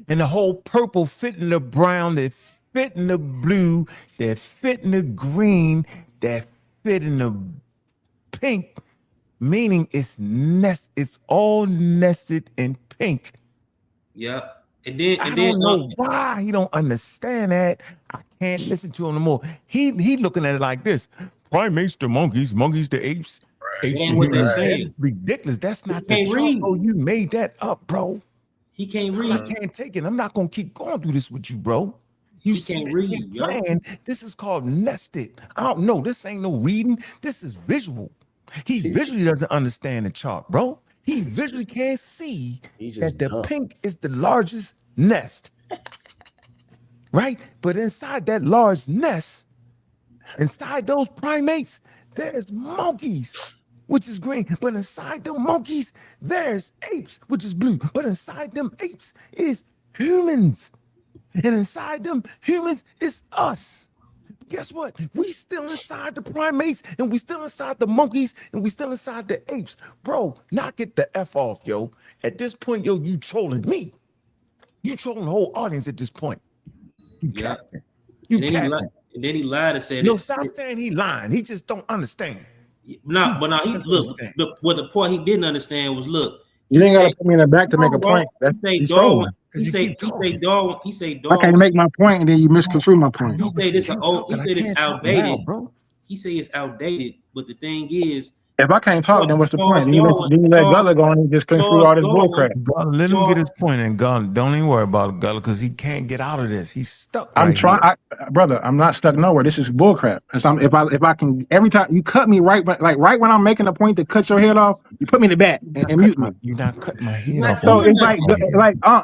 A: And the whole purple fit in the brown that fit in the blue that fit in the green that fit in the pink. Meaning it's all nested in pink.
E: Yeah. And then
A: I don't know why he don't understand that. I can't listen to him no more. He looking at it like this: primates to monkeys, monkeys to apes, apes to
E: ain't what they
A: humans.
E: saying.
A: That is ridiculous. That's not the
E: can't
A: chart,
E: read.
A: bro. You made that up, bro.
E: He can't
A: I
E: read.
A: can't take it. I'm not gonna keep going through this with you, bro. You
E: He can't
A: sitting
E: read,
A: here
E: yo.
A: playing. This is called nested. I don't know. This ain't no reading. This is visual. He visually doesn't understand the chart, bro. He visually can't see that the pink is the largest nest, right? But inside that large nest, inside those primates, there's monkeys, which is green. But inside them monkeys, there's apes, which is blue. But inside them apes is humans. And inside them humans is us. Guess what? We still inside the primates, and we still inside the monkeys, and we still inside the apes. Bro, knock it the F off, yo. At this point, yo, you trolling me. You trolling the whole audience at this point. You capping. You capping.
E: And then he lied and said
A: No, stop saying he lying. He just don't understand.
E: Look, what the part he didn't understand was
C: you ain't gotta put me in the back to make a point.
E: He say Darwin. He say Darwin. He say Darwin.
C: I can't make my point and then you misconstrue my point.
E: He say this outdated. He say it's outdated. But the thing is,
C: If I can't talk, then what's the point?
E: Charles
C: Then you let Gullah go and just clean through all this bullcrap.
A: Gullah, let him get his point in. Gullah, don't even worry about Gullah because he can't get out of this. He's stuck
C: I'm
A: right
C: trying,
A: here.
C: brother. I'm not stuck nowhere. This is bullcrap. If I can, every time you cut me right when I'm making a point to cut your head off, you put me in the back and mute me.
A: You're not cutting my head off.
C: So it's like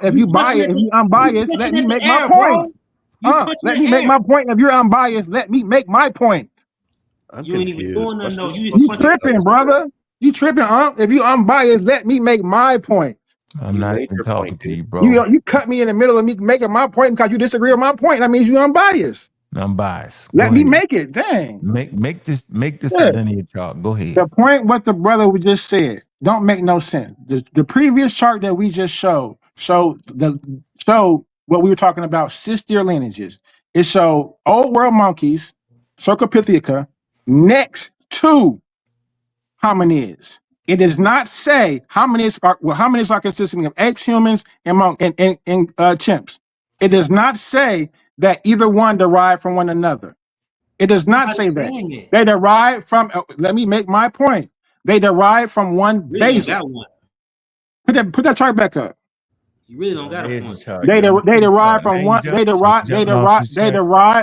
C: if you biased, if you unbiased, let me make my point. Let me make my point. If you're unbiased, let me make my point.
J: I'm
E: You ain't even doing nothing though.
C: You tripping, brother. You tripping, If you unbiased, let me make my point.
A: I'm not even talking to you, bro.
C: You cut me in the middle of me making my point because you disagree with my point. That means you're unbiased.
A: I'm biased.
C: Let me make it. Dang.
A: Make this a linear chart. Go ahead.
C: The point what the brother just said don't make no sense. The previous chart that we just showed what we were talking about, cis-deer lineages. It showed old world monkeys, Cercopithecus, next to hominids. It does not say hominids are consisting of apes, humans, and chimps. It does not say that either one derived from one another. It does not say that. They derive from, let me make my point. They derive from one basal. Put that chart back up.
E: You really don't got a point.
C: They derive from one. They derive,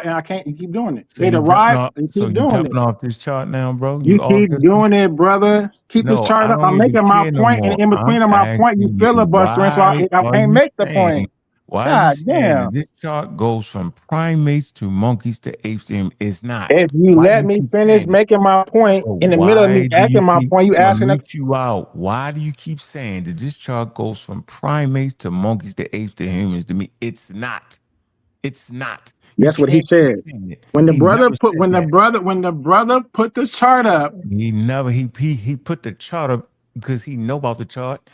C: and I can't. You keep doing it. They derive.
A: So you jumping off this chart now, bro?
C: You keep doing it, brother. Keep this chart up. I'm making my point, and in between of my point, you filibustering, so I can't make the point.
A: Why are you saying that this chart goes from primates to monkeys to apes to him? It's not.
C: If you let me finish making my point in the middle of me asking my point, you asking
A: you out. Why do you keep saying that this chart goes from primates to monkeys to apes to humans? To me, it's not. It's not.
C: That's what he said. When the brother put the chart up,
A: he put the chart up because he know about the chart.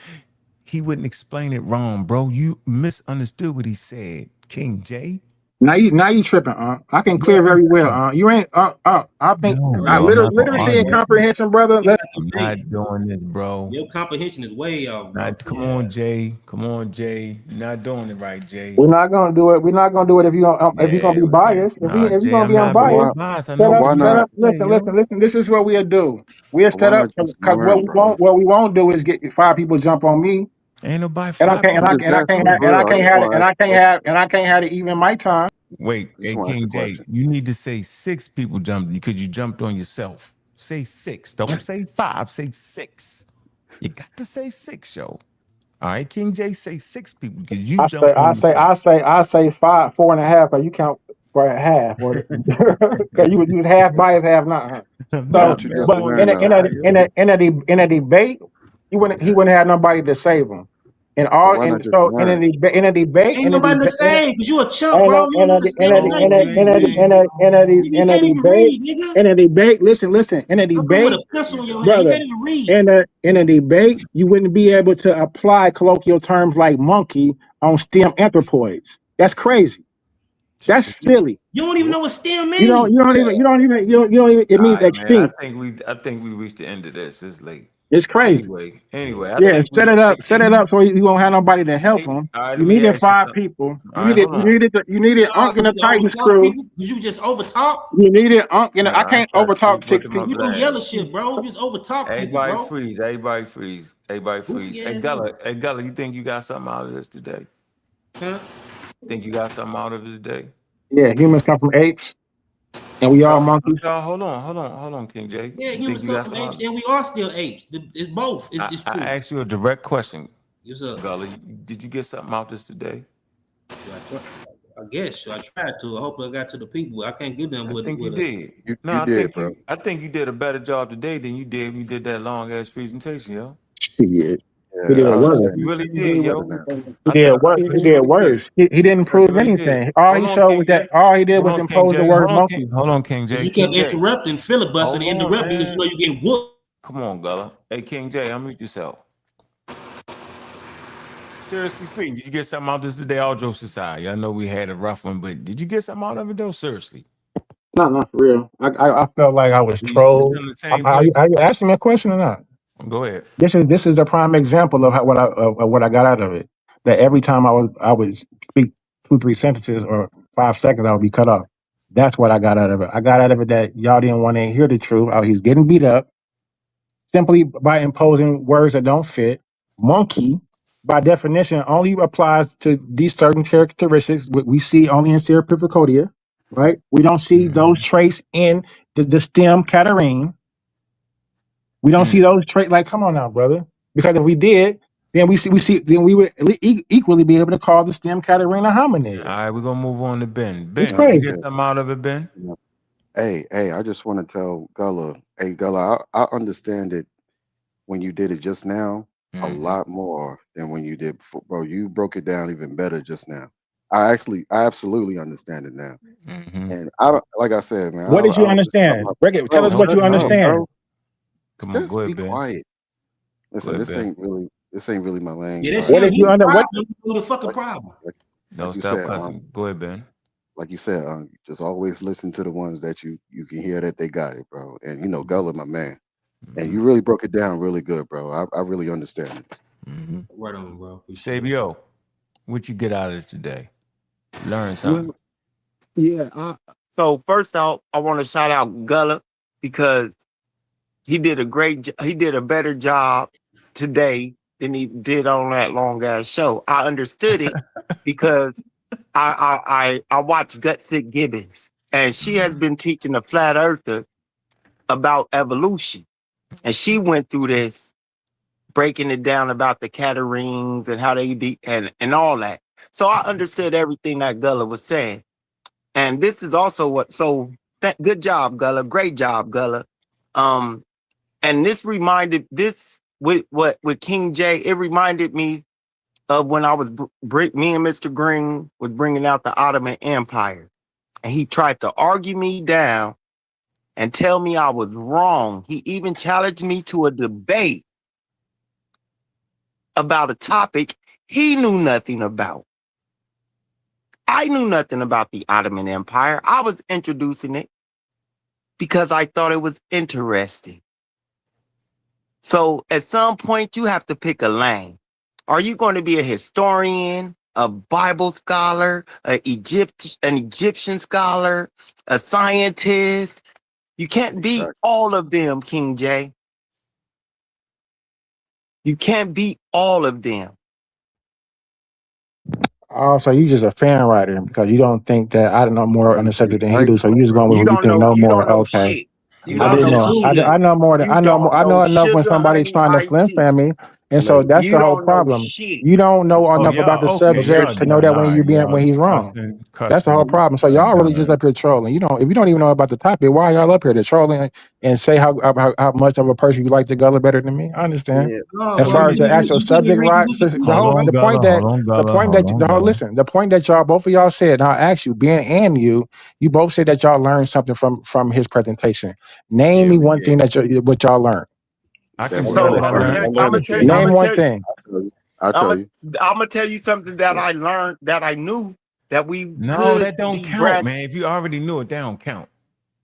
A: He wouldn't explain it wrong, bro. You misunderstood what he said, King J.
C: Now you tripping, I can clear very well, You ain't, I think literacy and comprehension, brother.
A: I'm not doing this, bro.
E: Your comprehension is way off.
A: Come on, Jay. You're not doing it right, Jay.
C: We're not gonna do it. We're not gonna do it if you're gonna be biased. If you're gonna be unbiased, listen. This is what we'll do. We'll set up because what we won't do is get 5 people jump on me.
A: Ain't nobody.
C: And I can't have it even my time.
A: Wait, hey, King J, you need to say 6 people jumped because you jumped on yourself. Say 6. Don't say 5. Say 6. You got to say 6, yo. All right, King J, say 6 people because you jumped on yourself.
C: I say 5, 4.5, but you count for half. Because you half biased, half not. So, but in a debate, he wouldn't have nobody to save him. In a debate,
E: ain't nobody to save because you a chump, bro.
C: In a debate, listen. In a debate, brother, in a debate, you wouldn't be able to apply colloquial terms like monkey on STEM anthropoids. That's crazy. That's silly.
E: You don't even know what STEM means.
C: You don't even. It means extinct.
A: I think we reached the end of this. It's late.
C: It's crazy.
A: Anyway.
C: Set it up so you won't have nobody to help them. You needed 5 people. You needed Ankh in the Titan crew.
E: You just overtalk.
C: You needed Ankh in I can't overtalk 6 people.
E: You do yellow shit, bro. You just overtalk people, bro.
A: Everybody freeze. Hey, Gullah, you think you got something out of this today?
E: Huh?
A: Think you got something out of it today?
C: Yeah, humans come from apes. And we all monkeys.
A: Hold on, King J.
E: Yeah, humans come from apes, and we are still apes. It's both. It's true.
A: I asked you a direct question.
E: Yes, sir.
A: Gullah, did you get something out of this today?
E: I guess I tried to. I hope I got to the people. I can't give them what
A: I think you did. I think you did a better job today than you did when you did that long ass presentation, yo.
C: He did worse.
A: You really did, yo.
C: He did worse. He didn't prove anything. All he showed was that all he did was impose the word monkey.
A: Hold on, King J.
E: He kept interrupting, filibustering, interrupting. You know you getting whooped.
A: Come on, Gullah. Hey, King J, unmute yourself. Seriously speaking, did you get something out of this today? All jokes aside, I know we had a rough one, but did you get something out of it though? Seriously.
C: Not for real. I felt like I was trolled. Are you asking me a question or not?
A: Go ahead.
C: This is a prime example of what I got out of it. That every time I would speak 2-3 sentences or 5 seconds, I would be cut off. That's what I got out of it. I got out of it that y'all didn't want to hear the truth. He's getting beat up. simply by imposing words that don't fit. Monkey, by definition, only applies to these certain characteristics we see only in Cerepificodia, right? We don't see those traits in the stem Catarrhine. We don't see those traits. Like, come on now, brother. Because if we did, then then we would equally be able to call the stem Catarrhine a hominid.
A: All right, we're gonna move on to Ben.
C: It's
A: Ben, did you
C: crazy.
A: get something out of it, Ben?
F: Hey, I just want to tell Gullah, hey Gullah, I understand it when you did it just now a lot more than when you did before, bro. You broke it down even better just now. I absolutely understand it now. And I don't, like I said, man.
C: What did you understand? Tell us what you understand.
F: Bro.
A: Come on,
F: Just
A: go ahead,
F: be
A: Ben.
F: quiet. Listen,
A: ahead,
F: this
A: Ben.
F: ain't really my language.
E: Yeah, that's
C: What did you
E: the
C: under?
E: fucking problem.
A: No, stop cussing. Go ahead, Ben.
F: Like you said, just always listen to the ones that you can hear that they got it, bro. And you know, Gullah, my man. And you really broke it down really good, bro. I really understand it.
E: Right on, bro.
A: Sabio, what you get out of this today? Learn something.
I: Yeah. So first off, I want to shout out Gullah because he did a better job today than he did on that long ass show. I understood it because I watched Gutsick Gibbons, and she has been teaching a flat earther about evolution, and she went through this, breaking it down about the Catarrhines and how they be and all that. So I understood everything that Gullah was saying, and this is also good job, Gullah. Great job, Gullah. And this reminded with King J. It reminded me of when I was me and Mr. Green was bringing out the Ottoman Empire, and he tried to argue me down and tell me I was wrong. He even challenged me to a debate about a topic he knew nothing about. I knew nothing about the Ottoman Empire. I was introducing it because I thought it was interesting. So at some point, you have to pick a lane. Are you going to be a historian, a Bible scholar, an Egyptian scholar, a scientist? You can't be all of them, King J. You can't be all of them.
C: Oh, so you just a fan writer because you don't think that I don't know more on the subject than he do. So you just going with
I: You
C: what you
I: don't
C: think
I: know.
C: know
I: You
C: more.
I: don't know
C: Okay.
I: shit. You
C: I
I: don't
C: didn't
I: know
C: know.
I: shit.
C: I know more than
I: You
C: I know.
I: don't
C: I know enough when
I: sugar,
C: somebody's
I: honey,
C: trying to
I: iced
C: flim
I: tea.
C: flam me, and so that's
I: You
C: the whole
I: don't know
C: problem.
I: shit.
C: You don't know enough
A: y'all,
C: about the
A: okay,
C: subject to know
A: y'all
C: that when
A: done.
C: when he's wrong.
A: Cussing.
C: That's the whole problem. So y'all really just up here trolling. If you don't even know about the topic, why y'all up here to trolling and say how much of a person you like the Gullah better than me? I understand.
F: Yeah.
C: As far as the actual subject, right? The point that y'all both of y'all said, and I'll ask you, Ben and you both said that y'all learned something from his presentation. Name me one thing that what y'all learned.
A: I can
I: So I'm gonna tell you something that I learned, that I knew, that we
A: that don't count, man. If you already knew it, that don't count.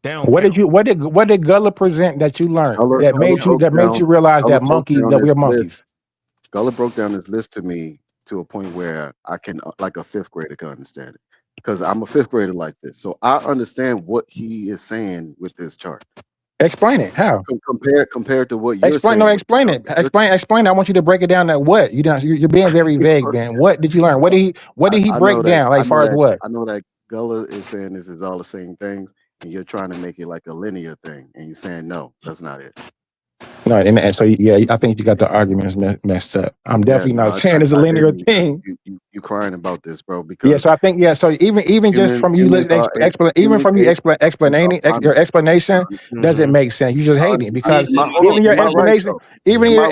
C: What did Gullah present that you learned that made you realize that we're monkeys?
F: Gullah broke down this list to me to a point where I can, like a fifth grader, can understand it, because I'm a fifth grader like this. So I understand what he is saying with this chart.
C: Explain it. How?
F: Compared to what you're saying.
C: Explain it. Explain. I want you to break it down. That what you're being very vague, man. What did you learn? What did he break down? Like far as what?
F: I know that Gullah is saying this is all the same things, and you're trying to make it like a linear thing, and you're saying no, that's not it.
C: No, and so I think you got the arguments messed up. I'm definitely not saying it's a linear thing.
F: You crying about this, bro? Because
C: so I think So even just from you listening, explaining your explanation doesn't make sense. You just hating because even your explanation, even in your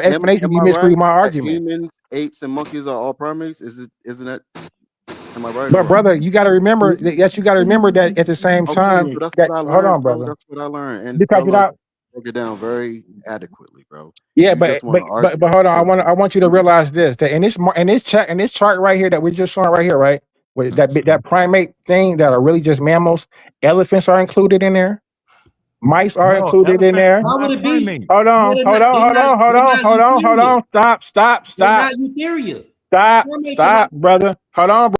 C: explanation, you misread my argument.
F: Humans, apes, and monkeys are all primates. Isn't that? Am I right?
C: But brother, you got to remember. Yes, you got to remember that at the same time.
F: So that's what I learned,
C: hold on,
F: bro.
C: brother.
F: That's what I learned, and
C: because
F: broke it down very adequately, bro.
C: Yeah, but hold on. I want you to realize this: that in this chart right here that we're just showing right here, right, with that primate thing that are really just mammals. Elephants are included in there. Mice are included in there.
E: How would it be?
C: Hold on. Stop.
E: Not eutheria.
C: Stop, brother. Hold on.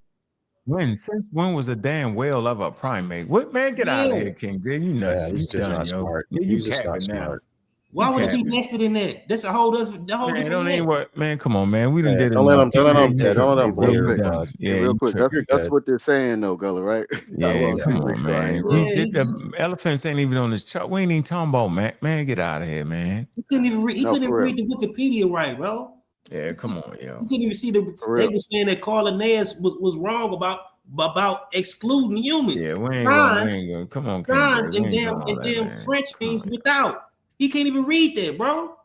A: Since when was a damn whale of a primate? What, man? Get out of here, King J. You nuts.
J: Yeah, he's
A: you
J: just
A: done,
J: not
A: yo.
J: smart.
A: Yeah,
J: He's
A: you
J: just not
A: capping now.
J: smart.
E: Why would it be nested in that? That's a whole other, the whole
A: Man,
E: different
A: don't ain't
E: mess.
A: what, man. Come on, man. We done did
J: Don't let
A: enough.
J: them. Don't let them.
A: You
J: Don't let them
A: tripping.
J: blow your
F: quick.
J: blood.
A: Yeah,
F: real
A: you
F: quick.
A: tripping.
F: That's what they're saying though, Gullah, right?
A: Yeah, come on, man. We
E: Yeah,
A: did the elephants ain't even on this chart. We ain't even talking about man. Get out of here, man.
E: He couldn't even read. He
F: No,
E: couldn't even
F: for
E: read the Wikipedia right, bro.
A: Yeah, come on, yo.
E: You couldn't even see the.
F: For
E: They
F: real.
E: were saying that Carl Linnaeus was wrong about excluding humans.
A: Yeah, we ain't gonna. Come on, King
E: Signs
A: Bird. We
E: and
A: ain't doing all that,
E: damn
A: man.
E: French
A: Come
E: means
A: on,
E: without. He can't even read that, bro.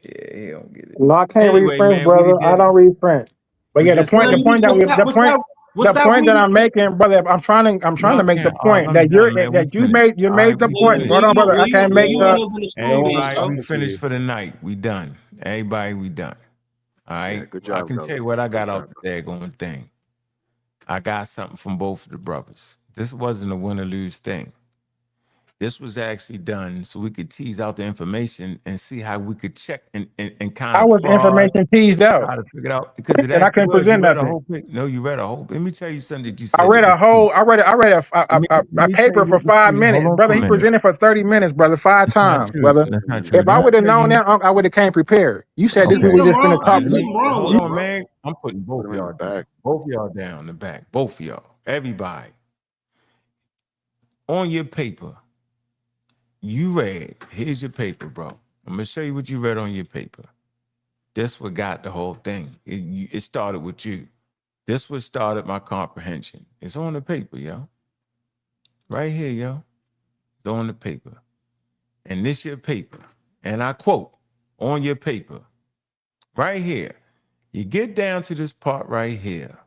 A: Yeah, he don't get it.
C: No, I can't read
A: Anyway,
C: French,
A: man, we
C: brother. I
A: did.
C: don't read French. But
A: We
C: yeah, the
A: just
C: point that I'm making, brother, I'm trying to make the point that you made the point. Hold on, brother. I can't make the.
A: Everybody, we finished for the night. We done. Everybody, we done. All right.
F: Yeah, good
A: I
F: job,
A: can
F: Gullah.
A: tell you what I got
F: Good
A: off the daggone thing. I got something from both of the brothers. This wasn't a win or lose thing. This was actually done so we could tease out the information and see how we could check and kind
C: How
A: of
C: was
A: prod,
C: information teased out?
A: try to figure it out because it
C: And I
A: actually
C: couldn't
A: was. You
C: present
A: read a
C: nothing.
A: whole thing. No, you read a whole. Let me tell you something that you
C: I
A: said.
C: read a paper for 5 minutes, brother. He presented for 30 minutes, brother, 5 times, brother.
A: That's not true.
C: If I would have known that, I would have came prepared. You said this
A: Okay.
C: we were just gonna talk.
A: Hold on, man. I'm putting both
F: Put
A: of
F: him in
A: y'all
F: the back.
A: down. Both of y'all down in the back. Both of y'all. Everybody. On your paper, you read. Here's your paper, bro. I'm gonna show you what you read on your paper. This what got the whole thing. It started with you. This what started my comprehension. It's on the paper, yo. Right here, yo. It's on the paper. And this your paper. And I quote on your paper. Right here. You get down to this part right here.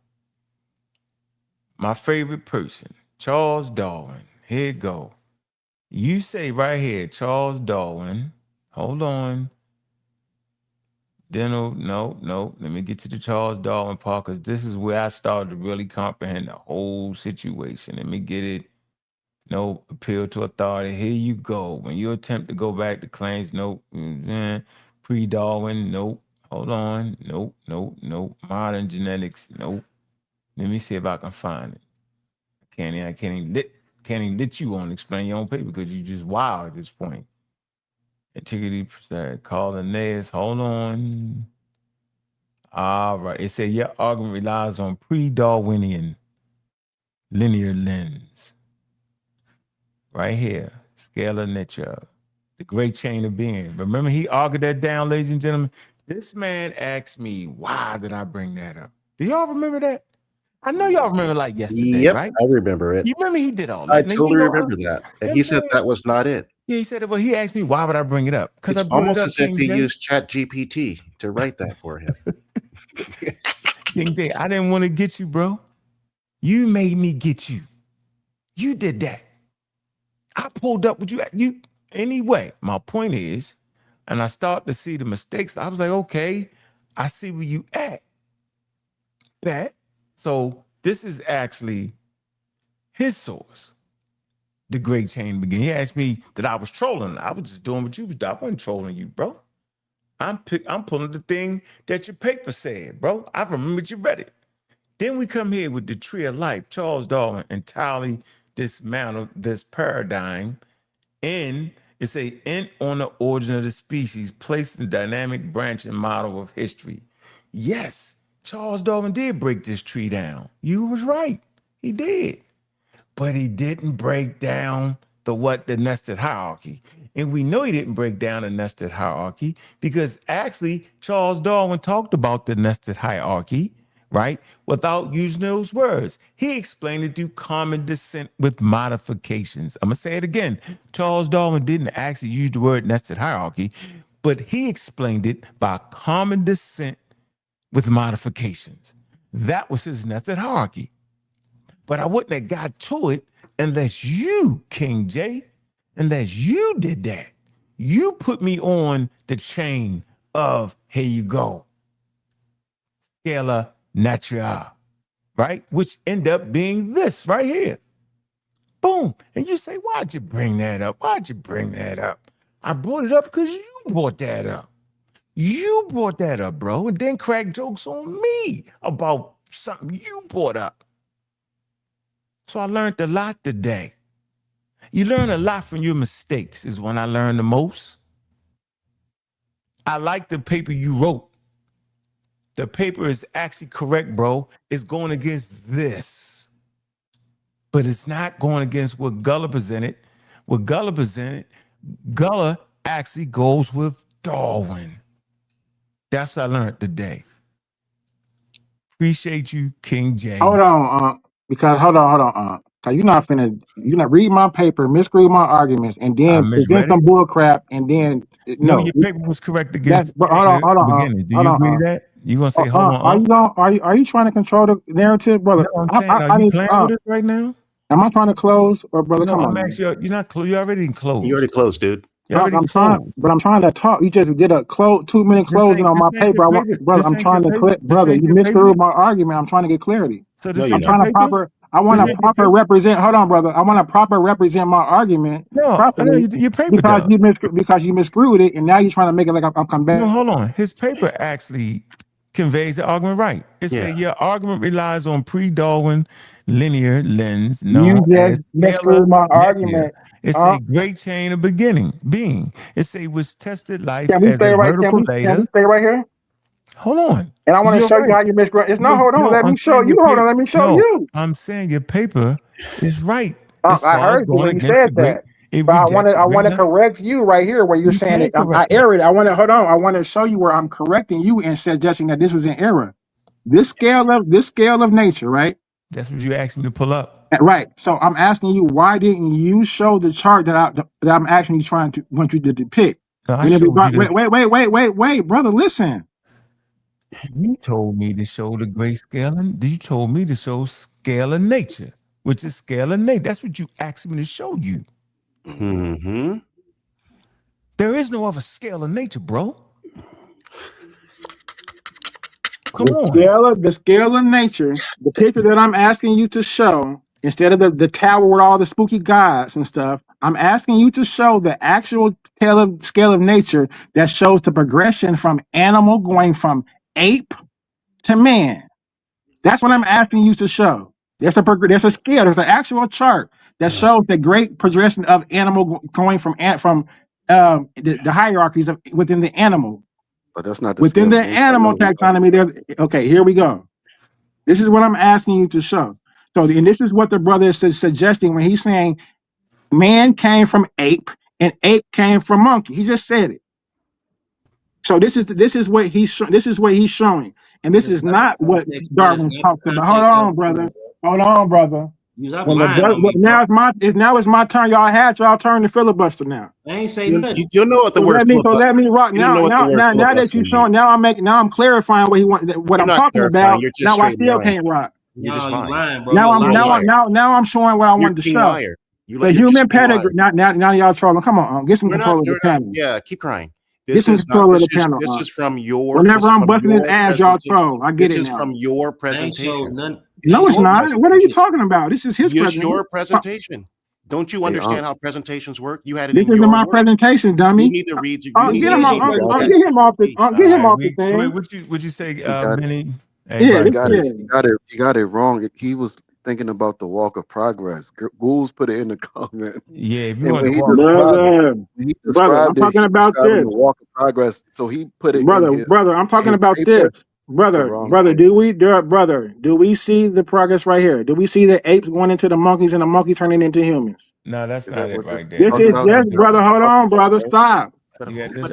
A: My favorite person, Charles Darwin. Here it go. You say right here, Charles Darwin. Hold on. Then no. Let me get to the Charles Darwin part because this is where I started to really comprehend the whole situation. Let me get it. No appeal to authority. Here you go. When you attempt to go back to claims, nope. Pre-Darwin, nope. Hold on. Nope. Modern genetics, nope. Let me see if I can find it. I can't even let you on explain your own paper because you just wild at this point. Antiquity, call Linnaeus. Hold on. All right. It said your argument relies on pre-Darwinian linear lens. Right here. Scale of nature. The great chain of being. Remember, he argued that down, ladies and gentlemen. This man asked me, why did I bring that up? Do y'all remember that? I know y'all remember like yesterday,
J: Yep,
A: right?
J: I remember it.
A: You remember he did all that.
J: I
A: Now,
J: totally remember that. And he said that was not it.
A: Yeah, he said it. Well, he asked me, why would I bring it up? Because I
J: It's
A: brought
J: almost
A: it up,
J: as if
A: King
J: he
A: J.
J: used Chat GPT to write that for him.
A: King J, I didn't want to get you, bro. You made me get you. You did that. I pulled up with you. Anyway, my point is, and I start to see the mistakes. I was like, okay, I see where you at. That. So this is actually his source. The great chain began. He asked me that I was trolling. I was just doing what you was doing. I wasn't trolling you, bro. I'm pulling the thing that your paper said, bro. I remembered you read it. Then we come here with the tree of life. Charles Darwin entirely dismantled this paradigm in it's a in on the origin of the species, placed in the dynamic branching model of history. Yes, Charles Darwin did break this tree down. You was right. He did. But he didn't break down the nested hierarchy. And we know he didn't break down the nested hierarchy because actually Charles Darwin talked about the nested hierarchy, right? Without using those words. He explained it through common descent with modifications. I'm gonna say it again. Charles Darwin didn't actually use the word nested hierarchy, but he explained it by common descent with modifications. That was his nested hierarchy. But I wouldn't have got to it unless you, King J, unless you did that. You put me on the chain of, here you go, Scala Natura, right? Which end up being this right here. Boom. And you say, why'd you bring that up? Why'd you bring that up? I brought it up because you brought that up. You brought that up, bro, and then crack jokes on me about something you brought up. So I learned a lot today. You learn a lot from your mistakes is when I learned the most. I like the paper you wrote. The paper is actually correct, bro. It's going against this. But it's not going against what Gulluh presented. What Gulluh presented, Gulluh actually goes with Darwin. That's what I learned today. Appreciate you, King J.
C: Hold on, because hold on. Cause you're not read my paper, misread my arguments, and then present some bull crap, and then
A: No, your paper was correct
C: That's
A: against
C: but hold on,
A: beginning. Do you agree to that? You gonna say hold on?
C: Are you trying to control the narrative, brother?
A: No, I'm saying, are you playing with us right now?
C: Am I trying to close, or brother?
A: No,
C: come
A: I'm
C: on.
A: actually, you're not close. You already closed.
J: You already closed, dude.
C: I'm trying to talk. You just did a 2-minute closing on my paper. Brother, I'm trying to clip. Brother, you misheard my argument. I'm trying to get clarity.
A: So
C: I'm trying to proper. I want to proper represent. Hold on, brother. I want to proper represent my argument properly.
A: Your paper
C: because you miscrewed it, and now you're trying to make it like I'm combating.
A: No, hold on. His paper actually conveys the argument right. It says your argument relies on pre-Darwin linear lens known as
C: miscrewed my argument.
A: It's a great chain of being. It's a which tested life as a vertical data.
C: Can we stay right here?
A: Hold on.
C: And I want to show you how you miscrewed. It's not. Hold on. Let me show you. Hold on. Let me show you.
A: I'm saying your paper is right.
C: I heard you when you said that. But I want to correct you right here where you're saying it. I erred. I want to hold on. I want to show you where I'm correcting you and suggesting that this was an error. This scale of nature, right?
A: That's what you asked me to pull up.
C: Right. So I'm asking you, why didn't you show the chart that I'm actually want you to depict?
A: No,
C: Wait, brother, listen.
A: You told me to show the grayscale, and you told me to show scale of nature, which is scale of nature. That's what you asked me to show you.
J: Mm-hmm.
A: There is no other scale of nature, bro. Come on.
C: The scale of nature, the picture that I'm asking you to show, instead of the tower with all the spooky gods and stuff, I'm asking you to show the actual scale of nature that shows the progression from animal going from ape to man. That's what I'm asking you to show. There's a scale. There's an actual chart that shows the great progression of animal going from the hierarchies within the animal.
F: But that's not the
C: within the animal taxonomy. Okay, here we go. This is what I'm asking you to show. So, and this is what the brother is suggesting when he's saying man came from ape and ape came from monkey. He just said it. So this is what he's showing, and this is not what Darwin talked about. Hold on, brother. Now it's my turn. Y'all had y'all turn to filibuster now.
E: I ain't saying nothing.
J: You know what the word filibuster.
C: So let me rock. Now that you're showing, now I'm clarifying what I'm talking about. Now I still can't rock.
J: You're just lying,
E: bro.
C: Now I'm showing what I wanted to show. The human pedigree. Now y'all trolling. Come on, get some control of the panel.
J: Yeah, keep crying.
C: This is
J: from your.
C: Whenever I'm busting his ass, y'all troll. I get it now.
J: This is from your presentation.
C: No, it's not. What are you talking about? This is his presentation.
J: Your presentation. Don't you understand how presentations work? You had it.
C: This isn't my presentation, dummy.
J: You need to read.
C: Get him off the thing.
A: Would you say, Benny?
F: You got it wrong. He was thinking about the walk of progress. Ghouls put it in the comment.
A: Yeah, if
F: you want to
C: brother, I'm talking about this.
F: The walk of progress. So he put it.
C: Brother, I'm talking about this. Brother, do we see the progress right here? Do we see the apes going into the monkeys and the monkey turning into humans?
A: No, that's not it right there.
C: This is brother. Hold on, brother. Stop.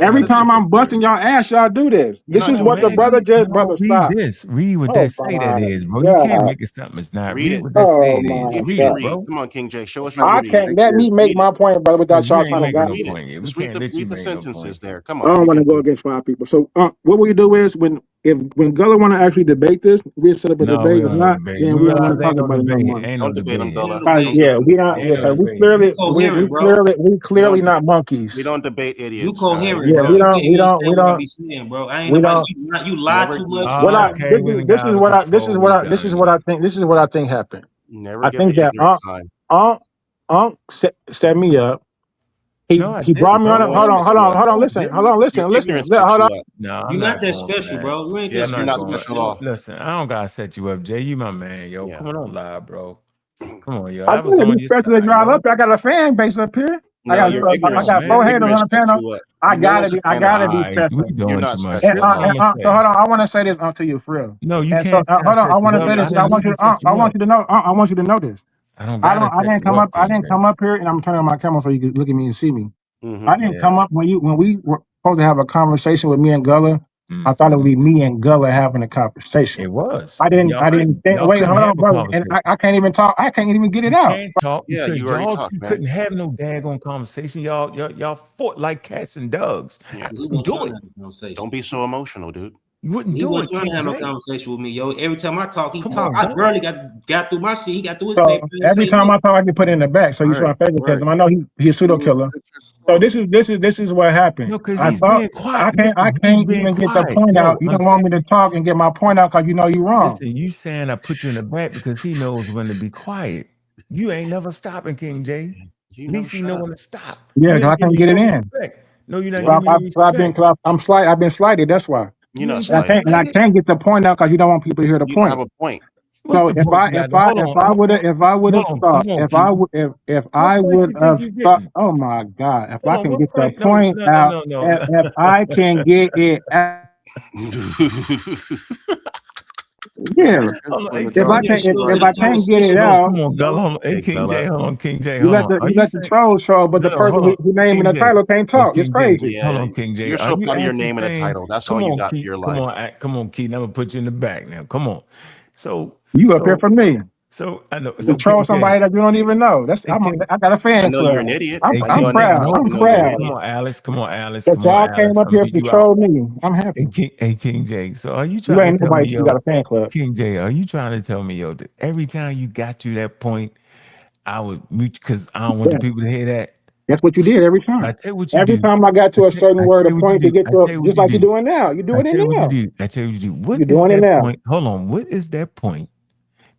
C: Every time I'm busting y'all ass, y'all do this. This is what the brother just stop.
A: Read what they say that is, bro. You can't make it something it's not. Read what they say it is. Read it, bro.
J: Come on, King J, show us.
C: I can't let me make my point, brother, without y'all trying to
J: read the sentences there. Come on.
C: I don't want to go against 5 people. So what we do is when Gulluh want to actually debate this, we set up a debate. If not, then we don't want to talk about it no more.
J: Don't debate them, Gulluh.
C: Yeah, we don't. We clearly not monkeys.
J: We don't debate idiots.
E: You coherent,
C: yeah,
E: bro.
C: We don't.
E: Bro. I ain't you lie too much.
C: This is what I think happened.
J: Never
C: I think that Ankh set me up. He brought me on. Hold on. Listen. Hold on.
A: No,
E: you're not that special, bro. You ain't
J: that special. You're not special at all.
A: Listen, I don't gotta set you up, Jay. You my man, yo. Come on, live, bro. Come on, yo.
C: I was on your side, I got a fan base up here. I got
J: your ignorance,
C: 4
J: your
C: haters on
J: ignorance
C: the
J: set
C: panel.
J: you up.
C: I
J: No one's
C: gotta
J: a
C: be
J: fan of you.
C: special.
A: We
J: You're
A: doing
J: not
A: too much.
J: special
A: This
J: at
A: all I'm
J: all.
A: gonna
C: So
A: say.
C: hold on, I want to say this to you for real.
A: No, you
C: And
A: can't.
C: so hold on, I want to say this.
A: Listen,
C: I want you.
A: set
C: I
A: you
C: want
A: up.
C: you to know. I want you to know this.
A: I don't gotta
C: I
A: set
C: didn't
A: you
C: come
A: up,
C: up. I didn't
A: KJ.
C: come up here, and I'm turning on my camera so you can look at me and see me. I didn't
A: Yeah.
C: come up when we were supposed to have a conversation with me and Gullah. I thought it would be me and Gullah having a conversation.
A: It was.
C: I didn't think.
A: Y'all
C: Wait,
A: couldn't
C: hold on,
A: have a
C: bro. And
A: conversation.
C: I can't even talk. I can't even get it
A: You
C: out.
A: can't talk
J: Yeah,
A: because
J: you already
A: y'all
J: talked, man.
A: couldn't have no daggone conversation. Y'all fought like cats and dogs.
J: Yeah.
A: You wouldn't do it.
J: Don't be so emotional, dude.
A: You wouldn't
E: He
A: do
E: wasn't
A: it.
E: trying to have no
A: KJ.
E: conversation with me, yo. Every time I talk, he
A: Come
E: talk.
A: on,
E: I
A: dog.
E: barely got through my shit. He got through his
C: So
E: paper. He didn't
C: every
E: say
C: time
E: nothing.
C: I talk, I can put it in the back. So you saw favoritism. I know he's a pseudo killer. So this is what happened.
A: No, because
C: I
A: he's
C: thought
A: being quiet.
C: I
A: Listen, he's
C: can't
A: being
C: even get the
A: quiet.
C: point out.
A: No,
C: You
A: I'm
C: don't want
A: saying,
C: me to talk and get my point out because you know you're wrong.
A: listen, you saying I put you in the back because he knows when to be quiet. You ain't never stopping, King J. At least he know when to stop.
C: Yeah,
A: You
C: because I
A: ain't
C: can't
A: giving
C: get
A: me
C: it
A: no
C: in.
A: respect. No, you're not
C: So
A: giving me no respect.
C: I've been slighted. That's why.
J: You're not
A: ain't
J: slighted.
C: And I can't get the point out because you don't want people to hear the
J: You don't
C: point.
J: have a point.
A: What's
C: So
A: the point? You got to hold on.
C: if I would have thought, if I
A: What point
C: would
A: you
C: have
A: think you
C: thought,
A: getting?
C: oh my God, if
A: Hold
C: I
A: on.
C: can
A: What
C: get the
A: point?
C: point out, if I can get it out, yeah.
A: Hold on. Hey,
C: If I can't get it out,
A: Come on, Gullah. Hold on. Hey, King J. Hold on, King J.
C: you
A: Hold
C: let
A: on.
C: the
A: Are you
C: the
A: saying?
C: troll troll, but
A: No,
C: the person
A: hold on.
C: who name in
A: King
C: the
A: J.
C: title can't
A: Hey,
C: talk. It's
A: King J.
C: crazy.
A: Hold on, King J.
J: You're
A: Are
J: so
A: you
J: proud of your name in the
A: saying?
J: title. That's
A: Come
J: all you
A: on,
J: got
A: Keith.
J: for your
A: Come
J: life.
A: on, Keith. I'm gonna put you in the back now. Come on. So
C: You up here for me.
A: So I know.
C: You
A: So
C: troll
A: King J.
C: somebody that you don't even know. I got a
J: I
C: fan
J: know you're
C: club.
J: an idiot.
C: I'm
J: I know
C: proud.
J: enough
C: I'm
J: to know you're an
C: proud.
A: Come
J: idiot.
A: on, Alice. Come on, Alice.
C: That
A: Come on,
C: y'all
A: Alice.
C: came up
A: I'm
C: here
A: beat
C: to
A: you out.
C: troll me. I'm happy.
A: Hey, King J. So are you
C: You
A: trying
C: ain't
A: to tell me,
C: nobody. You got a fan club.
A: King J? Are you trying to tell me, that every time you got to that point, I would mute because I don't want the people to hear that?
C: That's what you did every time.
A: I tell you what you
C: Every
A: do.
C: time I got to a certain word or point to get to, just like you're
A: do.
C: doing now. You're
A: I
C: doing it
A: tell you what
C: now.
A: you do. I tell you what you do. What
C: You're
A: is
C: doing it
A: that
C: now.
A: point? Hold on. What is that point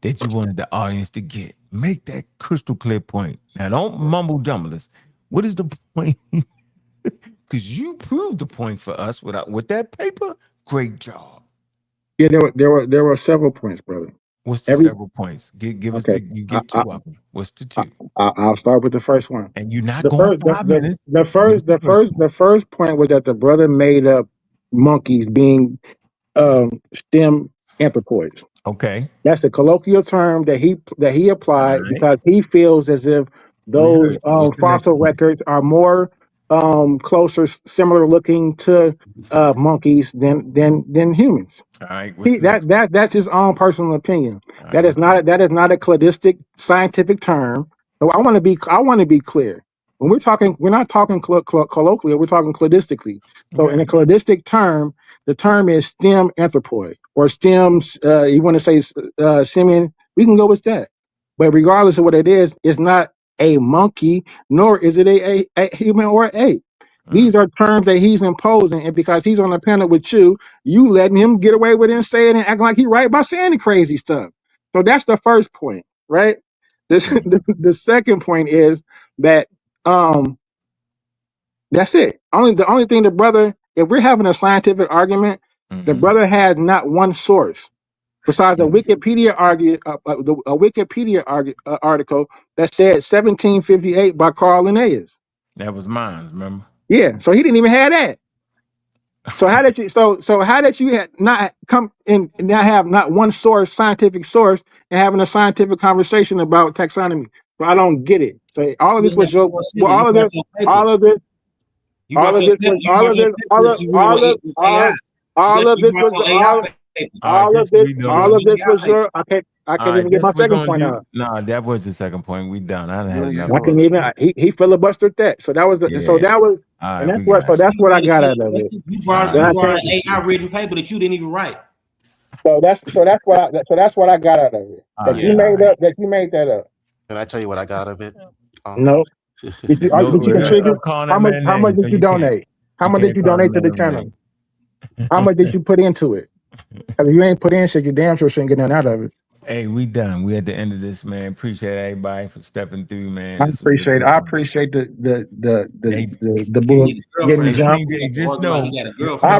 A: that you wanted the audience to get? Make that crystal clear point. Now, don't mumble jumble us. What is the point? Because you proved the point for us with that paper. Great job.
C: Yeah, there were several points, brother.
A: What's the several points? Give us you give two of them. What's the two?
C: I'll start with the first one.
A: And you're not going 5 minutes.
C: The first point was that the brother made up monkeys being stem anthropoids.
A: Okay.
C: That's the colloquial term that he applied because he feels as if those fossil records are more closer, similar looking to monkeys than humans.
A: All right.
C: That's his own personal opinion. That is not a cladistic scientific term. So I want to be clear. When we're not talking colloquially, we're talking cladistically. So in a cladistic term, the term is stem anthropoid or stems. You want to say simian? We can go with that. But regardless of what it is, it's not a monkey, nor is it a human or ape. These are terms that he's imposing, and because he's on a panel with you letting him get away with it and say it and acting like he right by saying the crazy stuff. So that's the first point, right? The second point is that that's it. The only thing the brother, if we're having a scientific argument, the brother has not one source besides a Wikipedia article that said 1758 by Carl Linnaeus.
A: That was mine, remember?
C: Yeah, so he didn't even have that. So how did you not come in and not have not one scientific source, and having a scientific conversation about taxonomy? So I don't get it. So all of this was I can't even get my second point out.
A: Nah, that was the second point. We done. I had enough.
C: I can't even. He filibustered that. So that was and that's what I got out of it.
E: You brought an AI written paper that you didn't even write.
C: So that's what I got out of it. You made that up.
J: Can I tell you what I got out of it?
C: No. Did you contribute? How much did you donate? How much did you donate to the channel? How much did you put into it? If you ain't put in shit, you damn sure shouldn't get nothing out of it.
A: Hey, we done. We at the end of this, man. Appreciate everybody for stepping through, man.
C: I
A: This was
C: appreciate.
A: really
C: I
A: good.
C: appreciate
A: Hey,
C: the book getting
A: hey,
C: jumped.
A: King J, just know,
C: I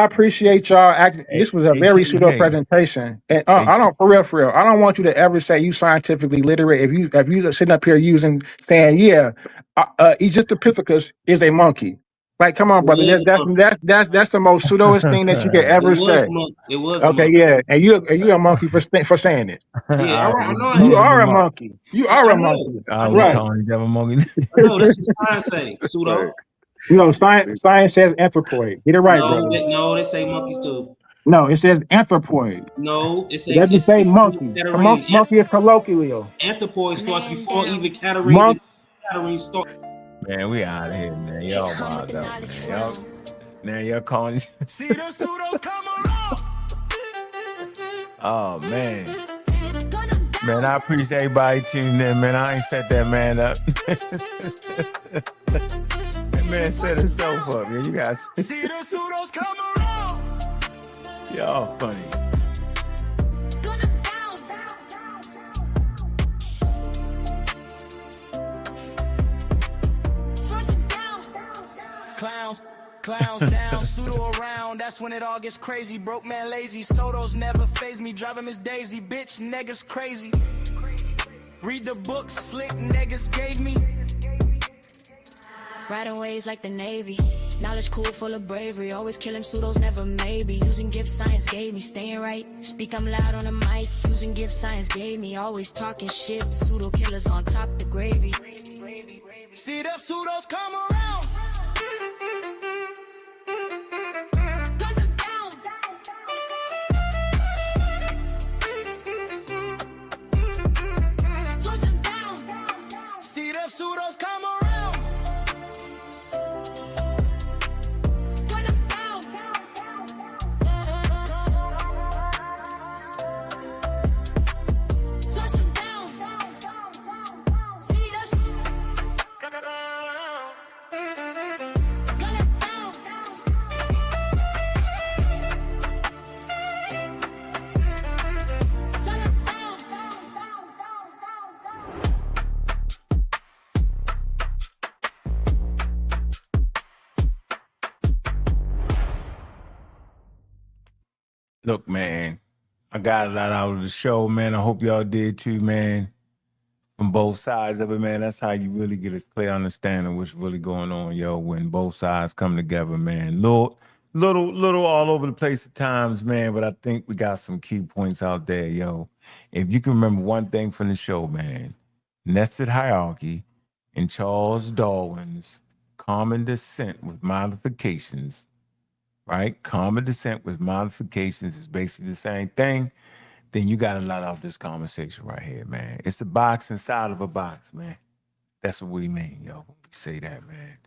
C: appreciate y'all acting.
A: Hey,
C: This was a
A: hey,
C: very
A: King
C: pseudo
A: J.
C: presentation, and
A: Hey,
C: I don't for real. I don't want you to ever say you scientifically literate. If you sitting up here saying Egyptopithecus is a monkey. Like, come on, brother. That's the most pseudoest thing that you could ever say.
E: It was a
C: Okay,
E: monkey.
C: yeah, and you a monkey for saying it.
E: Yeah, all right. I know I
C: You
E: am.
C: are a monkey. You are
E: I
C: a
E: know.
C: monkey.
E: I
A: we
E: know.
C: Right.
A: calling each other monkey.
E: I know. That's what science say. Pseudo.
C: You know, science says anthropoid. Get it right, brother.
E: No, they say monkeys too.
C: No, it says anthropoid.
E: No,
C: It doesn't say monkey.
E: Catarrhines.
C: Monkey is colloquial.
E: Anthropoid starts before even Catarrhines.
C: Monk.
E: Catarrhines start.
A: Man, we out of here, man. Y'all wild out, man. Y'all calling.
M: See the pseudos come around.
A: Oh man. Man, I appreciate everybody tuning in, man. I ain't set that man up. That man set himself up, man. You guys.
M: See the pseudos come around.
A: Y'all funny.
M: Clowns down, pseudo around, that's when it all gets crazy. Broke man lazy, Stodos never phase me. Drive him as Daisy, bitch, niggas crazy. Read the books, slick niggas gave me.
B: Riding waves like the Navy. Knowledge cool, full of bravery. Always killing pseudos, never maybe. Using gift science gave me. Staying right, speak I'm loud on the mic. Using gift science gave me. Always talking shit. Pseudo killers on top the gravy.
M: See the pseudos come around. See the pseudos come around.
A: Look, man, I got a lot out of the show, man. I hope y'all did too, man. From both sides of it, man. That's how you really get a clear understanding of what's really going on, yo, when both sides come together, man. Little all over the place at times, man, but I think we got some key points out there, yo. If you can remember one thing from the show, man, nested hierarchy and Charles Darwin's common descent with modifications, right? Common descent with modifications is basically the same thing. Then you got a lot out of this conversation right here, man. It's a box inside of a box, man. That's what we mean, yo, when we say that, man.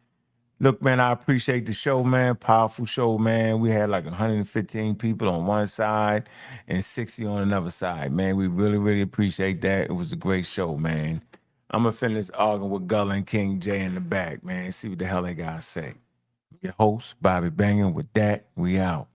A: Look, man, I appreciate the show, man. Powerful show, man. We had like 115 people on one side and 60 on another side, man. We really, really appreciate that. It was a great show, man. I'm going to finish arguing with Gulluh and King J in the back, man. See what the hell they got to say. Your host, Bobby Bangin. With that, we out.